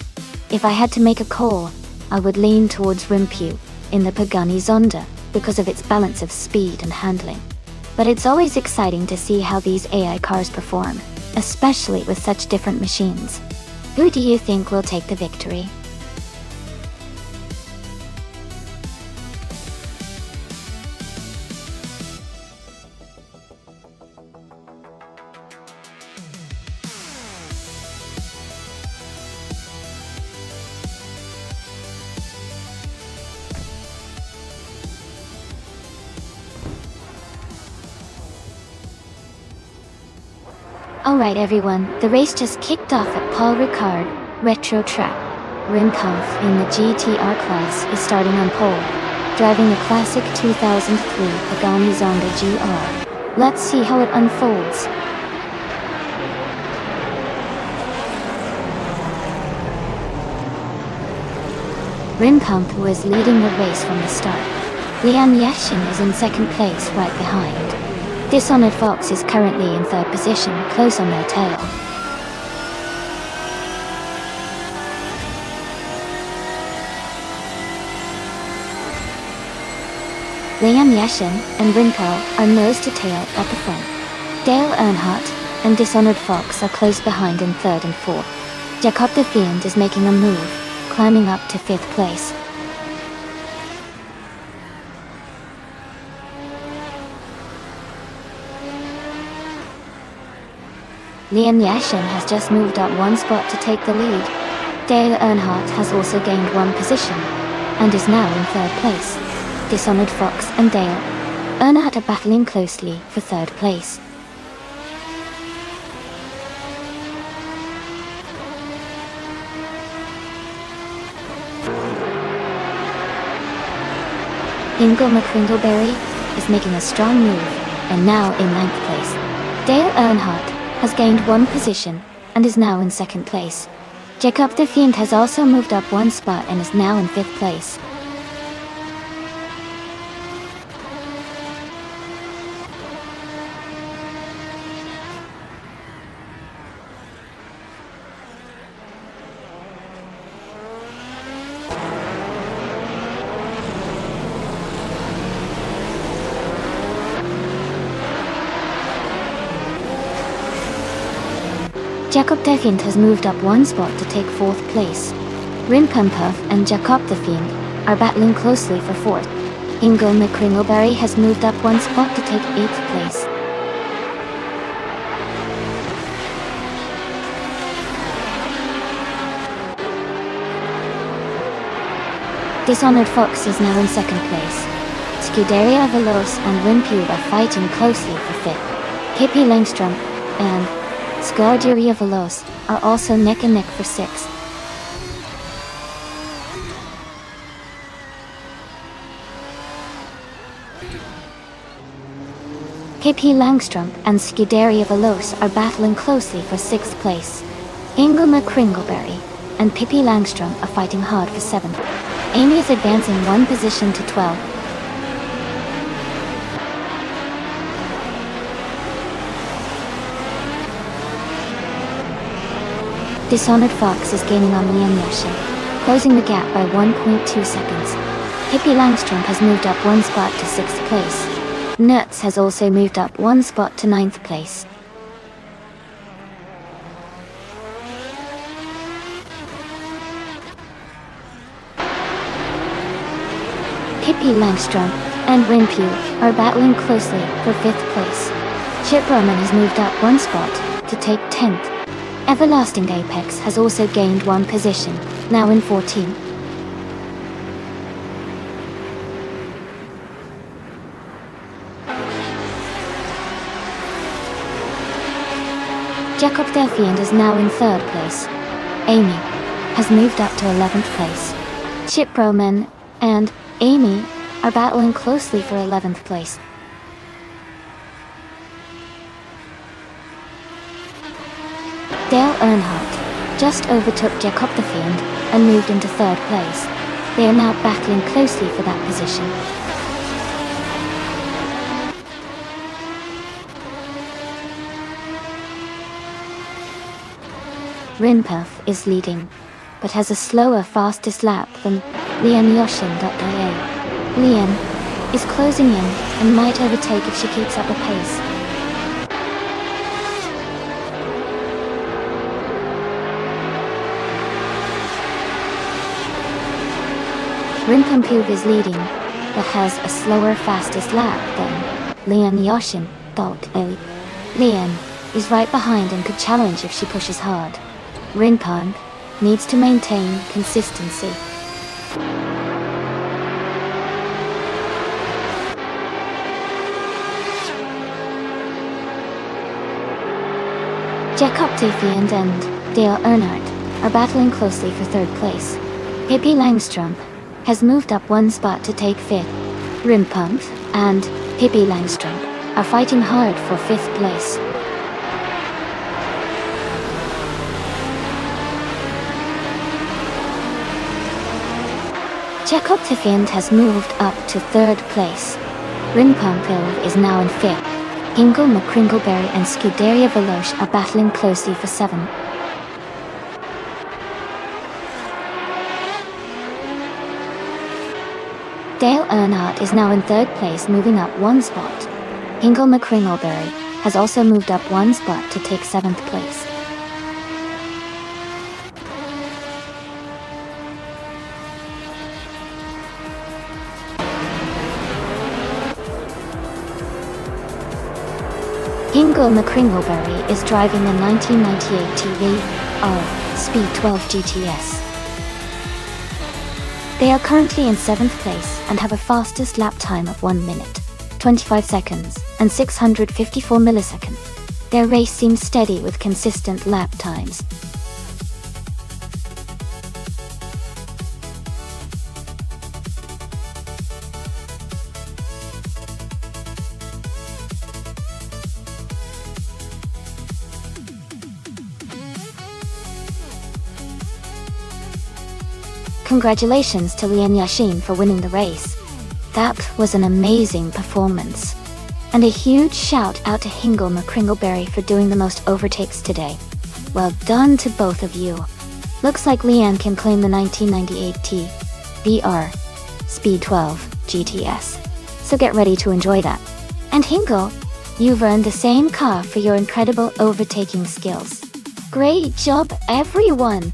If I had to make a call, I would lean towards Rimpu in the Pagani Zonda because of its balance of speed and handling. But it's always exciting to see how these AI cars perform, especially with such different machines. Who do you think will take the victory? Alright everyone, the race just kicked off at Paul Ricard Retro Track. Rimkampf in the GTR class is starting on pole, driving the classic 2003 Pagani Zonda GR. Let's see how it unfolds. Rinpump was leading the race from the start. Lian Yashin is in second place right behind. Dishonored Fox is currently in third position, close on their tail. Lian Yashin and Rinpo are nose to tail at the front. Dale Earnhardt and Dishonored Fox are close behind in third and fourth. Jacob the Fiend is making a move, climbing up to fifth place. Lian Yashin has just moved up one spot to take the lead. Dale Earnhardt has also gained one position, and is now in third place. Dishonored Fox and Dale Earnhardt are battling closely for third place. Ingo McCringleberry is making a strong move, and now in ninth place. Dale Earnhardt has gained one position, and is now in second place. Jacob the Fiend has also moved up one spot and is now in fifth place. Jacob the Fiend has moved up one spot to take fourth place. Rinpumpuff and Jacob the Fiend are battling closely for fourth. Ingo McCringleberry has moved up one spot to take eighth place. Dishonored Fox is now in second place. Scuderia Veloz and Rinpu are fighting closely for fifth. Hippie Langstrom and Scuderia Veloz are also neck and neck for sixth. Hippie Langstrom and Scuderia Veloz are battling closely for sixth place. Ingo McCringleberry and Pippi Langstrom are fighting hard for seventh. Amy is advancing one position to 12. Dishonored Fox is gaining on Lian Yashin, closing the gap by 1.2 seconds. Hippie Langstrom has moved up one spot to 6th place. Nuts has also moved up one spot to 9th place. Hippie Langstrom and Rinpu are battling closely for 5th place. Chip Roman has moved up one spot to take 10th. Everlasting Apex has also gained one position, now in 14. Jacob the Fiend is now in 3rd place. Amy has moved up to 11th place. Chip Roman and Amy are battling closely for 11th place. Dale Earnhardt just overtook Jacob the Fiend and moved into 3rd place. They are now battling closely for that position. Rinpuff is leading, but has a slower fastest lap than Lian Yoshin.ia. Lian is closing in and might overtake if she keeps up the pace. Rinpumpu is leading, but has a slower fastest lap than Lian Yoshin.ia. Lian is right behind and could challenge if she pushes hard. Rinpump needs to maintain consistency. Jacob the Fiend and Dale Earnhardt are battling closely for 3rd place. Pippi Langstrom has moved up one spot to take 5th. Rinpump and Pippi Langstrom are fighting hard for 5th place. Jakob Tiffin has moved up to 3rd place. Rinpampil is now in 5th. Hingle McCringleberry and Scuderia Veloce are battling closely for 7th. Dale Earnhardt is now in 3rd place, moving up 1 spot. Hingle McCringleberry has also moved up 1 spot to take 7th place. Hingle McCringleberry is driving the 1998 TVR Speed 12 GTS. They are currently in 7th place and have a fastest lap time of 1 minute, 25 seconds, and 654 milliseconds. Their race seems steady with consistent lap times. Congratulations to Lian Yashin for winning the race. That was an amazing performance. And a huge shout out to Hingle McCringleberry for doing the most overtakes today. Well done to both of you. Looks like Lian can claim the 1998 TVR Speed 12 GTS. So get ready to enjoy that. And Hingle, you've earned the same car for your incredible overtaking skills. Great job, everyone!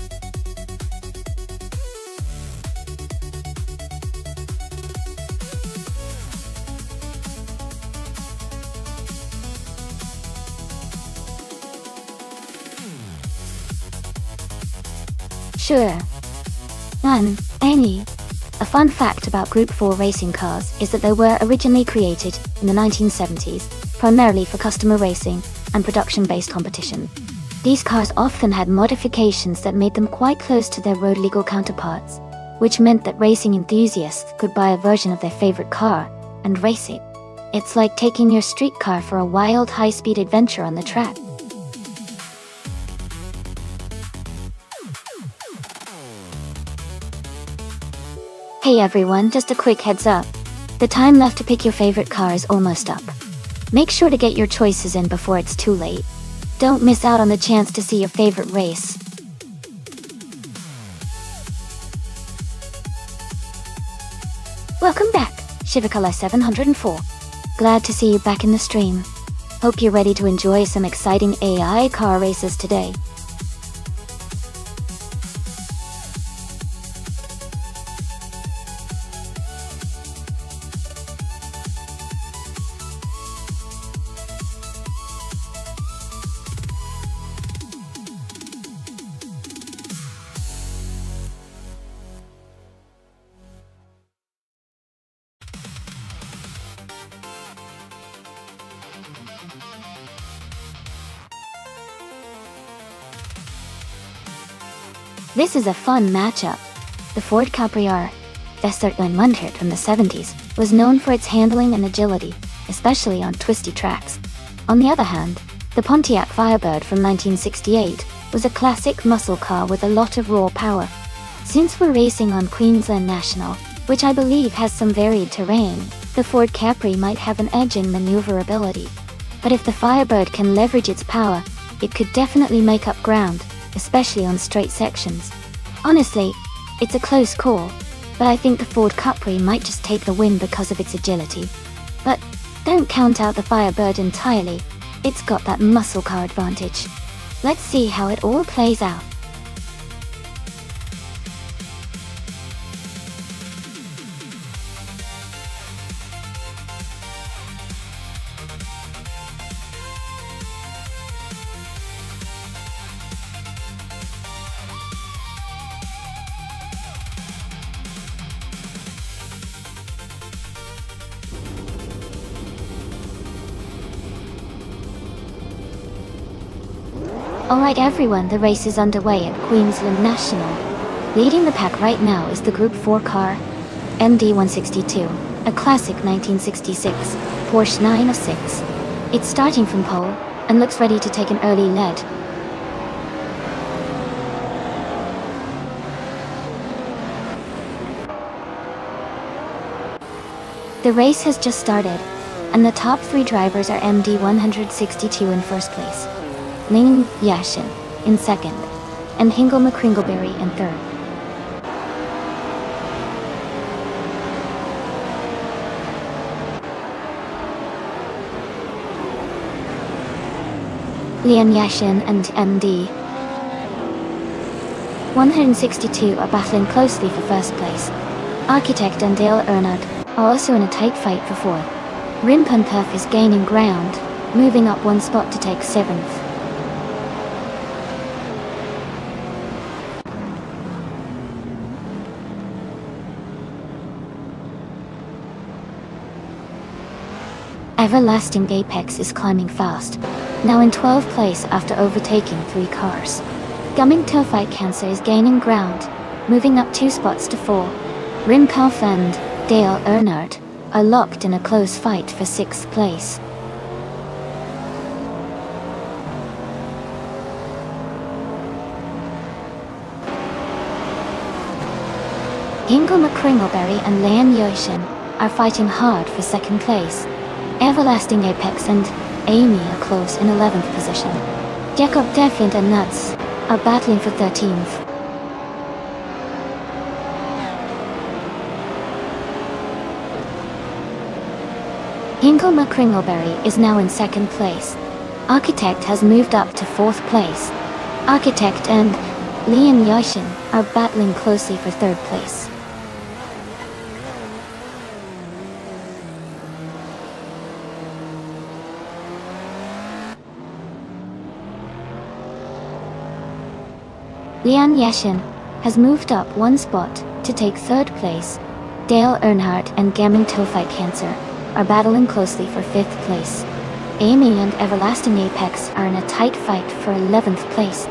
Sure. A fun fact about Group 4 racing cars is that they were originally created in the 1970s, primarily for customer racing and production-based competition. These cars often had modifications that made them quite close to their road legal counterparts, which meant that racing enthusiasts could buy a version of their favorite car and race it. It's like taking your street car for a wild high-speed adventure on the track. Hey everyone, just a quick heads up. The time left to pick your favorite car is almost up. Make sure to get your choices in before it's too late. Don't miss out on the chance to see your favorite race. Welcome back, Shivakala 704. Glad to see you back in the stream. Hope you're ready to enjoy some exciting AI car races today. This is a fun matchup. The Ford Capri R, Västergötland from the 70s, was known for its handling and agility, especially on twisty tracks. On the other hand, the Pontiac Firebird from 1968 was a classic muscle car with a lot of raw power. Since we're racing on Queensland National, which I believe has some varied terrain, the Ford Capri might have an edge in maneuverability. But if the Firebird can leverage its power, it could definitely make up ground, especially on straight sections. Honestly, it's a close call, but I think the Ford Capri might just take the win because of its agility. But don't count out the Firebird entirely, it's got that muscle car advantage. Let's see how it all plays out. Alright everyone, the race is underway at Queensland National. Leading the pack right now is the Group 4 car, MD162, a classic 1966 Porsche 906. It's starting from pole, and looks ready to take an early lead. The race has just started, and the top 3 drivers are MD 162 in first place, Ling Yashin in second, and Hingle McCringleberry in third. Lian Yashin and MD 162 are battling closely for first place. Architect and Dale Earnhardt are also in a tight fight for fourth. Rimpunperf is gaining ground, moving up 1 spot to take 7th. Everlasting Apex is climbing fast, now in 12th place after overtaking 3 cars. Gumming Tillfight Cancer is gaining ground, moving up 2 spots to 4. Rimpunperf and Dale Earnhardt are locked in a close fight for 6th place. Hingle McCringleberry and Lian Yashin are fighting hard for 2nd place. Everlasting Apex and Amy are close in 11th position. Jacob Deflin and Nuts are battling for 13th. Hingle McCringleberry is now in 2nd place. Architect has moved up to 4th place. Architect and Lian Yashin are battling closely for 3rd place. Lian Yashin has moved up 1 spot to take 3rd place. Dale Earnhardt and Gamming Tillfight Cancer are battling closely for 5th place. Amy and Everlasting Apex are in a tight fight for 11th place.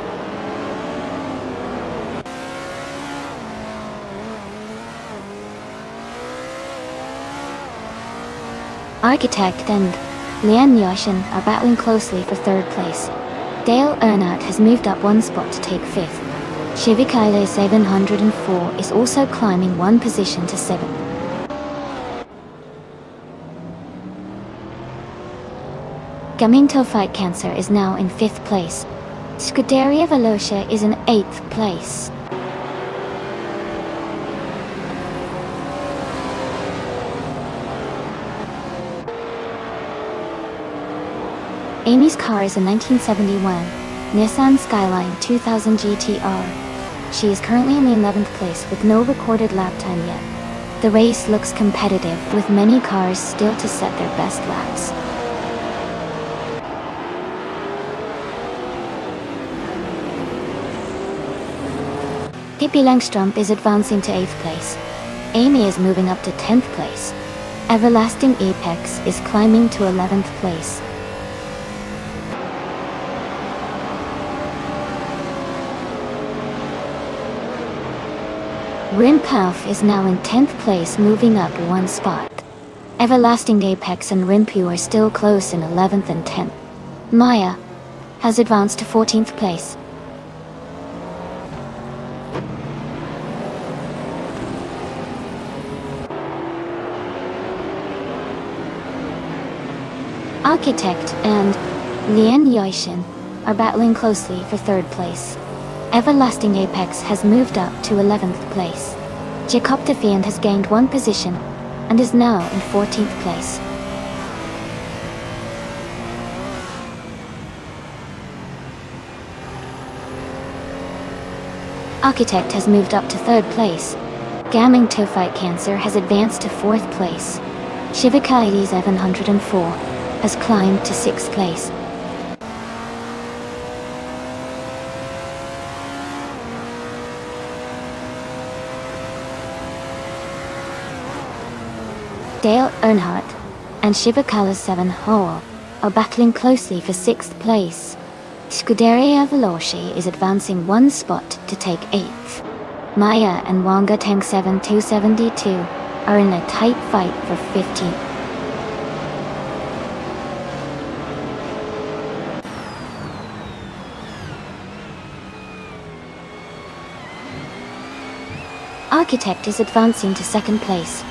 Architect and Lian Yashin are battling closely for 3rd place. Dale Earnhardt has moved up 1 spot to take 5th. Shivikaile 704 is also climbing 1 position to 7th. Gumming Tillfight Cancer is now in 5th place. Scuderia Velocia is in 8th place. Amy's car is a 1971 Nissan Skyline 2000 GTR. She is currently in the 11th place with no recorded lap time yet. The race looks competitive with many cars still to set their best laps. Pippi Langstrup is advancing to 8th place. Amy is moving up to 10th place. Everlasting Apex is climbing to 11th place. Rimpunperf is now in 10th place, moving up 1 spot. Everlasting Apex and Rimpu are still close in 11th and 10th. Maya has advanced to 14th place. Architect and Lian Yashin are battling closely for 3rd place. Everlasting Apex has moved up to 11th place. Jacob Defiant has gained 1 position and is now in 14th place. Architect has moved up to 3rd place. Gamming Tillfight Cancer has advanced to 4th place. Shivikaile 704 has climbed to 6th place. Dale Earnhardt and Shivikaile 704 are battling closely for 6th place. Scuderia Veloci is advancing 1 spot to take 8th. Maya and Wanga Tank 7272 are in a tight fight for 15th. Architect is advancing to 2nd place.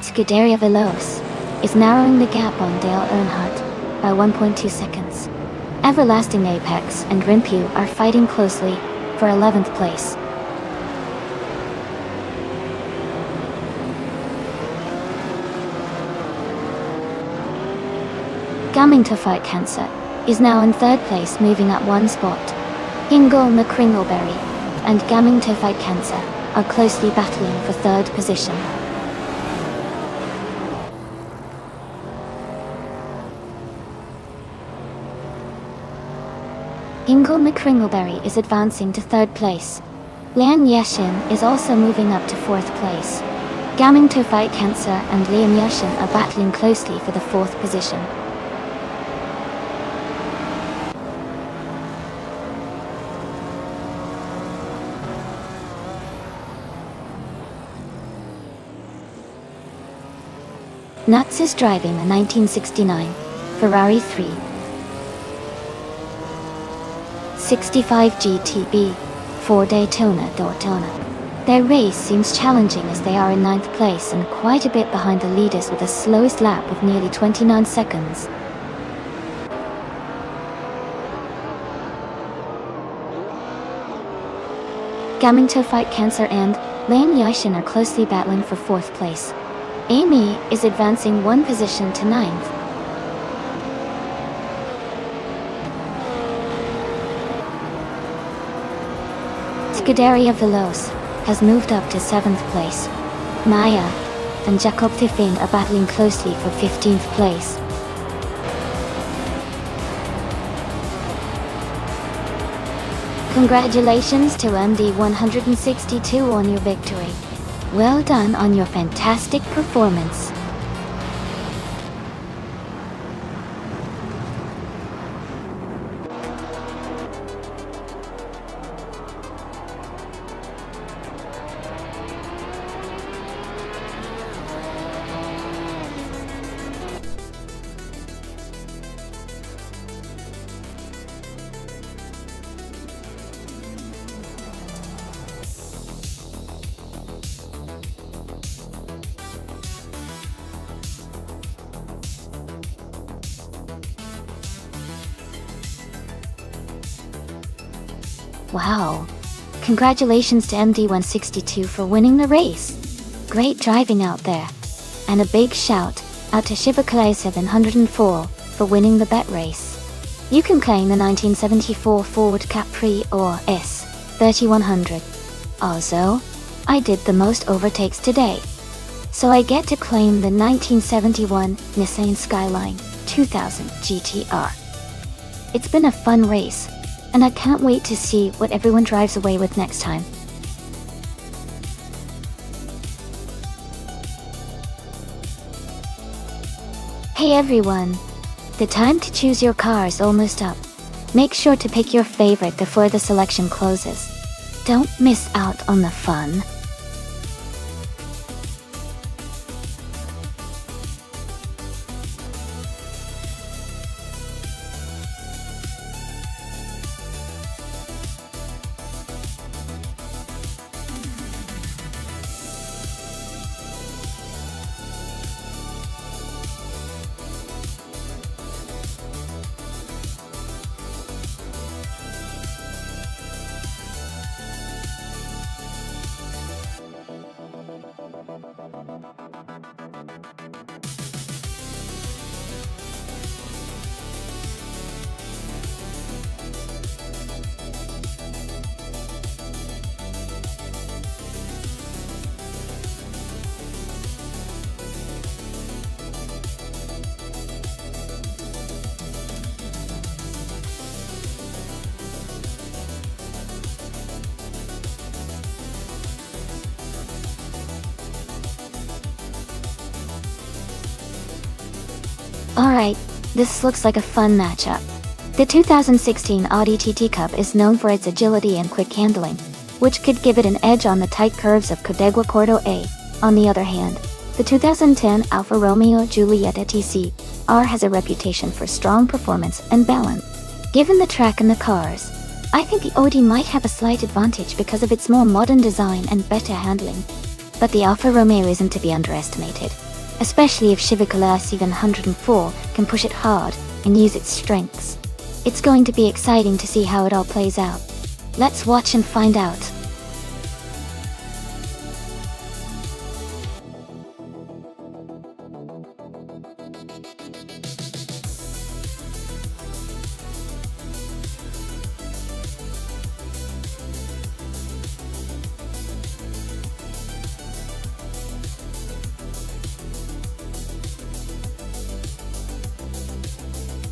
Scuderia Veloce is narrowing the gap on Dale Earnhardt by 1.2 seconds. Everlasting Apex and Rimpu are fighting closely for 11th place. Coming to fight cancer is now in 3rd place, moving up 1 spot. Ingle McCringleberry and Gaming to Fight Cancer are closely battling for 3rd position. Ingle McCringleberry is advancing to 3rd place. Liam Yashin is also moving up to 4th place. Gaming to Fight Cancer and Liam Yashin are battling closely for the 4th position. Nuts is driving a 1969 Ferrari 365 GTB for Daytona. Their race seems challenging as they are in 9th place and quite a bit behind the leaders with the slowest lap of nearly 29 seconds. Gaming to Fight Cancer and Liam Yashin are closely battling for 4th place. Amy is advancing 1 position to 9th. Scuderia Veloz has moved up to 7th place. Maya and Jacob Tiffin are battling closely for 15th place. Congratulations to MD162 on your victory. Well done on your fantastic performance. Wow! Congratulations to MD162 for winning the race. Great driving out there. And a big shout out to Shibakalei 704 for winning the bet race. You can claim the 1974 Ford Capri or S3100. Also, I did the most overtakes today, so I get to claim the 1971 Nissan Skyline 2000 GTR. It's been a fun race, and I can't wait to see what everyone drives away with next time. Hey everyone! The time to choose your car is almost up. Make sure to pick your favorite before the selection closes. Don't miss out on the fun. Alright, this looks like a fun matchup. The 2016 Audi TT Cup is known for its agility and quick handling, which could give it an edge on the tight curves of Codegua Cordo A. On the other hand, the 2010 Alfa Romeo Giulietta TC-R has a reputation for strong performance and balance. Given the track and the cars, I think the Audi might have a slight advantage because of its more modern design and better handling. But the Alfa Romeo isn't to be underestimated. especially if Shivakulas 704 can push it hard and use its strengths. It's going to be exciting to see how it all plays out. Let's watch and find out.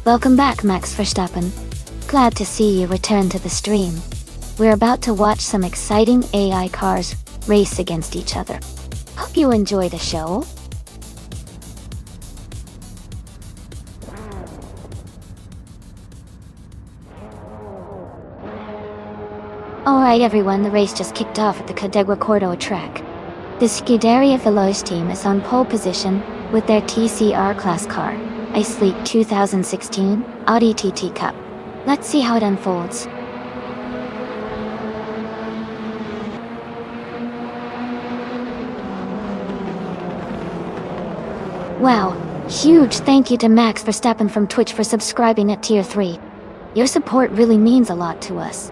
Welcome back, Max Verstappen. Glad to see you return to the stream. We're about to watch some exciting AI cars race against each other. Hope you enjoy the show. Alright everyone, the race just kicked off at the Cadegua Cordo track. The Scuderia Veloce team is on pole position with their TCR class car, Ice League 2016 Audi TT Cup. Let's see how it unfolds. Wow, huge thank you to Max Verstappen from Twitch for subscribing at tier 3. Your support really means a lot to us.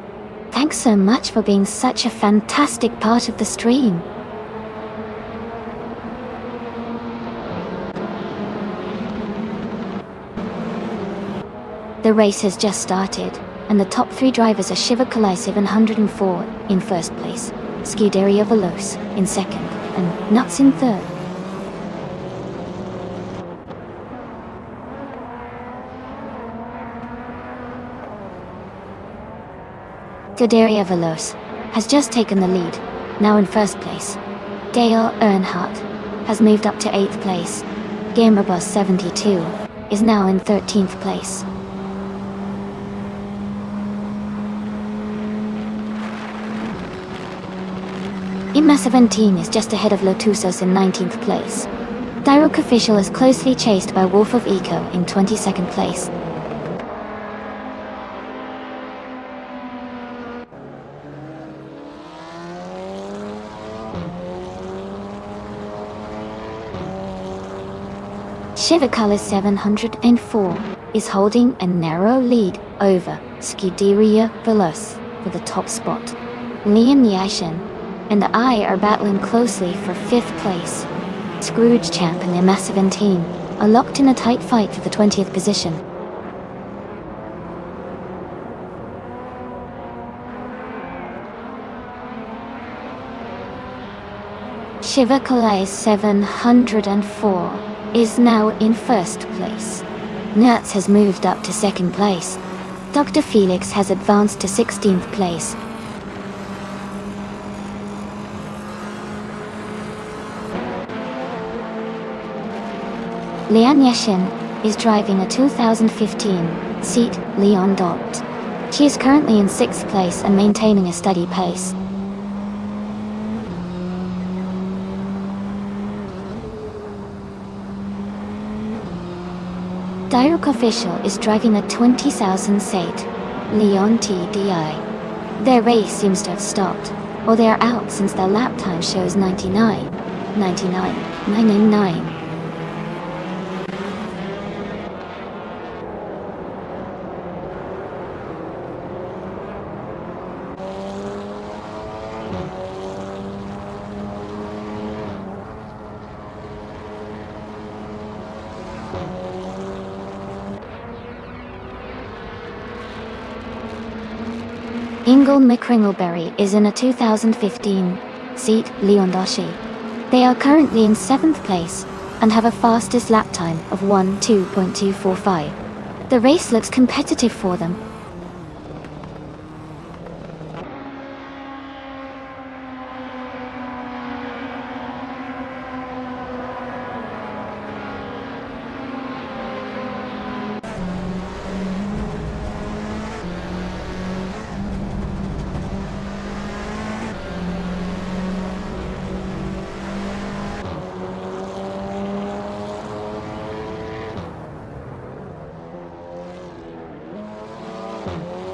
Thanks so much for being such a fantastic part of the stream. The race has just started, and the top 3 drivers are Shivakulas 704 in first place, Scuderia Veloce in second, and Nuts in third. Scuderia Veloce has just taken the lead, now in first place. Dale Earnhardt has moved up to 8th place. Gamerbus 72 is now in 13th place. Ima 17 is just ahead of Lotusos in 19th place. Direct Official is closely chased by Wolf of Eco in 22nd place. Shivakulas 704 is holding a narrow lead over Scuderia Veloce for the top spot. Liam Yashin and the I are battling closely for 5th place. Scrooge Champ and Ima 17 are locked in a tight fight for the 20th position. Shivakulas 704 is now in first place. Nuts has moved up to 2nd place. Dr. Felix has advanced to 16th place. Lian Yashin is driving a 2015 Seat Leon Dot. She is currently in 6th place and maintaining a steady pace. Direct Official is driving a 20,000 Seat Leon TDI. Their race seems to have stopped, or they are out since their lap time shows 999. Ingle McCringleberry is in a 2015 Seat Leondoshi. They are currently in 7th place and have a fastest lap time of 1:2.245. The race looks competitive for them.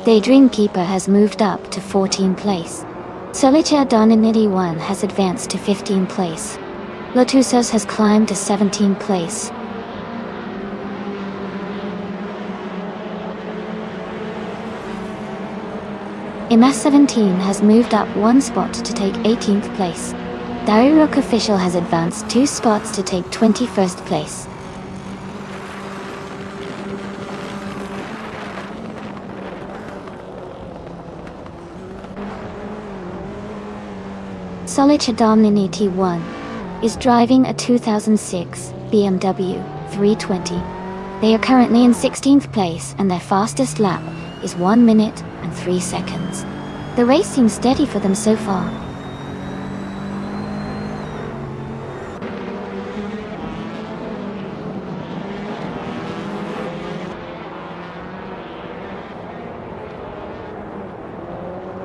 Daydream Keeper has moved up to 14th place. Solitaire Donanity 1 has advanced to 15th place. Lotusos has climbed to 17th place. MS17 has moved up 1 spot to take 18th place. Dairuk Official has advanced 2 spots to take 21st place. Solichadamnini T1 is driving a 2006 BMW 320. They are currently in 16th place and their fastest lap is 1 minute and 3 seconds. The race seems steady for them so far.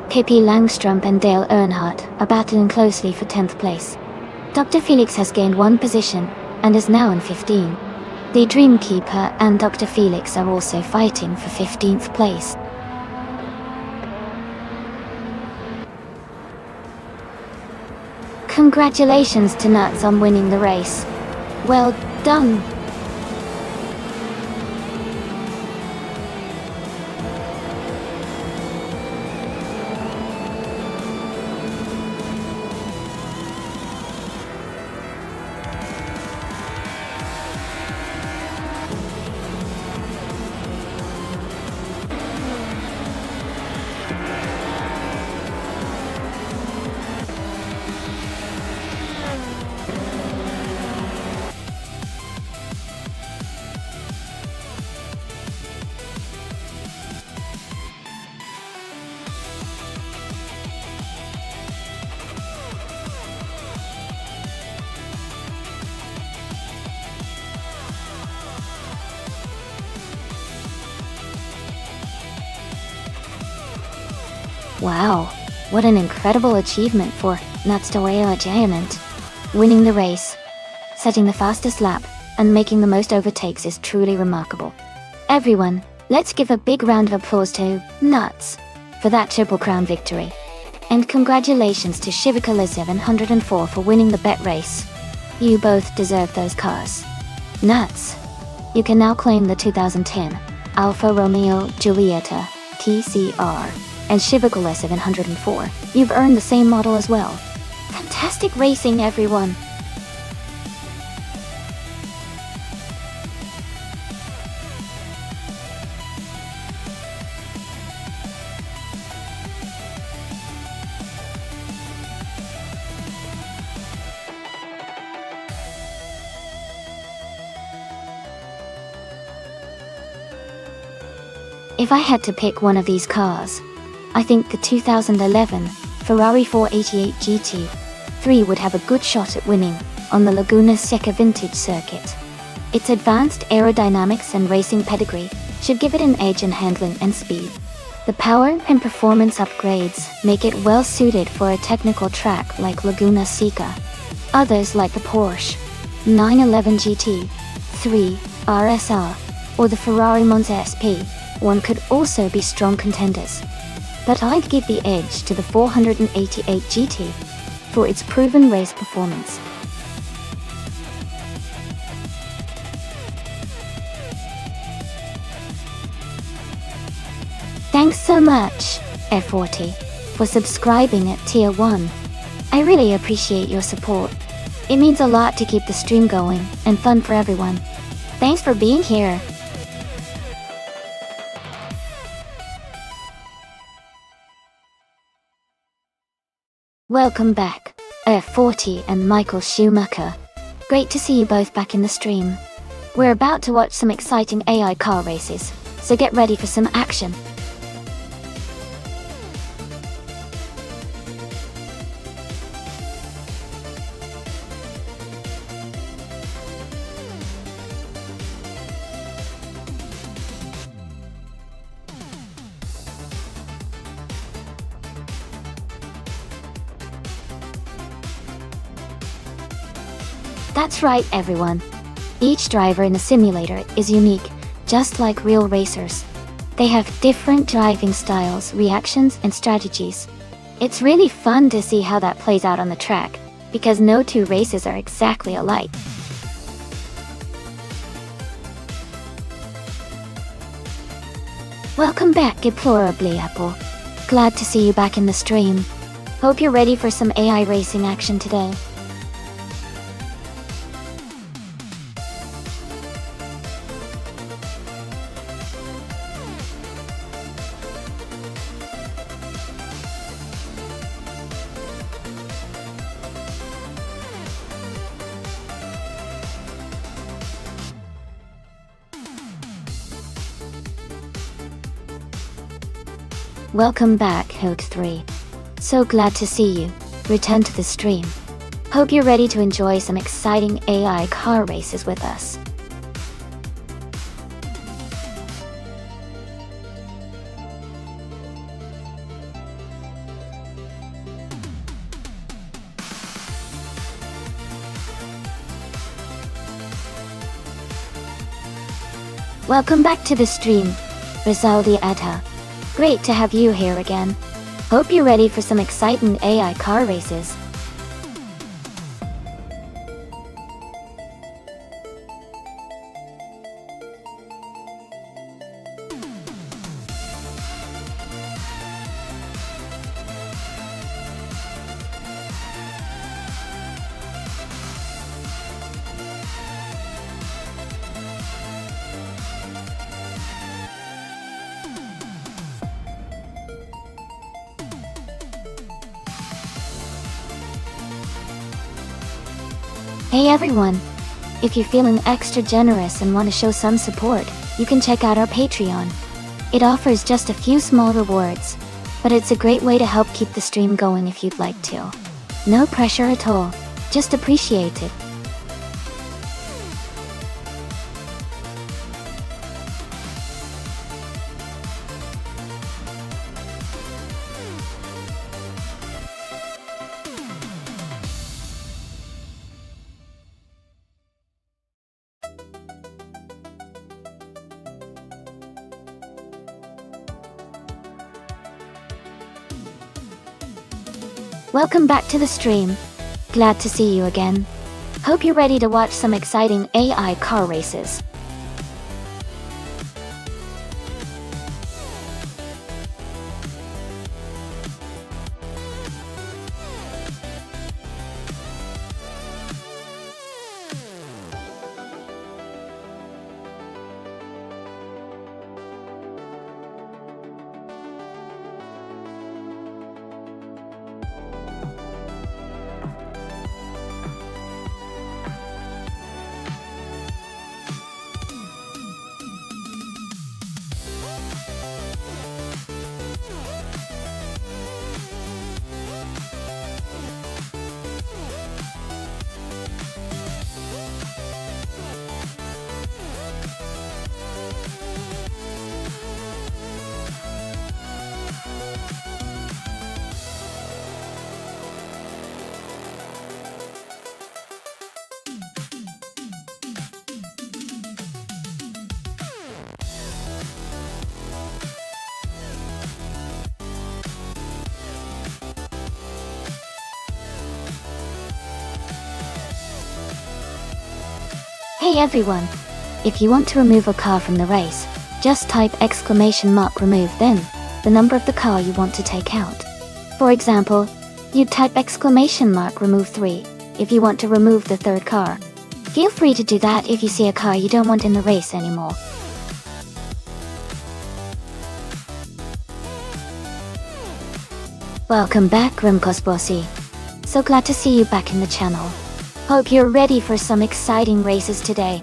KP Langstrom and Dale Earnhardt are battling closely for 10th place. Dr. Felix has gained 1 position and is now in 15. The Dreamkeeper and Dr. Felix are also fighting for 15th place. Congratulations to Nuts on winning the race. Well done! Wow, what an incredible achievement for Natsutoeo Giant. Winning the race, setting the fastest lap, and making the most overtakes is truly remarkable. Everyone, let's give a big round of applause to Nuts for that Triple Crown victory. And congratulations to Shivakala 704 for winning the bet race. You both deserve those cars. Nuts, you can now claim the 2010 Alfa Romeo Giulietta TCR. And Shivakala 704, you've earned the same model as well. Fantastic racing, everyone! If I had to pick one of these cars, I think the 2011 Ferrari 488 GT3 would have a good shot at winning on the Laguna Seca Vintage Circuit. Its advanced aerodynamics and racing pedigree should give it an edge in handling and speed. The power and performance upgrades make it well suited for a technical track like Laguna Seca. Others like the Porsche 911 GT3 RSR or the Ferrari Monza SP1 could also be strong contenders. But I'd give the edge to the 488 GT for its proven race performance. Thanks so much, F40, for subscribing at Tier 1. I really appreciate your support. It means a lot to keep the stream going and fun for everyone. Thanks for being here. Welcome back, F40 and Michael Schumacher. Great to see you both back in the stream. We're about to watch some exciting AI car races, so get ready for some action. That's right, everyone. Each driver in the simulator is unique, just like real racers. They have different driving styles, reactions, and strategies. It's really fun to see how that plays out on the track. because no two races are exactly alike. Welcome back, Deplorably Apple. Glad to see you back in the stream. Hope you're ready for some AI racing action today. Welcome back, Hoax3. So glad to see you return to the stream. Hope you're ready to enjoy some exciting AI car races with us. Welcome back to the stream, Rizaldi Adha. Great to have you here again. Hope you're ready for some exciting AI car races. Hey everyone! If you're feeling extra generous and want to show some support, you can check out our Patreon. It offers just a few small rewards, but it's a great way to help keep the stream going if you'd like to. No pressure at all, just appreciate it. Welcome back to the stream. Glad to see you again. Hope you're ready to watch some exciting AI car races. Hey everyone! If you want to remove a car from the race, just type !remove then the number of the car you want to take out. For example, you'd type !remove 3 if you want to remove the third car. Feel free to do that if you see a car you don't want in the race anymore. Welcome back, Rimkos Bossy. So glad to see you back in the channel. Hope you're ready for some exciting races today.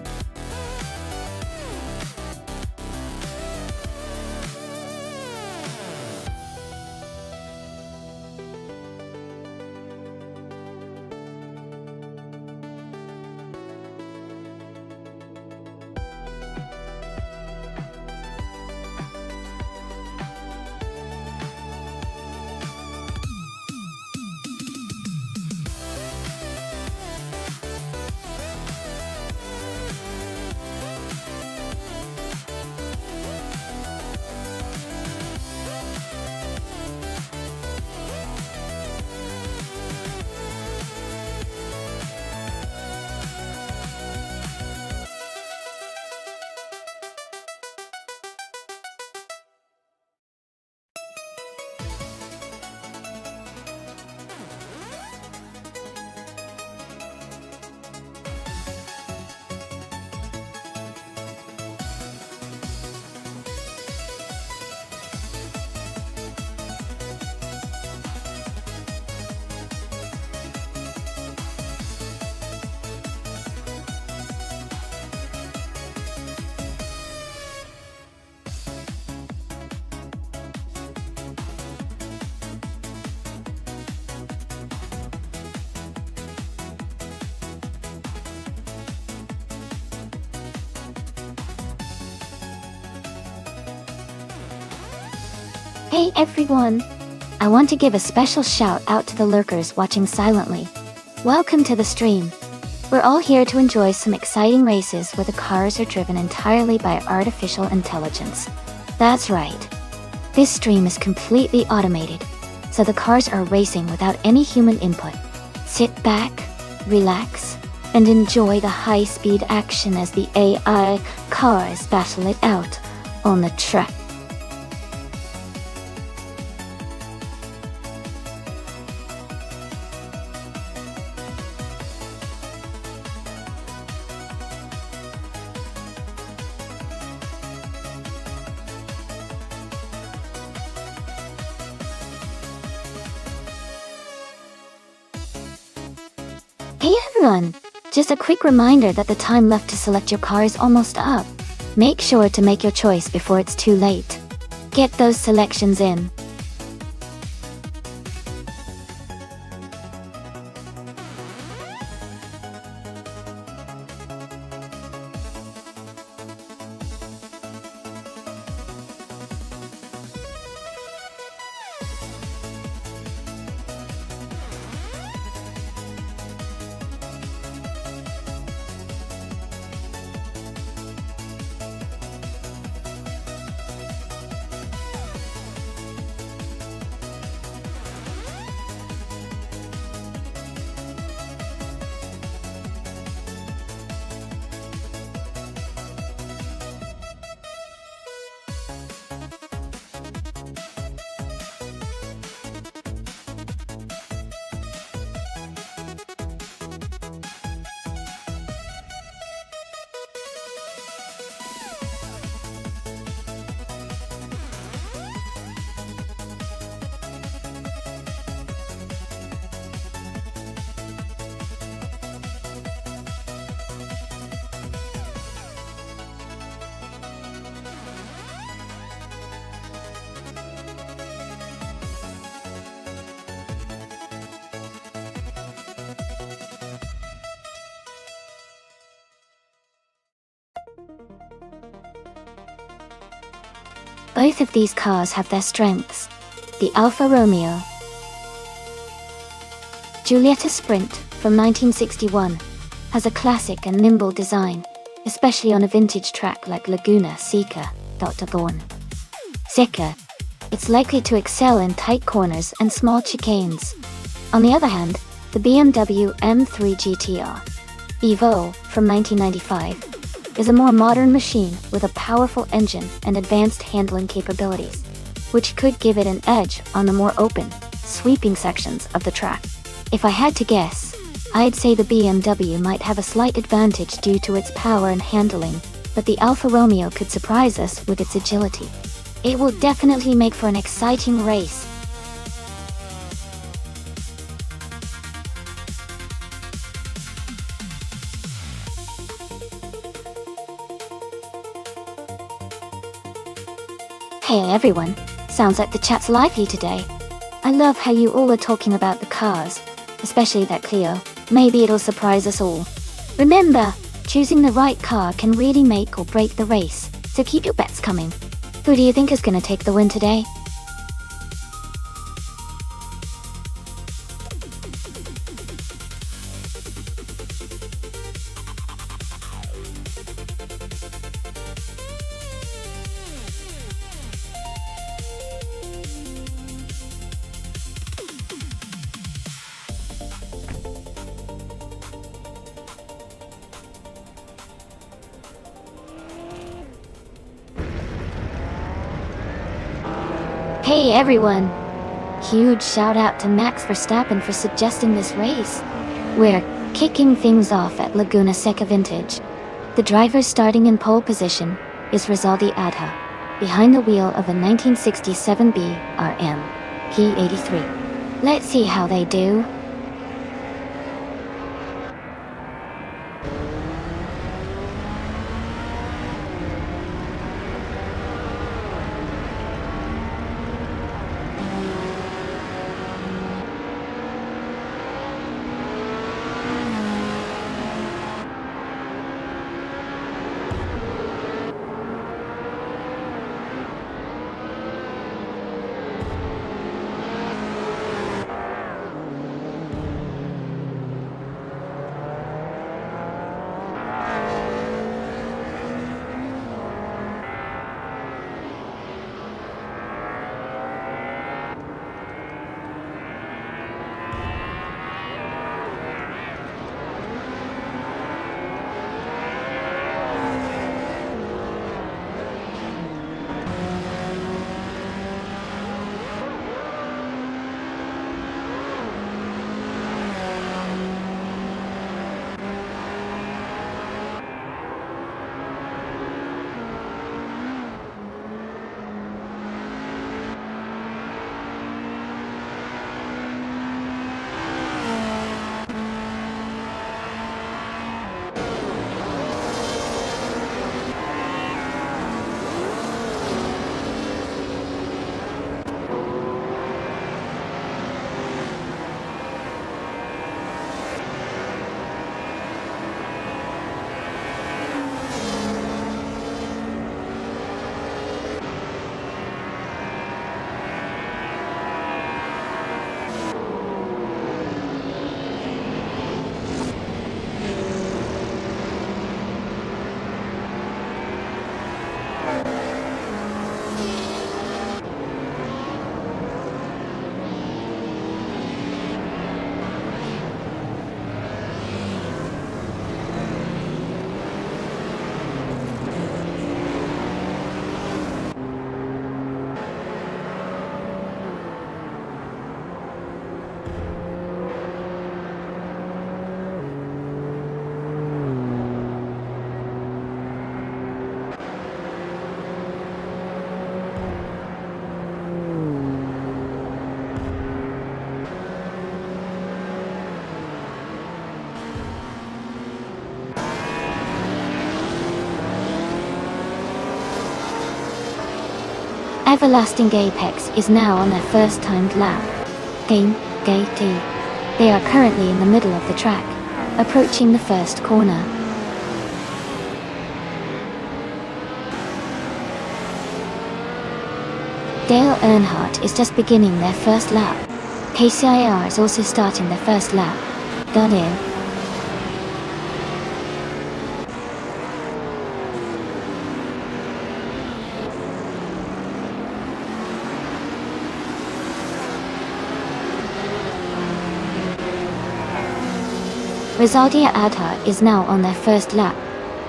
Hey everyone! I want to give a special shout out to the lurkers watching silently. Welcome to the stream. We're all here to enjoy some exciting races where the cars are driven entirely by artificial intelligence. That's right. This stream is completely automated, so the cars are racing without any human input. Sit back, relax, and enjoy the high-speed action as the AI cars battle it out on the track. Hey everyone! Just a quick reminder that the time left to select your car is almost up. Make sure to make your choice before it's too late. Get those selections in. Both of these cars have their strengths. The Alfa Romeo Giulietta Sprint from 1961 has a classic and nimble design, especially on a vintage track like Laguna Seca. Seca, it's likely to excel in tight corners and small chicanes. On the other hand, the BMW M3 GTR Evo from 1995 is a more modern machine with a powerful engine and advanced handling capabilities, which could give it an edge on the more open, sweeping sections of the track. If I had to guess, I'd say the BMW might have a slight advantage due to its power and handling, but the Alfa Romeo could surprise us with its agility. It will definitely make for an exciting race. Hey everyone, sounds like the chat's lively today. I love how you all are talking about the cars, especially that Clio. Maybe it'll surprise us all. Remember, choosing the right car can really make or break the race, so keep your bets coming. Who do you think is going to take the win today? Hey everyone! Huge shout out to Max Verstappen for suggesting this race. We're kicking things off at Laguna Seca Vintage. The driver starting in pole position is Rizaldi Adha, behind the wheel of a 1967 BRM P83. Let's see how they do. Everlasting Apex is now on their first timed lap. Game, Gay 2. They are currently in the middle of the track, approaching the first corner. Dale Earnhardt is just beginning their first lap. KCIR is also starting their first lap. Got in. Rizaldia Adha is now on their first lap.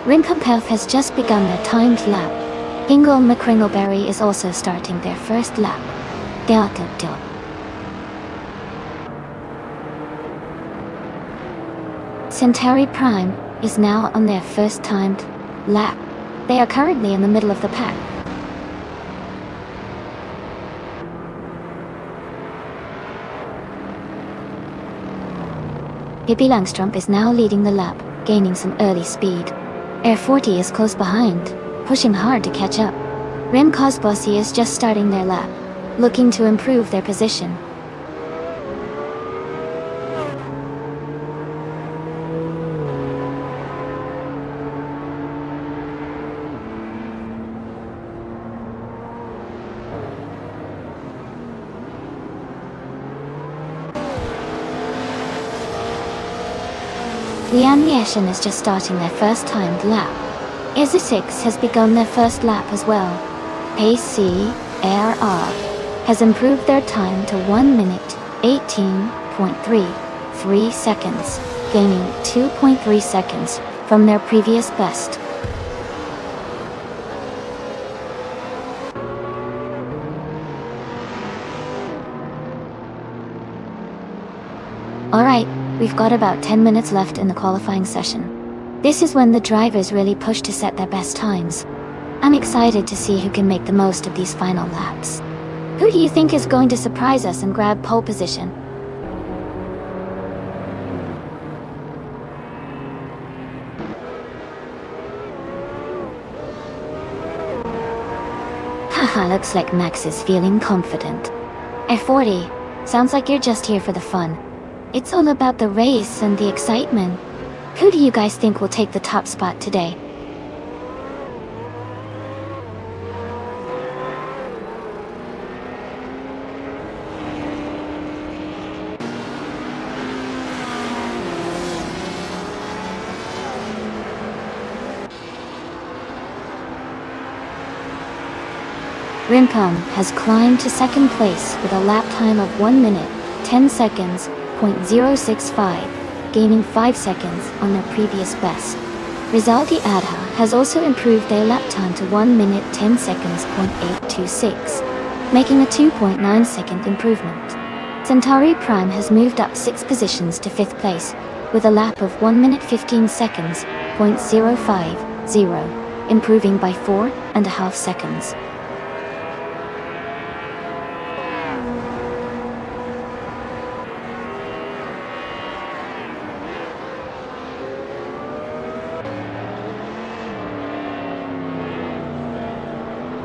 Rinkelkelf has just begun their timed lap. Ingle McCringleberry is also starting their first lap. Delta. Centauri Prime is now on their first timed lap. They are currently in the middle of the pack. Pippi Langstrup is now leading the lap, gaining some early speed. Air 40 is close behind, pushing hard to catch up. Rim Cosbossi is just starting their lap, looking to improve their position. Lian Yeshin is just starting their first timed lap. Izzy 6 has begun their first lap as well. KCRR has improved their time to 1 minute 18.33 seconds, gaining 2.3 seconds from their previous best. Alright, we've got about 10 minutes left in the qualifying session. This is when the drivers really push to set their best times. I'm excited to see who can make the most of these final laps. Who do you think is going to surprise us and grab pole position? Haha, looks like Max is feeling confident. F40, sounds like you're just here for the fun. It's all about the race and the excitement. Who do you guys think will take the top spot today? Rincon has climbed to second place with a lap time of 1 minute, 10 seconds, .065, gaining 5 seconds on their previous best. Rizaldi Adha has also improved their lap time to 1 minute, 10 seconds, .826, making a 2.9 second improvement. Centauri Prime has moved up 6 positions to 5th place, with a lap of 1 minute 15 seconds, .050, improving by 4.5 seconds.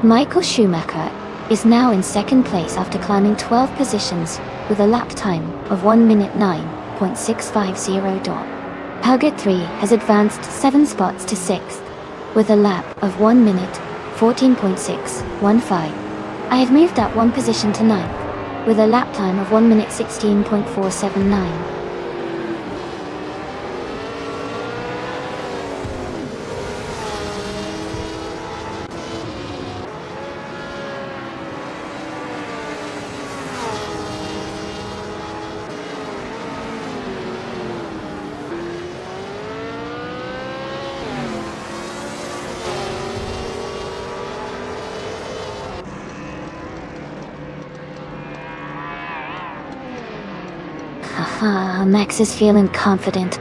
Michael Schumacher is now in second place after climbing 12 positions with a lap time of 1 minute 9.650. Helget 3 has advanced 7 spots to 6th with a lap of 1 minute 14.615. I have moved up 1 position to 9th with a lap time of 1 minute 16.479. Haha, Max is feeling confident.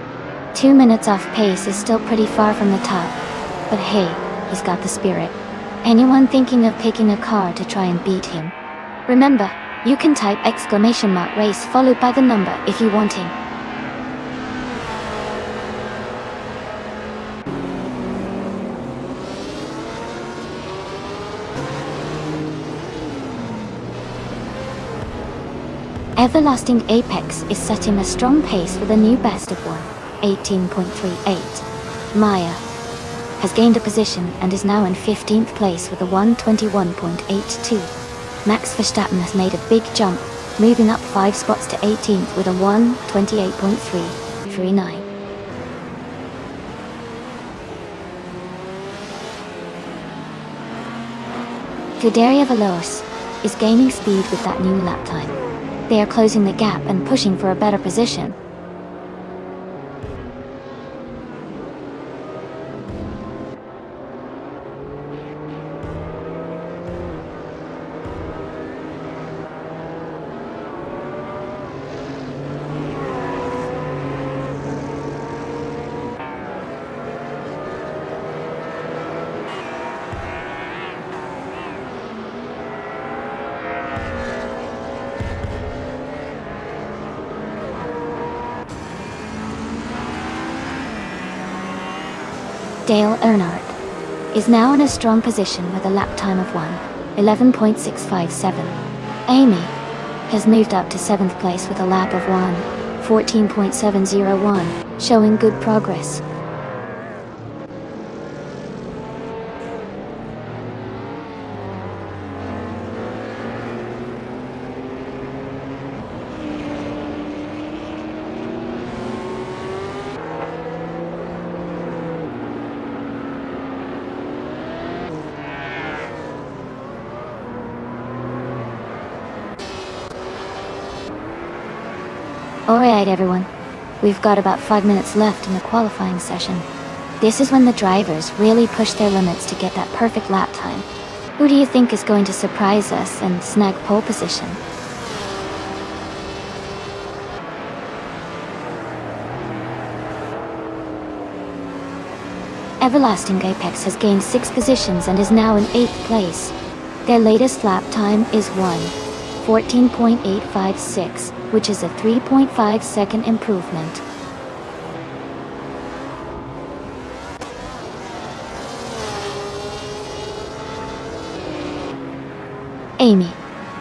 2 minutes off pace is still pretty far from the top. But hey, he's got the spirit. Anyone thinking of picking a car to try and beat him? Remember, you can type !race followed by the number if you want him. Everlasting Apex is setting a strong pace with a new best of 18.38. Maya has gained a position and is now in 15th place with a 1:21.82. Max Verstappen has made a big jump, moving up 5 spots to 18th with a 1:28.339. Scuderia Veloce is gaining speed with that new lap time. They are closing the gap and pushing for a better position. Dale Earnhardt is now in a strong position with a lap time of 1:11.657. Amy has moved up to 7th place with a lap of 1:14.701, showing good progress. Alright everyone, we've got about 5 minutes left in the qualifying session. This is when the drivers really push their limits to get that perfect lap time. Who do you think is going to surprise us and snag pole position? Everlasting Apex has gained 6 positions and is now in 8th place. Their latest lap time is 1:14.856, which is a 3.5-second improvement. Amy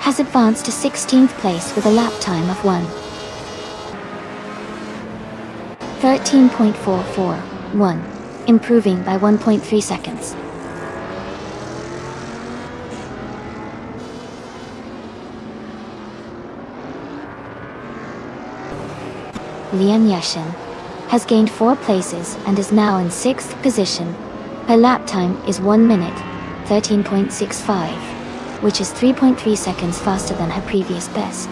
has advanced to 16th place with a lap time of 1:13.441, improving by 1.3 seconds. Liam Yashin has gained 4 places and is now in 6th position. Her lap time is 1:13.65, which is 3.3 seconds faster than her previous best.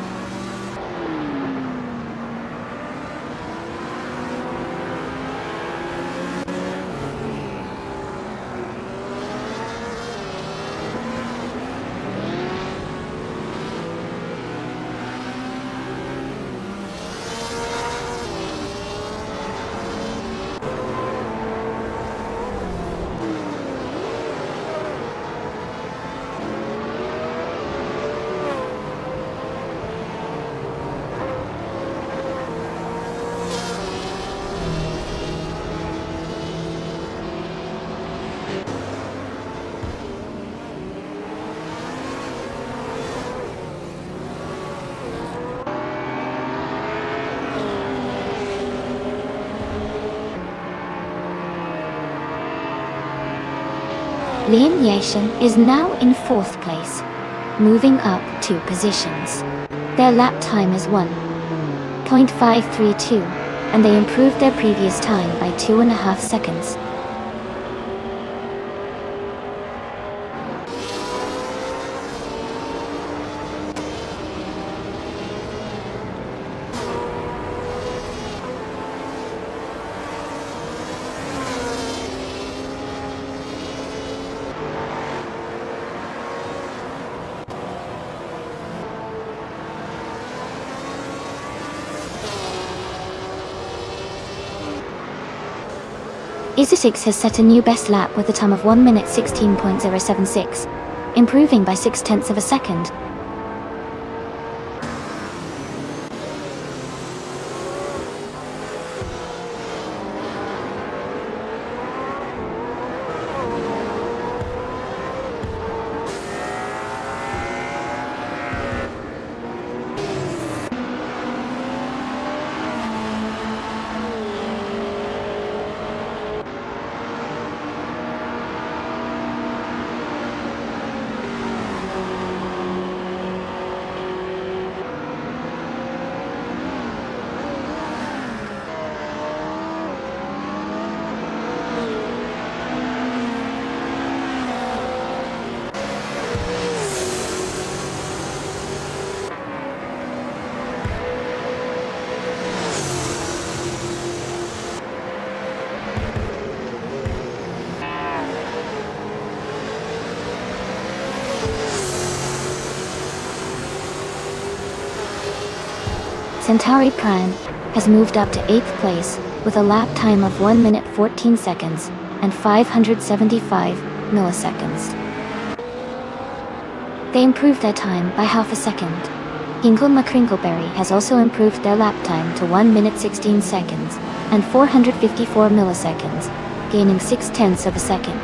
Liam Yashin is now in 4th place, moving up 2 positions. Their lap time is 1:532, and they improved their previous time by 2.5 seconds. Easy6 has set a new best lap with a time of 1:16.076, improving by 0.6 of a second. Centauri Prime has moved up to 8th place with a lap time of 1 minute 14 seconds and 575 milliseconds. They improved their time by half a second. Hinkle McCrinkleberry has also improved their lap time to 1 minute 16 seconds and 454 milliseconds, gaining 0.6 of a second.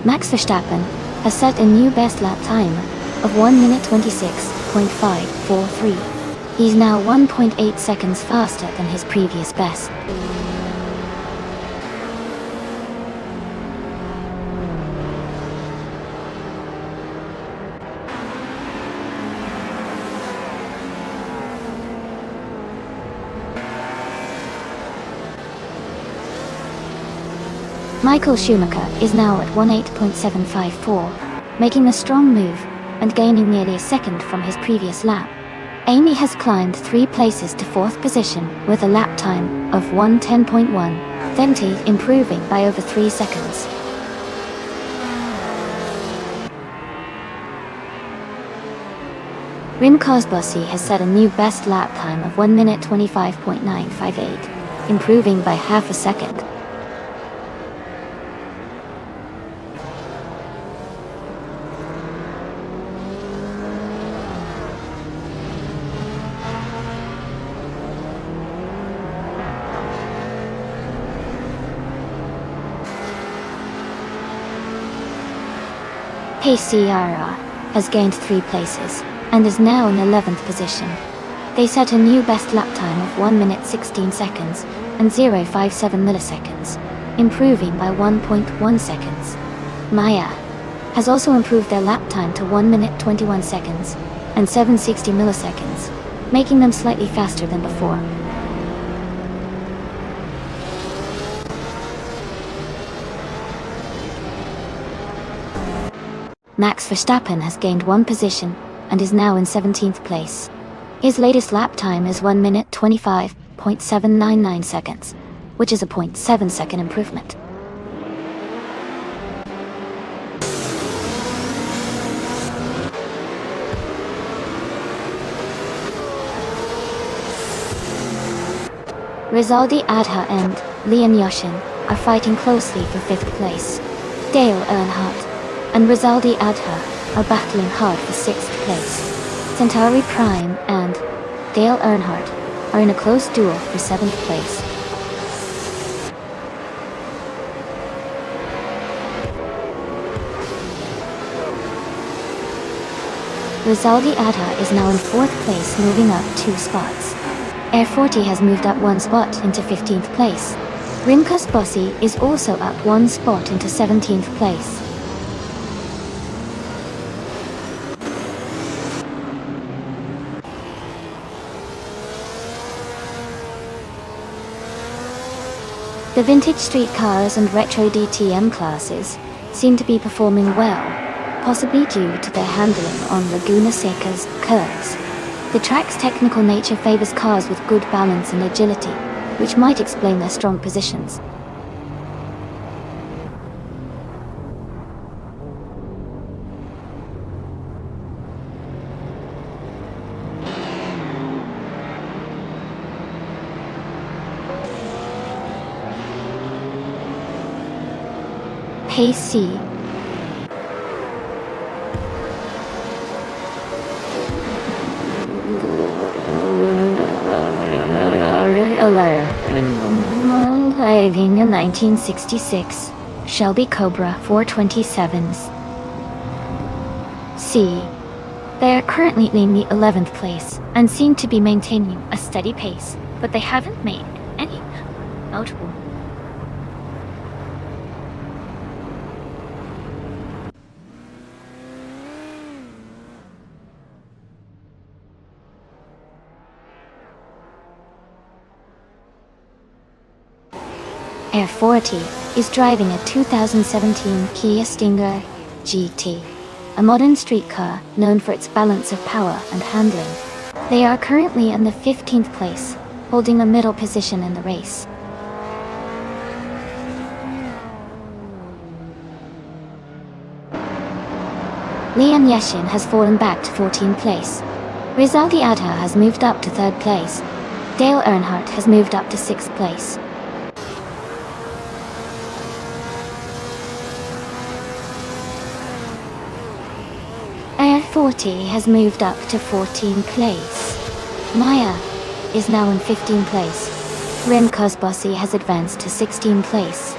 Max Verstappen has set a new best lap time of 1 minute 26.543. He's now 1.8 seconds faster than his previous best. Michael Schumacher is now at 18.754, making a strong move and gaining nearly a second from his previous lap. Amy has climbed 3 places to 4th position with a lap time of 1:10.1, Venti improving by over 3 seconds. Rim Cosbossi has set a new best lap time of 1 minute 25.958, improving by half a second. KCRR has gained 3 places and is now in 11th position. They set a new best lap time of 1 minute 16 seconds and 0.57 milliseconds, improving by 1.1 seconds. Maya has also improved their lap time to 1 minute 21 seconds and 760 milliseconds, making them slightly faster than before. Max Verstappen has gained 1 position and is now in 17th place. His latest lap time is 1 minute 25.799 seconds, which is a 0.7 second improvement. Rizaldi Adha and Liam Yashin are fighting closely for 5th place. Dale Earnhardt and Rizaldi Adha are battling hard for 6th place. Centauri Prime and Dale Earnhardt are in a close duel for 7th place. Rizaldi Adha is now in 4th place, moving up 2 spots. Air 40 has moved up 1 spot into 15th place. Rimkus Bossi is also up 1 spot into 17th place. The vintage street cars and retro DTM classes seem to be performing well, possibly due to their handling on Laguna Seca's curves. The track's technical nature favors cars with good balance and agility, which might explain their strong positions. Pace C. Arriving in 1966, Shelby Cobra 427s. C. They are currently in the 11th place and seem to be maintaining a steady pace, but they haven't made any notable. Air 40 is driving a 2017 Kia Stinger GT, a modern street car known for its balance of power and handling. They are currently in the 15th place, holding a middle position in the race. Liam Yashin has fallen back to 14th place. Rizaldi Adha has moved up to 3rd place. Dale Earnhardt has moved up to 6th place. Air 40 has moved up to 14th place. Maya is now in 15th place. Ren Kosbossi has advanced to 16th place.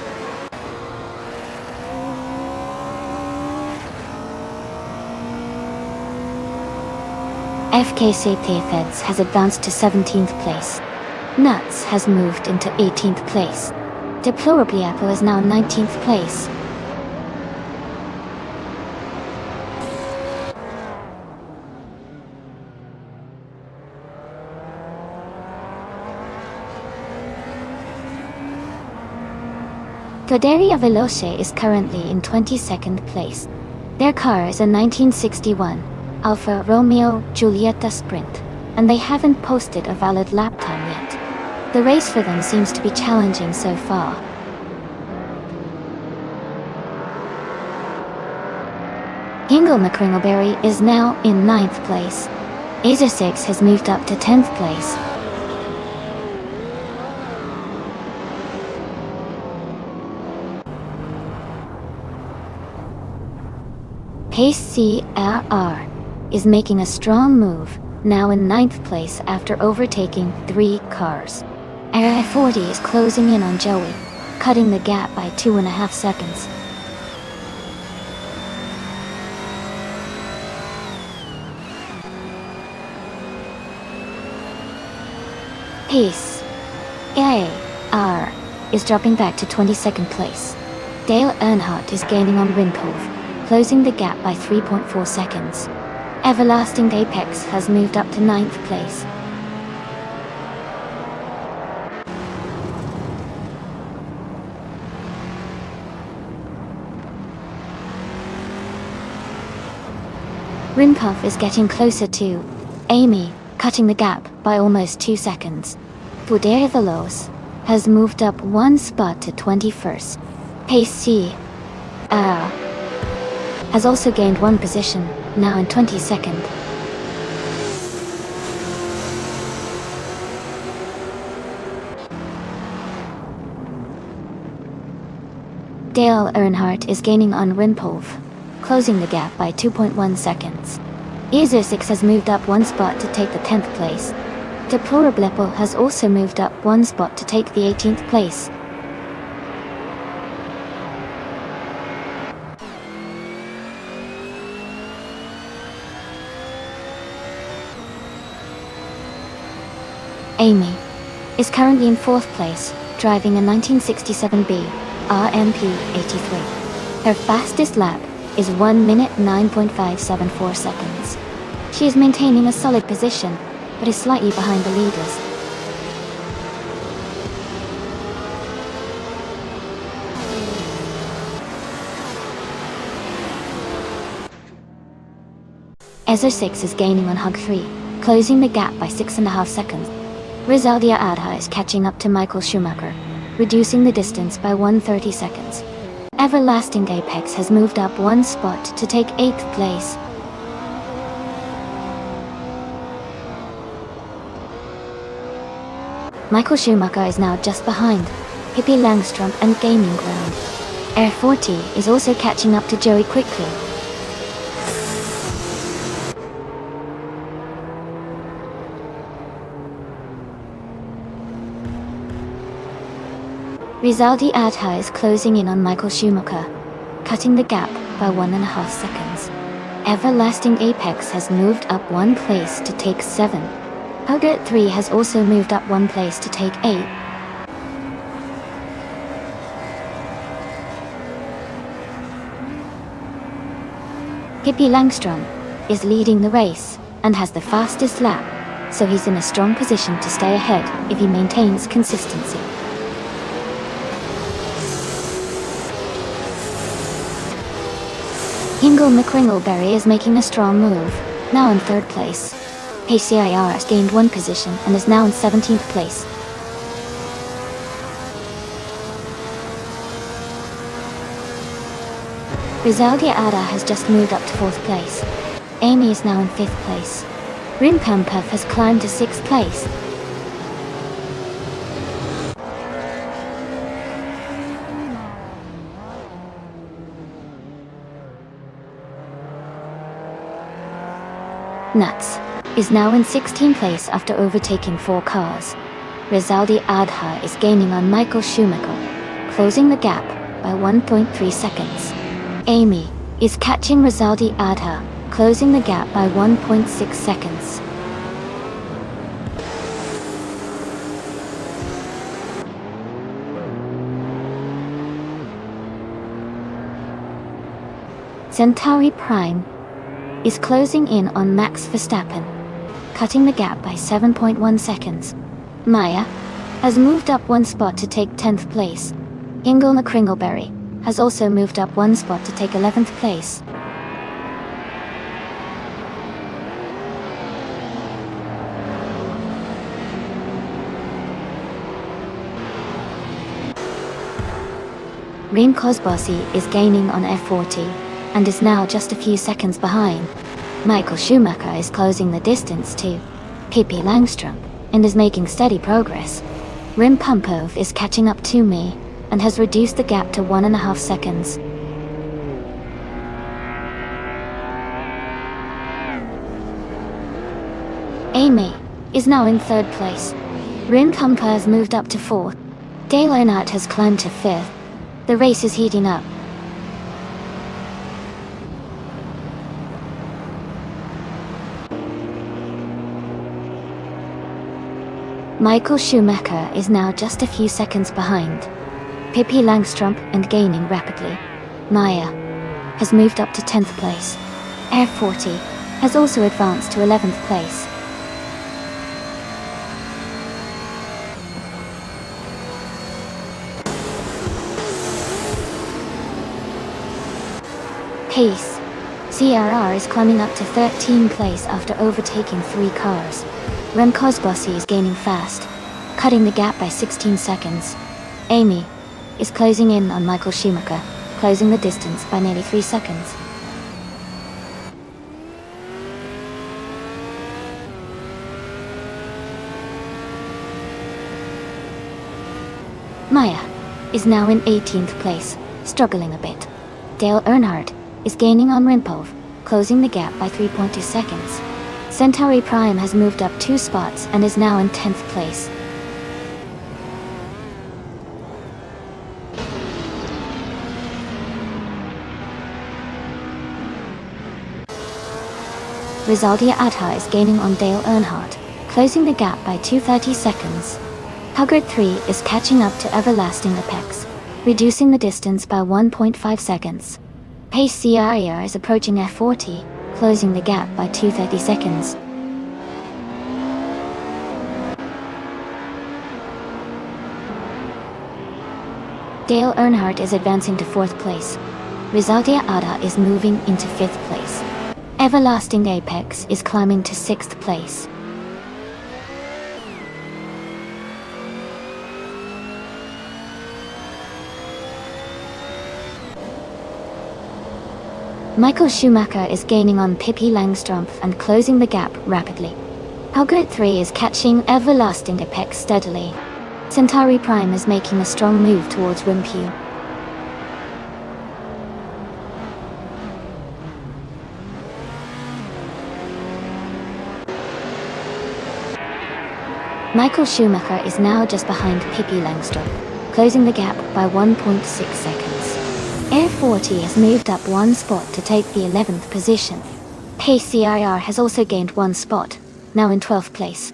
FKC Feds has advanced to 17th place. Nuts has moved into 18th place. Deplorably Apple is now 19th place. Scuderia Veloce is currently in 22nd place. Their car is a 1961 Alfa Romeo Giulietta Sprint, and they haven't posted a valid lap time yet. The race for them seems to be challenging so far. Hingle McCringleberry is now in 9th place. Azer 6 has moved up to 10th place. Pace CRR is making a strong move, now in 9th place after overtaking 3 cars. Air 40 is closing in on Joey, cutting the gap by 2.5 seconds. Pace AR is dropping back to 22nd place. Dale Earnhardt is gaining on Rinpov, closing the gap by 3.4 seconds. Everlasting Apex has moved up to 9th place. Rimkov is getting closer to Amy, cutting the gap by almost 2 seconds. Scuderia Veloce has moved up 1 spot to 21st. Pace C has also gained 1 position, now in 22nd. Dale Earnhardt is gaining on Rinpov, closing the gap by 2.1 seconds. Azer 6 has moved up 1 spot to take the 10th place. Deplorable has also moved up 1 spot to take the 18th place. Amy is currently in 4th place, driving a 1967B RMP 83. Her fastest lap is 1 minute 9.574 seconds. She is maintaining a solid position, but is slightly behind the leaders. Ezer 6 is gaining on Hug 3, closing the gap by 6.5 seconds. Rizaldi Adha is catching up to Michael Schumacher, reducing the distance by 130 seconds. Everlasting Apex has moved up 1 spot to take 8th place. Michael Schumacher is now just behind Hippie Langstrom and Gaming Ground. Air 40 is also catching up to Joey quickly. Rizaldi Adha is closing in on Michael Schumacher, cutting the gap by 1.5 seconds. Everlasting Apex has moved up 1 place to take 7. Hugert 3 has also moved up 1 place to take 8. Hippie Langstrom is leading the race and has the fastest lap, so he's in a strong position to stay ahead if he maintains consistency. Hingle McCringleberry is making a strong move, now in 3rd place. PCIR has gained 1 position and is now in 17th place. Rizaldi Ada has just moved up to 4th place. Amy is now in 5th place. Rimpumpuf has climbed to 6th place. Nuts is now in 16th place after overtaking 4 cars. Rizaldi Adha is gaining on Michael Schumacher, closing the gap by 1.3 seconds. Amy is catching Rizaldi Adha, closing the gap by 1.6 seconds. Centauri Prime is closing in on Max Verstappen, cutting the gap by 7.1 seconds. Maya has moved up 1 spot to take 10th place. Ingle Kringleberry has also moved up 1 spot to take 11th place. Reem Kosbossi is gaining on F40 and is now just a few seconds behind. Michael Schumacher is closing the distance to Pippi Langstrup and is making steady progress. Rimpumpuf is catching up to me and has reduced the gap to 1.5 seconds. Amy is now in 3rd place. Rimpumpuf has moved up to 4th. Dale Earnhardt has climbed to 5th. The race is heating up. Michael Schumacher is now just a few seconds behind Pippi Langstrup and gaining rapidly. Maya has moved up to 10th place. Air 40 has also advanced to 11th place. Pace CRR is climbing up to 13th place after overtaking 3 cars. Rem Kosbossi is gaining fast, cutting the gap by 16 seconds. Amy is closing in on Michael Schumacher, closing the distance by nearly 3 seconds. Maya is now in 18th place, struggling a bit. Dale Earnhardt is gaining on Rimpov, closing the gap by 3.2 seconds. Centauri Prime has moved up 2 spots and is now in 10th place. Rizaldi Adha is gaining on Dale Earnhardt, closing the gap by 2.30 seconds. Huggard 3 is catching up to Everlasting Apex, reducing the distance by 1.5 seconds. Pace CRR is approaching F40, closing the gap by 2.30 seconds. Dale Earnhardt is advancing to 4th place. Rizaldi Ada is moving into 5th place. Everlasting Apex is climbing to 6th place. Michael Schumacher is gaining on Pippi Langstrup and closing the gap rapidly. Huggard 3 is catching Everlasting Apex steadily. Centauri Prime is making a strong move towards Rimpu. Michael Schumacher is now just behind Pippi Langstrup, closing the gap by 1.6 seconds. Air 40 has moved up 1 spot to take the 11th position. Pace CIR has also gained 1 spot, now in 12th place.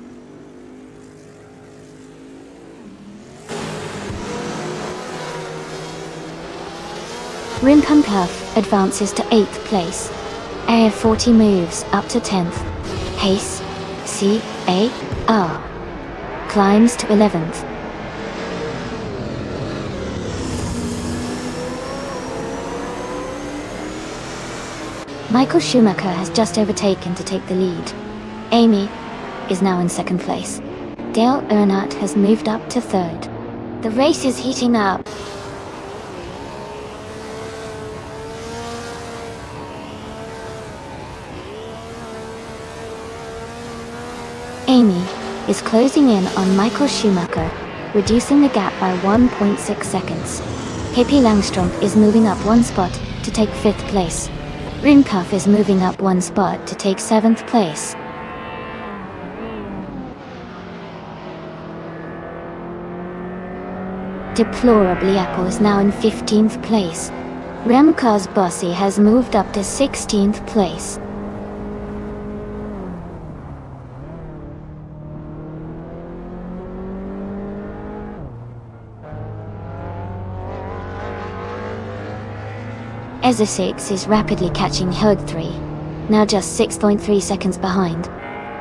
Rimpumpuf advances to 8th place. Air 40 moves up to 10th. Pace CAR climbs to 11th. Michael Schumacher has just overtaken to take the lead. Amy is now in 2nd place. Dale Earnhardt has moved up to 3rd. The race is heating up. Amy is closing in on Michael Schumacher, reducing the gap by 1.6 seconds. Pippi Langstrumpf is moving up one spot to take 5th place. Rinkuff is moving up one spot to take 7th place. Deplorably, Apple is now in 15th place. Remco's Bossy has moved up to 16th place. EZA6 is rapidly catching Hug 3, now just 6.3 seconds behind.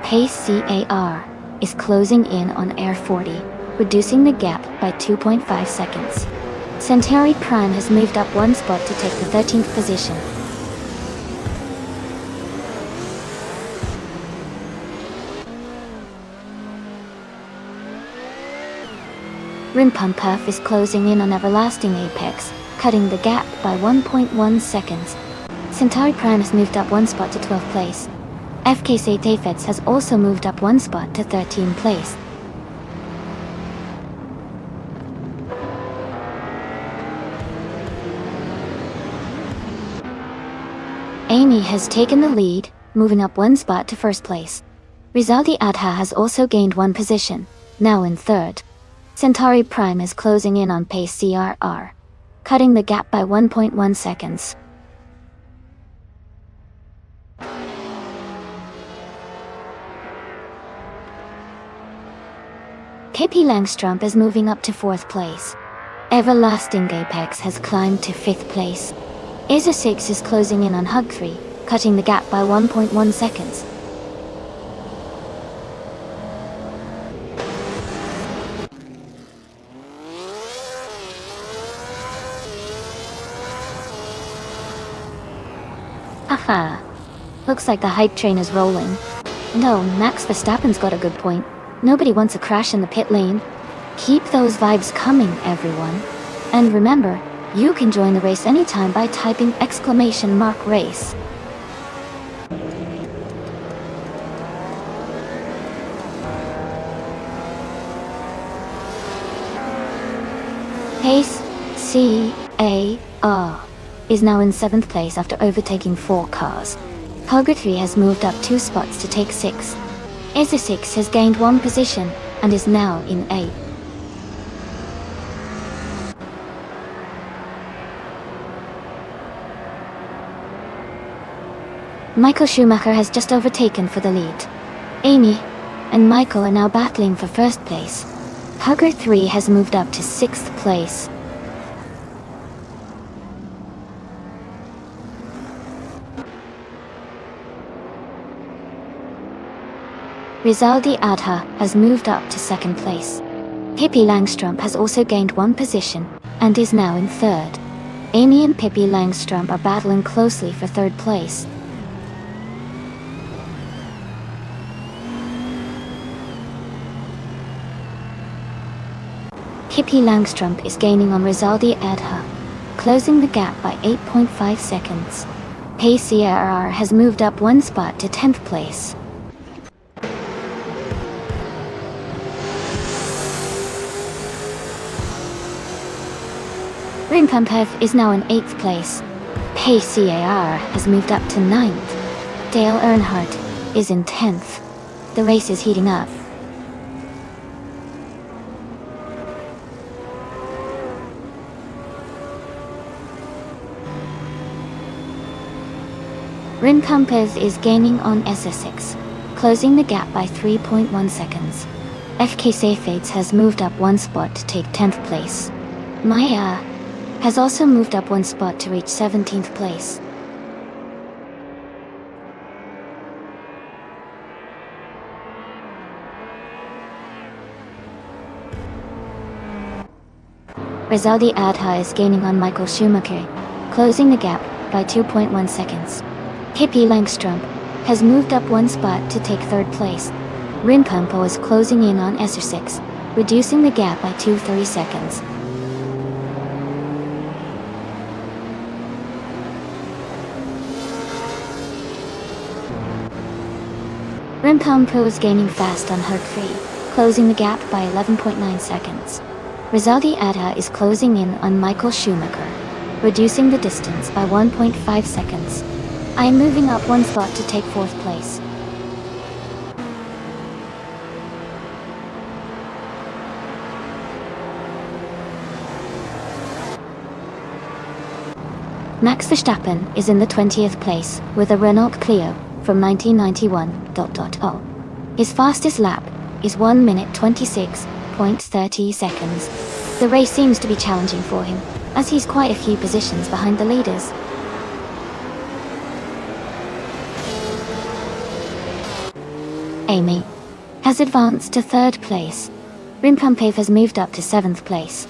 Pace CAR is closing in on Air 40, reducing the gap by 2.5 seconds. Centauri Prime has moved up one spot to take the 13th position. Rimpumpurf is closing in on Everlasting Apex, cutting the gap by 1.1 seconds. Centauri Prime has moved up one spot to 12th place. FK8 Aphets has also moved up one spot to 13th place. Amy has taken the lead, moving up one spot to 1st place. Rizaldi Adha has also gained one position, now in 3rd. Centauri Prime is closing in on Pace CRR, cutting the gap by 1.1 seconds. Pippi Langstrumpf is moving up to 4th place. Everlasting Apex has climbed to 5th place. EZA6 is closing in on Hug 3, cutting the gap by 1.1 seconds. Haha. Looks like the hype train is rolling. No, Max Verstappen's got a good point. Nobody wants a crash in the pit lane. Keep those vibes coming, everyone. And remember, you can join the race anytime by typing !race. Pace CAR is now in 7th place after overtaking 4 cars. Hugger 3 has moved up 2 spots to take 6th. EZA6 has gained 1 position and is now in 8th. Michael Schumacher has just overtaken for the lead. Amy and Michael are now battling for 1st place. Hugger 3 has moved up to 6th place. Rizaldi Adha has moved up to 2nd place. Pippi Langstrumpf has also gained 1 position and is now in 3rd. Amy and Pippi Langstrumpf are battling closely for 3rd place. Pippi Langstrumpf is gaining on Rizaldi Adha, closing the gap by 8.5 seconds. Pace CRR has moved up 1 spot to 10th place. Rimpumpurf is now in 8th place. Pace CAR has moved up to 9th. Dale Earnhardt is in 10th. The race is heating up. Rimpumpurf is gaining on EZA6, closing the gap by 3.1 seconds. FK Safades has moved up 1 spot to take 10th place. Maya has also moved up 1 spot to reach 17th place. Rizaldi Adha is gaining on Michael Schumacher, closing the gap by 2.1 seconds. Pippi Langstrumpf has moved up 1 spot to take 3rd place. Rimpumpurf is closing in on EZA6, reducing the gap by 2.3 seconds. Rimpompo is gaining fast on Herd 3, closing the gap by 11.9 seconds. Rizaldi Adha is closing in on Michael Schumacher, reducing the distance by 1.5 seconds. I am moving up one spot to take 4th place. Max Verstappen is in the 20th place with a Renault Clio from 1991. His fastest lap is 1 minute 26.30 seconds. The race seems to be challenging for him, as he's quite a few positions behind the leaders. Amy has advanced to 3rd place. Rimpompo has moved up to 7th place.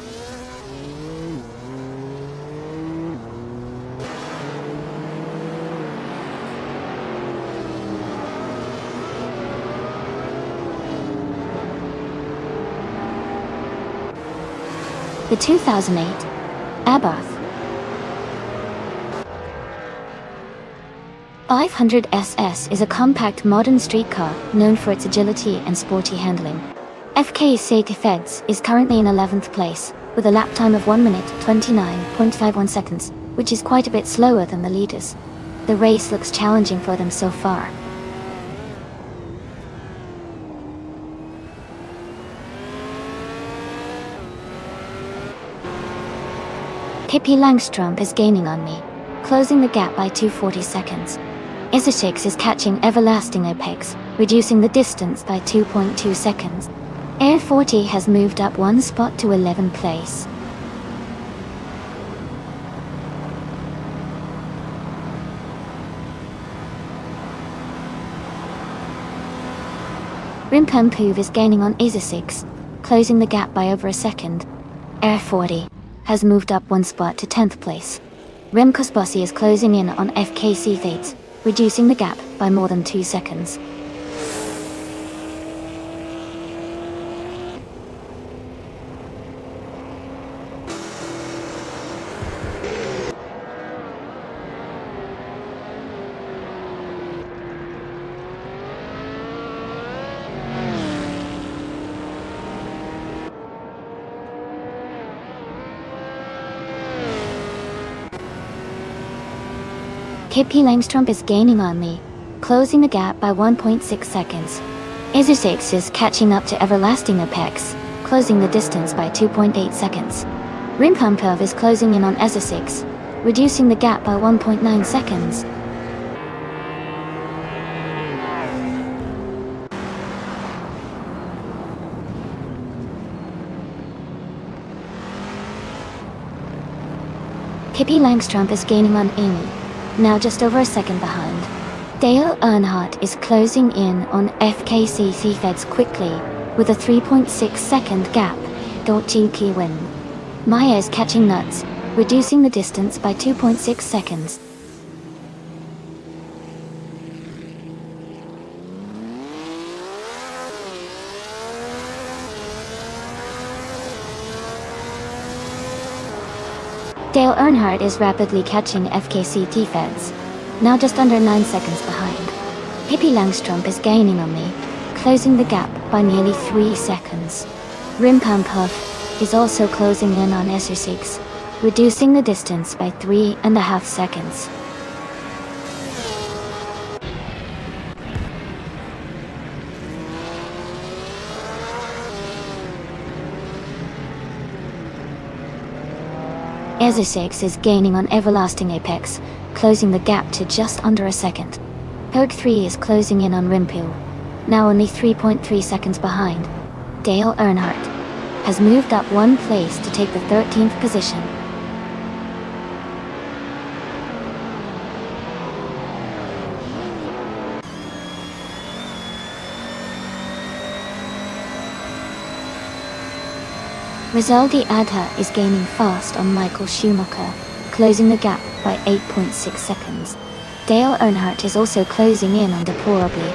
The 2008 Abarth 500 SS is a compact modern street car known for its agility and sporty handling. FKC Feds is currently in 11th place, with a lap time of 1 minute 29.51 seconds, which is quite a bit slower than the leaders. The race looks challenging for them so far. Pippi Langström is gaining on me, closing the gap by 240 seconds. Isosix is catching Everlasting Apex, reducing the distance by 2.2 seconds. Air 40 has moved up one spot to 11th place. Rimpompo is gaining on Isosix, closing the gap by over a second. Air 40 has moved up one spot to 10th place. Remco Sbossi is closing in on FKC Fates, reducing the gap by more than 2 seconds. Pippi Langström is gaining on me, closing the gap by 1.6 seconds. Isosix is catching up to Everlasting Apex, closing the distance by 2.8 seconds. Rimpompo is closing in on Isosix, reducing the gap by 1.9 seconds. Pippi Langström is gaining on Amy, now just over a second behind. Dale Earnhardt is closing in on FKC Feds quickly, with a 3.6 second gap. GP win. Maya is catching Nuts, reducing the distance by 2.6 seconds. Dale Earnhardt is rapidly catching FKC Feds, now just under 9 seconds behind. Pippi Langström is gaining on me, closing the gap by nearly 3 seconds. Rimpompo is also closing in on Isosix, reducing the distance by 3.5 seconds. Isosix is gaining on Everlasting Apex, closing the gap to just under a second. Herd 3 is closing in on Rimpel, now only 3.3 seconds behind. Dale Earnhardt has moved up one place to take the 13th position. Rizaldi Adha is gaining fast on Michael Schumacher, closing the gap by 8.6 seconds. Dale Earnhardt is also closing in on Deplorable,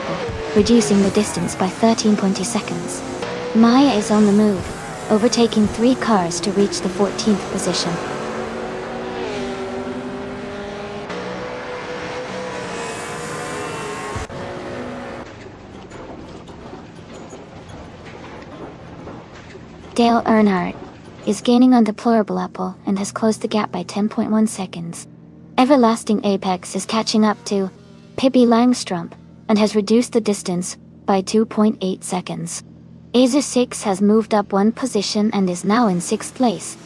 reducing the distance by 13.2 seconds. Maya is on the move, overtaking 3 cars to reach the 14th position. Dale Earnhardt is gaining on Deplorable Apple and has closed the gap by 10.1 seconds. Everlasting Apex is catching up to Pippi Langstrumpf and has reduced the distance by 2.8 seconds. Azer 6 has moved up one position and is now in 6th place.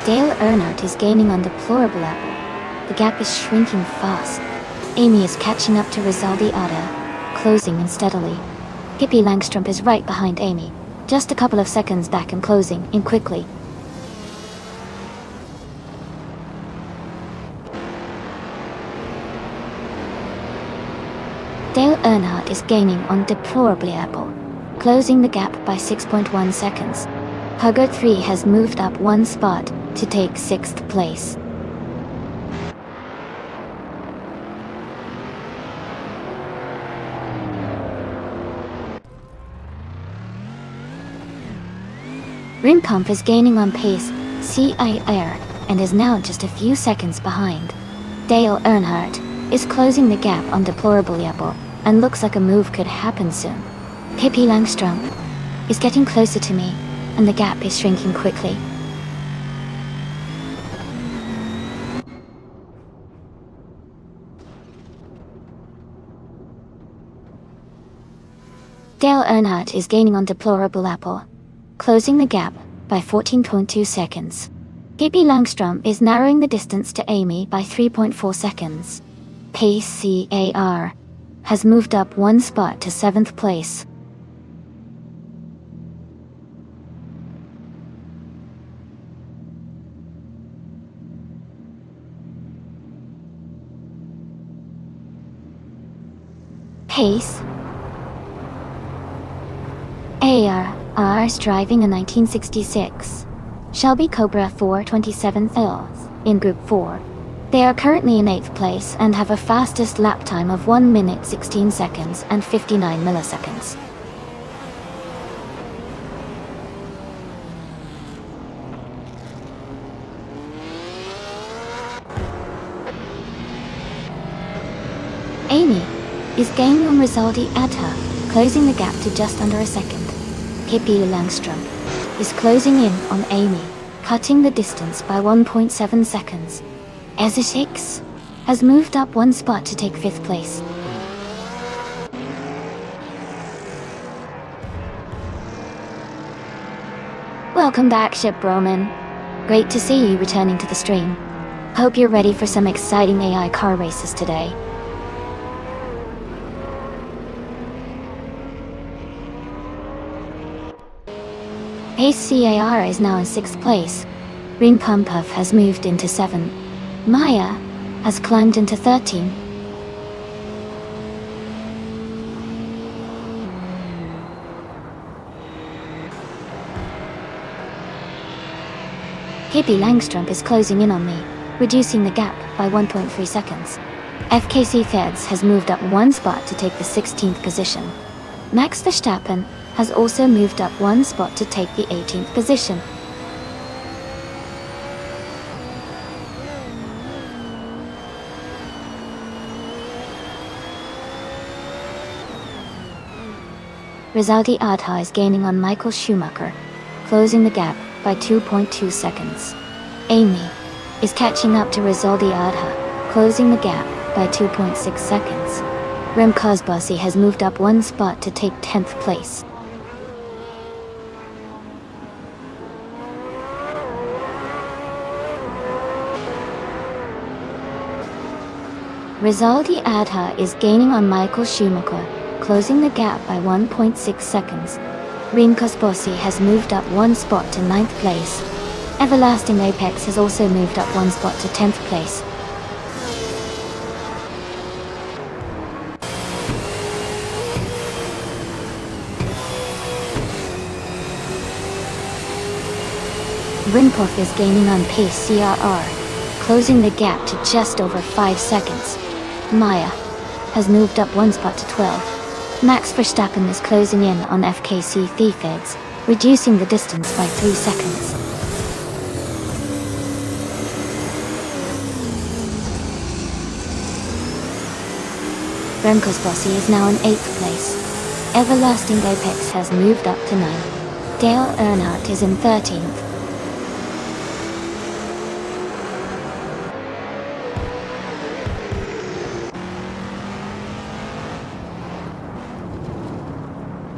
Dale Earnhardt is gaining on Deplorable Apple. The gap is shrinking fast. Amy is catching up to Rizaldi Ada, closing in steadily. Pippi Langstrumpf is right behind Amy, just a couple of seconds back and closing in quickly. Dale Earnhardt is gaining on Deplorably Apple, closing the gap by 6.1 seconds. Huggard 3 has moved up one spot to take 6th place. Rimkamp is gaining on pace CIR and is now just a few seconds behind. Dale Earnhardt is closing the gap on Deplorably Apple and looks like a move could happen soon. Pippi Langstrumpf is getting closer to me and the gap is shrinking quickly. Dale Earnhardt is gaining on Deplorable Apple, closing the gap by 14.2 seconds. Pippi Langstrumpf is narrowing the distance to Amy by 3.4 seconds. Pace CAR has moved up one spot to 7th place. Pace AR is driving a 1966 Shelby Cobra 427th in Group 4. They are currently in 8th place and have a fastest lap time of 1 minute 16 seconds and 59 milliseconds. Amy is gaining on Rizaldi Adha, closing the gap to just under a second. Pippi Langstrumpf is closing in on Amy, cutting the distance by 1.7 seconds. Azer 6 has moved up one spot to take 5th place. Welcome back, Ship Roman. Great to see you returning to the stream. Hope you're ready for some exciting AI car races today. Pace CAR is now in 6th place. Ring Pumppuff has moved into 7. Maya has climbed into 13. Pippi Langstrumpf is closing in on me, reducing the gap by 1.3 seconds. FKC Theds has moved up one spot to take the 16th position. Max Verstappen has also moved up one spot to take the 18th position. Rizaldi Adha is gaining on Michael Schumacher, closing the gap by 2.2 seconds. Amy is catching up to Rizaldi Adha, closing the gap by 2.6 seconds. Rem Kozbossi has moved up one spot to take 10th place. Rizaldi Adha is gaining on Michael Schumacher, closing the gap by 1.6 seconds. Rem Kozbossi has moved up one spot to 9th place. Everlasting Apex has also moved up one spot to 10th place. Rinpoff is gaining on pace CRR, closing the gap to just over 5 seconds. Maya has moved up one spot to 12. Max Verstappen is closing in on FKC Thefeds, reducing the distance by 3 seconds. Remco's Bossy is now in 8th place. Everlasting Apex has moved up to 9th. Dale Earnhardt is in 13th.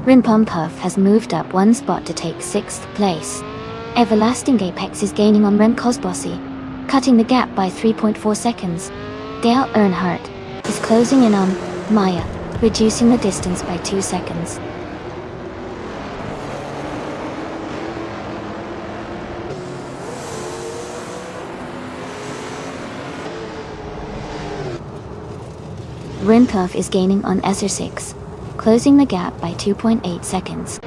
Rin Pom Puff has moved up 1 spot to take 6th place. Everlasting Apex is gaining on Remco's Bossy, cutting the gap by 3.4 seconds. Dale Earnhardt is closing in on Maya, reducing the distance by 2 seconds. Rin Puff is gaining on SR6, closing the gap by 2.8 seconds.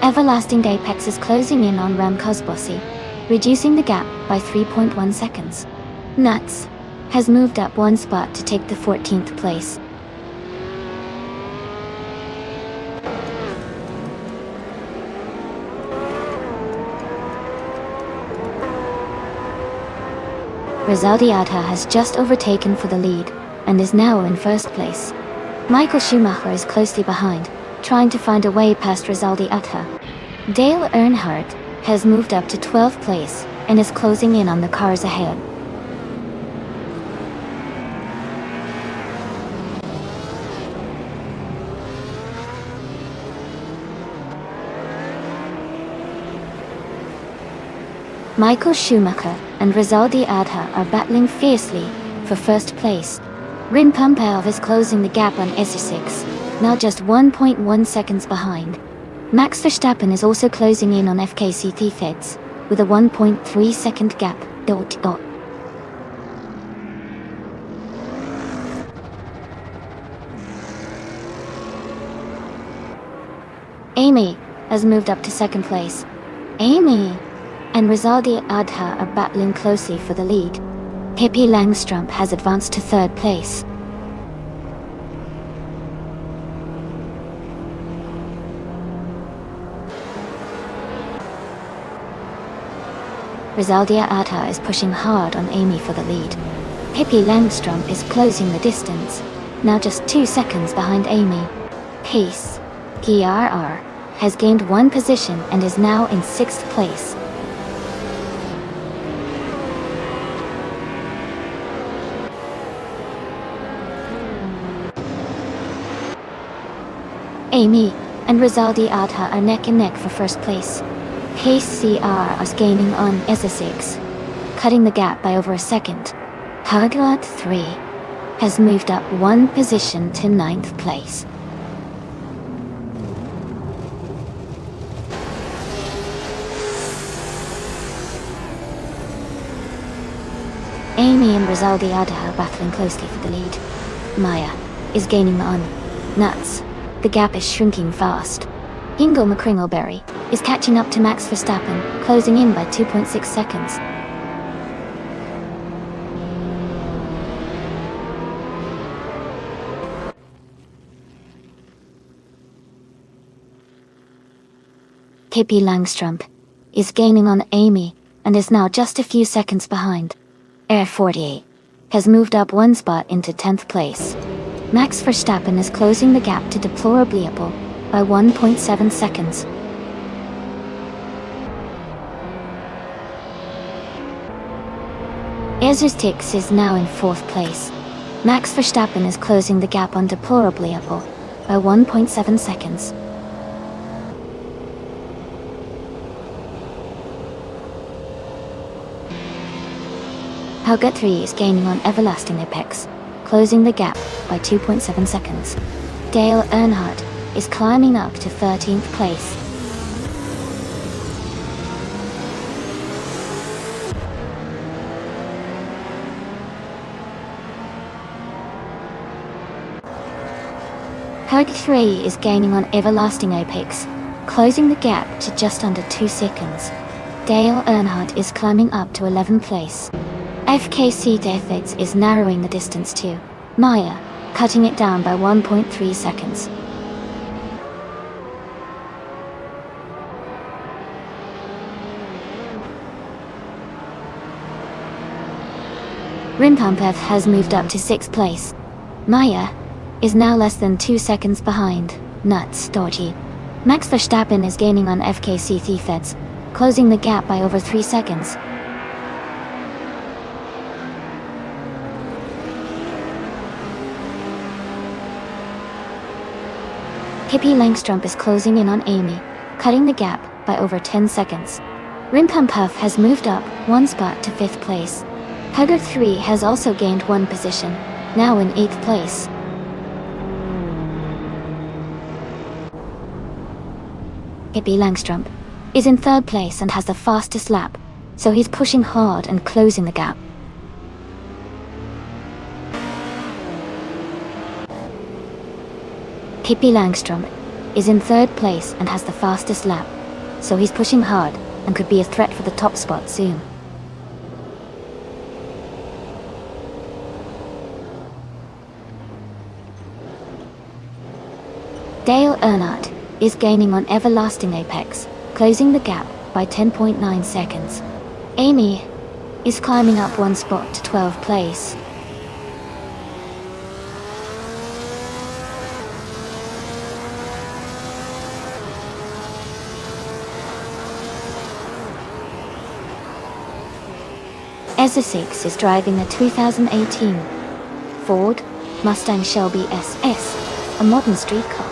Everlasting Apex is closing in on Remco's Bossy, reducing the gap by 3.1 seconds. Nuts has moved up 1 spot to take the 14th place. Rizaldi Adha has just overtaken for the lead, and is now in 1st place. Michael Schumacher is closely behind, trying to find a way past Rizaldi Adha. Dale Earnhardt has moved up to 12th place, and is closing in on the cars ahead. Michael Schumacher and Rizaldi Adha are battling fiercely for 1st place. Rin Pom Puff is closing the gap on SR6, now just 1.1 seconds behind. Max Verstappen is also closing in on FKC Thiefheads, with a 1.3 second gap. Amy has moved up to 2nd place. Amy and Rizaldi Adha are battling closely for the lead. Pippi Langstrup has advanced to 3rd place. Rizaldi Adha is pushing hard on Amy for the lead. Pippi Langstrup is closing the distance, now just 2 seconds behind Amy. Pace PRR has gained 1 position and is now in 6th place. Amy and Rizaldi Adha are neck and neck for 1st place. Pace CR is gaining on SR6, cutting the gap by over a second. Haglat 3 has moved up 1 position to 9th place. Amy and Rizaldi Adha are battling closely for the lead. Maya is gaining on Nuts. The gap is shrinking fast. Ingo McCringleberry is catching up to Max Verstappen, closing in by 2.6 seconds. Pippi Langstrup is gaining on Amy and is now just a few seconds behind. Air 48 has moved up 1 spot into 10th place. Max Verstappen is closing the gap to Deplorably by 1.7 seconds. Ezerstix is now in 4th place. Max Verstappen is closing the gap on Deplorably by 1.7 seconds. Helga 3 is gaining on Everlasting Apex, closing the gap by 2.7 seconds. Dale Earnhardt is climbing up to 13th place. Helga 3 is gaining on Everlasting Apex, closing the gap to just under 2 seconds. Dale Earnhardt is climbing up to 11th place. FKC Thiefheads is narrowing the distance to Maya, cutting it down by 1.3 seconds. Rin Pom Puff has moved up to 6th place. Maya is now less than 2 seconds behind. Nuts, dodgy. Max Verstappen is gaining on FKC Thiefheads, closing the gap by over 3 seconds. Pippi Langstrup is closing in on Amy, cutting the gap by over 10 seconds. Rimpum Puff has moved up 1 spot to 5th place. Hugger 3 has also gained 1 position, now in 8th place. Pippi Langstrup is in 3rd place and has the fastest lap, so he's pushing hard and closing the gap. Pippi Langstrup is in 3rd place and has the fastest lap, so he's pushing hard and could be a threat for the top spot soon. Dale Earnhardt is gaining on Everlasting Apex, closing the gap by 10.9 seconds. Amy is climbing up 1 spot to 12th place. Ezra 6 is driving a 2018 Ford Mustang Shelby SS, a modern street car.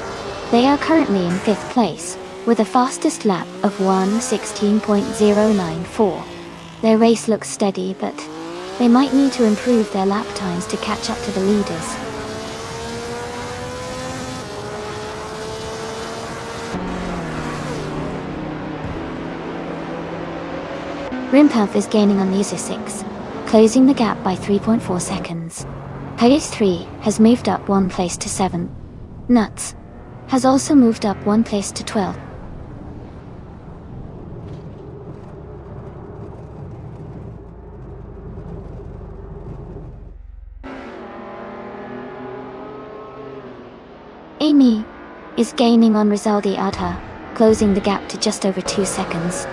They are currently in 5th place, with a fastest lap of 1:16.094. Their race looks steady, but they might need to improve their lap times to catch up to the leaders. Rimpelf is gaining on Laser 6, closing the gap by 3.4 seconds. Pegasus 3 has moved up 1 place to 7th. Nuts has also moved up 1 place to 12th. Amy is gaining on Rizaldi Adha, closing the gap to just over 2 seconds.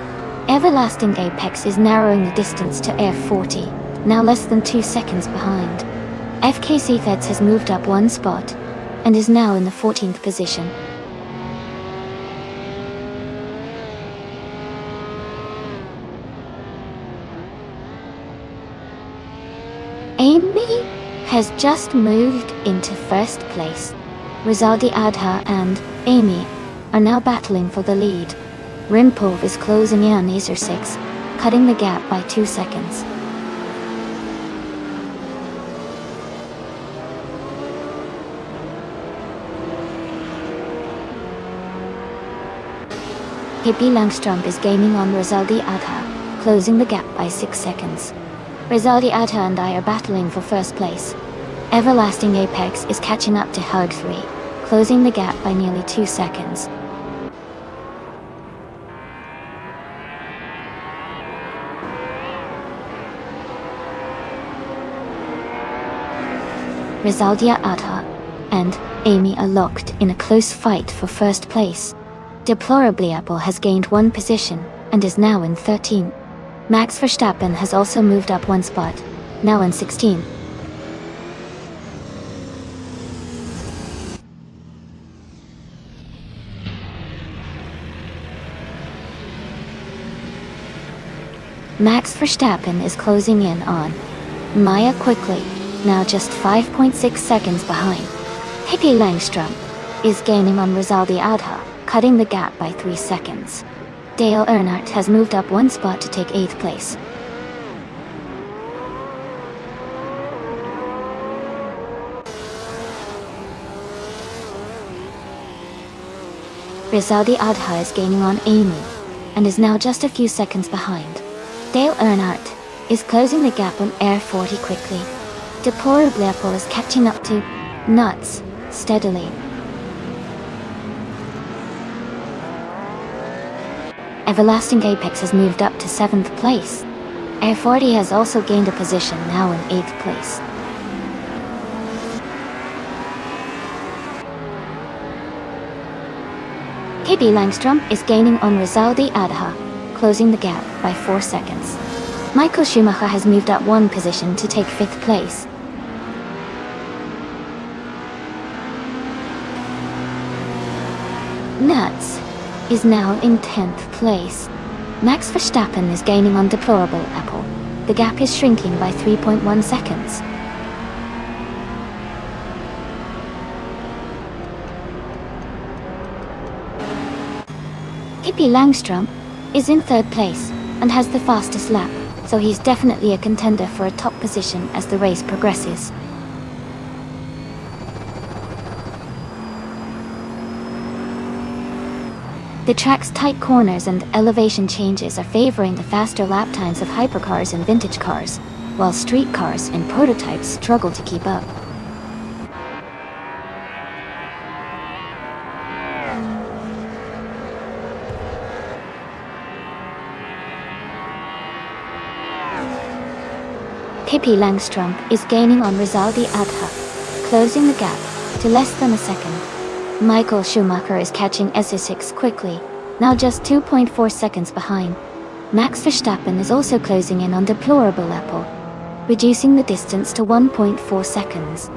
Everlasting Apex is narrowing the distance to F40, now less than 2 seconds behind. FKC Feds has moved up 1 spot, and is now in the 14th position. Amy has just moved into 1st place. Rizaldi Adha and Amy are now battling for the lead. Rimpov is closing in on Acer 6, cutting the gap by 2 seconds. Pippi Langstrup is gaining on Rizaldi Adha, closing the gap by 6 seconds. Rizaldi Adha and I are battling for 1st place. Everlasting Apex is catching up to Hug 3, closing the gap by nearly 2 seconds. Rizaldi Adha and Amy are locked in a close fight for 1st place. Deplorably Apple has gained 1 position and is now in 13th. Max Verstappen has also moved up 1 spot, now in 16th. Max Verstappen is closing in on Maya quickly, now just 5.6 seconds behind. Pippi Langstrup is gaining on Rizaldi Adha, cutting the gap by 3 seconds. Dale Earnhardt has moved up 1 spot to take 8th place. Rizaldi Adha is gaining on Amy, and is now just a few seconds behind. Dale Earnhardt is closing the gap on Air 40 quickly. Deplorably Apple is catching up to Nuts steadily. Everlasting Apex has moved up to 7th place. Air 40 has also gained a position, now in 8th place. Pippi Langstrup is gaining on Rizaldi Adha, closing the gap by 4 seconds. Michael Schumacher has moved up 1 position to take 5th place. Nuts is now in 10th place. Max Verstappen is gaining on deplorable Apple. The gap is shrinking by 3.1 seconds. Pippi Langstrom is in 3rd place and has the fastest lap, so he's definitely a contender for a top position as the race progresses. The track's tight corners and elevation changes are favoring the faster lap times of hypercars and vintage cars, while street cars and prototypes struggle to keep up. Pippi Langstrom is gaining on Rizaldi Adha, closing the gap to less than a second. Michael Schumacher is catching SO6 quickly, now just 2.4 seconds behind. Max Verstappen is also closing in on deplorable Apple, reducing the distance to 1.4 seconds.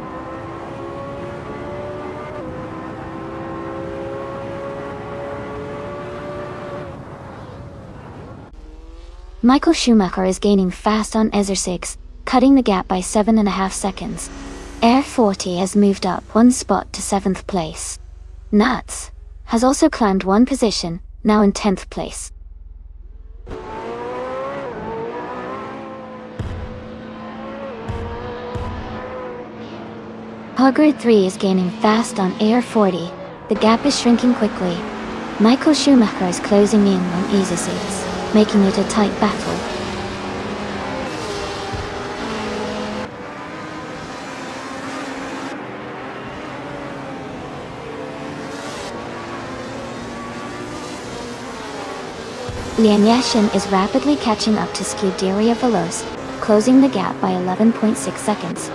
Michael Schumacher is gaining fast on SO6, cutting the gap by 7.5 seconds. Air 40 has moved up one spot to 7th place. Nuts has also climbed one position, now in 10th place. Hogard 3 is gaining fast on Air 40. The gap is shrinking quickly. Michael Schumacher is closing in on SO6, making it a tight battle. Lian Yashin is rapidly catching up to Scuderia Veloce, closing the gap by 11.6 seconds.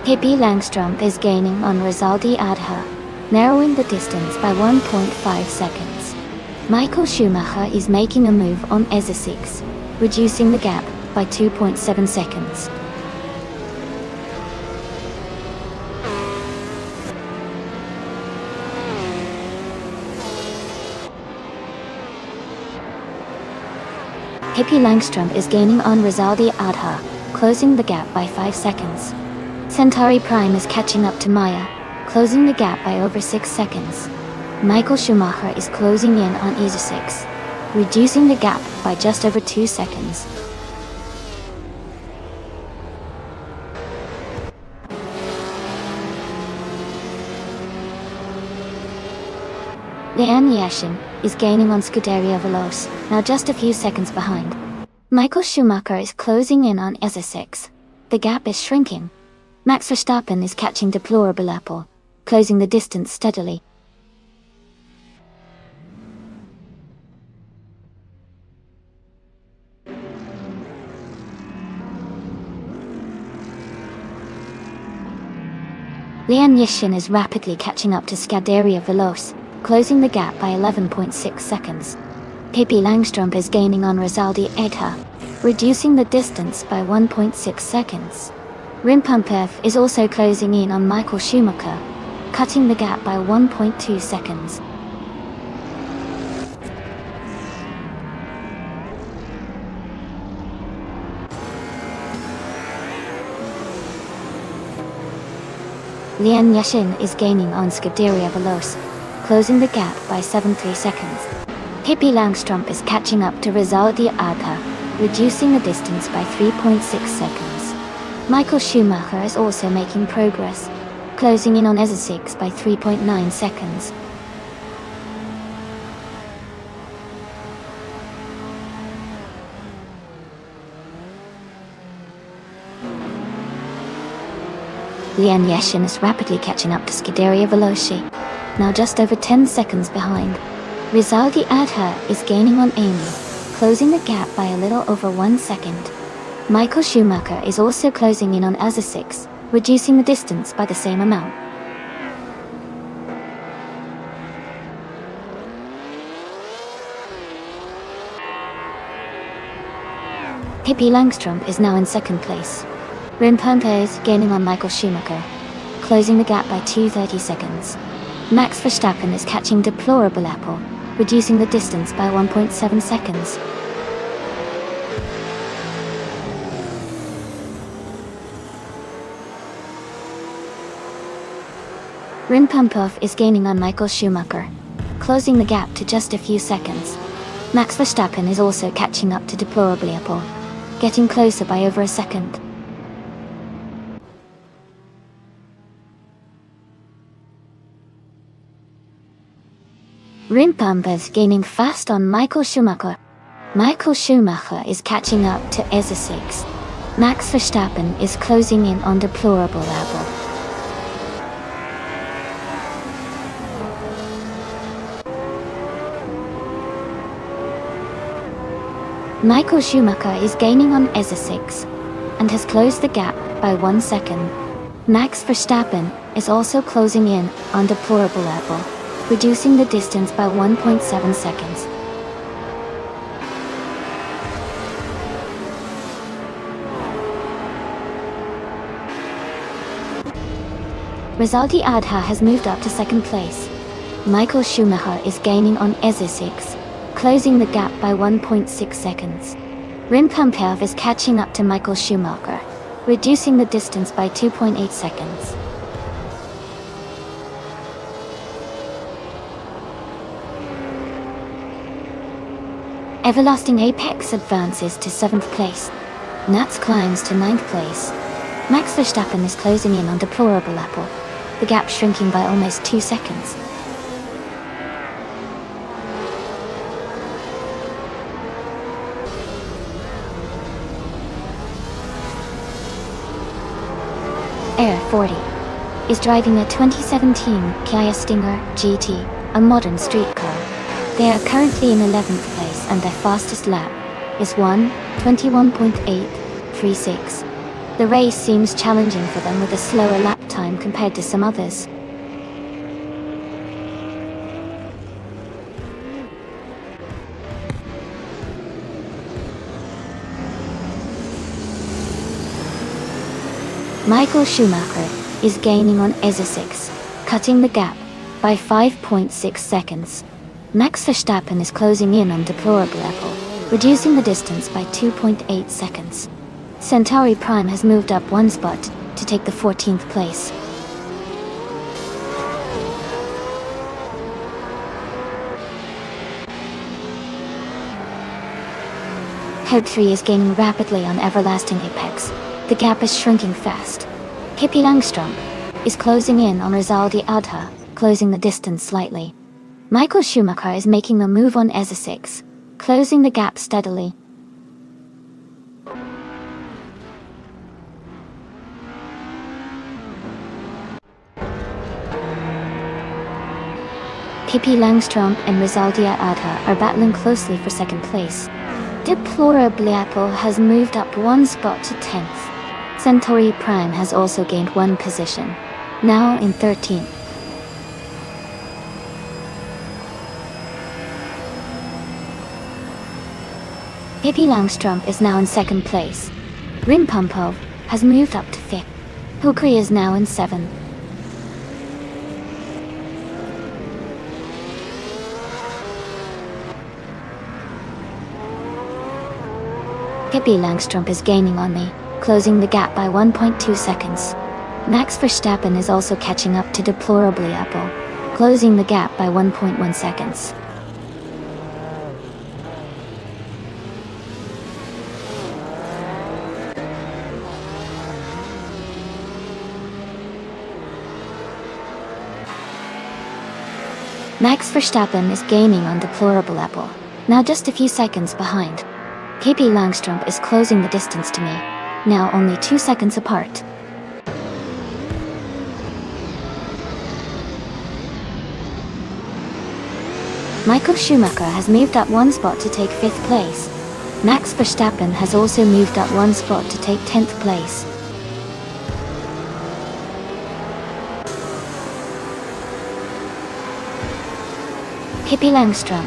Pippi Langstrom is gaining on Rizaldi Adha, narrowing the distance by 1.5 seconds. Michael Schumacher is making a move on SO6, reducing the gap by 2.7 seconds. Pippi Langstrom is gaining on Rizaldi Adha, closing the gap by 5 seconds. Centauri Prime is catching up to Maya, closing the gap by over 6 seconds. Michael Schumacher is closing in on SO6, reducing the gap by just over 2 seconds. Lian Yashin is gaining on Scuderia Veloce, now just a few seconds behind. Michael Schumacher is closing in on SO6. The gap is shrinking. Max Verstappen is catching deplorable Apple, closing the distance steadily. Lian Yashin is rapidly catching up to Scuderia Veloce, closing the gap by 11.6 seconds. Pippi Langstrom is gaining on Rizaldi Adha, reducing the distance by 1.6 seconds. Rimpumpev is also closing in on Michael Schumacher, cutting the gap by 1.2 seconds. Lian Yashin is gaining on Scuderia Veloce, closing the gap by 7.3 seconds. Pippi Langstrom is catching up to Rizaldi Adha, reducing the distance by 3.6 seconds. Michael Schumacher is also making progress, closing in on SO6 by 3.9 seconds. Lian Yashin is rapidly catching up to Scuderia Veloce, now just over 10 seconds behind. Rizaldi Adha is gaining on Amy, closing the gap by a little over 1 second. Michael Schumacher is also closing in on SO6, reducing the distance by the same amount. Pippi Langstrom is now in 2nd place. Rimpumpe is gaining on Michael Schumacher, closing the gap by 2.30 seconds. Max Verstappen is catching deplorable Apple, reducing the distance by 1.7 seconds. Rim Pumphoff is gaining on Michael Schumacher, closing the gap to just a few seconds. Max Verstappen is also catching up to deplorable Apple, getting closer by over a second. Rim Pumphoff is gaining fast on Michael Schumacher. Michael Schumacher is catching up to ESA6. Max Verstappen is closing in on deplorable Apple. Michael Schumacher is gaining on ESA6 and has closed the gap by 1 second. Max Verstappen is also closing in on deplorable Apple, reducing the distance by 1.7 seconds. Rizaldi Adha has moved up to second place. Michael Schumacher is gaining on ESA6, closing the gap by 1.6 seconds. Rim Pumphoff is catching up to Michael Schumacher, reducing the distance by 2.8 seconds. Everlasting Apex advances to 7th place. Nats climbs to 9th place. Max Verstappen is closing in on deplorable Apple, the gap shrinking by almost 2 seconds. Air 40 is driving a 2017 Kia Stinger GT, a modern street car. They are currently in 11th place and their fastest lap is 1:21.836. The race seems challenging for them with a slower lap time compared to some others. Michael Schumacher is gaining on ESA6, cutting the gap by 5.6 seconds. Max Verstappen is closing in on deplorable Apple, reducing the distance by 2.8 seconds. Centauri Prime has moved up 1 spot to take the 14th place. Hope 3 is gaining rapidly on Everlasting Apex. The gap is shrinking fast. Pippi Langström is closing in on Rizaldi Adha, closing the distance slightly. Michael Schumacher is making a move on ESA6, closing the gap steadily. Pippi Langström and Rizaldi Adha are battling closely for second place. Deplorable Apple has moved up 1 spot to 10th. Centauri Prime has also gained 1 position, now in 13th. Pippi Langström is now in 2nd place. Rim Pumphoff has moved up to 5th. Hukri is now in 7th. Pippi Langström is gaining on me, closing the gap by 1.2 seconds. Max Verstappen is also catching up to deplorably Apple, closing the gap by 1.1 seconds. Max Verstappen is gaining on deplorable Apple, now just a few seconds behind. Pippi Langström is closing the distance to me, now only 2 seconds apart. Michael Schumacher has moved up 1 spot to take 5th place. Max Verstappen has also moved up 1 spot to take 10th place. Pippi Langström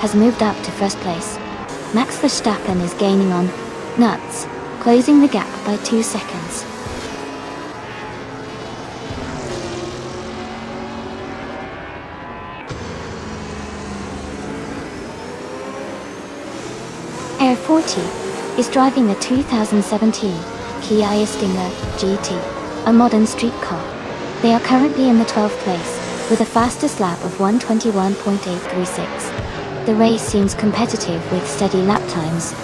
has moved up to 1st place. Max Verstappen is gaining on Nuts, closing the gap by 2 seconds. Air 40 is driving the 2017 Kia Stinger GT, a modern street car. They are currently in the 12th place, with a fastest lap of 1:21.836. The race seems competitive with steady lap times.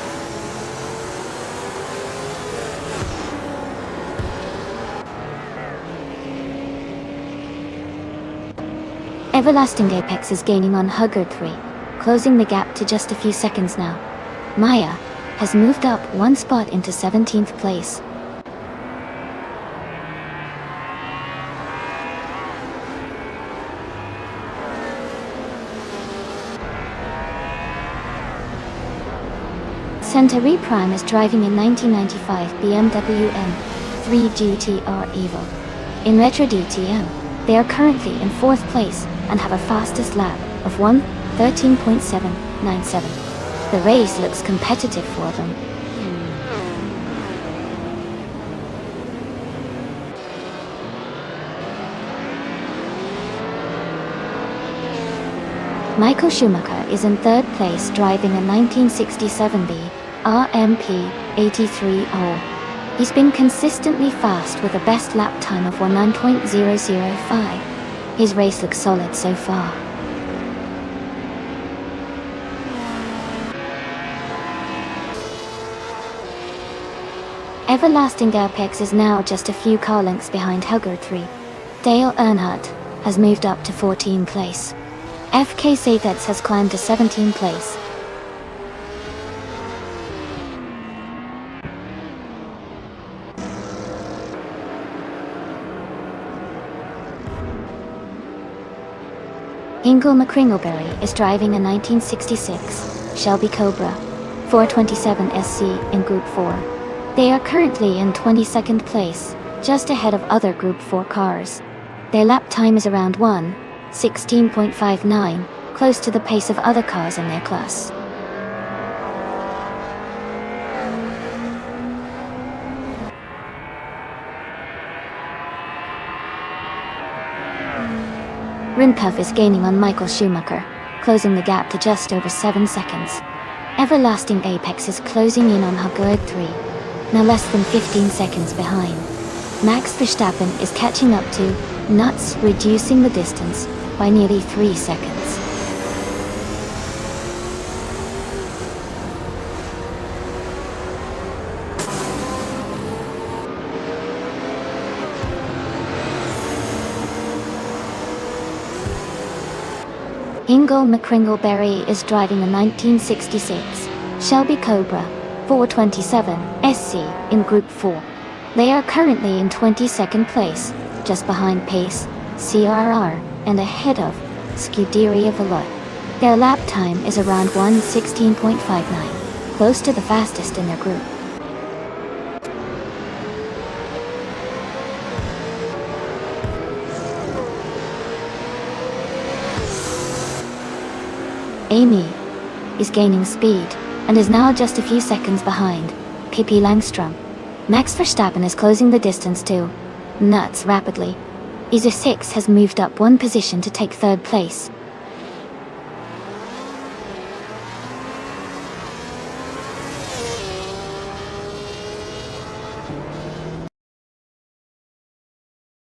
Everlasting Apex is gaining on Huggard 3, closing the gap to just a few seconds now. Maya has moved up one spot into 17th place. Centauri Prime is driving a 1995 BMW M3 GTR Evo. In Retro DTM, they are currently in 4th place and have a fastest lap of 1:13.797. The race looks competitive for them. Michael Schumacher is in 3rd place driving a 1967B RMP 83O. He's been consistently fast with a best lap time of 19.005. His race looks solid so far. Everlasting Apex is now just a few car lengths behind Huggard 3. Dale Earnhardt has moved up to 14th place. FK Sathetz has climbed to 17th place. Ingle McCringleberry is driving a 1966 Shelby Cobra 427 SC in Group 4. They are currently in 22nd place, just ahead of other Group 4 cars. Their lap time is around 1:16.59, close to the pace of other cars in their class. Rinpuff is gaining on Michael Schumacher, closing the gap to just over 7 seconds. Everlasting Apex is closing in on Huggard 3, now less than 15 seconds behind. Max Verstappen is catching up to Nuts, reducing the distance by nearly 3 seconds. Ingle McCringleberry is driving a 1966 Shelby Cobra 427 SC in Group 4. They are currently in 22nd place, just behind Pace, CRR, and ahead of Scuderia Veloce. Their lap time is around 1:16.59, close to the fastest in their group. Amy is gaining speed and is now just a few seconds behind Pippi Langstrom. Max Verstappen is closing the distance to Nuts rapidly. Isa 6 has moved up one position to take 3rd place.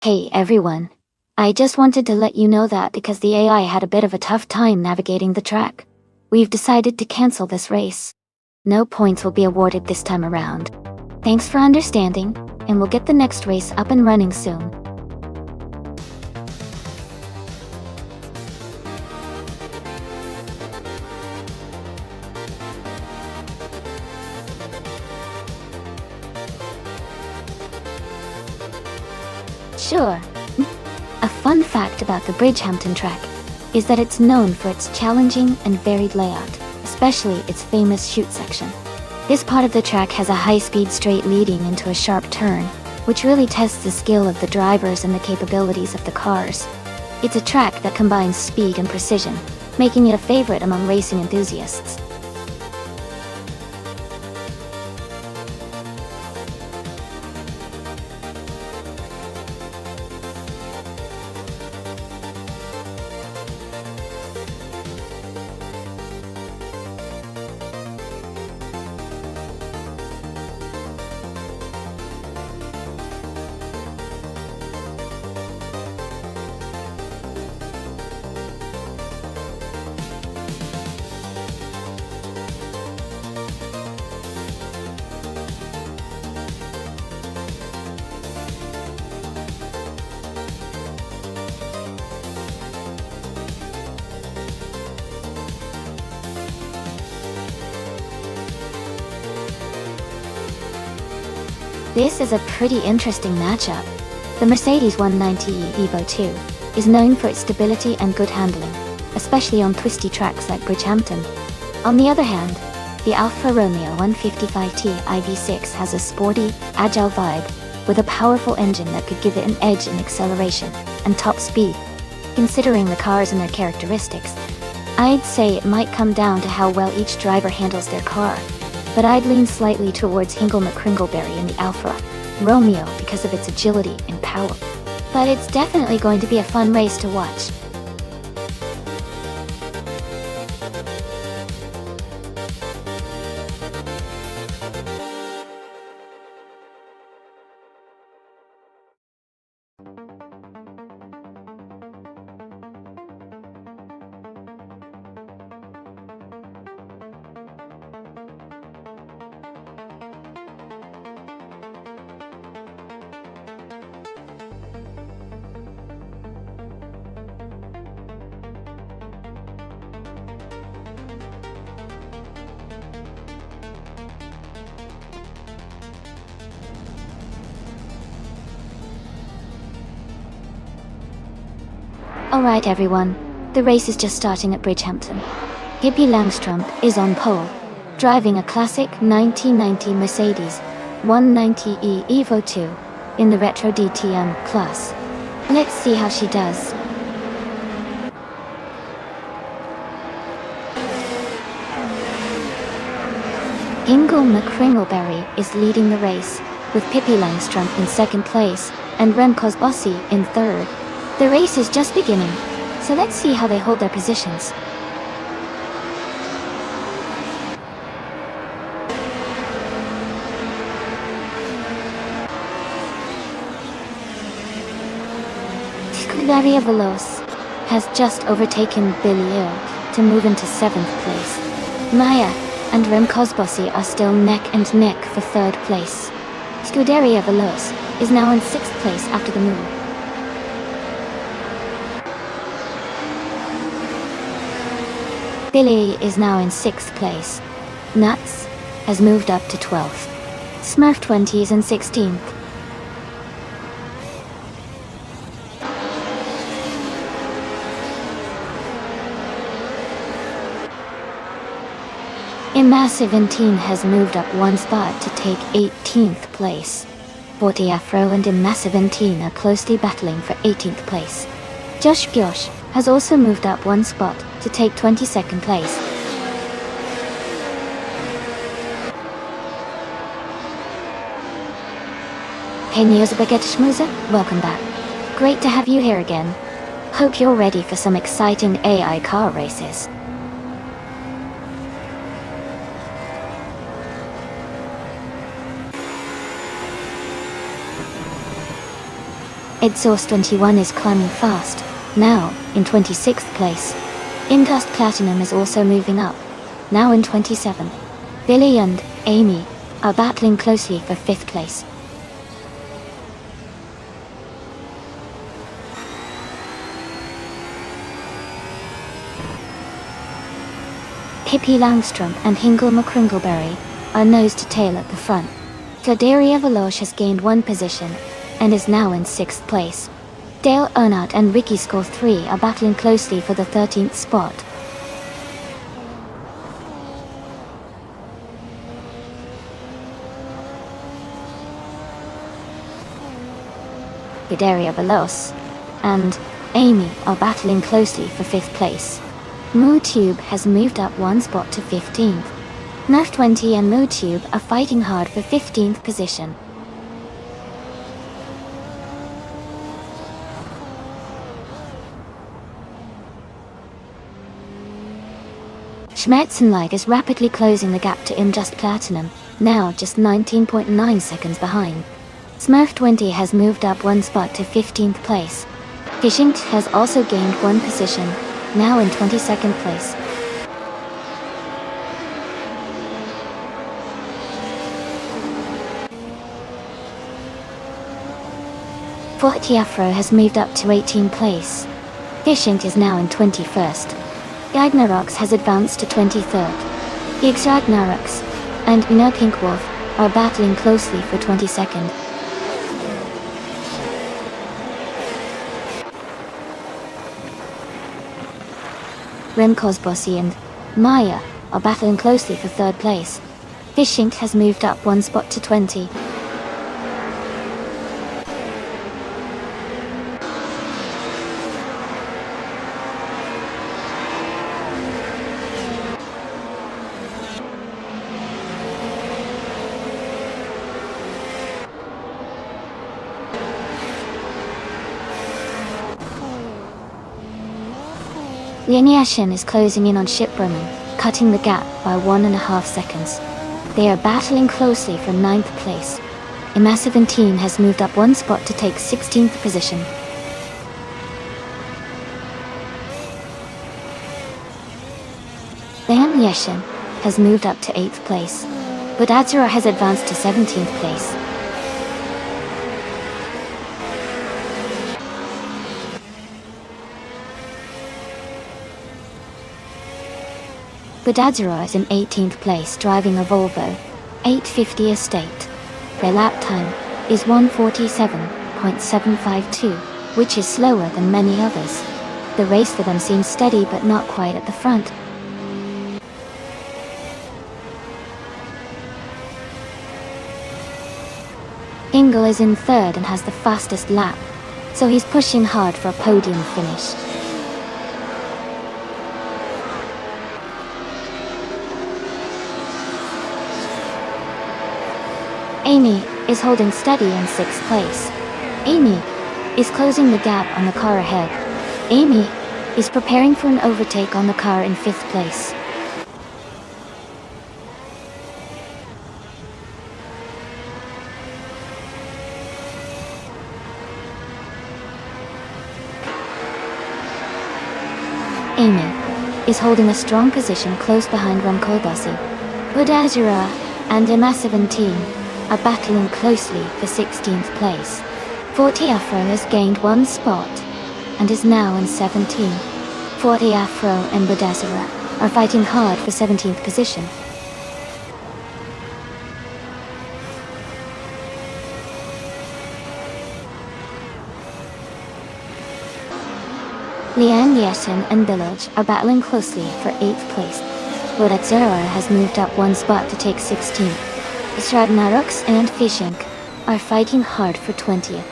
Hey everyone. I just wanted to let you know that because the AI had a bit of a tough time navigating the track, we've decided to cancel this race. No points will be awarded this time around. Thanks for understanding, and we'll get the next race up and running soon. Sure. A fun fact about the Bridgehampton track is that it's known for its challenging and varied layout, especially its famous chute section. This part of the track has a high-speed straight leading into a sharp turn, which really tests the skill of the drivers and the capabilities of the cars. It's a track that combines speed and precision, making it a favorite among racing enthusiasts. This is a pretty interesting matchup. The Mercedes 190e Evo 2 is known for its stability and good handling, especially on twisty tracks like Bridgehampton. On the other hand, the Alfa Romeo 155T IV6 has a sporty, agile vibe, with a powerful engine that could give it an edge in acceleration and top speed. Considering the cars and their characteristics, I'd say it might come down to how well each driver handles their car, but I'd lean slightly towards Hingle McCringleberry in the Alfa Romeo because of its agility and power. But it's definitely going to be a fun race to watch. Alright everyone, the race is just starting at Bridgehampton. Hippie Langstrom is on pole, driving a classic 1990 Mercedes 190e Evo 2 in the Retro DTM class. Let's see how she does. Hingle McCringleberry is leading the race, with Pippi Langstrom in second place and Rem Koolhaas in third. The race is just beginning, so let's see how they hold their positions. Scuderia Veloce has just overtaken Billy to move into 7th place. Maya and Rem Koolhaas are still neck and neck for 3rd place. Scuderia Veloce is now in 6th place after the move. Billy is now in 6th place. Nuts has moved up to 12th. Smurf 20 is in 16th. Immassiventine has moved up one spot to take 18th place. Forty Afro and Immassiventine are closely battling for 18th place. Josh Gyosh has also moved up one spot to take 22nd place. Hey Neozabagetishmuza, welcome back. Great to have you here again. Hope you're ready for some exciting AI car races. Exhaust 21 is climbing fast, now in 26th place. Indust Platinum is also moving up, now in 27th. Billy and Amy are battling closely for 5th place. Pippi Langstrom and Hingle McCringleberry are nose to tail at the front. Scuderia Veloce has gained one position and is now in 6th place. Dale Earnhardt and Ricky Score 3 are battling closely for the 13th spot. Scuderia Veloce and Amy are battling closely for 5th place. MooTube has moved up one spot to 15th. Nerf 20 and MooTube are fighting hard for 15th position. Schmetzenlight is rapidly closing the gap to Indust Platinum, now just 19.9 seconds behind. Smurf 20 has moved up one spot to 15th place. Fishing has also gained one position, now in 22nd place. Forty Afro has moved up to 18th place. Fishing is now in 21st. Ragnaroks has advanced to 23rd. Gigs Ragnaroks and No Pink Wolf are battling closely for 22nd. Remkozbosi and Maya are battling closely for 3rd place. Fishink has moved up 1 spot to 20. Lianyashin is closing in on Shiproman, cutting the gap by 1.5 seconds. They are battling closely for 9th place. Imasivantine has moved up 1 spot to take 16th position. Lianyashin has moved up to 8th place, but Adzura has advanced to 17th place. Badadzura is in 18th place driving a Volvo 850 Estate. Their lap time is 1:47.752, which is slower than many others. The race for them seems steady but not quite at the front. Ingle is in 3rd and has the fastest lap, so he's pushing hard for a podium finish. Amy is holding steady in 6th place. Amy is closing the gap on the car ahead. Amy is preparing for an overtake on the car in 5th place. Amy is holding a strong position close behind Ramkolbasi. Budazura and Imasivantine are battling closely for 16th place. 40 Afro has gained 1 spot and is now in 17. 40 Afro and Budazura are fighting hard for 17th position. Lian Yesen and Biloj are battling closely for 8th place. Budazura has moved up 1 spot to take 16th. Sradnaroks and Fishink are fighting hard for 20th.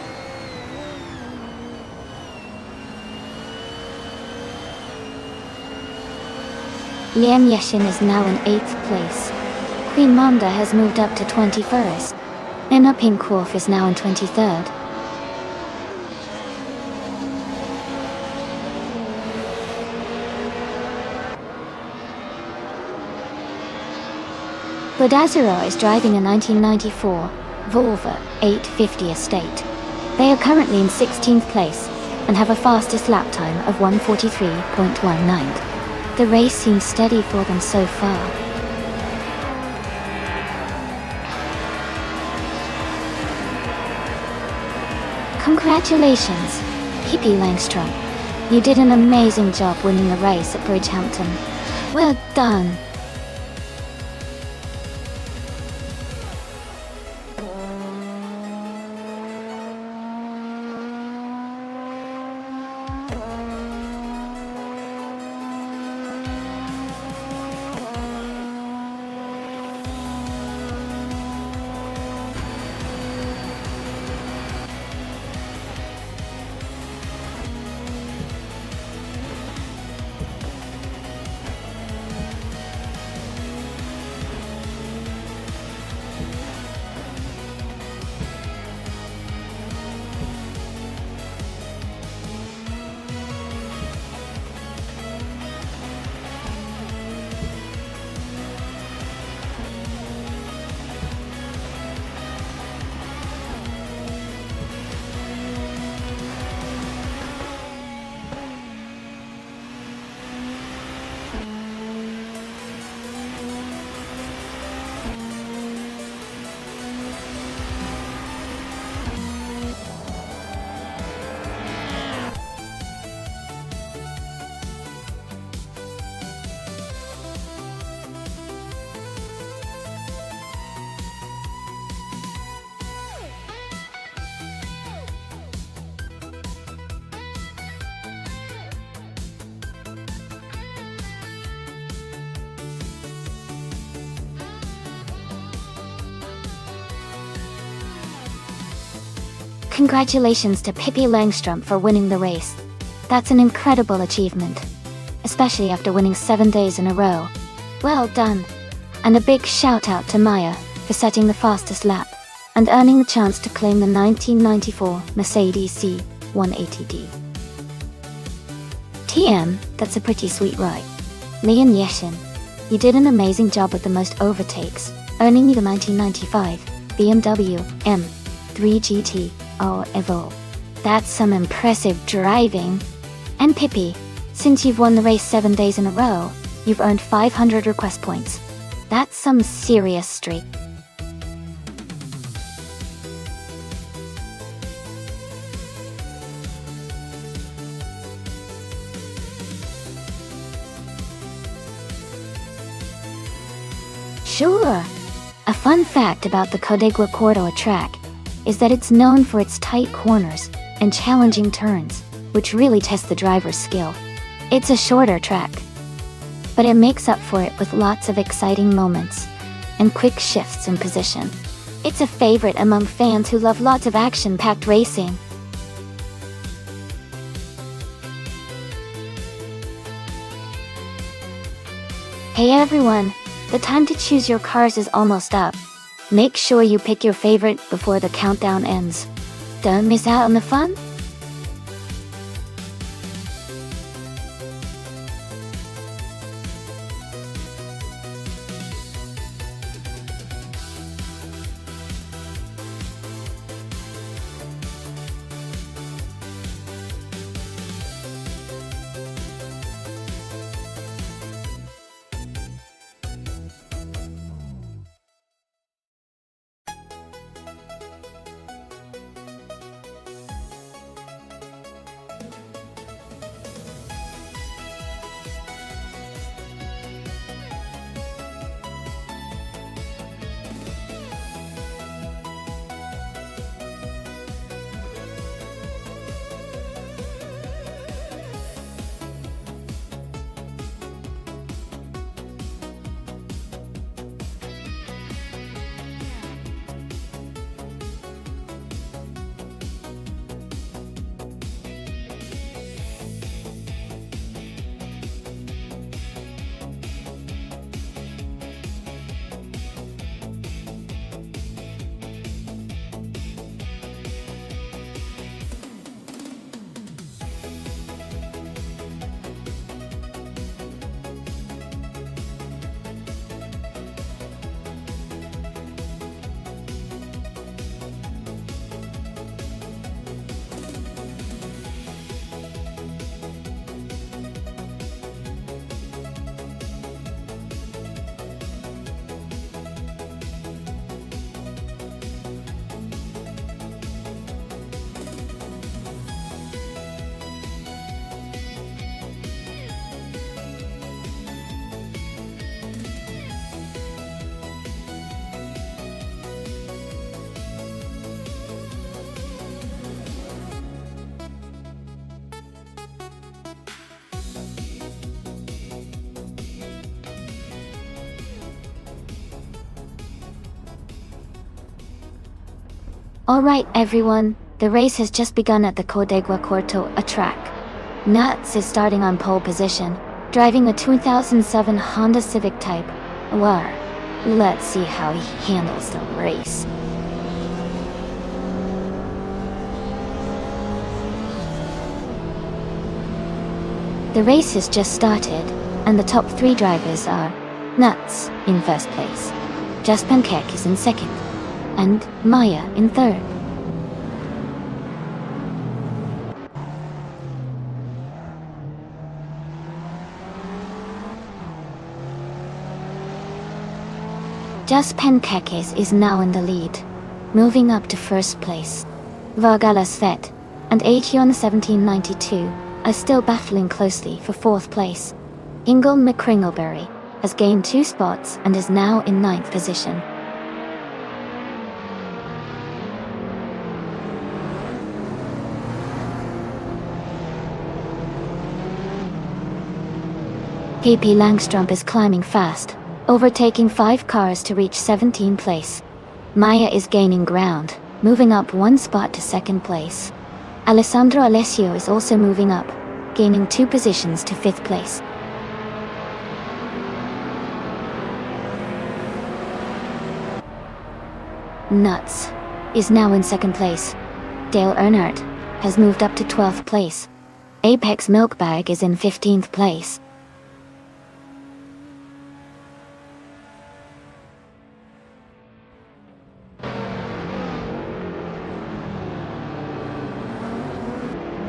Lian Yeshin is now in 8th place. Queen Manda has moved up to 21st. Nina Pinkwolf is now in 23rd. Budazura is driving a 1994 Volvo 850 Estate. They are currently in 16th place and have a fastest lap time of 1:43.19. The race seems steady for them so far. Congratulations, Pippi Langstrom. You did an amazing job winning the race at Bridgehampton. Well done. congratulations to Pippi Langstrumpf for winning the race. That's an incredible achievement, especially after winning 7 days in a row. Well done. And a big shout out to Maya for setting the fastest lap and earning the chance to claim the 1994 Mercedes C180D. TM, that's a pretty sweet ride. Leon Yeshin, you did an amazing job with the most overtakes, earning you the 1995 BMW M3 GT or Evo. That's some impressive driving. And Pippi, since you've won the race 7 days in a row, you've earned 500 request points. That's some serious streak. Sure. A fun fact about the Código Córdoba track is that it's known for its tight corners and challenging turns, which really test the driver's skill. It's a shorter track, but it makes up for it with lots of exciting moments and quick shifts in position. It's a favorite among fans who love lots of action-packed racing. Hey everyone, the time to choose your cars is almost up. Make sure you pick your favorite before the countdown ends. Don't miss out on the fun. Alright everyone, the race has just begun at the Código Córdoba track. Nuts is starting on pole position, driving a 2007 Honda Civic Type R. Let's see how he handles the race. The race has just started, and the top 3 drivers are Nuts in first place, Just Pancake is in second, and Maya in third. Just Pancakes is now in the lead, moving up to first place. Vargala Svet and Achion 1792 are still battling closely for fourth place. Ingle McCringleberry has gained 2 spots and is now in 9th position. Pippi Langstrumpf is climbing fast, overtaking 5 cars to reach 17th place. Maya is gaining ground, moving up one spot to second place. Alessandro Alessio is also moving up, gaining 2 positions to 5th place. Nuts is now in 2nd place. Dale Earnhardt has moved up to 12th place. Apex Milkbag is in 15th place.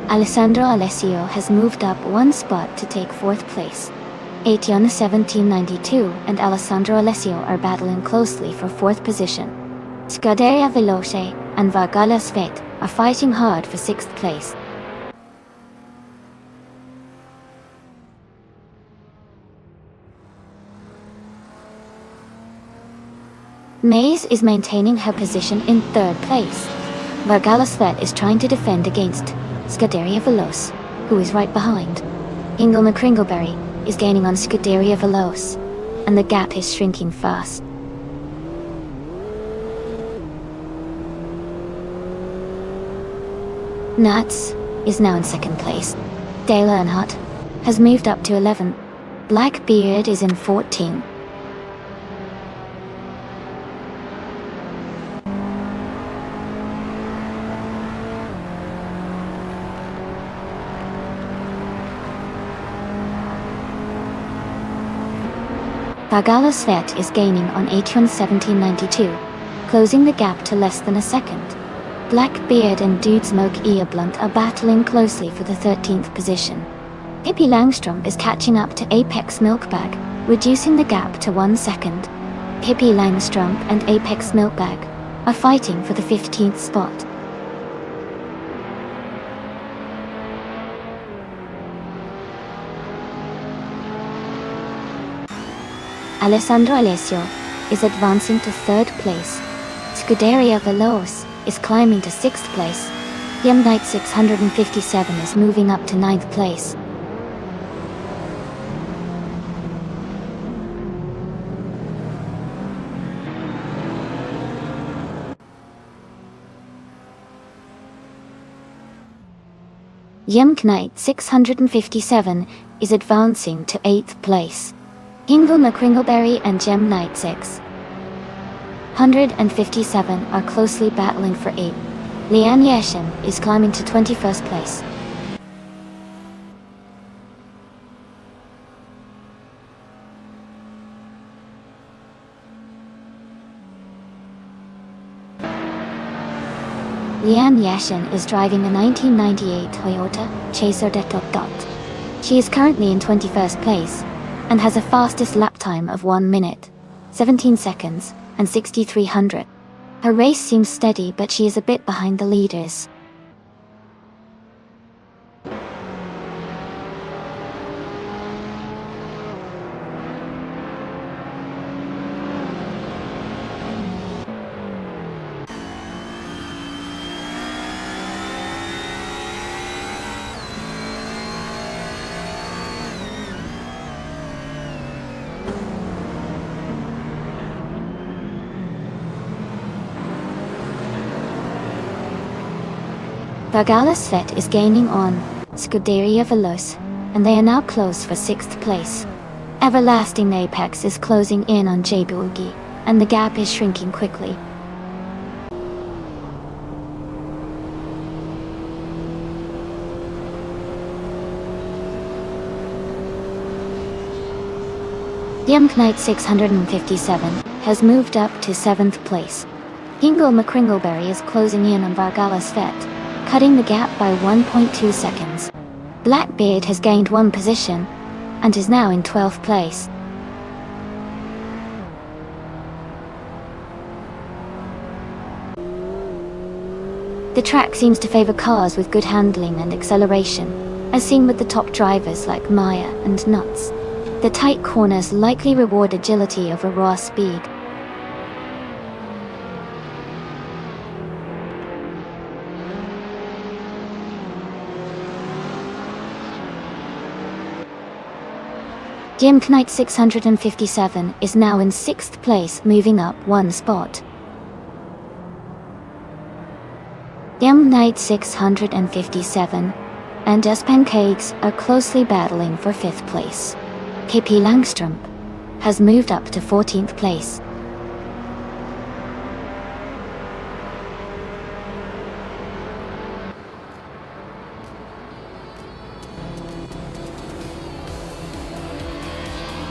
Alessandro Alessio has moved up 1 spot to take 4th place. Etienne 1792 and Alessandro Alessio are battling closely for 4th position. Scuderia Veloce and Vargala Svet are fighting hard for 6th place. Maze is maintaining her position in 3rd place. Vargala Svet is trying to defend against Scuderia Veloce, who is right behind. Ingle McCringleberry is gaining on Scuderia Veloce, and the gap is shrinking fast. Nuts is now in 2nd place. Dale Earnhardt has moved up to 11. Blackbeard is in 14. Vargala Svet is gaining on Etienne 1792, closing the gap to less than a second. Blackbeard and Dude Smoke Earblunt are battling closely for the 13th position. Pippi Langstrom is catching up to Apex Milkbag, reducing the gap to 1 second. Pippi Langstrom and Apex Milkbag are fighting for the 15th spot. Alessandro Alessio is advancing to 3rd place. Scuderia Veloce is climbing to 6th place. Yum Knight 657 is moving up to 9th place. Yum Knight 657 is advancing to 8th place. Ingle McCringleberry and Gem Knight 657 are closely battling for 8. Lian Yeshin is climbing to 21st place. Lian Yashin is driving a 1998 Toyota Chaser Dot. She is currently in 21st place and has a fastest lap time of 1 minute, 17 seconds, and 6,300. Her race seems steady, but she is a bit behind the leaders. Vargala Svet is gaining on Scuderia Veloce, and they are now close for 6th place. Everlasting Apex is closing in on J Boogie, and the gap is shrinking quickly. Yum Knight 657 has moved up to 7th place. Ingle McCringleberry is closing in on Vargala Svet, cutting the gap by 1.2 seconds. Blackbeard has gained 1 position and is now in 12th place. The track seems to favor cars with good handling and acceleration, as seen with the top drivers like Maya and Nuts. The tight corners likely reward agility over raw speed. Jim Knight 657 is now in 6th place, moving up 1 spot. M Knight 657 and S Pancakes are closely battling for 5th place. KP Langstrom has moved up to 14th place.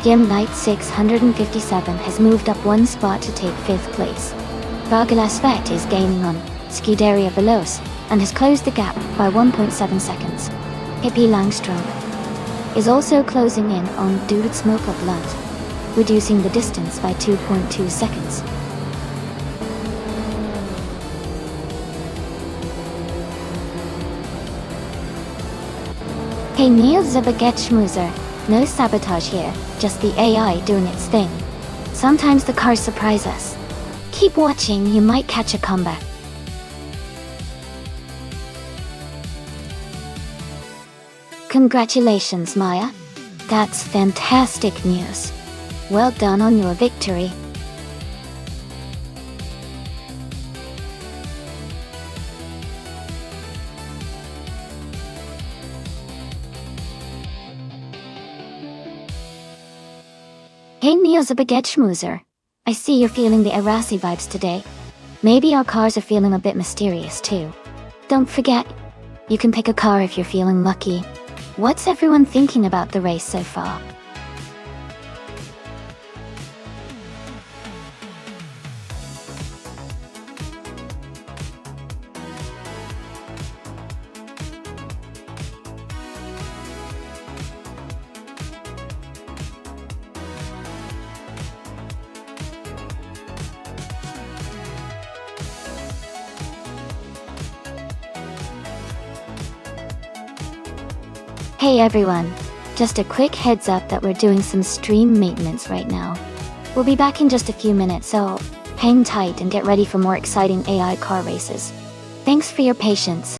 M Knight 657 has moved up 1 spot to take 5th place. Vargalasvet is gaining on Scuderia Veloce and has closed the gap by 1.7 seconds. Hippie Langstrom is also closing in on Dude Smoker Blunt, reducing the distance by 2.2 seconds. Hey Neil Zabagetschmuser, no sabotage here, just the AI doing its thing. Sometimes the cars surprise us. Keep watching, you might catch a comeback. Congratulations, Maya. That's fantastic news. Well done on your victory. Hey Neil Zabagetschmuser. I see you're feeling the Arasi vibes today. Maybe our cars are feeling a bit mysterious too. Don't forget, you can pick a car if you're feeling lucky. What's everyone thinking about the race so far? Hey everyone, just a quick heads up that we're doing some stream maintenance right now. We'll be back in just a few minutes, so hang tight and get ready for more exciting AI car races. Thanks for your patience.